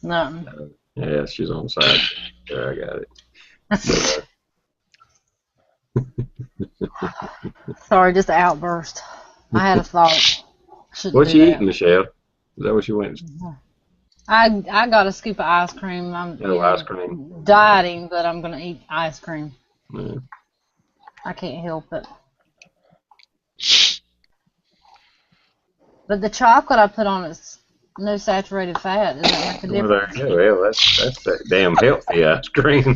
Speaker 1: Nothing.
Speaker 3: Yeah, she's on the side. There, I got it.
Speaker 1: Sorry, just an outburst. I had a thought.
Speaker 3: What you eating, Michelle? Is that what you went?
Speaker 1: I got a scoop of ice cream.
Speaker 3: Ice cream.
Speaker 1: Dieting, but I'm gonna eat ice cream.
Speaker 3: Yeah.
Speaker 1: I can't help it. But the chocolate I put on it's no saturated fat. Does that make a difference?
Speaker 3: Well, that's that damn healthy ice cream.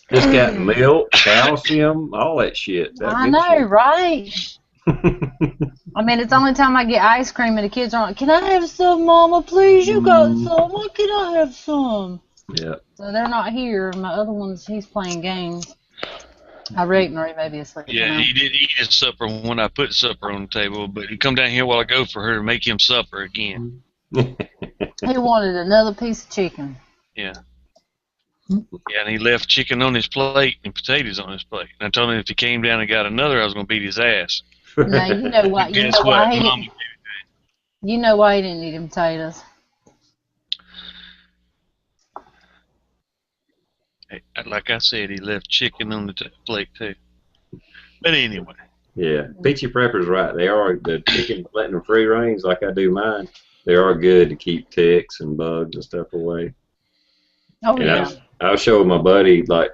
Speaker 3: Just got milk, calcium, all that shit.
Speaker 1: I know, right? It's the only time I get ice cream and the kids are like, "Can I have some, Mama? Please, you got some. Why can I have some?"
Speaker 3: Yeah.
Speaker 1: So they're not here. My other one's, he's playing games. I reckon, or he may be asleep.
Speaker 5: Yeah, he did eat his supper when I put supper on the table, but he come down here a while ago for her to make him supper again.
Speaker 1: He wanted another piece of chicken.
Speaker 5: Yeah. Yeah, and he left chicken on his plate and potatoes on his plate. And I told him if he came down and got another, I was going to beat his ass.
Speaker 1: Now, you know what? You know why he didn't eat them potatoes.
Speaker 5: Like I said, he left chicken on the plate too. But anyway.
Speaker 3: Yeah, Peachy Prepper's right. They are the chicken letting them free range like I do mine. They are good to keep ticks and bugs and stuff away.
Speaker 1: Oh yeah.
Speaker 3: I was showing my buddy like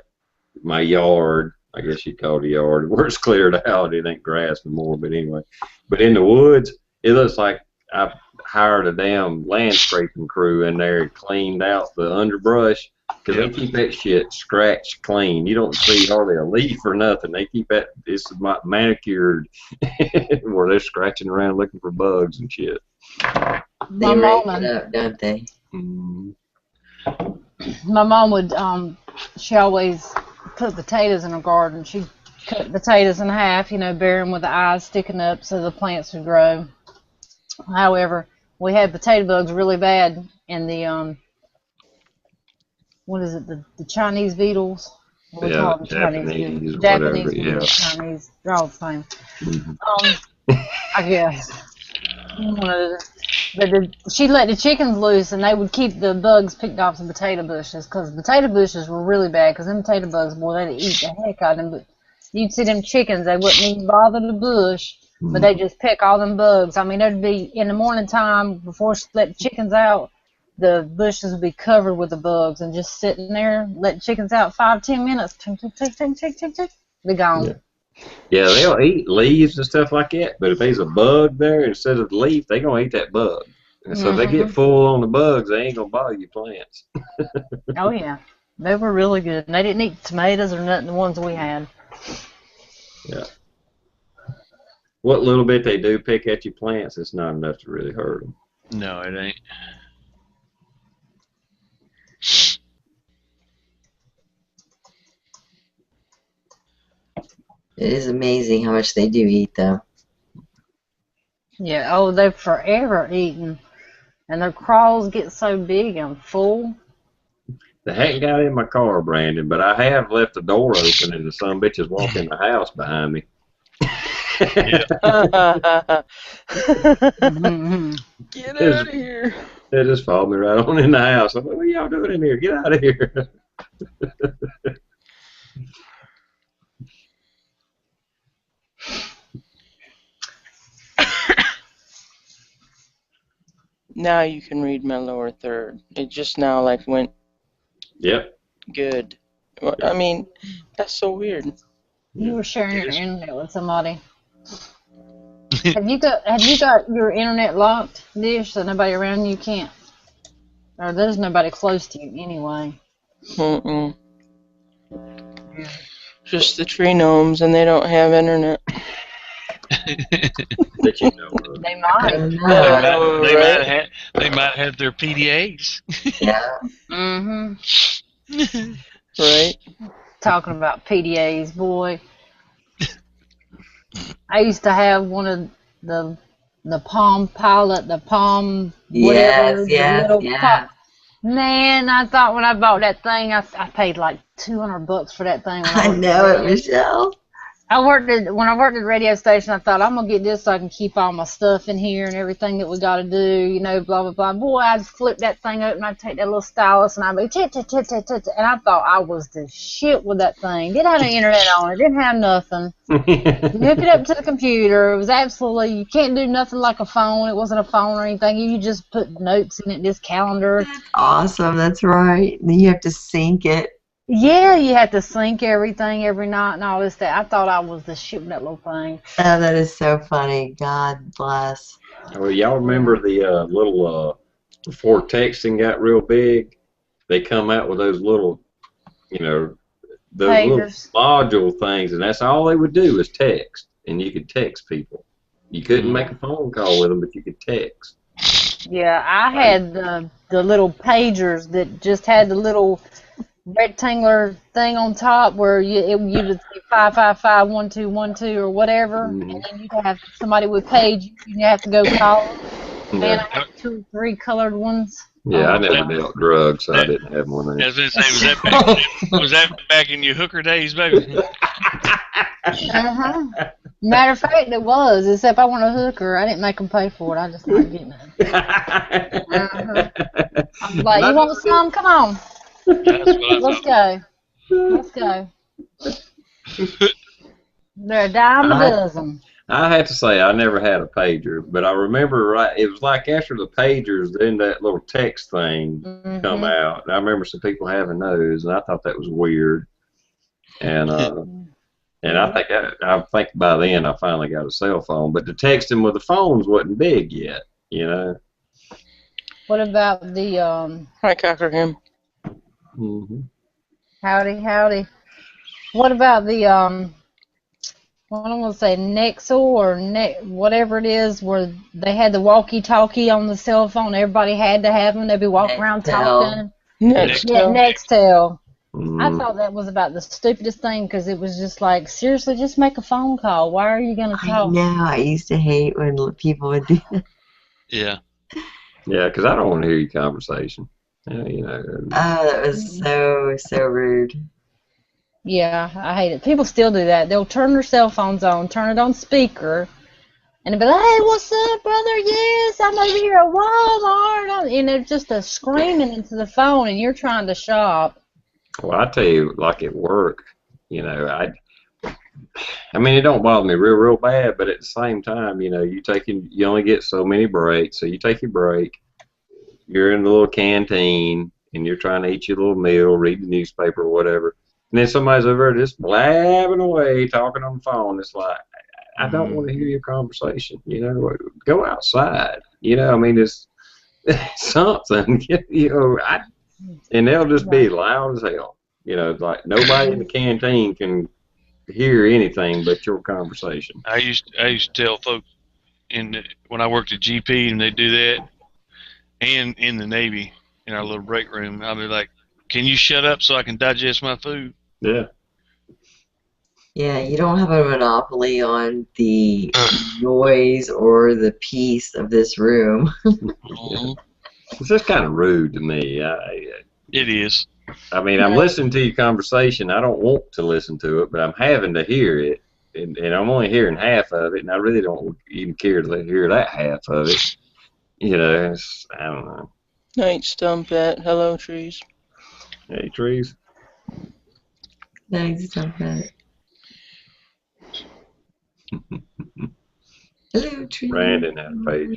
Speaker 3: my yard. I guess you'd call it a yard. Where it's cleared out, it ain't grass anymore. But anyway, but in the woods, it looks like I hired a damn landscaping crew in there and cleaned out the underbrush. Because they keep that shit scratched clean. You don't see hardly a leaf or nothing. They keep that, it's manicured where they're scratching around looking for bugs and shit.
Speaker 4: They raise it up, don't they?
Speaker 1: My mom would, she always put potatoes in her garden. She'd cut potatoes in half, you know, bury them with the eyes sticking up so the plants would grow. However, we had potato bugs really bad in the what is it, the Chinese beetles? We
Speaker 3: Yeah,
Speaker 1: call them Chinese beetles.
Speaker 3: Japanese, whatever.
Speaker 1: Japanese
Speaker 3: Yeah.
Speaker 1: beetles, Chinese, they're all the same.
Speaker 3: Mm-hmm.
Speaker 1: I guess. But she let the chickens loose, and they would keep the bugs picked off the potato bushes, because potato bushes were really bad, because them potato bugs, boy, they'd eat the heck out of them. But you'd see them chickens, they wouldn't even bother the bush, but they just pick all them bugs. I mean, there'd be, in the morning time, before she let the chickens out, the bushes would be covered with the bugs, and just sitting there, letting chickens out 5-10 minutes, tick, tick, tick, tick, tick, tick, tick, be gone.
Speaker 3: Yeah. Yeah, they'll eat leaves and stuff like that, but if there's a bug there instead of the leaf, they're going to eat that bug. And so if they get full on the bugs, they ain't going to bother your plants.
Speaker 1: Oh, yeah. They were really good. And they didn't eat tomatoes or nothing, the ones we had.
Speaker 3: Yeah. What little bit they do pick at your plants, it's not enough to really hurt them.
Speaker 5: No, it ain't.
Speaker 4: It is amazing how much they do eat, though.
Speaker 1: Yeah, oh, they're forever eating. And their crawls get so big and full.
Speaker 3: They hadn't got in my car, Brandon, but I have left the door open and the son bitches walk in the house behind me.
Speaker 2: Get out of here.
Speaker 3: They just followed me right on in the house. I'm like, what are y'all doing in here? Get out of here.
Speaker 2: Now you can read my lower third. It just now like went
Speaker 3: Yep.
Speaker 2: good. Well, I mean, that's so weird.
Speaker 1: You were sharing your internet with somebody. Have you got your internet locked, Dish, so nobody around you can't? Or there's nobody close to you anyway.
Speaker 2: Mm-mm. Just the tree gnomes, and they don't have internet.
Speaker 3: That you know of.
Speaker 1: They might.
Speaker 5: They might have their PDAs.
Speaker 4: Yeah.
Speaker 1: Mm-hmm.
Speaker 2: Right?
Speaker 1: Talking about PDAs, boy. I used to have one of the Palm Pilot, the Palm whatever,
Speaker 4: Yes,
Speaker 1: the little
Speaker 4: yeah.
Speaker 1: Man, I thought when I bought that thing, I paid like $200 for that thing.
Speaker 4: I know it, Michelle.
Speaker 1: When I worked at the radio station, I thought I'm gonna get this so I can keep all my stuff in here and everything that we got to do, you know, blah blah blah. Boy, I'd flip that thing open, I'd take that little stylus, and I'd be tit, tit, tit, tit, tit, and I thought I was the shit with that thing. Didn't have the internet on it, didn't have nothing. You hook it up to the computer. It was absolutely, you can't do nothing like a phone. It wasn't a phone or anything. You just put notes in it, this calendar.
Speaker 4: Awesome, that's right. Then you have to sync it.
Speaker 1: Yeah, you had to sync everything every night and all this stuff. I thought I was the shit with that little thing.
Speaker 4: Oh, that is so funny. God bless.
Speaker 3: Well, y'all remember the little, before texting got real big, they come out with those little, you know, those
Speaker 1: Pagers.
Speaker 3: little module things, and that's all they would do is text, and you could text people. You couldn't make a phone call with them, but you could text.
Speaker 1: Yeah, I had the little pagers that just had the little rectangular thing on top where you'd say 555-1212 or whatever, and then you'd have somebody would page, you'd have to go call them. Man, I had 2 or 3 colored ones.
Speaker 3: Yeah, I never dealt drugs, so I didn't have one of them.
Speaker 5: As I say, was that back in your hooker days, baby?
Speaker 1: Matter of fact, it was, except I want a hooker. I didn't make them pay for it. I just not getting it. I was like, you want some? Come on.
Speaker 5: That's what I
Speaker 1: Let's
Speaker 5: thought.
Speaker 1: go. Let's go. They're a dime a dozen.
Speaker 3: I have to say, I never had a pager, but I remember it was like after the pagers, then that little text thing come out. And I remember some people having those, and I thought that was weird. And I think by then I finally got a cell phone, but the texting with the phones wasn't big yet, you know.
Speaker 1: What about the
Speaker 2: Hi, Cockerham.
Speaker 1: howdy? What about the what I'm gonna say, Nexel or whatever it is, where they had the walkie-talkie on the cell phone. Everybody had to have them. They'd be walking around talking.
Speaker 2: Nextel.
Speaker 1: Yeah, Nextel. I thought that was about the stupidest thing because it was just like, seriously, just make a phone call. Why are you going to
Speaker 4: I
Speaker 1: talk?
Speaker 4: know. I used to hate when people would do that.
Speaker 5: Yeah.
Speaker 3: Yeah, because I don't want to hear your conversation. You know.
Speaker 4: Oh, that was so rude.
Speaker 1: Yeah, I hate it. People still do that. They'll turn their cell phones on, turn it on speaker, and they'll be like, hey, what's up, brother? Yes, I'm over here at Walmart. And they're just screaming into the phone, and you're trying to shop.
Speaker 3: Well, I tell you, like at work, you know, I mean, it don't bother me real bad, but at the same time, you know, you only get so many breaks, so you take your break. You're in the little canteen, and you're trying to eat your little meal, read the newspaper or whatever, and then somebody's over there just blabbing away, talking on the phone. It's like, I don't want to hear your conversation. You know, go outside. You know, I mean, it's something. You know, and they'll just be loud as hell. You know, like nobody in the canteen can hear anything but your conversation.
Speaker 5: I used to tell folk when I worked at GP and they do that, and in the Navy in our little break room, I'll be like, "Can you shut up so I can digest my food?"
Speaker 3: Yeah.
Speaker 4: Yeah, you don't have a monopoly on the noise or the peace of this room.
Speaker 3: It's just kind of rude to me.
Speaker 5: It is.
Speaker 3: I mean, I'm listening to your conversation. I don't want to listen to it, but I'm having to hear it, and I'm only hearing half of it, and I really don't even care to hear that half of it. You know, I don't know.
Speaker 2: Night Stumpet. Hello, trees.
Speaker 3: Hey, trees.
Speaker 4: Nice stuff, that. Hello, tree.
Speaker 3: Brandon had a pager.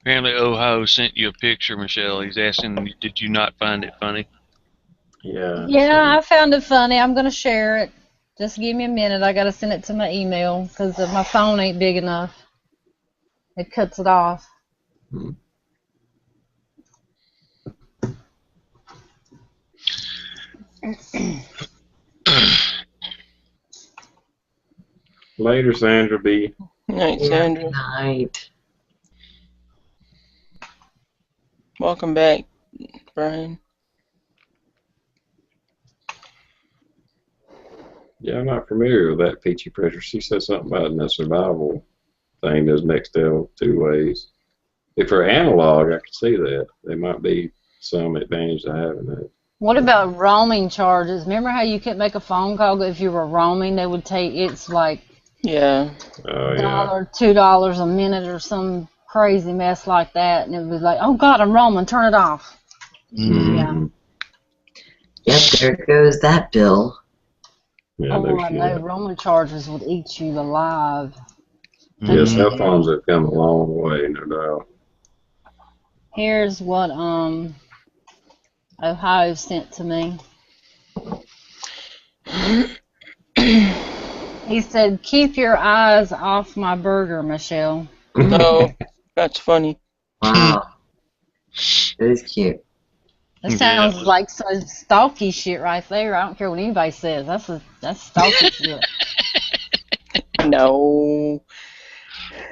Speaker 5: Apparently, Ohio sent you a picture, Michelle. He's asking, did you not find it funny?
Speaker 3: Yeah.
Speaker 1: Yeah, I found it funny. I'm going to share it. Just give me a minute. I got to send it to my email because my phone ain't big enough. It cuts it off.
Speaker 3: Later, Sandra B.
Speaker 2: Night,
Speaker 4: Yeah,
Speaker 2: Sandra.
Speaker 4: good night.
Speaker 2: Welcome back, Brian.
Speaker 3: Yeah, I'm not familiar with that Peachy Pressure. She said something about in the survival thing, those next L 2 ways. If they're analog, I can see that. There might be some advantage to having that.
Speaker 1: What about roaming charges? Remember how you couldn't make a phone call if you were roaming? They would take it's like
Speaker 2: Yeah.
Speaker 3: Oh, yeah.
Speaker 1: $1, $2 a minute or some crazy mess like that, and it was like, oh God, I'm roaming, turn it off.
Speaker 3: Mm-hmm.
Speaker 4: Yep, there goes that bill.
Speaker 3: Yeah,
Speaker 1: Oh,
Speaker 3: no
Speaker 1: I
Speaker 3: shit.
Speaker 1: know, roaming charges would eat you alive.
Speaker 3: Yeah, cell phones have come a long way, no doubt.
Speaker 1: Here's what Ohio sent to me. He said, keep your eyes off my burger, Michelle.
Speaker 2: No, that's funny.
Speaker 4: Wow. That is cute.
Speaker 1: That sounds like some stalky shit right there. I don't care what anybody says. That's stalky shit.
Speaker 2: No.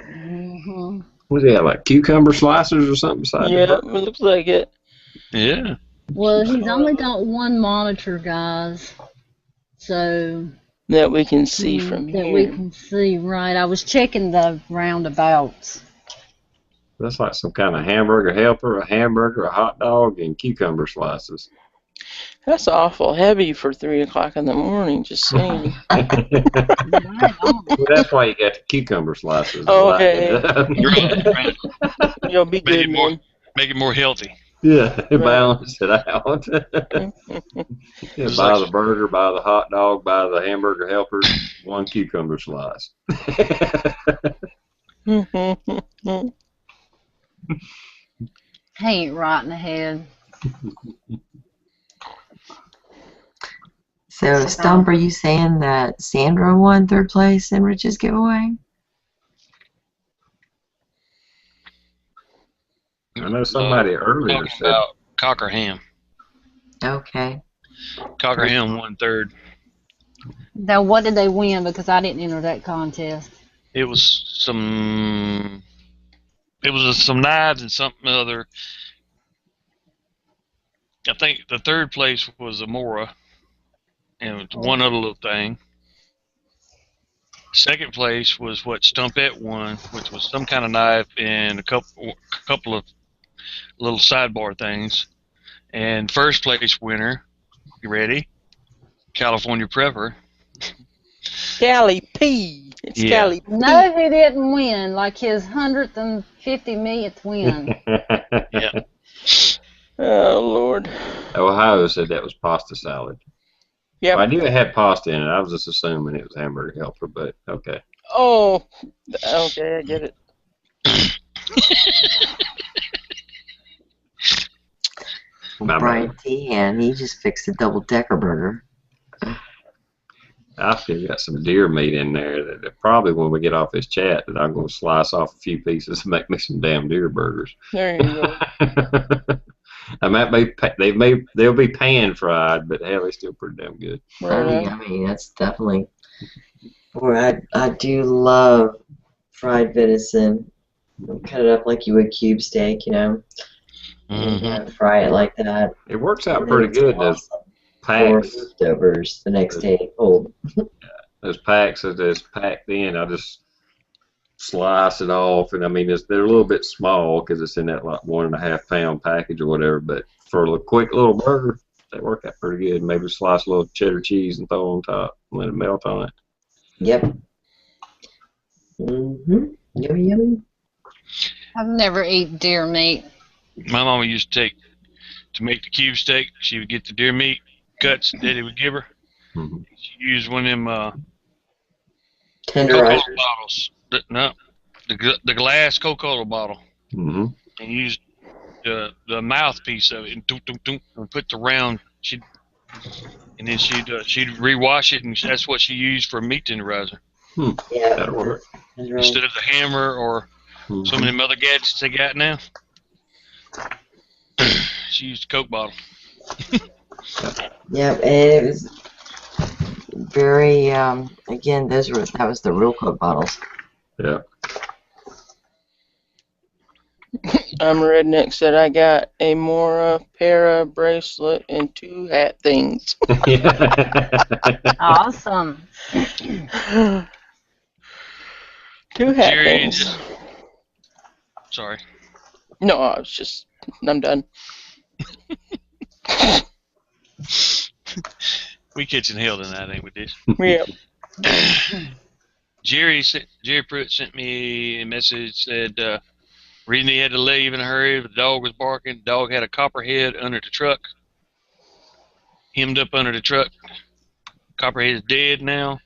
Speaker 1: Mm-hmm.
Speaker 3: What's that, like cucumber slicers or something beside the
Speaker 2: Yeah,
Speaker 3: burger?
Speaker 2: it looks like it.
Speaker 5: Yeah.
Speaker 1: Well, he's only got one monitor, guys. So
Speaker 2: That we can see from
Speaker 1: that
Speaker 2: here.
Speaker 1: we can see, right. I was checking the roundabouts.
Speaker 3: That's like some kind of hamburger helper, a hamburger, a hot dog, and cucumber slices.
Speaker 2: That's awful heavy for 3 o'clock in the morning, just saying.
Speaker 3: Well, that's why you got the cucumber slices.
Speaker 2: Okay.
Speaker 5: Right.
Speaker 2: You'll be good, man.
Speaker 5: Make it more healthy.
Speaker 3: Yeah,
Speaker 2: Right.
Speaker 3: balance it out. Yeah, buy the burger, buy the hot dog, buy the hamburger helper, one cucumber slice.
Speaker 1: He ain't right in the head.
Speaker 4: So, Stump, are you saying that Sandra won third place in Rich's giveaway?
Speaker 3: I know somebody earlier
Speaker 5: Talking
Speaker 3: said.
Speaker 5: about cocker ham.
Speaker 4: Okay.
Speaker 5: Cockerham won third.
Speaker 1: Now, what did they win? Because I didn't enter that contest.
Speaker 5: It was some knives and something other. I think the third place was a Mora, and it was one other little thing. Second place was what Stumpette won, which was some kind of knife and a couple of little sidebar things. And first place winner, you ready? California Prepper.
Speaker 2: Cali P. It's
Speaker 5: Yeah.
Speaker 2: Cali P.
Speaker 1: No, he didn't win. Like his 150 millionth win.
Speaker 5: Yeah.
Speaker 2: Oh, Lord.
Speaker 3: Ohio said that was pasta salad.
Speaker 2: Yep.
Speaker 3: Well, I knew it had pasta in it. I was just assuming it was hamburger helper, but okay.
Speaker 2: Oh, okay, I get it.
Speaker 3: My
Speaker 4: Brian
Speaker 3: bad.
Speaker 4: Tehan, he just fixed a double-decker burger.
Speaker 3: I still got some deer meat in there that probably when we get off this chat that I'm going to slice off a few pieces and make me some damn deer burgers.
Speaker 2: There you go.
Speaker 3: I might be they'll be pan fried, but hell, they're still pretty damn good.
Speaker 4: Oh,
Speaker 2: Right.
Speaker 4: yummy. That's definitely. Boy, I do love fried venison. Cut it up like you would cube steak, you know, and
Speaker 5: Mm-hmm.
Speaker 4: fry it like that.
Speaker 3: It works out
Speaker 4: And
Speaker 3: pretty
Speaker 4: it's
Speaker 3: good. Those
Speaker 4: awesome for
Speaker 3: packs,
Speaker 4: leftovers the next day cold.
Speaker 3: those packs that's packed in. I just slice it off, and I mean they're a little bit small because it's in that like 1.5 pound package or whatever. But for a quick little burger, they work out pretty good. Maybe slice a little cheddar cheese and throw on top, and let it melt on it.
Speaker 4: Yep. Yummy, yummy.
Speaker 1: I've never eaten deer meat.
Speaker 5: My mama used to make the cube steak. She would get the deer meat cuts that Daddy would give her.
Speaker 3: Mm-hmm.
Speaker 5: She used one of them
Speaker 4: Tenderizers.
Speaker 5: Coca-Cola bottles. The glass Coca-Cola bottle,
Speaker 3: Mm-hmm.
Speaker 5: and used the mouthpiece of it and, and put the round. And then she'd rewash it, and that's what she used for a meat tenderizer
Speaker 4: Yeah,
Speaker 3: That'll work.
Speaker 4: that's right.
Speaker 5: instead of the hammer or
Speaker 3: Mhm.
Speaker 5: some of them other gadgets they got now. She used a Coke bottle.
Speaker 4: Yep, and it was very. Again, that was the real Coke bottles.
Speaker 3: Yeah.
Speaker 2: I'm Redneck said I got a Mora, para, bracelet, and 2 hat things.
Speaker 1: Awesome.
Speaker 2: 2 hat
Speaker 5: Jerry,
Speaker 2: things.
Speaker 5: Sorry.
Speaker 2: No, I'm done.
Speaker 5: We catching hell tonight, ain't we, Dish?
Speaker 2: Yep.
Speaker 5: Jerry Pruitt sent me a message, said reason he had to leave in a hurry, the dog was barking. The dog had a copperhead under the truck, hemmed up under the truck. Copperhead's dead now,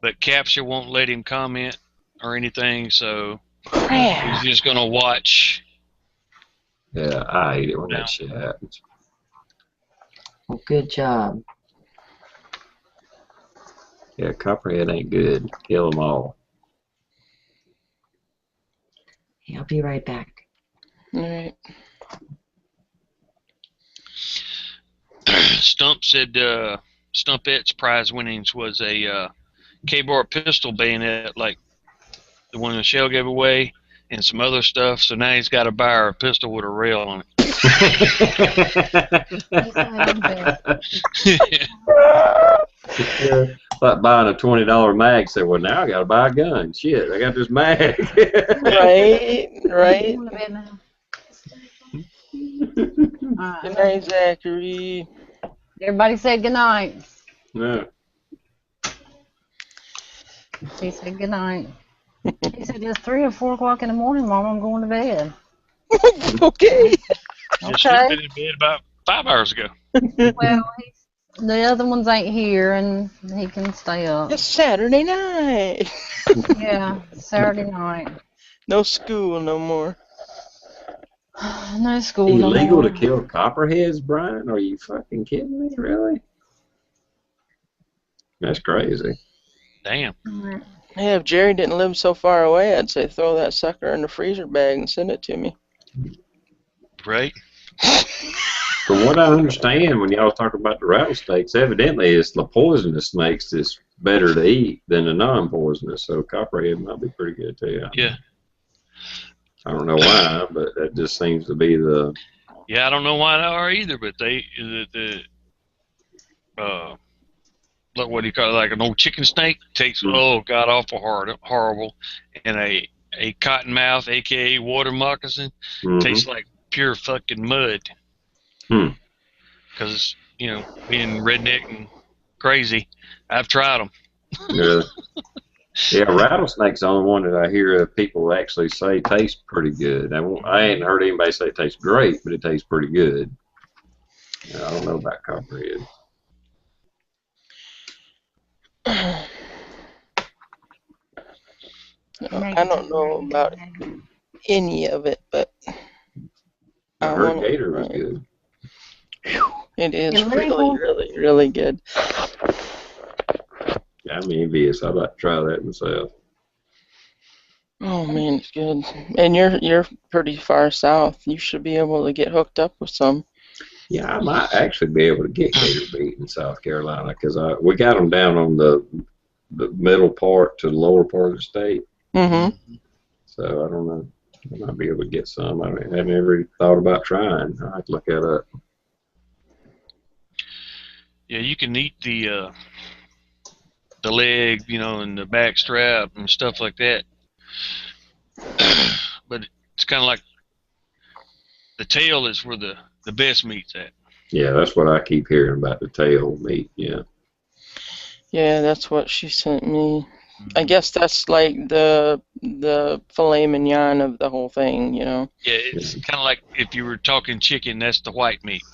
Speaker 5: but Capture won't let him comment or anything, so he's just gonna watch.
Speaker 3: Yeah, I hate it when that shit happens.
Speaker 4: Well, good job.
Speaker 3: Yeah, copperhead ain't good. Kill them all.
Speaker 4: Hey, I'll be right back.
Speaker 2: Alright.
Speaker 5: Stump said Stumpette's prize winnings was a K-bar pistol bayonet, like the one Michelle gave away, and some other stuff. So now he's got to buy her a pistol with a rail on it.
Speaker 3: Yeah, like buying a $20 mag. Say, well, now I got to buy a gun. Shit, I got this mag.
Speaker 2: Right.
Speaker 1: Alright.
Speaker 2: Good night, Zachary.
Speaker 1: Everybody said good night.
Speaker 3: Yeah.
Speaker 1: He said good night. He said it's 3 or 4 o'clock in the morning, Mom. I'm going to bed.
Speaker 2: Okay.
Speaker 5: Just should have been in bed about 5 hours ago.
Speaker 1: Well, the other ones ain't here, and he can stay up.
Speaker 2: It's Saturday night.
Speaker 1: Yeah, Saturday night.
Speaker 2: No school no more.
Speaker 1: No school.
Speaker 3: Illegal
Speaker 1: no
Speaker 3: to
Speaker 1: more.
Speaker 3: kill copperheads, Brian? Are you fucking kidding me? Really? That's crazy.
Speaker 5: Damn.
Speaker 1: Alright.
Speaker 2: Hey, if Jerry didn't live so far away, I'd say throw that sucker in the freezer bag and send it to me.
Speaker 5: Right?
Speaker 3: From what I understand, when y'all talk about the rattlesnakes, evidently it's the poisonous snakes that's better to eat than the non-poisonous. So copperhead might be pretty good too.
Speaker 5: Yeah.
Speaker 3: I don't know why, but that just seems to be the.
Speaker 5: Yeah, I don't know why they are either, but the like what do you call it, like an old chicken snake takes oh god awful horrible, and a cottonmouth, aka water moccasin, tastes like pure fucking mud. Because being redneck and crazy, I've tried them.
Speaker 3: Yeah. Yeah, rattlesnake's the only one that I hear people actually say tastes pretty good. I ain't heard anybody say it tastes great, but it tastes pretty good. I don't know about copperhead.
Speaker 2: I don't know about any of it, but
Speaker 3: I heard gator was good.
Speaker 2: It is really, really, really good.
Speaker 3: I'm envious. I'd like to try that myself.
Speaker 2: Oh man, it's good. And you're pretty far south. You should be able to get hooked up with some.
Speaker 3: Yeah, I might actually be able to get gator meat in South Carolina because we got them down on the middle part to the lower part of the state.
Speaker 2: Mm-hmm.
Speaker 3: So I don't know. I might be able to get some. I haven't ever thought about trying. I have to look that up.
Speaker 5: Yeah, you can eat the leg, and the back strap and stuff like that. But it's kind of like the tail is where the best meat's at.
Speaker 3: Yeah, that's what I keep hearing about, the tail meat. Yeah.
Speaker 2: Yeah, that's what she sent me. I guess that's like the filet mignon of the whole thing,
Speaker 5: Yeah, it's kind of like if you were talking chicken, that's the white meat.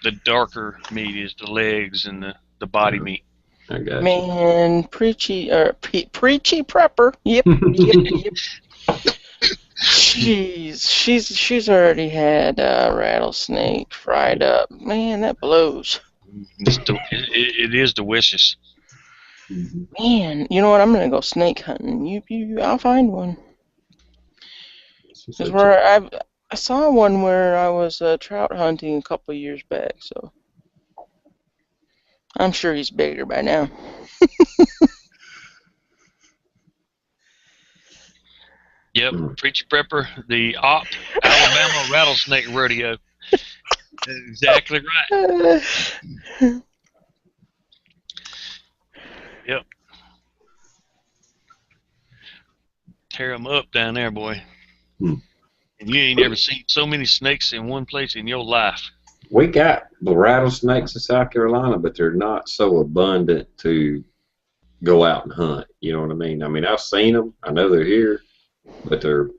Speaker 5: The darker meat is the legs and the body meat.
Speaker 3: I got
Speaker 2: Man, preachy prepper. Yep. She's already had rattlesnake fried up. Man, that blows.
Speaker 5: It is delicious.
Speaker 2: Man, you know what? I'm gonna go snake hunting. I'll find one. Because I saw one where I was trout hunting a couple years back, so I'm sure he's bigger by now.
Speaker 5: Yep, Preachy Prepper, the Alabama Rattlesnake Rodeo. That's exactly right. Yep. Tear them up down there, boy. And you ain't ever seen so many snakes in one place in your life.
Speaker 3: We got the rattlesnakes in South Carolina, but they're not so abundant to go out and hunt. You know what I mean? I mean, I've seen them. I know they're here, but they're,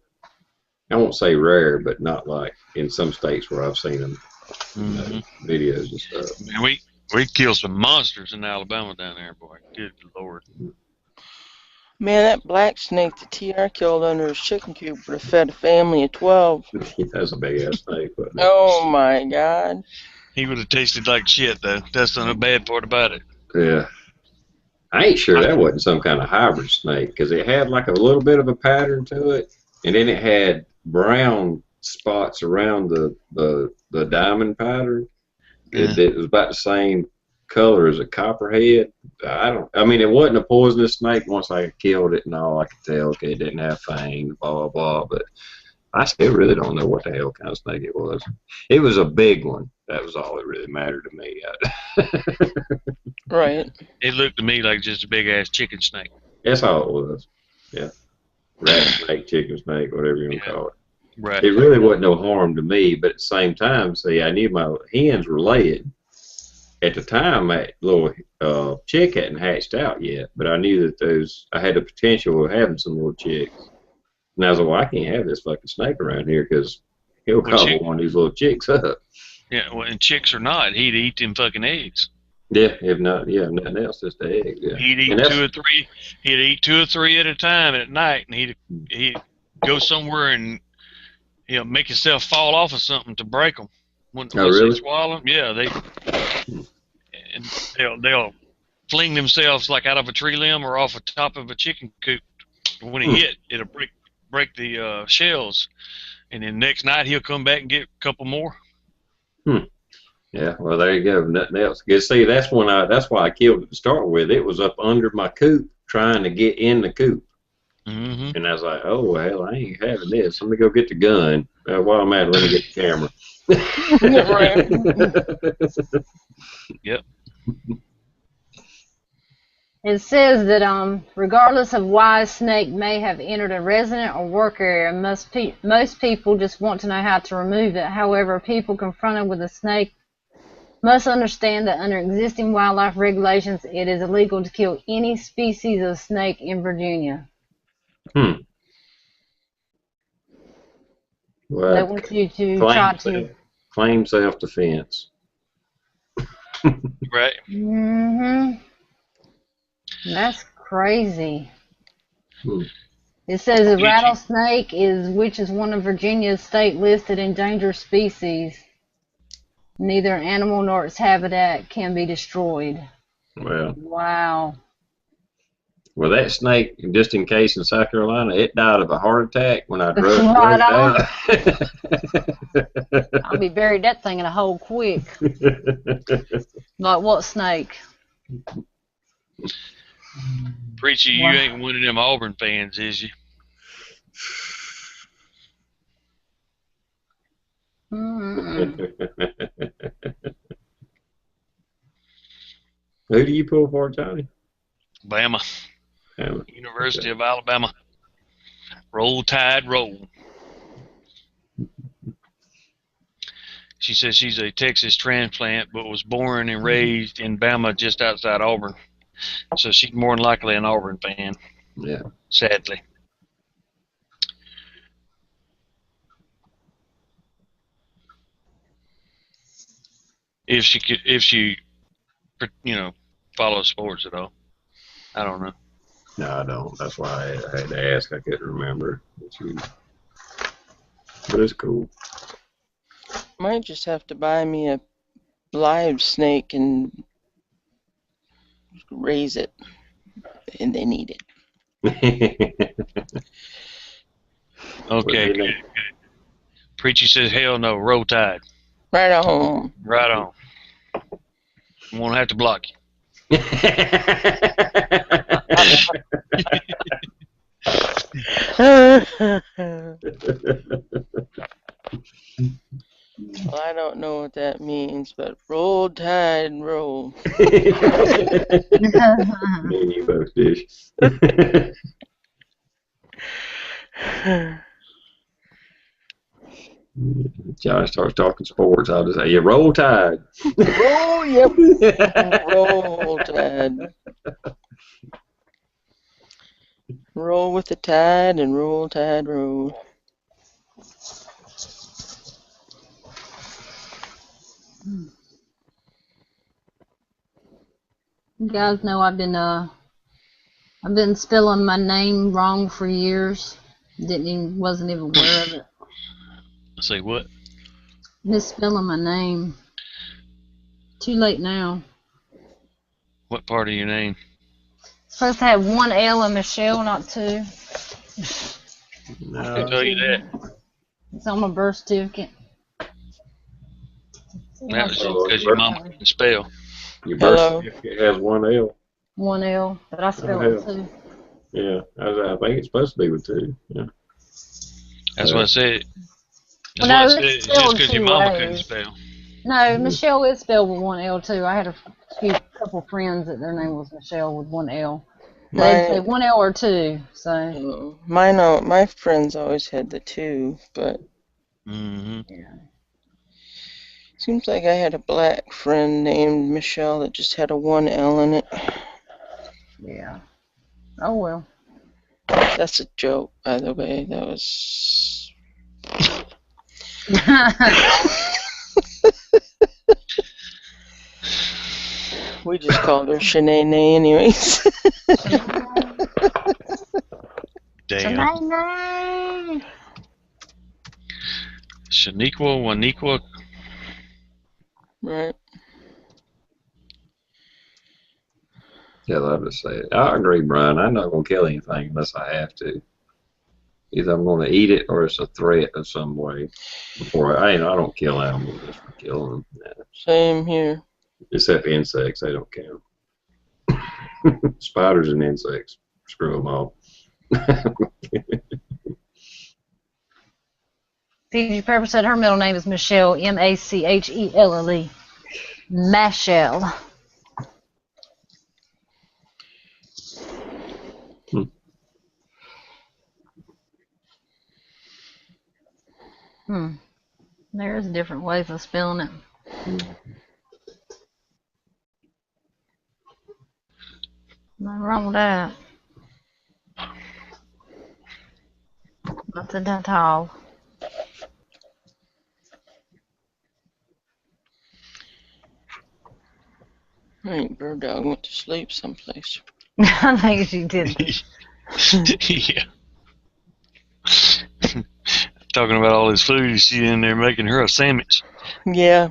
Speaker 3: I won't say rare, but not like in some states where I've seen them, videos and stuff.
Speaker 5: Man, we killed some monsters in Alabama down there, boy. Good Lord.
Speaker 2: Man, that black snake the TR killed under his chicken coop would have fed a family of 12.
Speaker 3: That's a big ass snake.
Speaker 2: Oh my God.
Speaker 5: He would have tasted like shit, though. That's the bad part about it.
Speaker 3: Yeah. I ain't sure that wasn't some kind of hybrid snake because it had like a little bit of a pattern to it, and then it had brown spots around the diamond pattern. Yeah. It was about the same color as a copperhead. I mean, it wasn't a poisonous snake once I killed it and all. I could tell, okay, it didn't have fangs, blah, blah, blah, but I still really don't know what the hell kind of snake it was. It was a big one. That was all that really mattered to me.
Speaker 2: Right.
Speaker 5: It looked to me like just a big-ass chicken snake.
Speaker 3: That's all it was. Yeah. Rat snake, chicken snake, whatever you want to call it.
Speaker 5: Right.
Speaker 3: It really wasn't no harm to me, but at the same time, see, I knew my hens were laying. At the time, that little chick hadn't hatched out yet, but I knew that I had the potential of having some little chicks. And I was like, well, I can't have this fucking snake around here because he'll gobble one of these little chicks up.
Speaker 5: Yeah, well, and chicks or not, he'd eat them fucking eggs.
Speaker 3: Yeah, if not, yeah, nothing else, just the eggs. Yeah.
Speaker 5: He'd eat two or three. He'd eat 2 or 3 at a time at night, and he'd go somewhere and make himself fall off of something to break them. Once
Speaker 3: really?
Speaker 5: They swallow them, yeah, they'll fling themselves like out of a tree limb or off the top of a chicken coop. When he hit, it'll break the shells, and then next night he'll come back and get a couple more.
Speaker 3: Hmm. Yeah, well, there you go. Nothing else. You see, that's why I killed it to start with. It was up under my coop trying to get in the coop.
Speaker 5: Mm-hmm.
Speaker 3: And I was like, oh, well, I ain't having this. Let me go get the gun. While I'm at it, let me get the camera.
Speaker 2: Right.
Speaker 5: Yep.
Speaker 1: It says that regardless of why a snake may have entered a resident or work area, most people just want to know how to remove it. However, people confronted with a snake must understand that under existing wildlife regulations, it is illegal to kill any species of snake in Virginia.
Speaker 3: Hmm.
Speaker 1: They
Speaker 3: Well,
Speaker 1: want you to try to.
Speaker 3: claim self-defense.
Speaker 5: Right.
Speaker 1: That's crazy.
Speaker 3: Hmm.
Speaker 1: It says a
Speaker 5: Did you?
Speaker 1: rattlesnake which is one of Virginia's state listed endangered species. Neither an animal nor its habitat can be destroyed.
Speaker 3: Well,
Speaker 1: Wow.
Speaker 3: that snake, just in case in South Carolina, it died of a heart attack when I drove
Speaker 1: Right
Speaker 3: it
Speaker 1: on.
Speaker 3: out.
Speaker 1: I'll be buried that thing in a hole quick. Like what snake?
Speaker 5: Preachy, you
Speaker 1: Wow.
Speaker 5: ain't one of them Auburn fans, is you?
Speaker 1: Mm.
Speaker 3: Who do you pull for, Johnny?
Speaker 5: Bama.
Speaker 3: Alabama.
Speaker 5: University of Alabama. Roll Tide, roll. She says she's a Texas transplant, but was born and raised in Bama, just outside Auburn. So she's more than likely an Auburn fan.
Speaker 3: Yeah.
Speaker 5: Sadly. If she, follows sports at all. I don't know.
Speaker 3: No, I don't. That's why I had to ask. I couldn't remember. But it's cool.
Speaker 2: Might just have to buy me a live snake and raise it, and they need it.
Speaker 5: Okay, good. Preachy says, hell no, roll Tide.
Speaker 2: Right on.
Speaker 5: Right on. Won't have to block you.
Speaker 2: Well, I don't know what that means, but roll tide, roll.
Speaker 3: Me and you both dish. Johnny starts talking sports. I'll just say, yeah, roll tide.
Speaker 2: Roll, yep. Roll tide. Roll with the tide and roll tide, roll.
Speaker 1: You guys know I've been spelling my name wrong for years. Wasn't even aware of it.
Speaker 5: Say what?
Speaker 1: Misspelling my name. Too late now.
Speaker 5: What part of your name?
Speaker 1: It's supposed to have one L in Michelle, not two.
Speaker 5: I can tell you that.
Speaker 1: It's on my birth certificate.
Speaker 5: That was just because your mama couldn't spell.
Speaker 3: Your birth
Speaker 2: Hello.
Speaker 3: certificate has one L.
Speaker 1: One L, but I spelled it two.
Speaker 3: Yeah, I think it's supposed to be with two. Yeah.
Speaker 5: That's what I said.
Speaker 1: Well,
Speaker 5: That's
Speaker 1: no,
Speaker 5: what I
Speaker 1: it's
Speaker 5: said. It's just
Speaker 1: spelled
Speaker 5: because your
Speaker 1: two
Speaker 5: mama
Speaker 1: ways.
Speaker 5: couldn't spell.
Speaker 1: No, Michelle is spelled with one L too. I had a couple friends that their name was Michelle with one L. They'd say one L or two. So
Speaker 2: my friends always had the two, but
Speaker 5: Yeah.
Speaker 2: seems like I had a black friend named Michelle that just had a one L in it.
Speaker 1: Yeah. Oh well.
Speaker 2: That's a joke, by the way. That was. We just called her Shanae anyways.
Speaker 5: Damn. Shaniqua, Waniqua.
Speaker 2: Right.
Speaker 3: Yeah, I'll just say it. I agree, Brian. I'm not going to kill anything unless I have to. Either I'm going to eat it or it's a threat of some way. Before I don't kill animals just for killing them. Nah.
Speaker 2: Same here.
Speaker 3: Except insects, they don't count. Spiders and insects, screw them all.
Speaker 1: Fiji Pepper said her middle name is Michelle, Machelle. Michelle. There's different ways of spelling it. Nothing wrong with that. Nothing at all.
Speaker 2: I think Bird Dog went to sleep someplace.
Speaker 1: I think she did.
Speaker 5: Yeah. Talking about all this food, she's in there making her a sandwich.
Speaker 2: Yeah.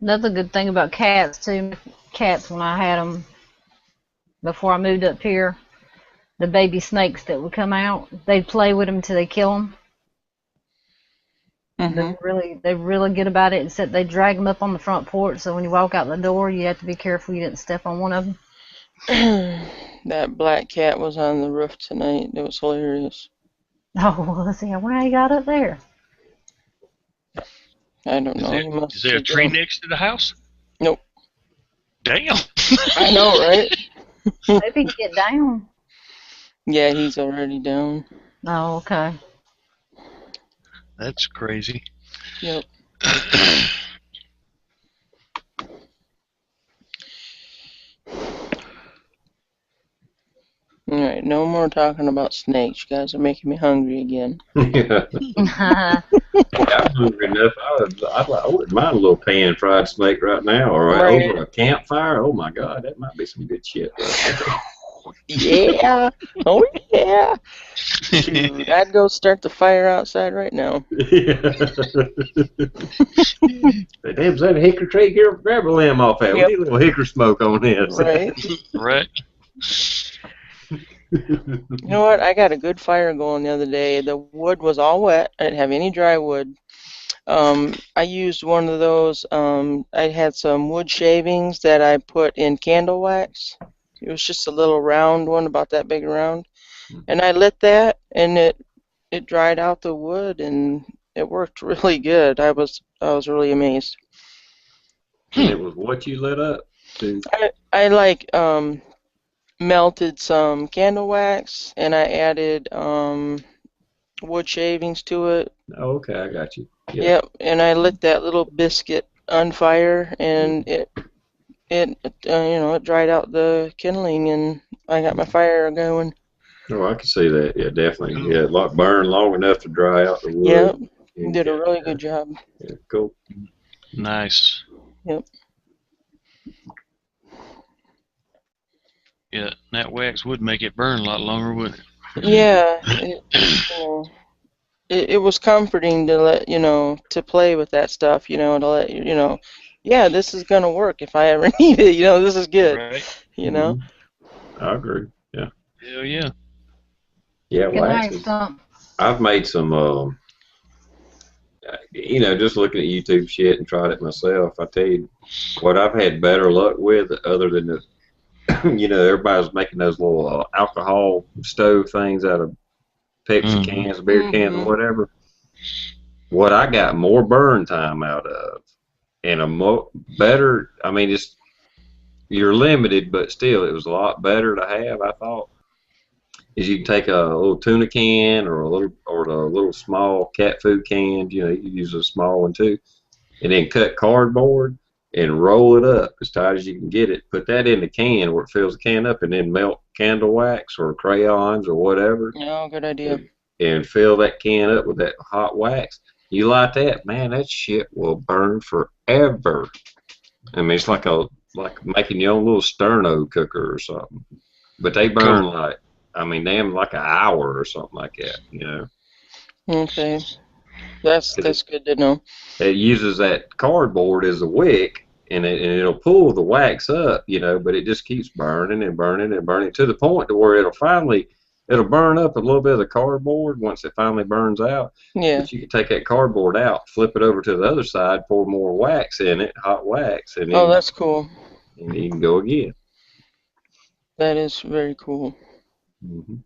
Speaker 1: Another good thing about cats too. Cats, when I had them before I moved up here, the baby snakes that would come out, they'd play with them till they kill them. They really good about it. Except they drag them up on the front porch, so when you walk out the door, you have to be careful you didn't step on one of them.
Speaker 2: That black cat was on the roof tonight. It was hilarious.
Speaker 1: Oh, let's see. Where he got up there?
Speaker 2: I don't know.
Speaker 5: Is there a tree next to the house?
Speaker 2: Nope.
Speaker 5: Damn.
Speaker 2: I know, right?
Speaker 1: Maybe he can get down.
Speaker 2: Yeah, he's already down.
Speaker 1: Oh, okay.
Speaker 5: That's crazy.
Speaker 2: Yep. Alright, no more talking about snakes. You guys are making me hungry again.
Speaker 3: Yeah. I'm hungry enough. I wouldn't mind a little pan fried snake right now, or
Speaker 2: Right.
Speaker 3: over a campfire. Oh my God, that might be some good shit.
Speaker 2: Yeah. Oh yeah. Shoot, I'd go start the fire outside right now.
Speaker 3: Yeah. Damn, is that a hickory tree? Here, grab a limb off that.
Speaker 2: Yep.
Speaker 3: We need a little hickory smoke on this.
Speaker 2: Right.
Speaker 5: Right.
Speaker 2: You know what? I got a good fire going the other day. The wood was all wet. I didn't have any dry wood. I used one of those. I had some wood shavings that I put in candle wax. It was just a little round one, about that big around. And I lit that, and it dried out the wood, and it worked really good. I was really amazed.
Speaker 3: And it was what you lit up?
Speaker 2: I like melted some candle wax, and I added wood shavings to it.
Speaker 3: Oh, okay, I got you. Yeah.
Speaker 2: Yep, and I lit that little biscuit on fire, and it dried out the kindling, and I got my fire going.
Speaker 3: Oh, I can see that. Yeah, definitely. Yeah, burn long enough to dry out the wood.
Speaker 2: Yep, you did a really good job.
Speaker 3: Yeah, cool.
Speaker 5: Nice.
Speaker 2: Yep.
Speaker 5: Yeah, that wax would make it burn a lot longer, wouldn't it?
Speaker 2: Yeah, it was comforting to to play with that stuff, to let yeah, this is gonna work if I ever need it. This is good.
Speaker 5: Right.
Speaker 3: I agree. Yeah.
Speaker 5: Hell yeah.
Speaker 3: Yeah, waxes. I've made some. Just looking at YouTube shit and tried it myself. I tell you, what I've had better luck with, other than the, everybody's making those little alcohol stove things out of Pepsi cans, beer cans, or whatever. What I got more burn time out of, and a better. I mean, you're limited, but still, it was a lot better to have. I thought. Is you can take a little tuna can or the little small cat food cans. You use a small one too, and then cut cardboard and roll it up as tight as you can get it. Put that in the can where it fills the can up, and then melt candle wax or crayons or whatever.
Speaker 2: Oh, good idea.
Speaker 3: And fill that can up with that hot wax. You light that, man, that shit will burn forever. I mean, it's like making your own little sterno cooker or something. But they
Speaker 5: Cool.
Speaker 3: burn like, I mean, damn, like an hour or something like that, you know.
Speaker 2: Okay. That's good to know.
Speaker 3: It uses that cardboard as a wick, and it'll pull the wax up, you know, but it just keeps burning and burning and burning to the point to where it'll burn up a little bit of the cardboard once it finally burns out.
Speaker 2: Yeah.
Speaker 3: But you can take that cardboard out, flip it over to the other side, pour more wax in it, hot wax, and
Speaker 2: Oh,
Speaker 3: then
Speaker 2: that's cool.
Speaker 3: and you can go again.
Speaker 2: That is very cool.
Speaker 3: Mm-hmm.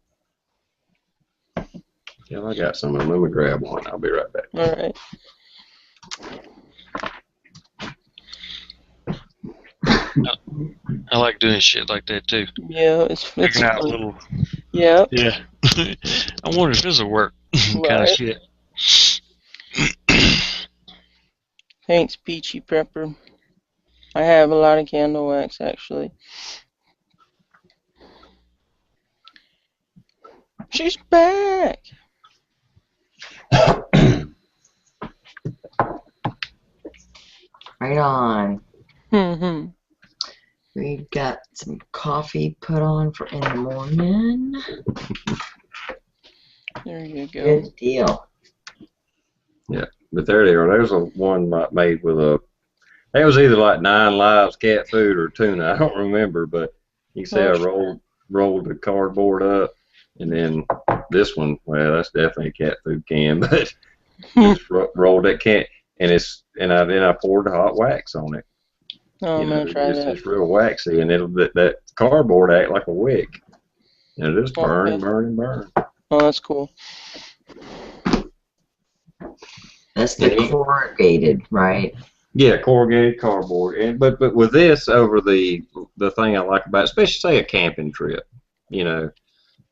Speaker 3: Yeah, I got some of them. Let me grab one. I'll be right back.
Speaker 2: All right.
Speaker 5: I like doing shit like that too.
Speaker 2: Yeah, it's
Speaker 5: Figuring out
Speaker 2: fun.
Speaker 5: little.
Speaker 2: Yeah.
Speaker 5: Yeah. I wonder if this will work. Kind of
Speaker 2: Right.
Speaker 5: shit.
Speaker 2: Thanks, Peachy Prepper. I have a lot of candle wax actually. She's back.
Speaker 4: Right on.
Speaker 2: Mm-hmm.
Speaker 4: We've got some coffee put on for in the morning.
Speaker 2: There you go.
Speaker 4: Good deal.
Speaker 3: Yeah, but there they are. There's a one made with a. That was either like 9 Lives cat food or tuna. I don't remember, but you can see I rolled the cardboard up, and then this one. Well, that's definitely a cat food can, but just rolled that can, and then I poured the hot wax on it.
Speaker 2: Oh, I'm gonna try that.
Speaker 3: It's real waxy, and that cardboard act like a wick. And it just burn and burn and burn.
Speaker 2: Oh, that's cool.
Speaker 4: That's the corrugated, right?
Speaker 3: Yeah, corrugated cardboard. And but with this over the thing I like about it, especially say a camping trip, you know,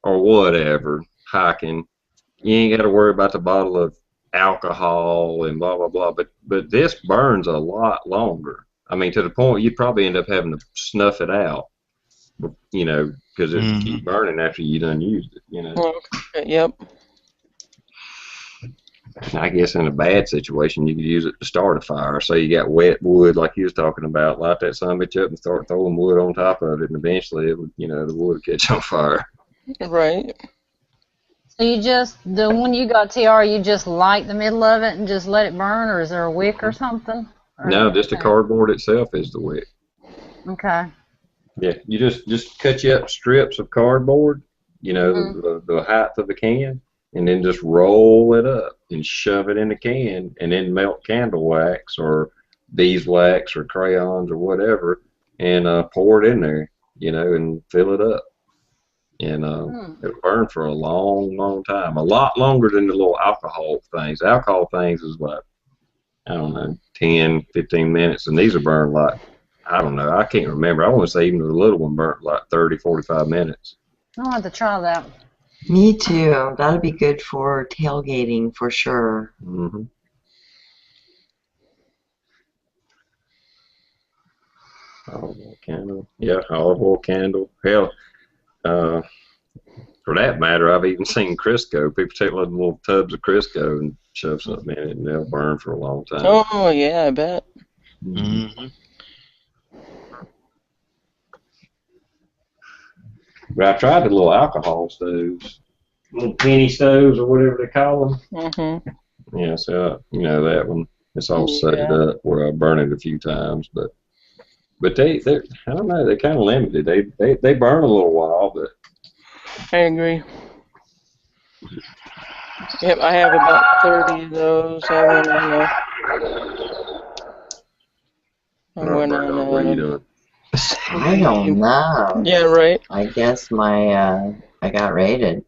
Speaker 3: or whatever, hiking, you ain't got to worry about the bottle of alcohol and blah blah blah. But this burns a lot longer. I mean, to the point you'd probably end up having to snuff it out, you know, because it keep burning after you done used it, you know.
Speaker 2: Okay, yep.
Speaker 3: I guess in a bad situation, you could use it to start a fire. So you got wet wood, like you was talking about, light that sumbitch up and start throwing wood on top of it, and eventually it would, you know, the wood would catch on fire.
Speaker 2: Right.
Speaker 1: So you just, the one you got, TR, you just light the middle of it and just let it burn, or is there a wick or something? Or,
Speaker 3: No, just the cardboard itself is the wick.
Speaker 1: Okay.
Speaker 3: Yeah, you just cut you up strips of cardboard, you know, the height of the can, and then just roll it up and shove it in the can, and then melt candle wax or beeswax or crayons or whatever, and pour it in there, you know, and fill it up. And it'll burn for a long, long time. A lot longer than the little alcohol things. Alcohol things is like, I don't know, 10, 15 minutes, and these will burn like, I don't know, I can't remember. I want to say even the little one burnt like 30, 45 minutes.
Speaker 1: I'll have to try that.
Speaker 4: Me too. That'd be good for tailgating for sure.
Speaker 3: Mm-hmm. Olive oil candle. Yeah, olive oil candle. Hell, for that matter, I've even seen Crisco. People take little tubs of Crisco and shove something in it, and they'll burn for a long time.
Speaker 2: Oh, yeah, I bet.
Speaker 5: Mm-hmm.
Speaker 3: But I tried the little alcohol stoves, little penny stoves or whatever they call them.
Speaker 2: Mm-hmm.
Speaker 3: Yeah, so you know that one. It's all set up where I burn it a few times, but they're I don't know, they're kind of limited. They burn a little while, but
Speaker 2: I agree. Yep, I have about 30 of those. I went on
Speaker 3: what are you doing?
Speaker 4: I don't know.
Speaker 2: Yeah, right.
Speaker 4: I guess my I got raided.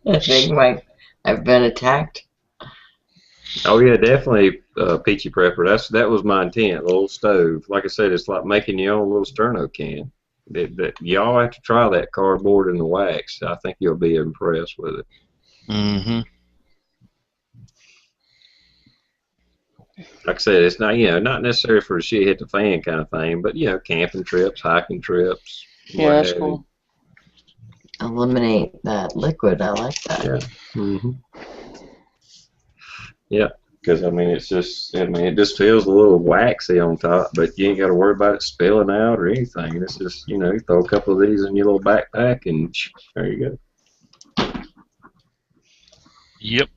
Speaker 4: I think I've been attacked.
Speaker 3: Oh yeah, definitely, Peachy Prepper. That was my intent. A little stove. Like I said, it's like making your own little sterno can. Y'all have to try that cardboard and the wax. I think you'll be impressed with it.
Speaker 5: Mm-hmm.
Speaker 3: Like I said, it's not not necessarily for the shit hit the fan kind of thing, but camping trips, hiking trips.
Speaker 2: Yeah, that's cool.
Speaker 4: Eliminate that liquid. I like that.
Speaker 3: Yeah. Mm-hmm. Yeah. Because I mean, it's just, I mean, it just feels a little waxy on top, but you ain't got to worry about it spilling out or anything. It's just, you know, you throw a couple of these in your little backpack, and there you go.
Speaker 5: Yep.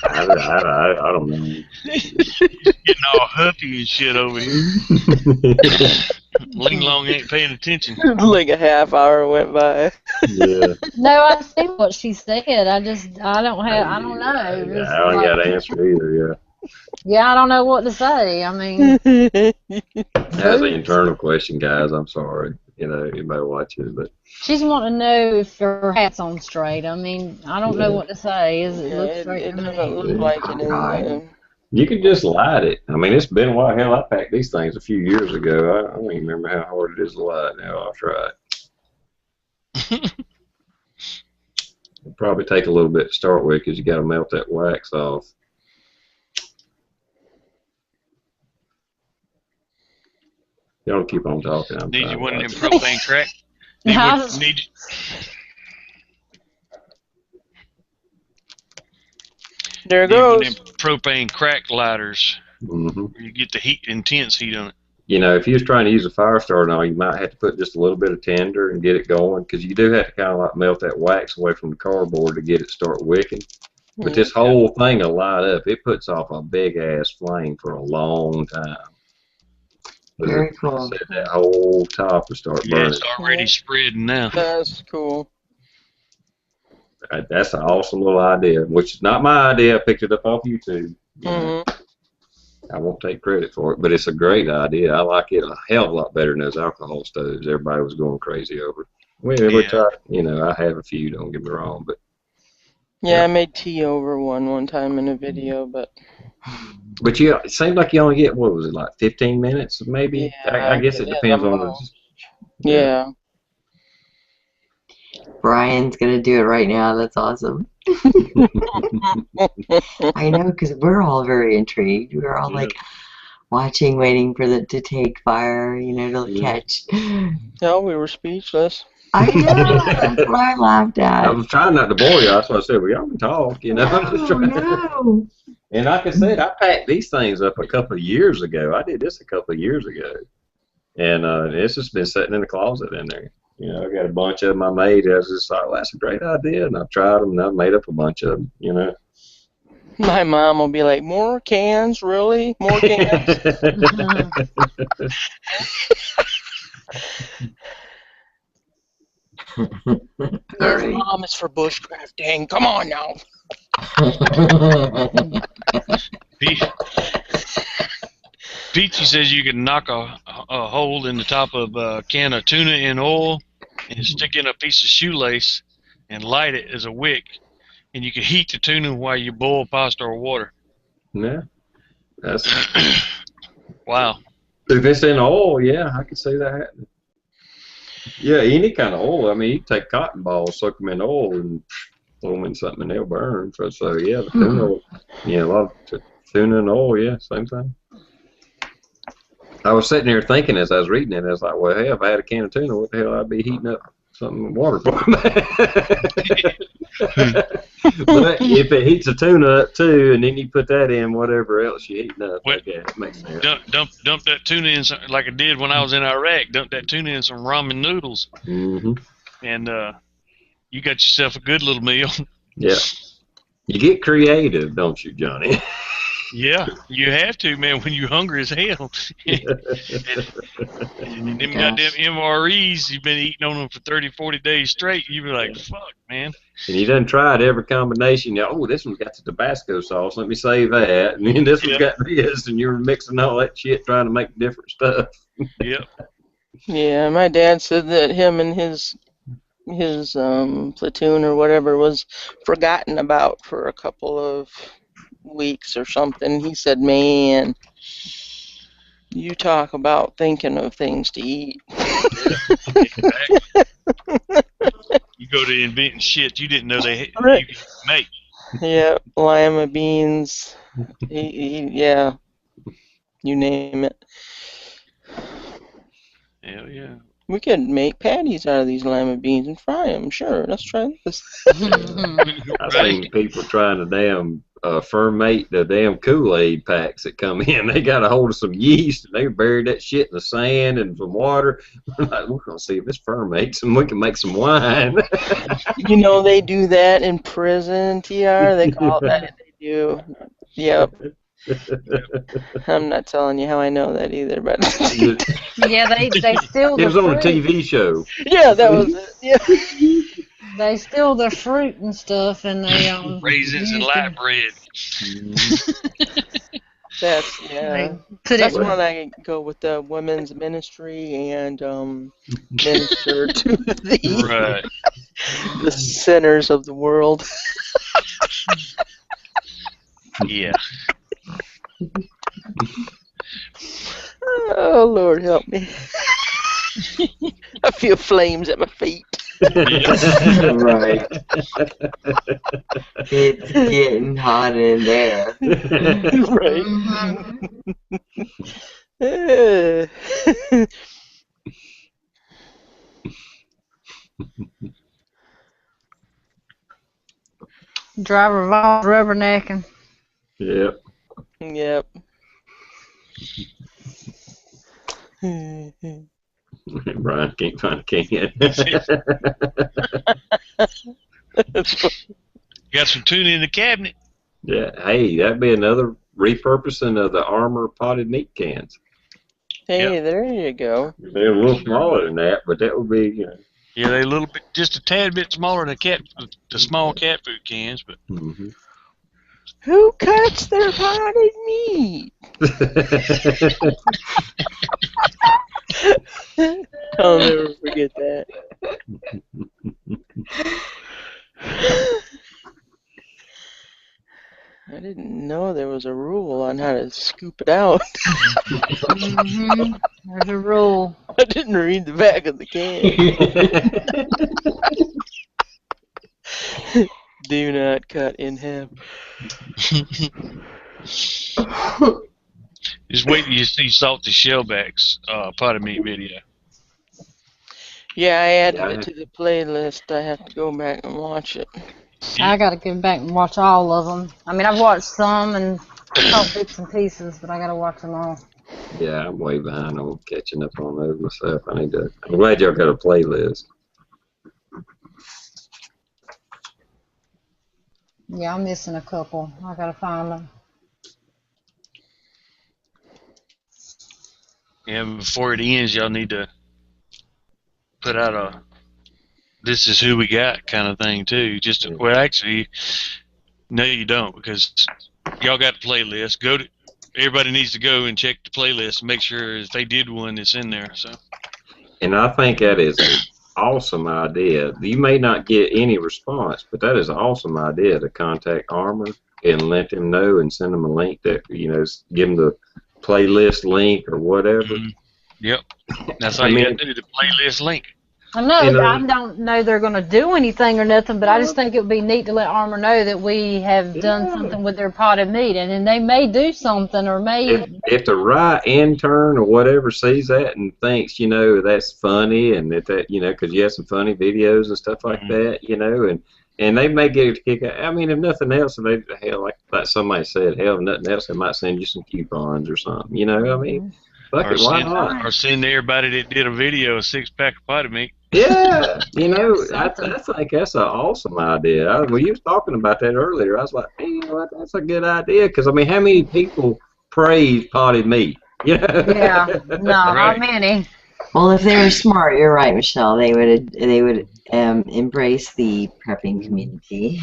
Speaker 3: I don't know.
Speaker 5: Getting all huffy and shit over here. Ling Long ain't paying attention.
Speaker 2: Like a half hour went by.
Speaker 3: Yeah.
Speaker 1: No, I see what she said. I don't know.
Speaker 3: I
Speaker 1: It's
Speaker 3: don't
Speaker 1: like,
Speaker 3: got an answer either.
Speaker 1: yeah, I don't know what to say. I mean,
Speaker 3: That's an internal question, guys. I'm sorry. You know, anybody watches, but
Speaker 1: she's wanting to know if her hat's on straight. I mean, I don't know what to say. It
Speaker 2: Yeah,
Speaker 1: looks straight
Speaker 2: it
Speaker 1: to
Speaker 2: doesn't
Speaker 1: me.
Speaker 2: look like it in the.
Speaker 3: you can just light it. I mean, it's been a while. Hell, I packed these things a few years ago. I don't even remember how hard it is to light now. I'll try it. It'll probably take a little bit to start with because you got to melt that wax off. Y'all keep on talking. I'm
Speaker 5: Need
Speaker 3: trying
Speaker 5: you
Speaker 3: to
Speaker 5: one of
Speaker 3: watch
Speaker 5: them
Speaker 3: it.
Speaker 5: propane crack.
Speaker 1: How's-
Speaker 5: Need
Speaker 2: There it
Speaker 5: one of them
Speaker 2: goes.
Speaker 5: propane crack lighters.
Speaker 3: Mm-hmm.
Speaker 5: Where you get the heat, intense heat on it.
Speaker 3: You know, if you was trying to use a fire starter now, you might have to put just a little bit of tinder and get it going because you do have to kind of like melt that wax away from the cardboard to get it start wicking. But this whole thing will light up. It puts off a big ass flame for a long time.
Speaker 4: Very cool.
Speaker 3: Said that whole top will start
Speaker 5: Yeah,
Speaker 3: burning.
Speaker 5: it's already spreading now.
Speaker 2: That's cool.
Speaker 3: That's an awesome little idea, which is not my idea. I picked it up off YouTube. I won't take credit for it, but it's a great idea. I like it a hell of a lot better than those alcohol stoves everybody was going crazy over. Which I, you know, I have a few, don't get me wrong, but
Speaker 2: Yeah, I made tea over one time in a video, but
Speaker 3: you, it seems like you only get, what was it, like 15 minutes maybe?
Speaker 2: yeah,
Speaker 3: I guess it depends on the.
Speaker 2: Yeah.
Speaker 4: Brian's gonna do it right now. That's awesome. I know, because we're all very intrigued. We're all like watching, waiting for it to take fire, you know, to catch.
Speaker 2: No, we were speechless.
Speaker 4: I know. That's what I laughed at.
Speaker 3: I was trying not to bore you. That's why I said, well, y'all can talk, you know.
Speaker 4: No.
Speaker 3: And like I said, I packed these things up a couple of years ago. I did this a couple of years ago. And it's just been sitting in the closet in there. You know, I got a bunch of them I made. I was just like, well, that's a great idea. And I've tried them, and I've made up a bunch of them, you know.
Speaker 2: My mom will be like, more cans? Really? More cans? Yes, Mom, it's for bushcrafting. Come on now.
Speaker 5: Peachy says you can knock a hole in the top of a can of tuna in oil and stick in a piece of shoelace and light it as a wick, and you can heat the tuna while you boil pasta or water.
Speaker 3: Yeah. That's
Speaker 5: Wow.
Speaker 3: if it's in oil, yeah, I can see that happening. Yeah, any kind of oil. I mean, you can take cotton balls, soak them in oil, and throw them in something, and they'll burn. So yeah, the tuna, yeah, a lot of tuna and oil, yeah, same thing. I was sitting there thinking as I was reading it, I was like, well, hey, if I had a can of tuna, what the hell I'd be heating up something with water for? But if it heats the tuna up too, and then you put that in whatever else you're heating up,
Speaker 5: Well,
Speaker 3: okay, it makes sense.
Speaker 5: Dump that tuna in some, like I did when I was in Iraq. Dump that tuna in some ramen noodles, and you got yourself a good little meal.
Speaker 3: Yeah, you get creative, don't you, Johnny?
Speaker 5: Yeah, you have to, man, when you're hungry as hell. And them goddamn MREs, you've been eating on them for 30, 40 days straight. You be like, fuck, man.
Speaker 3: And you done tried every combination. Oh, this one's got the Tabasco sauce. Let me save that. And then this one's got this, and you're mixing all that shit trying to make different stuff.
Speaker 5: Yep.
Speaker 2: Yeah, my dad said that him and his platoon or whatever was forgotten about for a couple of weeks or something. He said, man, you talk about thinking of things to eat.
Speaker 5: You go to inventing shit you didn't know you could make.
Speaker 2: Yeah, lima beans. Yeah, you name it.
Speaker 5: Hell yeah.
Speaker 2: We could make patties out of these lima beans and fry them. Sure, let's try this.
Speaker 3: I seen people trying to damn ferment the damn Kool-Aid packs that come in. They got a hold of some yeast and they buried that shit in the sand and some water. We're like, we're gonna see if this ferments and we can make some wine.
Speaker 2: You know they do that in prison, TR. They call it that. They do. Yep. I'm not telling you how I know that either, but
Speaker 1: Yeah, they steal
Speaker 3: It
Speaker 1: the
Speaker 3: was on a
Speaker 1: fruit.
Speaker 3: TV show.
Speaker 2: yeah, that was it. Yeah.
Speaker 1: They steal the fruit and stuff, and they
Speaker 5: Raisins and
Speaker 1: use
Speaker 5: light bread.
Speaker 2: That's
Speaker 1: They put
Speaker 2: That's
Speaker 1: it.
Speaker 2: when I go with the women's ministry and minister to
Speaker 5: Right.
Speaker 2: the sinners of the world.
Speaker 5: Yeah.
Speaker 2: Oh Lord, help me! I feel flames at my feet.
Speaker 4: Right. It's getting hot in there.
Speaker 2: Right.
Speaker 1: Driver Vaughn's rubbernecking.
Speaker 3: Yep.
Speaker 2: Yep.
Speaker 3: Brian can't find a can.
Speaker 5: Got some tuna in the cabinet.
Speaker 3: Yeah. Hey, that'd be another repurposing of the Armor potted meat cans.
Speaker 2: Hey, there you go.
Speaker 3: They're a little smaller than that, but that would be, you know.
Speaker 5: Yeah, they a little bit, just a tad bit smaller than the small cat food cans, but
Speaker 3: Mm-hmm.
Speaker 2: Who cuts their potted meat? I'll never forget that. I didn't know there was a rule on how to scoop it out.
Speaker 1: There's a rule.
Speaker 2: I didn't read the back of the can. Do not cut in half.
Speaker 5: just wait till you see Salty Shellback's potted meat video.
Speaker 2: Yeah, I added it to the playlist. I have to go back and watch it.
Speaker 1: I gotta go back and watch all of them. I mean, I've watched some and caught bits and pieces, but I gotta watch them all.
Speaker 3: Yeah, I'm way behind on catching up on those myself. I'm glad y'all got a playlist.
Speaker 1: Yeah, I'm missing a couple. I gotta find them.
Speaker 5: Yeah, before it ends, y'all need to put out a "this is who we got" kind of thing too. Well, actually, no, you don't, because y'all got the playlist. Everybody needs to go and check the playlist and make sure if they did one, it's in there. So.
Speaker 3: And I think that is an awesome idea. You may not get any response, but that is an awesome idea to contact Armor and let them know and send them a link that, you know, give them the playlist link or whatever.
Speaker 5: Mm-hmm. Yep. That's all you got to do, the playlist link.
Speaker 1: I know, I don't know they're going to do anything or nothing, but I just think it would be neat to let Armor know that we have done something with their potted meat, and then they may do something or may...
Speaker 3: If the right intern or whatever sees that and thinks, you know, that's funny and that you know, because you have some funny videos and stuff like that, you know, and they may get a kick out. I mean, if nothing else, like somebody said, hell, if nothing else, they might send you some coupons or something, you know, I mean, fuck it, why not?
Speaker 5: Or send everybody that did a video a 6-pack of potted meat.
Speaker 3: Yeah, you know, I think that's an awesome idea. When you was talking about that earlier, I was like, hey, you know what, that's a good idea. Because, I mean, how many people praise potted meat? You know?
Speaker 1: Yeah, no, not many.
Speaker 4: Well, if they were smart, you're right, Michelle. They would embrace the prepping community.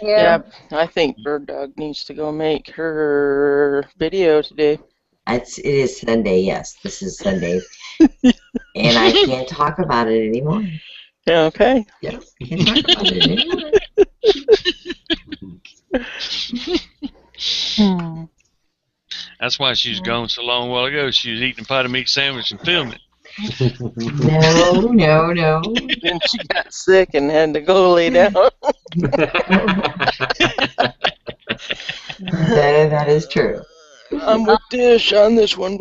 Speaker 2: Yeah, I think Bird Dog needs to go make her video today.
Speaker 4: It is Sunday, yes. This is Sunday. And I can't talk about it anymore.
Speaker 2: Okay.
Speaker 4: Yeah, can't talk about it anymore.
Speaker 5: That's why she was gone so long a while ago. She was eating a potted meat sandwich and filming it.
Speaker 4: No.
Speaker 2: Then she got sick and had to go lay down.
Speaker 4: That is true.
Speaker 2: I'm with Dish on this one.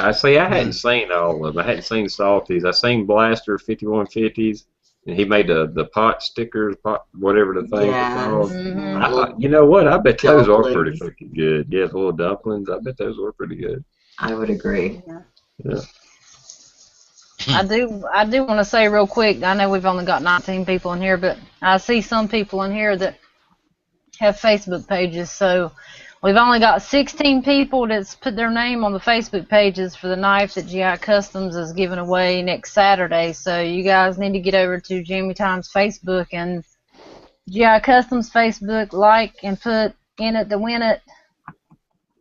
Speaker 3: I say I hadn't seen all of them. I hadn't seen Salties. I seen Blaster 5150s, and he made the pot stickers, pot whatever the thing was called.
Speaker 1: Mhm.
Speaker 3: You know what? I bet those are pretty
Speaker 4: Dumplings.
Speaker 3: fucking good. Yeah, the little dumplings. I bet those were pretty good.
Speaker 4: I would agree.
Speaker 3: Yeah.
Speaker 1: I do want to say real quick, I know we've only got 19 people in here, but I see some people in here that have Facebook pages, so we've only got 16 people that's put their name on the Facebook pages for the knife that GI Customs is giving away next Saturday, so you guys need to get over to Jammy Time's Facebook and GI Customs Facebook, like, and put in it to win it.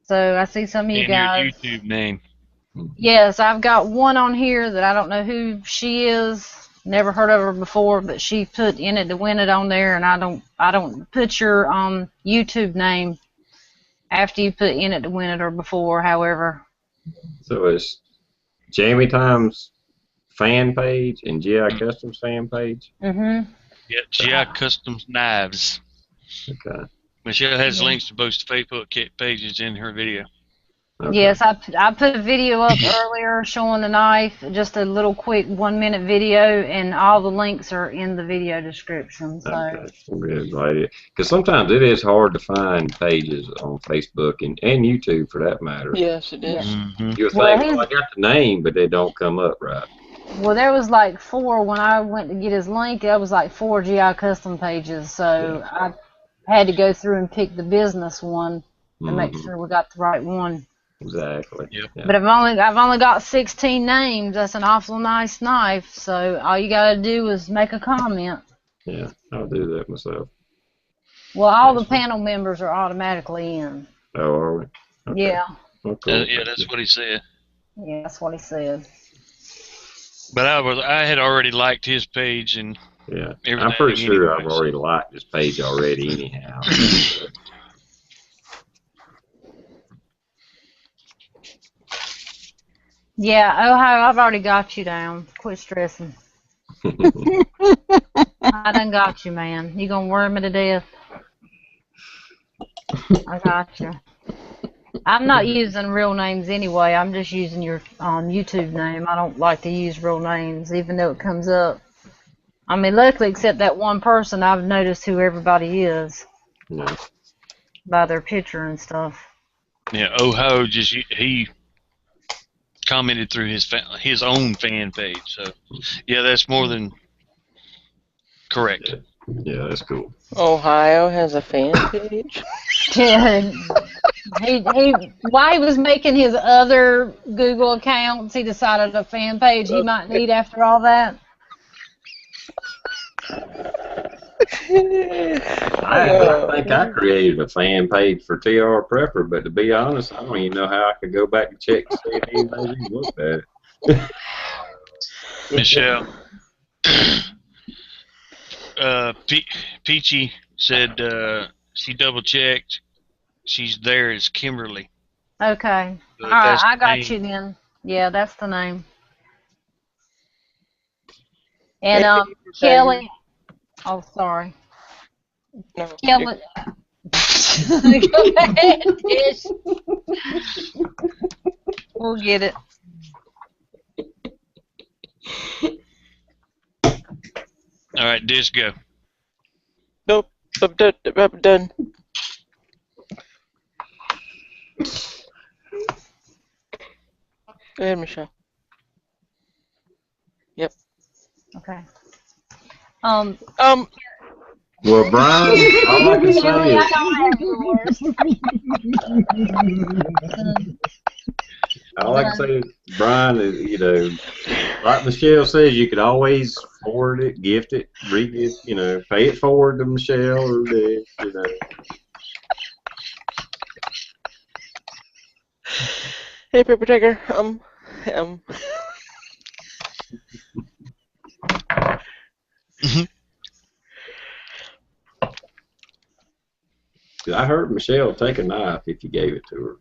Speaker 1: So I see some of you
Speaker 5: And your
Speaker 1: guys.
Speaker 5: YouTube name.
Speaker 1: Yes, I've got one on here that I don't know who she is. Never heard of her before, but she put in it to win it on there, and I don't put your YouTube name after you put in it to win it or before, however.
Speaker 3: So it's Jammy Time's fan page and GI Customs fan page.
Speaker 1: Mhm.
Speaker 5: Yeah, GI Customs Knives.
Speaker 3: Okay.
Speaker 5: Michelle has links to both Facebook pages in her video.
Speaker 3: Okay.
Speaker 1: Yes, I put a video up earlier showing the knife, just a little quick 1-minute video, and all the links are in the video description. So.
Speaker 3: Okay. Really glad it. Because sometimes it is hard to find pages on Facebook and YouTube for that matter.
Speaker 2: Yes, it is.
Speaker 5: Mm-hmm.
Speaker 3: You would
Speaker 1: Well,
Speaker 3: think, I got the name, but they don't come up right.
Speaker 1: Well, there was like 4 when I went to get his link. There was like 4 GI custom pages, so I had to go through and pick the business one to make sure we got the right one.
Speaker 3: Exactly.
Speaker 5: Yep.
Speaker 3: Yeah.
Speaker 1: But I've only got 16 names. That's an awful nice knife. So all you gotta do is make a comment.
Speaker 3: Yeah, I'll do that myself.
Speaker 1: Well, all the panel members are automatically in.
Speaker 3: Oh, are we? Okay.
Speaker 1: Yeah.
Speaker 3: Well, cool.
Speaker 5: Yeah, that's what he said.
Speaker 1: Yeah, that's what he said.
Speaker 5: But I had already liked his page and
Speaker 3: Yeah,
Speaker 5: everything.
Speaker 3: I'm pretty sure
Speaker 5: anyway,
Speaker 3: I've already liked this page already anyhow.
Speaker 1: Yeah, Ohio, I've already got you down. Quit stressing. I done got you, man. You gonna worry me to death. I got you. I'm not using real names anyway. I'm just using your YouTube name. I don't like to use real names, even though it comes up. I mean, luckily, except that one person, I've noticed who everybody is
Speaker 3: Yeah.
Speaker 1: by their picture and stuff.
Speaker 5: Yeah, Ohio he commented through his own fan page. So yeah, that's more than correct.
Speaker 3: Yeah, that's cool.
Speaker 2: Ohio has a fan page.
Speaker 1: Yeah. While he was making his other Google accounts, he decided a fan page he might need after all that.
Speaker 3: I think I created a fan page for TR Prepper, but to be honest, I don't even know how I could go back and check to see if anybody's even looked at it.
Speaker 5: Michelle, Peachy said she double checked. She's there as Kimberly.
Speaker 1: Okay.
Speaker 5: But
Speaker 1: All right,
Speaker 5: that's
Speaker 1: I
Speaker 5: the
Speaker 1: got
Speaker 5: name.
Speaker 1: you then. Yeah, that's the name. And Kelly. Oh, sorry.
Speaker 2: No.
Speaker 1: Kelly. Go ahead, Tish. We'll get it.
Speaker 5: All right, Dish, go.
Speaker 2: Nope. I'm done. Go ahead, Michelle. Yep.
Speaker 1: Okay.
Speaker 3: Well, Brian, all I can say is, all I can say is, Brian, is, you know, like Michelle says, you could always forward it, gift it, re-gift, you know, pay it forward to Michelle or Dick, you know.
Speaker 2: Hey, paper tiger.
Speaker 3: I heard Michelle take a knife if you gave it to her.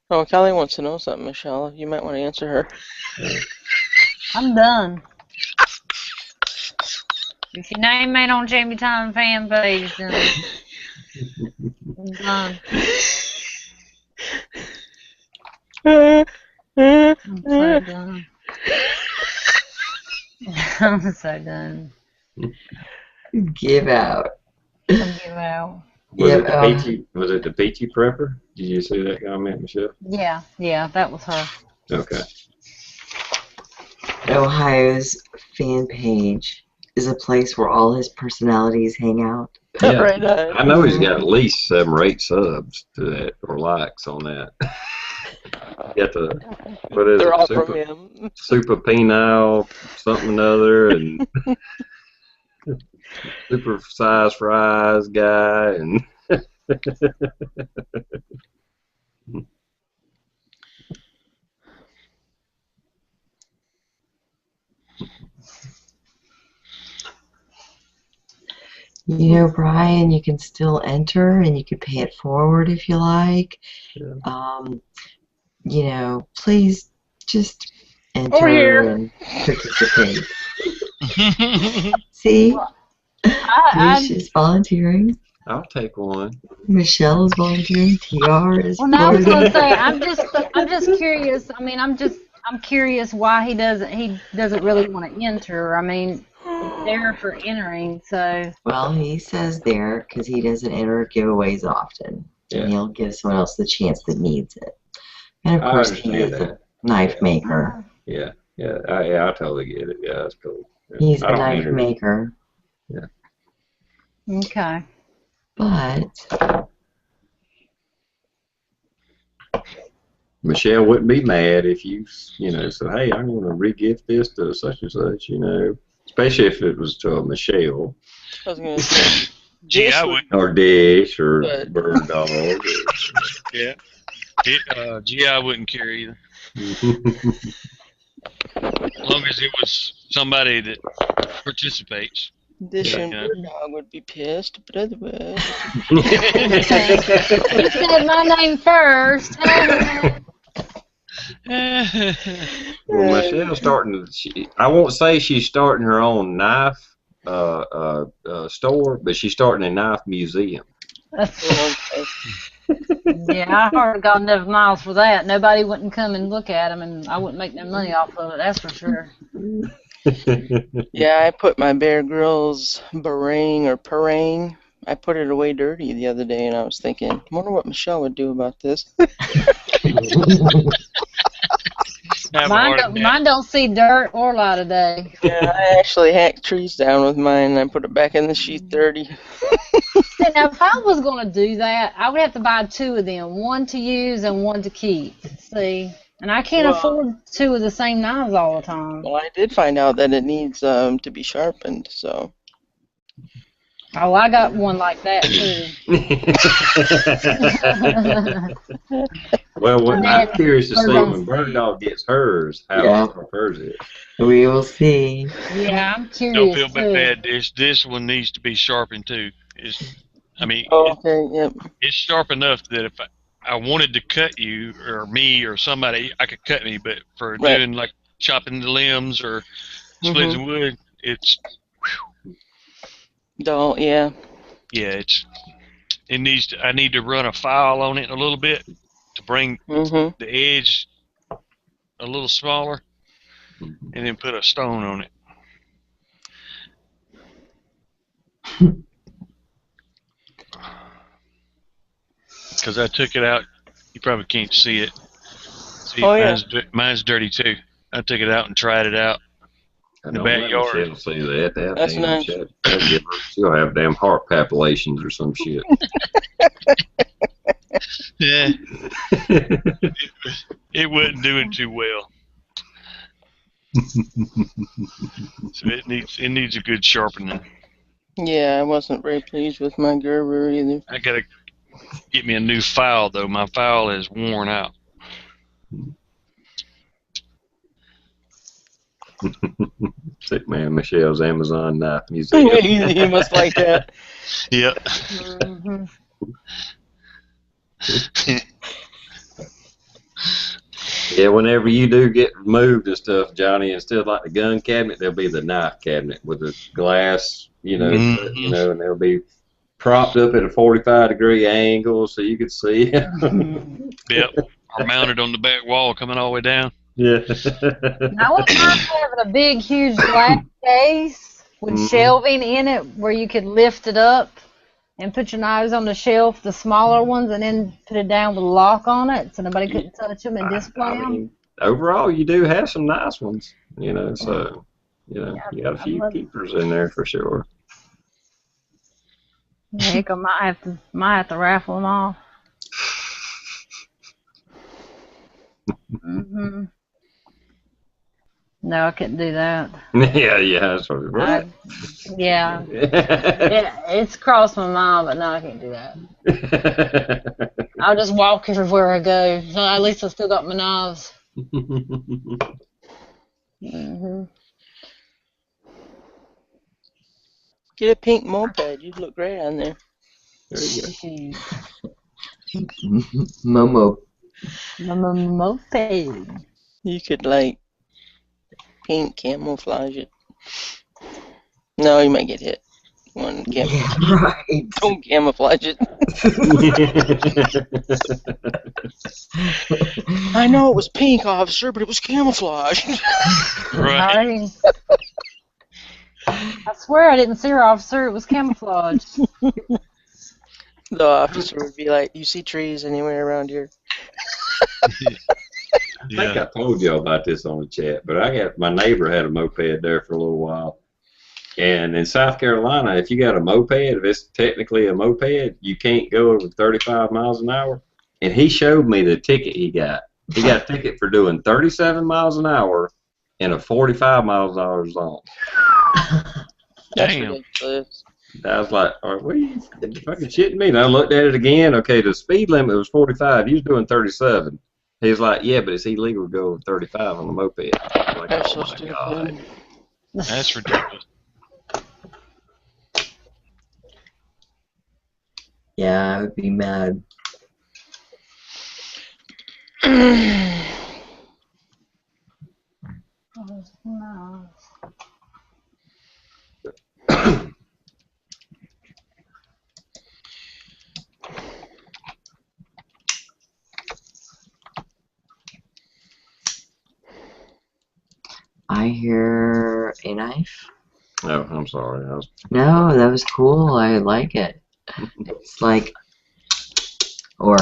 Speaker 2: Oh, Kelly wants to know something, Michelle. You might want to answer her.
Speaker 1: I'm done. If your name ain't on Jammy Time fan page, then I'm done. I'm so done. I'm so done.
Speaker 4: Give out.
Speaker 1: I give out.
Speaker 3: Was
Speaker 4: Yep.
Speaker 3: it the peachy? Was it the peachy prepper? Did you see that comment, Michelle?
Speaker 1: Yeah, that was her.
Speaker 3: Okay.
Speaker 4: Ohio's fan page is a place where all his personalities hang out.
Speaker 3: Yeah.
Speaker 2: Right on.
Speaker 3: I know he's got at least 7 or 8 subs to that or likes on that. Got the what is
Speaker 2: They're
Speaker 3: it?
Speaker 2: all from him.
Speaker 3: Super penile something another and super size fries guy and
Speaker 4: You know, Brian, you can still enter and you can pay it forward if you like.
Speaker 3: Yeah.
Speaker 4: You know, please just
Speaker 2: Over
Speaker 4: enter
Speaker 2: here.
Speaker 4: and participate. See?
Speaker 1: Well, I
Speaker 4: Nisha's volunteering.
Speaker 3: I'll take one.
Speaker 4: Michelle is volunteering. TR is
Speaker 1: well, now I was gonna say
Speaker 4: volunteering.
Speaker 1: I'm just curious. I mean, I'm curious why he doesn't really want to enter. I mean, it's there for entering, so
Speaker 4: Well, he says there because he doesn't enter giveaways often.
Speaker 3: Yeah.
Speaker 4: And he'll give someone else the chance that needs it. And of
Speaker 3: I
Speaker 4: course, he
Speaker 3: understand
Speaker 4: is
Speaker 3: that.
Speaker 4: a knife
Speaker 3: Yeah.
Speaker 4: maker.
Speaker 3: Yeah. I totally get it. Yeah, that's cool. Yeah.
Speaker 4: He's
Speaker 3: I
Speaker 4: a
Speaker 3: don't
Speaker 4: knife
Speaker 3: enter.
Speaker 4: maker.
Speaker 1: okay.
Speaker 4: But
Speaker 3: Michelle wouldn't be mad if you said, hey, I'm going to re-gift this to such and such, especially if it was to a Michelle
Speaker 2: I was gonna say.
Speaker 5: Gee,
Speaker 2: This
Speaker 5: I
Speaker 2: would-
Speaker 5: would.
Speaker 3: or Dish or
Speaker 2: But-
Speaker 3: Bird Dog.
Speaker 5: Yeah. Gee, I wouldn't care either. As long as it was somebody that participates.
Speaker 2: Dish and
Speaker 5: Yeah.
Speaker 2: Bird Dog would be pissed, but otherwise.
Speaker 1: You said my name first.
Speaker 3: Well, Michelle's starting. I won't say she's starting her own knife store, but she's starting a knife museum.
Speaker 1: Yeah, I hardly got enough miles for that. Nobody wouldn't come and look at them, and I wouldn't make no money off of it. That's for sure.
Speaker 2: Yeah, I put my Bear Grylls parang. I put it away dirty the other day, and I was thinking, wonder what Michelle would do about this.
Speaker 5: Have a heart attack.
Speaker 1: Mine don't see dirt or light of day.
Speaker 2: Yeah, I actually hacked trees down with mine, and I put it back in the sheath dirty.
Speaker 1: See, now, if I was going to do that, I would have to buy 2 of them, one to use and one to keep. See, and I can't
Speaker 2: Well-
Speaker 1: afford 2 of the same knives all the time.
Speaker 2: Well, I did find out that it needs to be sharpened, so.
Speaker 1: Oh, I got one like that too.
Speaker 3: Well, I'm curious to see
Speaker 1: Bird
Speaker 3: when Bird Dog gets hers, how
Speaker 4: Yeah.
Speaker 3: sharp hers is.
Speaker 4: we will see.
Speaker 1: Yeah, I'm
Speaker 5: Don't
Speaker 1: curious
Speaker 5: feel
Speaker 1: too.
Speaker 5: bad. This one needs to be sharpened too.
Speaker 2: Oh, okay, yep.
Speaker 5: It's sharp enough that if I wanted to cut you or me or somebody, I could cut me. But for
Speaker 2: Right.
Speaker 5: doing like chopping the limbs or splitting wood, it's
Speaker 2: Don't, yeah.
Speaker 5: yeah, it needs to. I need to run a file on it a little bit to bring
Speaker 2: Mm-hmm.
Speaker 5: the edge a little smaller, and then put a stone on it. Because I took it out, you probably can't see it. See,
Speaker 2: Oh, yeah.
Speaker 5: mine's dirty too. I took it out and tried it out.
Speaker 3: I
Speaker 5: The
Speaker 3: don't let
Speaker 5: backyard.
Speaker 3: Michelle see that.
Speaker 2: That's
Speaker 3: Damn
Speaker 2: nice.
Speaker 3: shit. She'll have damn heart palpitations or some shit.
Speaker 5: Yeah, it wasn't doing too well. So it needs a good sharpening.
Speaker 2: Yeah, I wasn't very pleased with my Gerber either.
Speaker 5: I gotta get me a new file though. My file is worn out.
Speaker 3: Sick man, Michelle's Amazon knife museum.
Speaker 2: You must like that.
Speaker 5: Yep.
Speaker 1: Mhm.
Speaker 3: Yeah, whenever you do get moved and stuff, Johnny, instead of like the gun cabinet, there'll be the knife cabinet with the glass,
Speaker 5: Mhm.
Speaker 3: and they'll be propped up at a 45-degree angle so you could see.
Speaker 5: Yep. or mounted on the back wall coming all the way down.
Speaker 3: Yeah.
Speaker 1: I wouldn't mind having a big, huge glass case with shelving in it where you could lift it up and put your knives on the shelf, the smaller ones, and then put it down with a lock on it so nobody couldn't touch them and display them.
Speaker 3: Overall, you do have some nice ones, so, you got a few keepers in there for sure.
Speaker 1: Heck, I might have to raffle them off. No, I couldn't do that.
Speaker 3: Yeah, that's what it was.
Speaker 1: Yeah, it's crossed my mind, but no, I can't do that. I'll just walk everywhere I go. So at least I still got my knives.
Speaker 2: Get a pink moped. You'd look great on there.
Speaker 3: There you go.
Speaker 4: Momo.
Speaker 1: Moped.
Speaker 2: You could like paint camouflage it. No, you might get hit.
Speaker 4: Yeah, right.
Speaker 2: Don't camouflage it. I know it was pink, officer, but it was camouflage.
Speaker 5: Right.
Speaker 1: I swear I didn't see her, officer. It was camouflage.
Speaker 2: The officer would be like, "You see trees anywhere around here?"
Speaker 3: I think I told y'all about this on the chat, but my neighbor had a moped there for a little while. And in South Carolina, if you got a moped, if it's technically a moped, you can't go over 35 miles an hour. And he showed me the ticket he got. He got a ticket for doing 37 miles an hour in a 45 miles an hour zone.
Speaker 2: That's ridiculous.
Speaker 3: I was like, what are you fucking shitting me? And I looked at it again. Okay, the speed limit was 45. He was doing 37. He's like, yeah, but it's illegal to go over 35 on the moped. I'm like,
Speaker 2: That's
Speaker 3: oh
Speaker 2: so
Speaker 3: my
Speaker 2: stupid.
Speaker 3: God.
Speaker 5: That's ridiculous.
Speaker 4: Yeah, I would be mad. I hear a knife.
Speaker 3: No, I'm sorry.
Speaker 4: No, that was cool. I like it. It's like, or.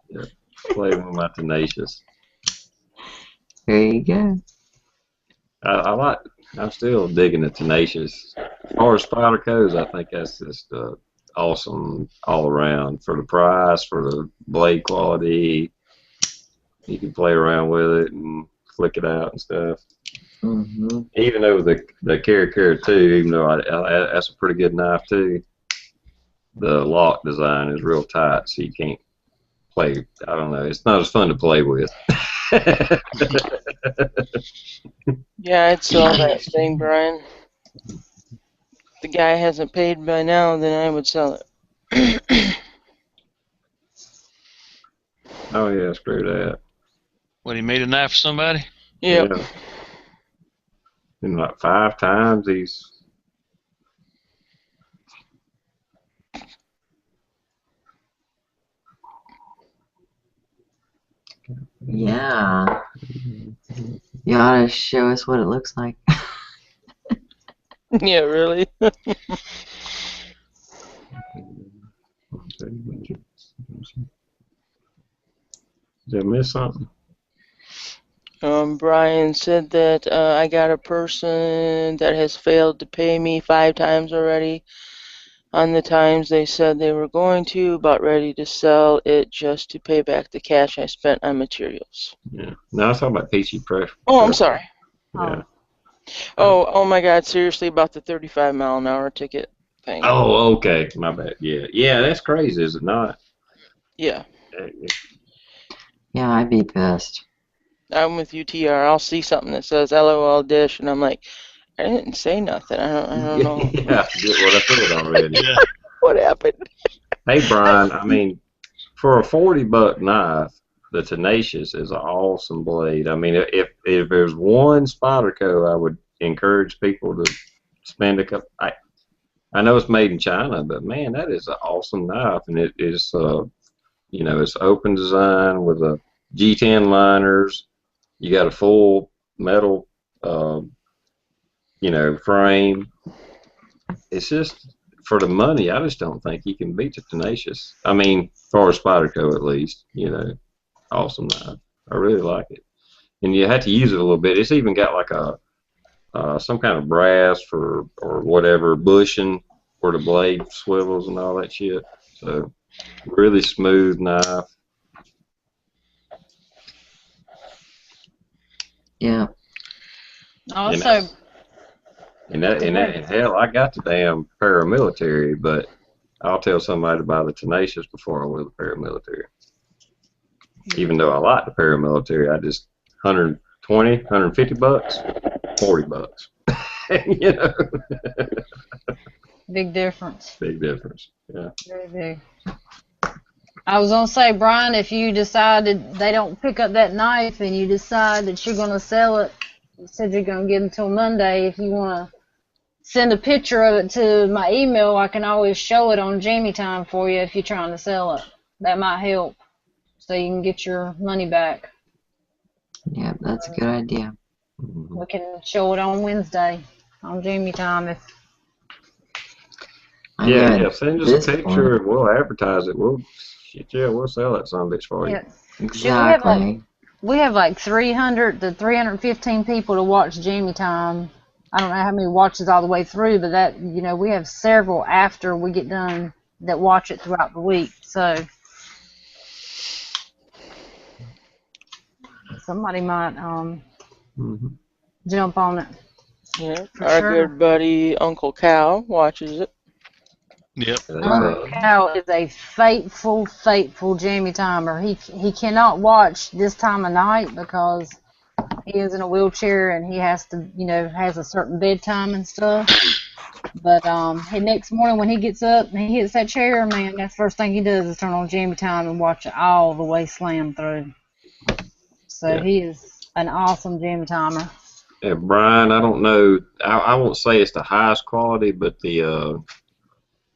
Speaker 3: Yeah, playing with my tenacious.
Speaker 4: There you go.
Speaker 3: I'm still digging the tenacious. As far as spider goes, I think that's just awesome all around. For the price, for the blade quality, you can play around with it and flick it out and stuff.
Speaker 4: Mm-hmm.
Speaker 3: Even though the Cara 2, even though that's a pretty good knife too, the lock design is real tight, so you can't play. I don't know. It's not as fun to play with.
Speaker 2: Yeah, I'd sell that thing, Brian. If the guy hasn't paid by now, then I would sell it.
Speaker 3: Oh yeah, screw that.
Speaker 5: What, he made a knife for somebody?
Speaker 2: Yep.
Speaker 3: Yeah. And like 5 times he's.
Speaker 4: Yeah. You ought to show us what it looks like.
Speaker 2: Yeah, really.
Speaker 3: Did I miss something?
Speaker 2: Brian said that I got a person that has failed to pay me 5 times already on the times they said they were going to, about ready to sell it just to pay back the cash I spent on materials.
Speaker 3: Yeah. No, I was talking about PC Press.
Speaker 2: Oh, I'm sorry.
Speaker 3: Yeah.
Speaker 2: Oh my God, seriously, about the 35 mile an hour ticket thing.
Speaker 3: Oh, okay. My bad. Yeah. Yeah, that's crazy, is it not?
Speaker 2: Yeah.
Speaker 4: Yeah, I'd be pissed.
Speaker 2: I'm with UTR. I'll see something that says LOL dish, and I'm like, I didn't say nothing. I don't know.
Speaker 3: Yeah, I forget what I said already.
Speaker 5: Yeah.
Speaker 2: What happened?
Speaker 3: Hey, Brian, I mean, for a $40 knife, the Tenacious is an awesome blade. I mean, if there's one Spyderco, I would encourage people to spend a couple. I know it's made in China, but man, that is an awesome knife, and it is, it's open design with a G10 liners. You got a full metal, frame. It's just for the money. I just don't think you can beat the Tenacious. I mean, as far as Spyderco at least, awesome knife. I really like it, and you have to use it a little bit. It's even got like a some kind of brass or whatever bushing where the blade swivels and all that shit. So really smooth knife.
Speaker 4: Yeah.
Speaker 1: Also,
Speaker 3: And hell, I got the damn paramilitary, but I'll tell somebody to buy the Tenacious before I wear the paramilitary. Even though I like the paramilitary, I just $120, $150, $40.
Speaker 1: big difference.
Speaker 3: Big difference. Yeah.
Speaker 1: Very big. I was gonna say, Brian, if you decided they don't pick up that knife and you decide that you're gonna sell it, you said you're gonna give it until Monday. If you wanna send a picture of it to my email, I can always show it on Jammy Time for you if you're trying to sell it. That might help, so you can get your money back.
Speaker 4: Yeah, that's a good idea.
Speaker 1: We can show it on Wednesday on Jammy Time if.
Speaker 3: Yeah, send us a picture and we'll advertise it. We'll sell that son of a bitch for you.
Speaker 1: Yeah.
Speaker 4: Exactly.
Speaker 1: We have like 300 to 315 people to watch Jammy Time. I don't know how many watches all the way through, but that, we have several after we get done that watch it throughout the week. So somebody might jump on it.
Speaker 2: Yeah, our good buddy Uncle Cal watches it.
Speaker 5: Yep.
Speaker 1: Uncle Cal is a faithful Jammy Timer. He cannot watch this time of night because he is in a wheelchair and he has to, has a certain bedtime and stuff. But next morning when he gets up and he hits that chair, man, that's the first thing he does is turn on Jammy Time and watch it all the way slam through. So he is an awesome Jammy Timer.
Speaker 3: Yeah, Brian, I don't know. I won't say it's the highest quality, but the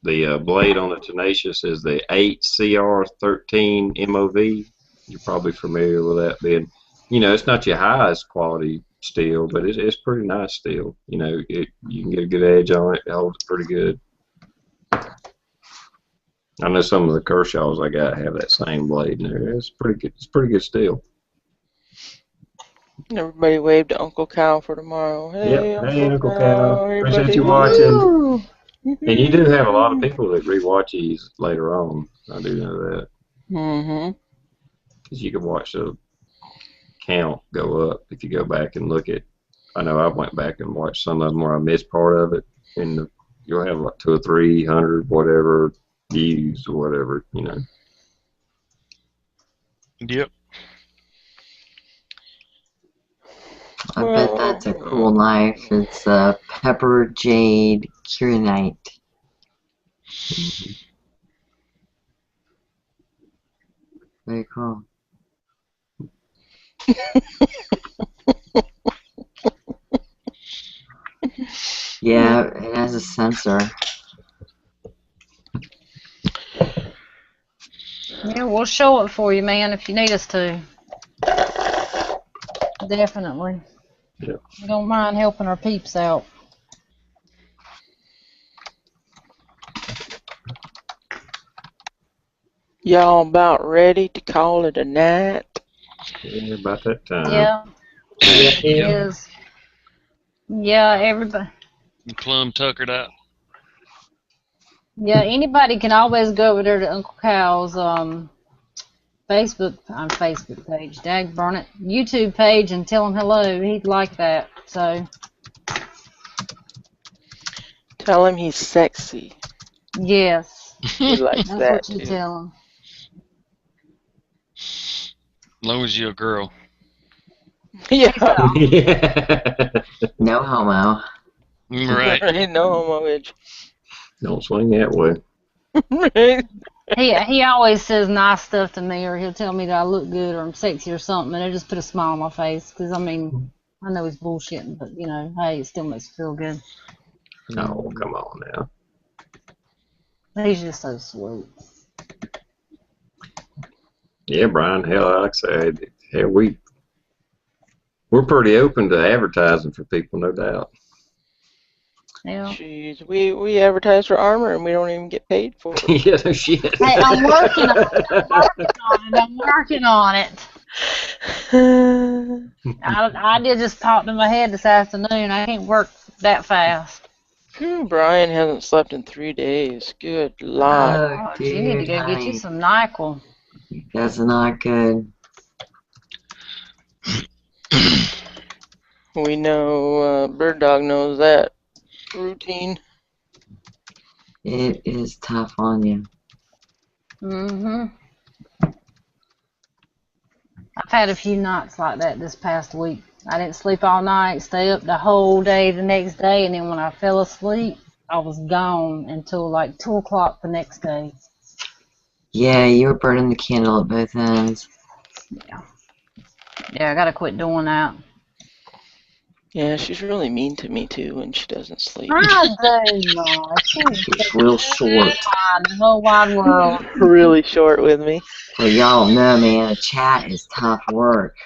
Speaker 3: blade on the Tenacious is the 8CR13 MOV. You're probably familiar with that being, it's not your highest quality steel, but it's pretty nice steel. You can get a good edge on it. It holds it pretty good. I know some of the Kershaws I got have that same blade in there. It's pretty good. It's pretty good steel.
Speaker 2: Everybody wave to Uncle Cal for tomorrow. Hey,
Speaker 3: Uncle Cal. Appreciate you watching.
Speaker 2: Woo!
Speaker 3: And you do have a lot of people that rewatch these later on. I do know that. Because you can watch the count go up if you go back and look at. I know I went back and watched some of them where I missed part of it, and you'll have like 200 or 300 whatever views or whatever.
Speaker 5: Yep.
Speaker 4: I bet that's a cool knife. It's a pepper jade kyanite. Very cool. Yeah, it has a sensor.
Speaker 1: Yeah, we'll show it for you, man, if you need us to. Definitely.
Speaker 3: Yeah.
Speaker 1: We don't mind helping our peeps out.
Speaker 2: Y'all about ready to call it a night?
Speaker 3: Yeah, about that time.
Speaker 1: Yeah. It is. Yeah, everybody.
Speaker 5: Plum tuckered out.
Speaker 1: Yeah, anybody can always go over there to Uncle Cal's Facebook page, burn it, YouTube page, and tell him hello. He'd like that. So.
Speaker 2: Tell him he's sexy.
Speaker 1: Yes.
Speaker 2: He likes
Speaker 1: That's
Speaker 2: that
Speaker 1: what you
Speaker 2: too.
Speaker 1: tell him.
Speaker 5: As long as you're a girl.
Speaker 2: Yeah.
Speaker 4: No homo.
Speaker 5: Right.
Speaker 2: No homo bitch.
Speaker 3: Don't swing that way.
Speaker 1: He always says nice stuff to me, or he'll tell me that I look good or I'm sexy or something, and it just put a smile on my face. Because I know he's bullshitting, but hey, it still makes me feel good.
Speaker 3: Oh, come on now.
Speaker 1: He's just so sweet.
Speaker 3: Yeah, Brian. Hell, like I said, hell, we're pretty open to advertising for people, no doubt.
Speaker 1: Yeah.
Speaker 2: Jeez, we advertise for armor and we don't even get paid for it.
Speaker 3: Yeah, no shit.
Speaker 1: Hey, I'm working on it. I'm working on it. I did just pop in my head this afternoon. I can't work that fast.
Speaker 2: Brian hasn't slept in 3 days. Good Lord.
Speaker 1: Oh, you need to go get you some NyQuil.
Speaker 4: That's not good.
Speaker 2: We know, Bird Dog knows that routine.
Speaker 4: It is tough on you.
Speaker 1: Mm-hmm. I've had a few nights like that this past week. I didn't sleep all night, stay up the whole day the next day, and then when I fell asleep, I was gone until like 2 o'clock the next day.
Speaker 4: Yeah, you were burning the candle at both ends.
Speaker 1: Yeah, I gotta quit doing that.
Speaker 2: Yeah, she's really mean to me too when she doesn't sleep.
Speaker 1: I do not.
Speaker 4: It's real short.
Speaker 1: The whole wide world.
Speaker 2: Really short with me.
Speaker 4: Well, y'all know, man, a chat is tough work.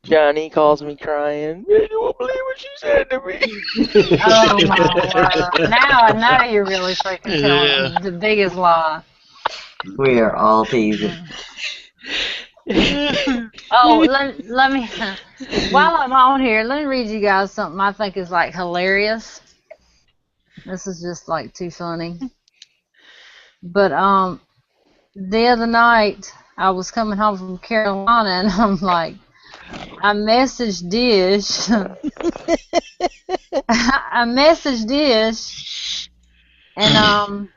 Speaker 2: Johnny calls me crying. You won't believe what she said to me.
Speaker 1: Oh my word. Now I know you're really freaking telling the biggest lie.
Speaker 4: We are all teasing.
Speaker 1: Oh, let me, while I'm on here, let me read you guys something I think is like hilarious. This is just like too funny. But the other night I was coming home from Carolina and I'm like, I messaged Dish. I messaged Dish and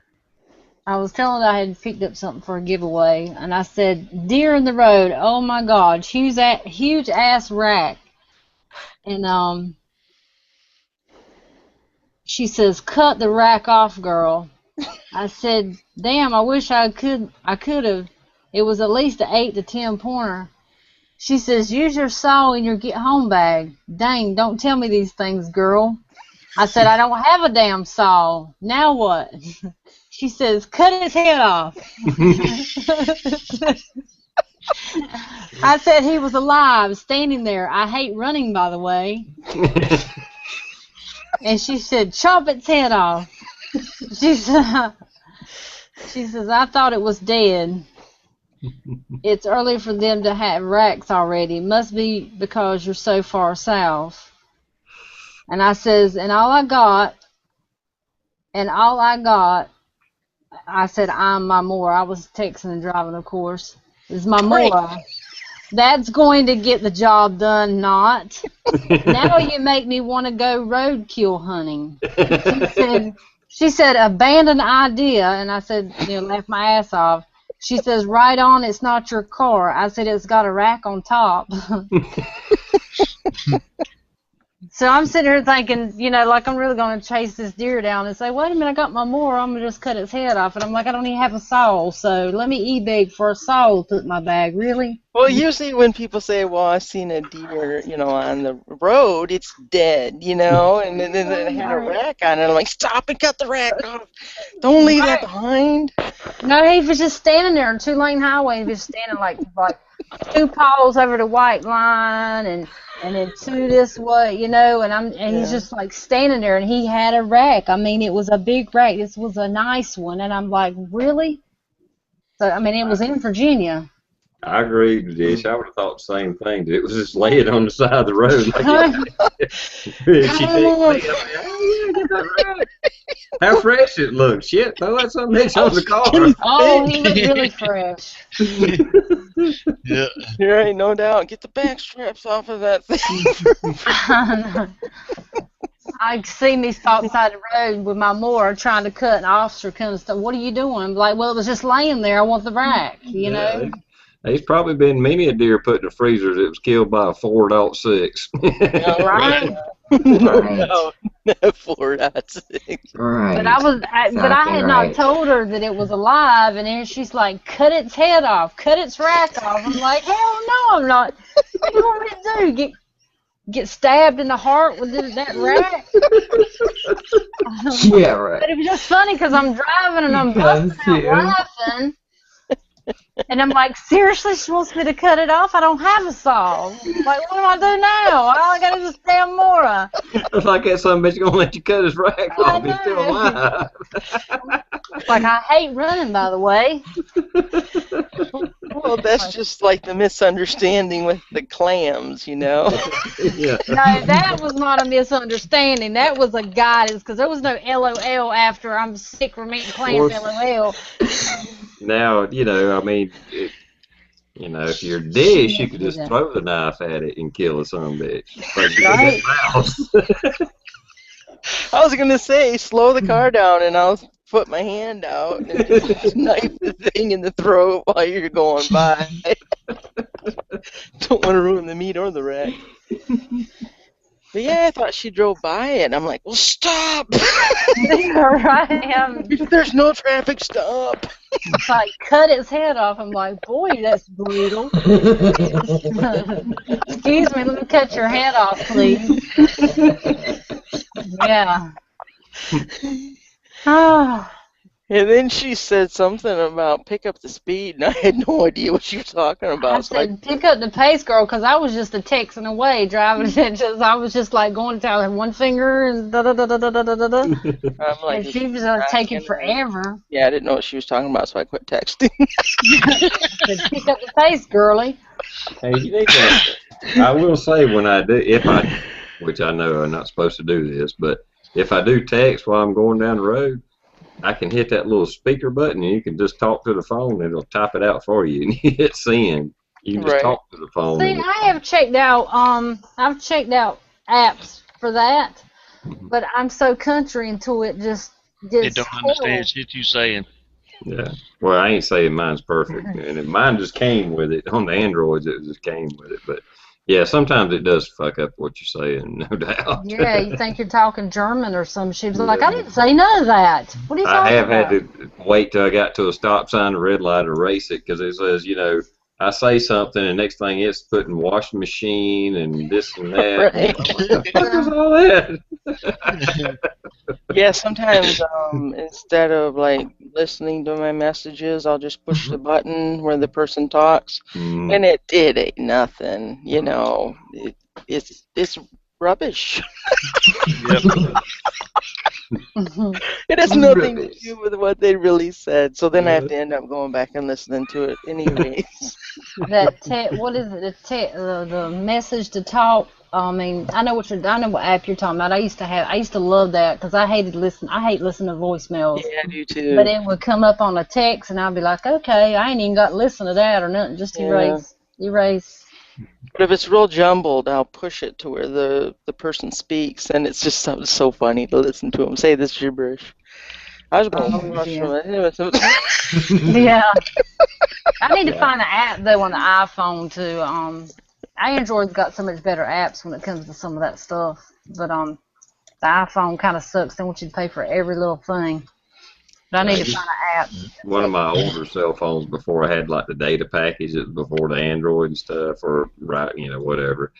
Speaker 1: I was telling her I had picked up something for a giveaway, and I said, "Deer in the road, oh my God, huge ass rack." And she says, "Cut the rack off, girl." I said, "Damn, I wish I could have. It was at least an 8 to 10 pointer." She says, "Use your saw in your get home bag." Dang, don't tell me these things, girl. I said, "I don't have a damn saw. Now what?" She says, "Cut his head off." I said he was alive, standing there. I hate running, by the way. And she said, "Chop its head off." She says, "I thought it was dead. It's early for them to have racks already. Must be because you're so far south." And I says, and all I got, I said, "I'm my Mora." I was texting and driving, of course. Is my Mora. That's going to get the job done, not. Now you make me want to go roadkill hunting. She said, "Abandon idea." And I said, laugh my ass off. She says, "Right on, it's not your car." I said, "It's got a rack on top." So I'm sitting here thinking, like I'm really going to chase this deer down and say, "Wait a minute, I got my mower, I'm going to just cut its head off." And I'm like, I don't even have a saw, so let me e-beg for a saw to put in my bag. Really?
Speaker 2: Well, usually when people say, "Well, I've seen a deer, on the road, it's dead," and then it had a rack on it. I'm like, "Stop and cut the rack off. Don't leave that behind."
Speaker 1: No, he was just standing there on 2-lane highway. He was standing like 2 paws over the white line and then 2 this way, and he's just like standing there, and he had a rack. I mean, it was a big rack. This was a nice one, and I'm like, really? So I mean, it was in Virginia.
Speaker 3: I agree with Dish. I would have thought the same thing. It was just laying on the side of the road. How fresh it looked. Shit, throw that some mix on the car.
Speaker 1: Oh, he looked really fresh.
Speaker 5: Yeah.
Speaker 2: There ain't no doubt. Get the back straps off of that thing.
Speaker 1: I see me stop beside the road with my mower trying to cut. An officer comes to, "What are you doing?" I'm like, "Well, it was just laying there. I want the rack,
Speaker 3: Yeah, there's probably been many a deer put in the freezer that was killed by a 4.6.
Speaker 1: Right.
Speaker 2: No, 4.6.
Speaker 4: Right.
Speaker 1: But I had not told her that it was alive, and then she's like, "Cut its head off, cut its rack off." I'm like, "Hell no, I'm not." What do you want me to do? Get stabbed in the heart with that rack?
Speaker 4: Yeah, right.
Speaker 1: But it was just funny because I'm driving and I'm busting out laughing. And I'm like, seriously, she wants me to cut it off? I don't have a saw. Like, what do I do now? All I got is this damn Mora.
Speaker 3: It's like that son bitch gonna let you cut his rack
Speaker 1: I
Speaker 3: off. He's still
Speaker 1: know.
Speaker 3: alive.
Speaker 1: Like, I hate running, by the way.
Speaker 2: Well, that's just like the misunderstanding with the clams, you know.
Speaker 3: Yeah.
Speaker 1: No, that was not a misunderstanding. That was a guidance, because there was no LOL after I'm sick from eating clams, LOL.
Speaker 3: Now, you know, I mean, you know, if you're a dish, you could just throw the knife at it and kill a son bitch. Like
Speaker 1: Right.
Speaker 3: mouse.
Speaker 2: I was gonna say, slow the car down, and I'll put my hand out and just knife the thing in the throat while you're going by. Don't want to ruin the meat or the rack. But yeah, I thought she drove by it. I'm like, well, stop!
Speaker 1: Right.
Speaker 2: If there's no traffic, stop!
Speaker 1: It's like, cut its head off. I'm like, boy, that's brutal. Excuse me, let me cut your head off, please. Yeah. Oh.
Speaker 2: And then she said something about pick up the speed, and I had no idea what she was talking about.
Speaker 1: I said, pick up the pace, girl, because I was just a texting away, driving. I was just like going down one finger and da-da-da-da-da-da-da-da.
Speaker 2: I'm like,
Speaker 1: And she was taking forever.
Speaker 2: Yeah, I didn't know what she was talking about, so I quit texting.
Speaker 1: Said, pick up the pace, girlie.
Speaker 3: Hey, you need to, I will say when I do, which I know I'm not supposed to do this, but if I do text while I'm going down the road, I can hit that little speaker button and you can just talk to the phone and it'll type it out for you. And you hit send. You can just talk to the phone.
Speaker 1: See, I have checked out apps for that, but I'm so country until it just gets
Speaker 5: It don't understand shit you saying.
Speaker 3: Yeah. Well, I ain't saying mine's perfect. And mine just came with it. On the Androids, it just came with it. But yeah, sometimes it does fuck up what you're saying, no doubt.
Speaker 1: Yeah, you think you're talking German or some shit. Like, I didn't say none of that. What are you talking about?
Speaker 3: I have had to wait till I got to a stop sign, a red light, erase it, because it says, you know, I say something, and next thing it's putting washing machine and this and that.
Speaker 2: Right.
Speaker 3: What the fuck is all that?
Speaker 2: Yeah, sometimes instead of like listening to my messages, I'll just push the button where the person talks, and it ain't nothing. You know, it's rubbish.
Speaker 5: Yep.
Speaker 2: It has nothing to do with what they really said. So then I have to end up going back and listening to it anyways.
Speaker 1: What is it? The message to talk. I mean, I know what app you're talking about. I used to love that because I hate listening to voicemails.
Speaker 2: Yeah, I do too.
Speaker 1: But it would come up on a text, and I'd be like, okay, I ain't even got to listen to that or nothing. Just erase.
Speaker 2: But if it's real jumbled, I'll push it to where the person speaks, and it's just something so funny to listen to them say this gibberish. I was going
Speaker 1: Yeah. I need to find an app, though, on the iPhone, too. Android's got so much better apps when it comes to some of that stuff. But the iPhone kind of sucks. They want you to pay for every little thing. But I need to find an app.
Speaker 3: One of my older cell phones before I had like the data package, it was before the Android and stuff, or you know, whatever.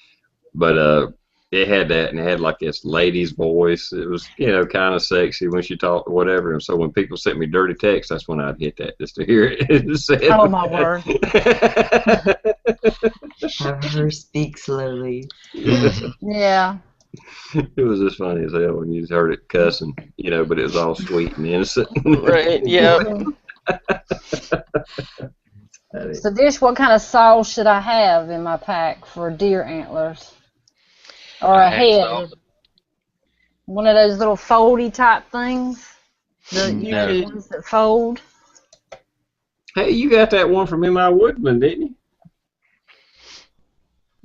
Speaker 3: But it had that, and it had like this lady's voice. It was, you know, kind of sexy when she talked or whatever. And so when people sent me dirty text, that's when I'd hit that just to hear it.
Speaker 1: Oh my word!
Speaker 4: Have her speak slowly.
Speaker 1: Yeah.
Speaker 3: It was just funny as hell when you just heard it cussing, you know, but it was all sweet and innocent.
Speaker 2: Right, yeah.
Speaker 1: So, Dish, what kind of saw should I have in my pack for deer antlers? Or a head? One of those little foldy type things? The ones that fold?
Speaker 3: Hey, you got that one from M.I. Woodman, didn't you?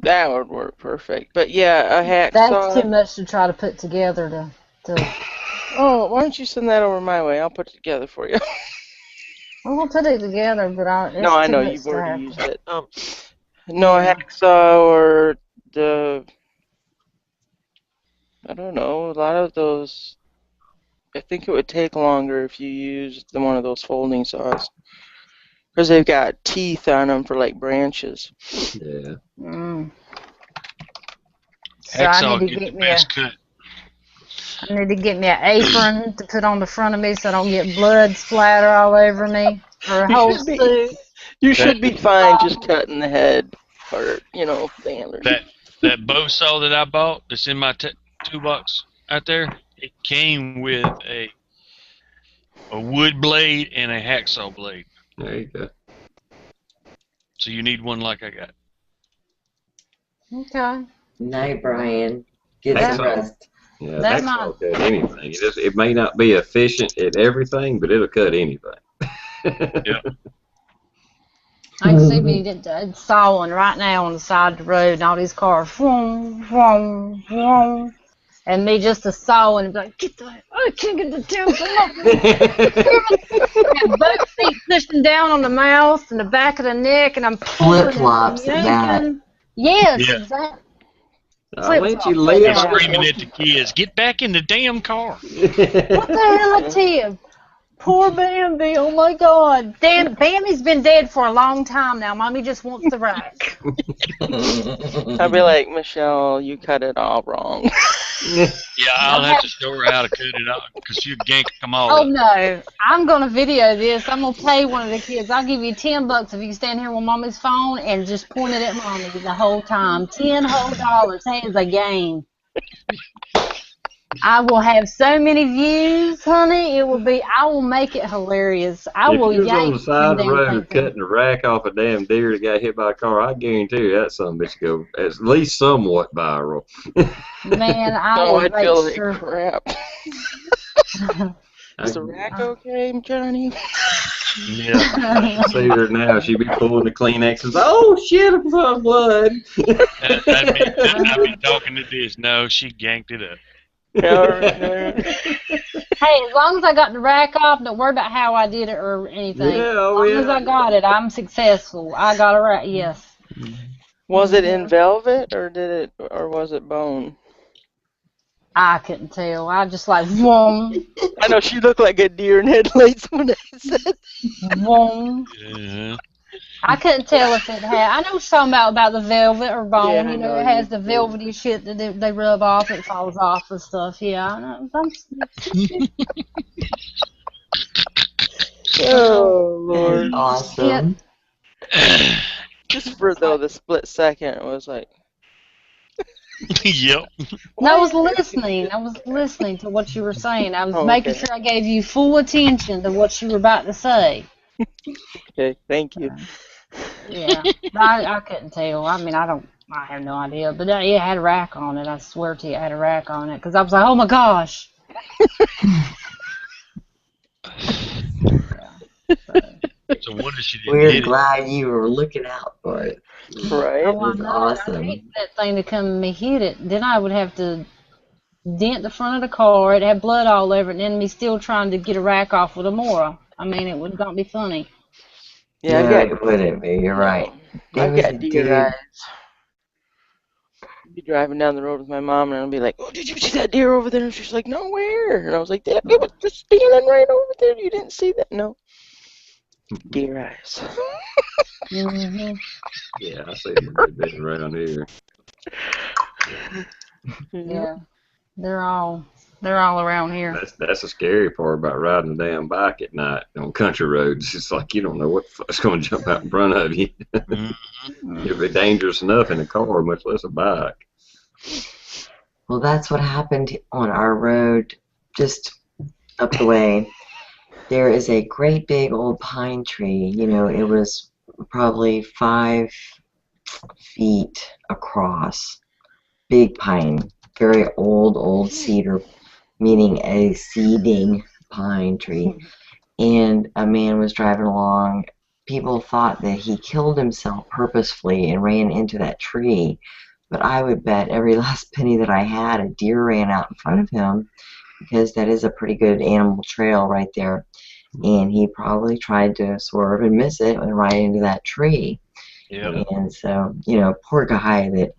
Speaker 2: That would work perfect. But yeah, a hacksaw.
Speaker 1: That's too much to try to put together to
Speaker 2: Oh, why don't you send that over my way? I'll put it together for you.
Speaker 1: I'm gonna put it together, but
Speaker 2: No, I know you've already used it. No, a hacksaw or I don't know, a lot of those. I think it would take longer if you used one of those folding saws, because they've got teeth on them for like branches.
Speaker 3: Yeah.
Speaker 1: So I need to get me I need to get me an apron to put on the front of me so I don't get blood splatter all over me, or a whole suit.
Speaker 2: You should be fine just cutting the head or, the antlers.
Speaker 5: That bow saw that I bought that's in my toolbox out there, it came with a wood blade and a hacksaw blade.
Speaker 3: There you go.
Speaker 5: So you need one like I got.
Speaker 1: Okay.
Speaker 4: Night, Brian. Get
Speaker 3: That's
Speaker 4: some
Speaker 3: all.
Speaker 4: rest.
Speaker 3: Yeah,
Speaker 1: That
Speaker 3: that's
Speaker 1: might-
Speaker 3: all cut anything. It may not be efficient at everything, but it'll cut anything.
Speaker 5: Yeah.
Speaker 1: I can see me sawing right now on the side of the road, and all these cars, vroom, vroom, vroom, and me just a sawing and be like, I can't get the damn thing up. And both feet pushing down on the mouth and the back of the neck, and I'm
Speaker 4: Flip-flops at that.
Speaker 1: yanking. Yes,
Speaker 5: Yeah.
Speaker 1: exactly.
Speaker 3: I'll let you
Speaker 1: Flip-flops.
Speaker 3: live.
Speaker 5: You're screaming at the kids, get back in the damn car.
Speaker 1: What the hell, Tim? Poor Bambi, oh my God. Damn, Bambi's been dead for a long time now. Mommy just wants the rack.
Speaker 2: I'll be like, Michelle, you cut it all wrong.
Speaker 5: Yeah, I'll have to show her how to cut it out because she'll gank them all
Speaker 1: Oh
Speaker 5: up.
Speaker 1: no, I'm gonna video this. I'm gonna pay one of the kids. I'll give you $10 if you stand here with Mommy's phone and just point it at Mommy the whole time. $10 whole. Hey, it's a game. I will have so many views, honey. It will be. I will make it hilarious. I
Speaker 3: If
Speaker 1: will
Speaker 3: you was on
Speaker 1: yank
Speaker 3: the side of the
Speaker 1: them damn
Speaker 3: road
Speaker 1: things.
Speaker 3: cutting the rack off a damn deer that got hit by a car, I guarantee you that son of a bitch go at least somewhat viral.
Speaker 1: Man, I
Speaker 2: Oh,
Speaker 1: will
Speaker 2: I'd feel
Speaker 1: make
Speaker 2: like
Speaker 1: sure.
Speaker 2: crap. Is the rack okay, Johnny?
Speaker 5: Yeah.
Speaker 3: See her now, she be pulling the Kleenexes. Oh shit, I'm full blood.
Speaker 5: I'd be talking to this. No, she ganked it up.
Speaker 1: Hey, as long as I got the rack off, don't worry about how I did it or anything.
Speaker 3: Yeah,
Speaker 1: As
Speaker 3: oh
Speaker 1: long
Speaker 3: yeah.
Speaker 1: as I got it, I'm successful. I got a rack. Yes.
Speaker 2: Was it in velvet or was it bone?
Speaker 1: I couldn't tell. I just like, vroom,
Speaker 2: I know she looked like a deer in headlights when I said.
Speaker 1: vroom.
Speaker 5: Yeah.
Speaker 1: I couldn't tell if it had. I know something about the velvet or bone.
Speaker 2: Yeah, I
Speaker 1: you know,
Speaker 2: know
Speaker 1: it has
Speaker 2: you
Speaker 1: the
Speaker 2: do.
Speaker 1: velvety shit that they rub off. It falls off and stuff. Yeah, I know.
Speaker 2: Oh Lord!
Speaker 4: Awesome.
Speaker 2: Just for the split second, it was like.
Speaker 5: Yep.
Speaker 1: No, I was listening. I was listening to what you were saying. I was
Speaker 2: Oh,
Speaker 1: making
Speaker 2: okay.
Speaker 1: sure I gave you full attention to what you were about to say.
Speaker 2: Okay, thank you.
Speaker 1: Yeah, I couldn't tell. I mean, I have no idea. But it had a rack on it. I swear to you, it had a rack on it. Because I was like, oh my gosh.
Speaker 5: So what did she did?
Speaker 4: We're
Speaker 5: Hit it.
Speaker 4: glad you were looking out for it.
Speaker 2: Right?
Speaker 1: Oh, I
Speaker 4: was
Speaker 1: know.
Speaker 4: awesome.
Speaker 1: I hate that thing to come and me hit it. Then I would have to dent the front of the car. It had blood all over it. And then me still trying to get a rack off with a Mora. I mean, it would not be funny.
Speaker 2: Yeah,
Speaker 4: No, it wouldn't be. You're right. It
Speaker 2: I've
Speaker 4: was
Speaker 2: got
Speaker 4: a
Speaker 2: deer
Speaker 4: dude.
Speaker 2: eyes. I'd be driving down the road with my mom, and I'd be like, "Oh, did you see that deer over there?" And she's like, "No, where?" And I was like, "It was just standing right over there. You didn't see that?" No. Deer eyes.
Speaker 1: Hmm.
Speaker 3: Yeah, I see them good bit around here.
Speaker 1: Yeah, they're all around here.
Speaker 3: That's the scary part about riding a damn bike at night on country roads. It's like you don't know what the fuck's going to jump out in front of you. It'd be dangerous enough in a car, much less a bike.
Speaker 4: Well, that's what happened on our road just up the way. There is a great big old pine tree. You know, it was probably 5 feet across. Big pine. Very old cedar, meaning a seeding pine tree. And a man was driving along. People thought that he killed himself purposefully and ran into that tree. But I would bet every last penny that I had, a deer ran out in front of him, because that is a pretty good animal trail right there. And he probably tried to swerve and miss it and right into that tree.
Speaker 5: Yep.
Speaker 4: And so, you know, poor guy that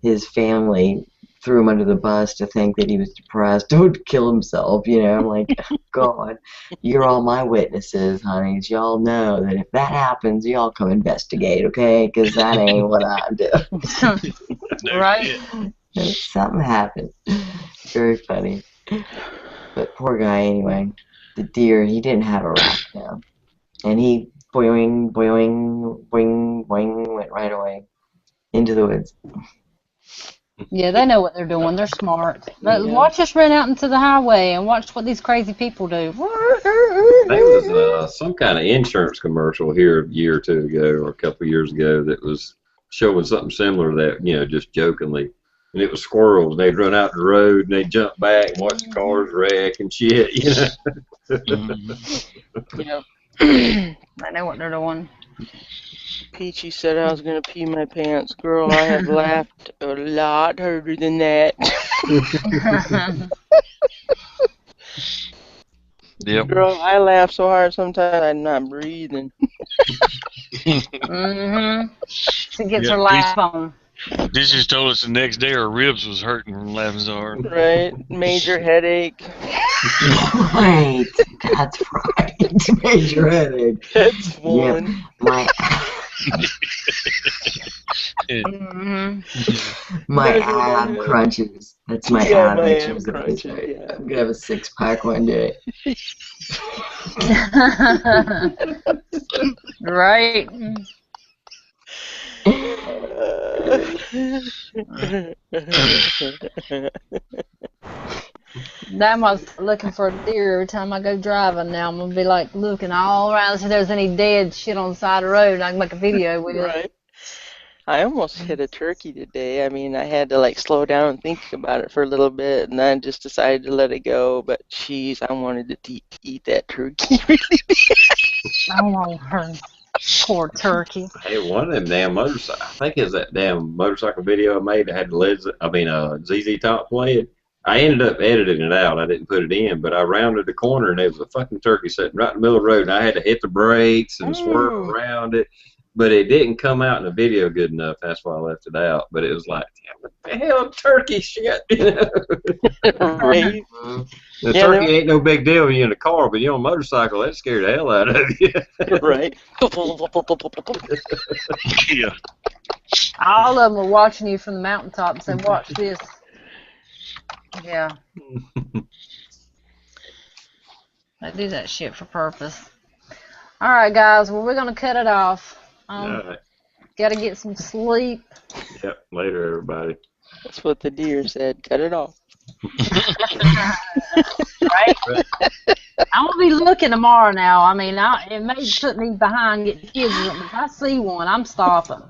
Speaker 4: his family threw him under the bus to think that he was depressed, would kill himself. You know, I'm like, God, you're all my witnesses, honeys. Y'all know that if that happens, y'all come investigate, okay? Because that ain't what I do.
Speaker 5: No
Speaker 1: Right?
Speaker 5: shit.
Speaker 4: Something happened. Very funny. But poor guy, anyway. The deer, he didn't have a rack now. And he boing, boing, boing, boing, went right away into the woods.
Speaker 1: Yeah, they know what they're doing. They're smart. But
Speaker 2: Yeah.
Speaker 1: watch us run out into the highway and watch what these crazy people do.
Speaker 3: There was some kind of insurance commercial here a year or two ago, or a couple of years ago, that was showing something similar to that, just jokingly. And it was squirrels, and they'd run out the road, and they'd jump back and watch the cars wreck and shit,
Speaker 2: Yeah.
Speaker 1: I know what they're doing.
Speaker 2: Peachy said I was gonna pee my pants. Girl, I have laughed a lot harder than that.
Speaker 5: Yep.
Speaker 2: Girl, I laugh so hard sometimes I'm not breathing.
Speaker 1: Mm-hmm. She gets her
Speaker 5: Yeah,
Speaker 1: laugh on.
Speaker 5: This just told us the next day her ribs was hurting from laughing so hard.
Speaker 2: Right? Major headache.
Speaker 4: Right, that's right. Major headache.
Speaker 2: Head's
Speaker 4: Yep,
Speaker 2: swollen.
Speaker 4: my
Speaker 1: Mm-hmm.
Speaker 4: my
Speaker 2: Measure my
Speaker 4: ab
Speaker 2: head.
Speaker 4: crunches. That's my
Speaker 2: Yeah,
Speaker 4: ab
Speaker 2: my ab
Speaker 4: itches.
Speaker 2: crunches, yeah.
Speaker 4: I'm gonna have a 6-pack one day.
Speaker 1: Right. Now I'm looking for a deer every time I go driving. Now I'm gonna be like looking all around see if there's any dead shit on the side of the road. I can make a video with it.
Speaker 2: Right. I almost hit a turkey today. I mean, I had to slow down and think about it for a little bit, and then just decided to let it go. But jeez, I wanted to eat that turkey really bad.
Speaker 1: I want her poor turkey.
Speaker 3: Hey, one of them damn motorcycles, I think it's that damn motorcycle video I made that had ZZ Top playing. I ended up editing it out. I didn't put it in, but I rounded the corner and there was a fucking turkey sitting right in the middle of the road, and I had to hit the brakes and swerve around it. But it didn't come out in the video good enough. That's why I left it out. But it was like, damn, what the hell, turkey shit?
Speaker 2: Right?
Speaker 3: The
Speaker 2: Yeah,
Speaker 3: turkey ain't no big deal when you're in a car, but you're on a motorcycle, that scared the hell out of you.
Speaker 2: Right.
Speaker 5: Yeah.
Speaker 1: All of them are watching you from the mountaintops and watch this. Yeah. They do that shit for purpose. All right, guys. Well, we're gonna cut it off.
Speaker 3: All right.
Speaker 1: Gotta get some sleep.
Speaker 3: Yep. Later, everybody.
Speaker 2: That's what the deer said. Cut it off.
Speaker 1: Right? I'm gonna be looking tomorrow now. I mean, it may put me behind getting kids, but if I see one, I'm stopping.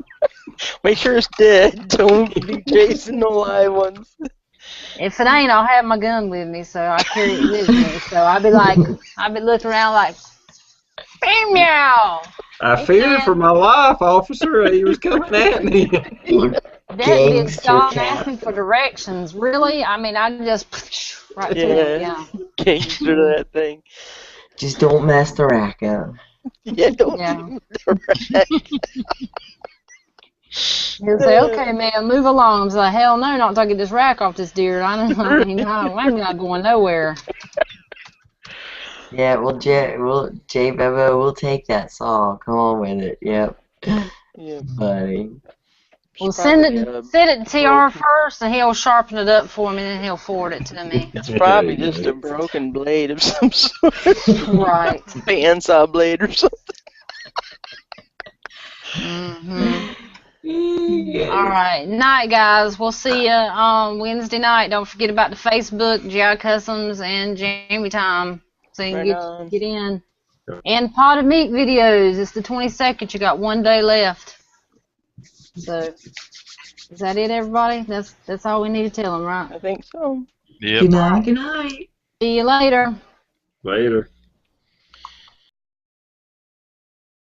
Speaker 2: Make sure it's dead. Don't be chasing the live ones.
Speaker 1: If it ain't, I'll have my gun with me, so I carry it with me. So I'll be looking around like, meow.
Speaker 3: I feared for my life, officer. He was coming at me.
Speaker 1: That bitch stopped and asked me for directions. Really? I mean, I just right to it. Yeah.
Speaker 2: Gangster that thing.
Speaker 4: Just don't mess the rack up.
Speaker 2: Yeah, don't
Speaker 1: Yeah.
Speaker 2: do the rack.
Speaker 1: He'll say, okay, man, move along. I was like, hell no, not until I get this rack off this deer. I'm not going nowhere.
Speaker 4: Yeah, well, Jay Bevo, we'll take that saw. Come on with it. Yep.
Speaker 2: Yeah.
Speaker 4: Buddy.
Speaker 1: Well, send it to TR first, and he'll sharpen it up for me, and then he'll forward it to me.
Speaker 2: It's probably just a broken blade of some sort.
Speaker 1: Right.
Speaker 2: Bandsaw blade or something.
Speaker 1: Mm-hmm. All right. Night, guys. We'll see you on Wednesday night. Don't forget about the Facebook, GI Customs, and Jammy Time. So you can get in. And Potted Meat videos. It's the 22nd. You got 1 day left. So, is that it, everybody? That's all we need to tell them, right?
Speaker 2: I think so.
Speaker 5: Yep.
Speaker 4: Good night. Good night.
Speaker 1: See you later.
Speaker 3: Later.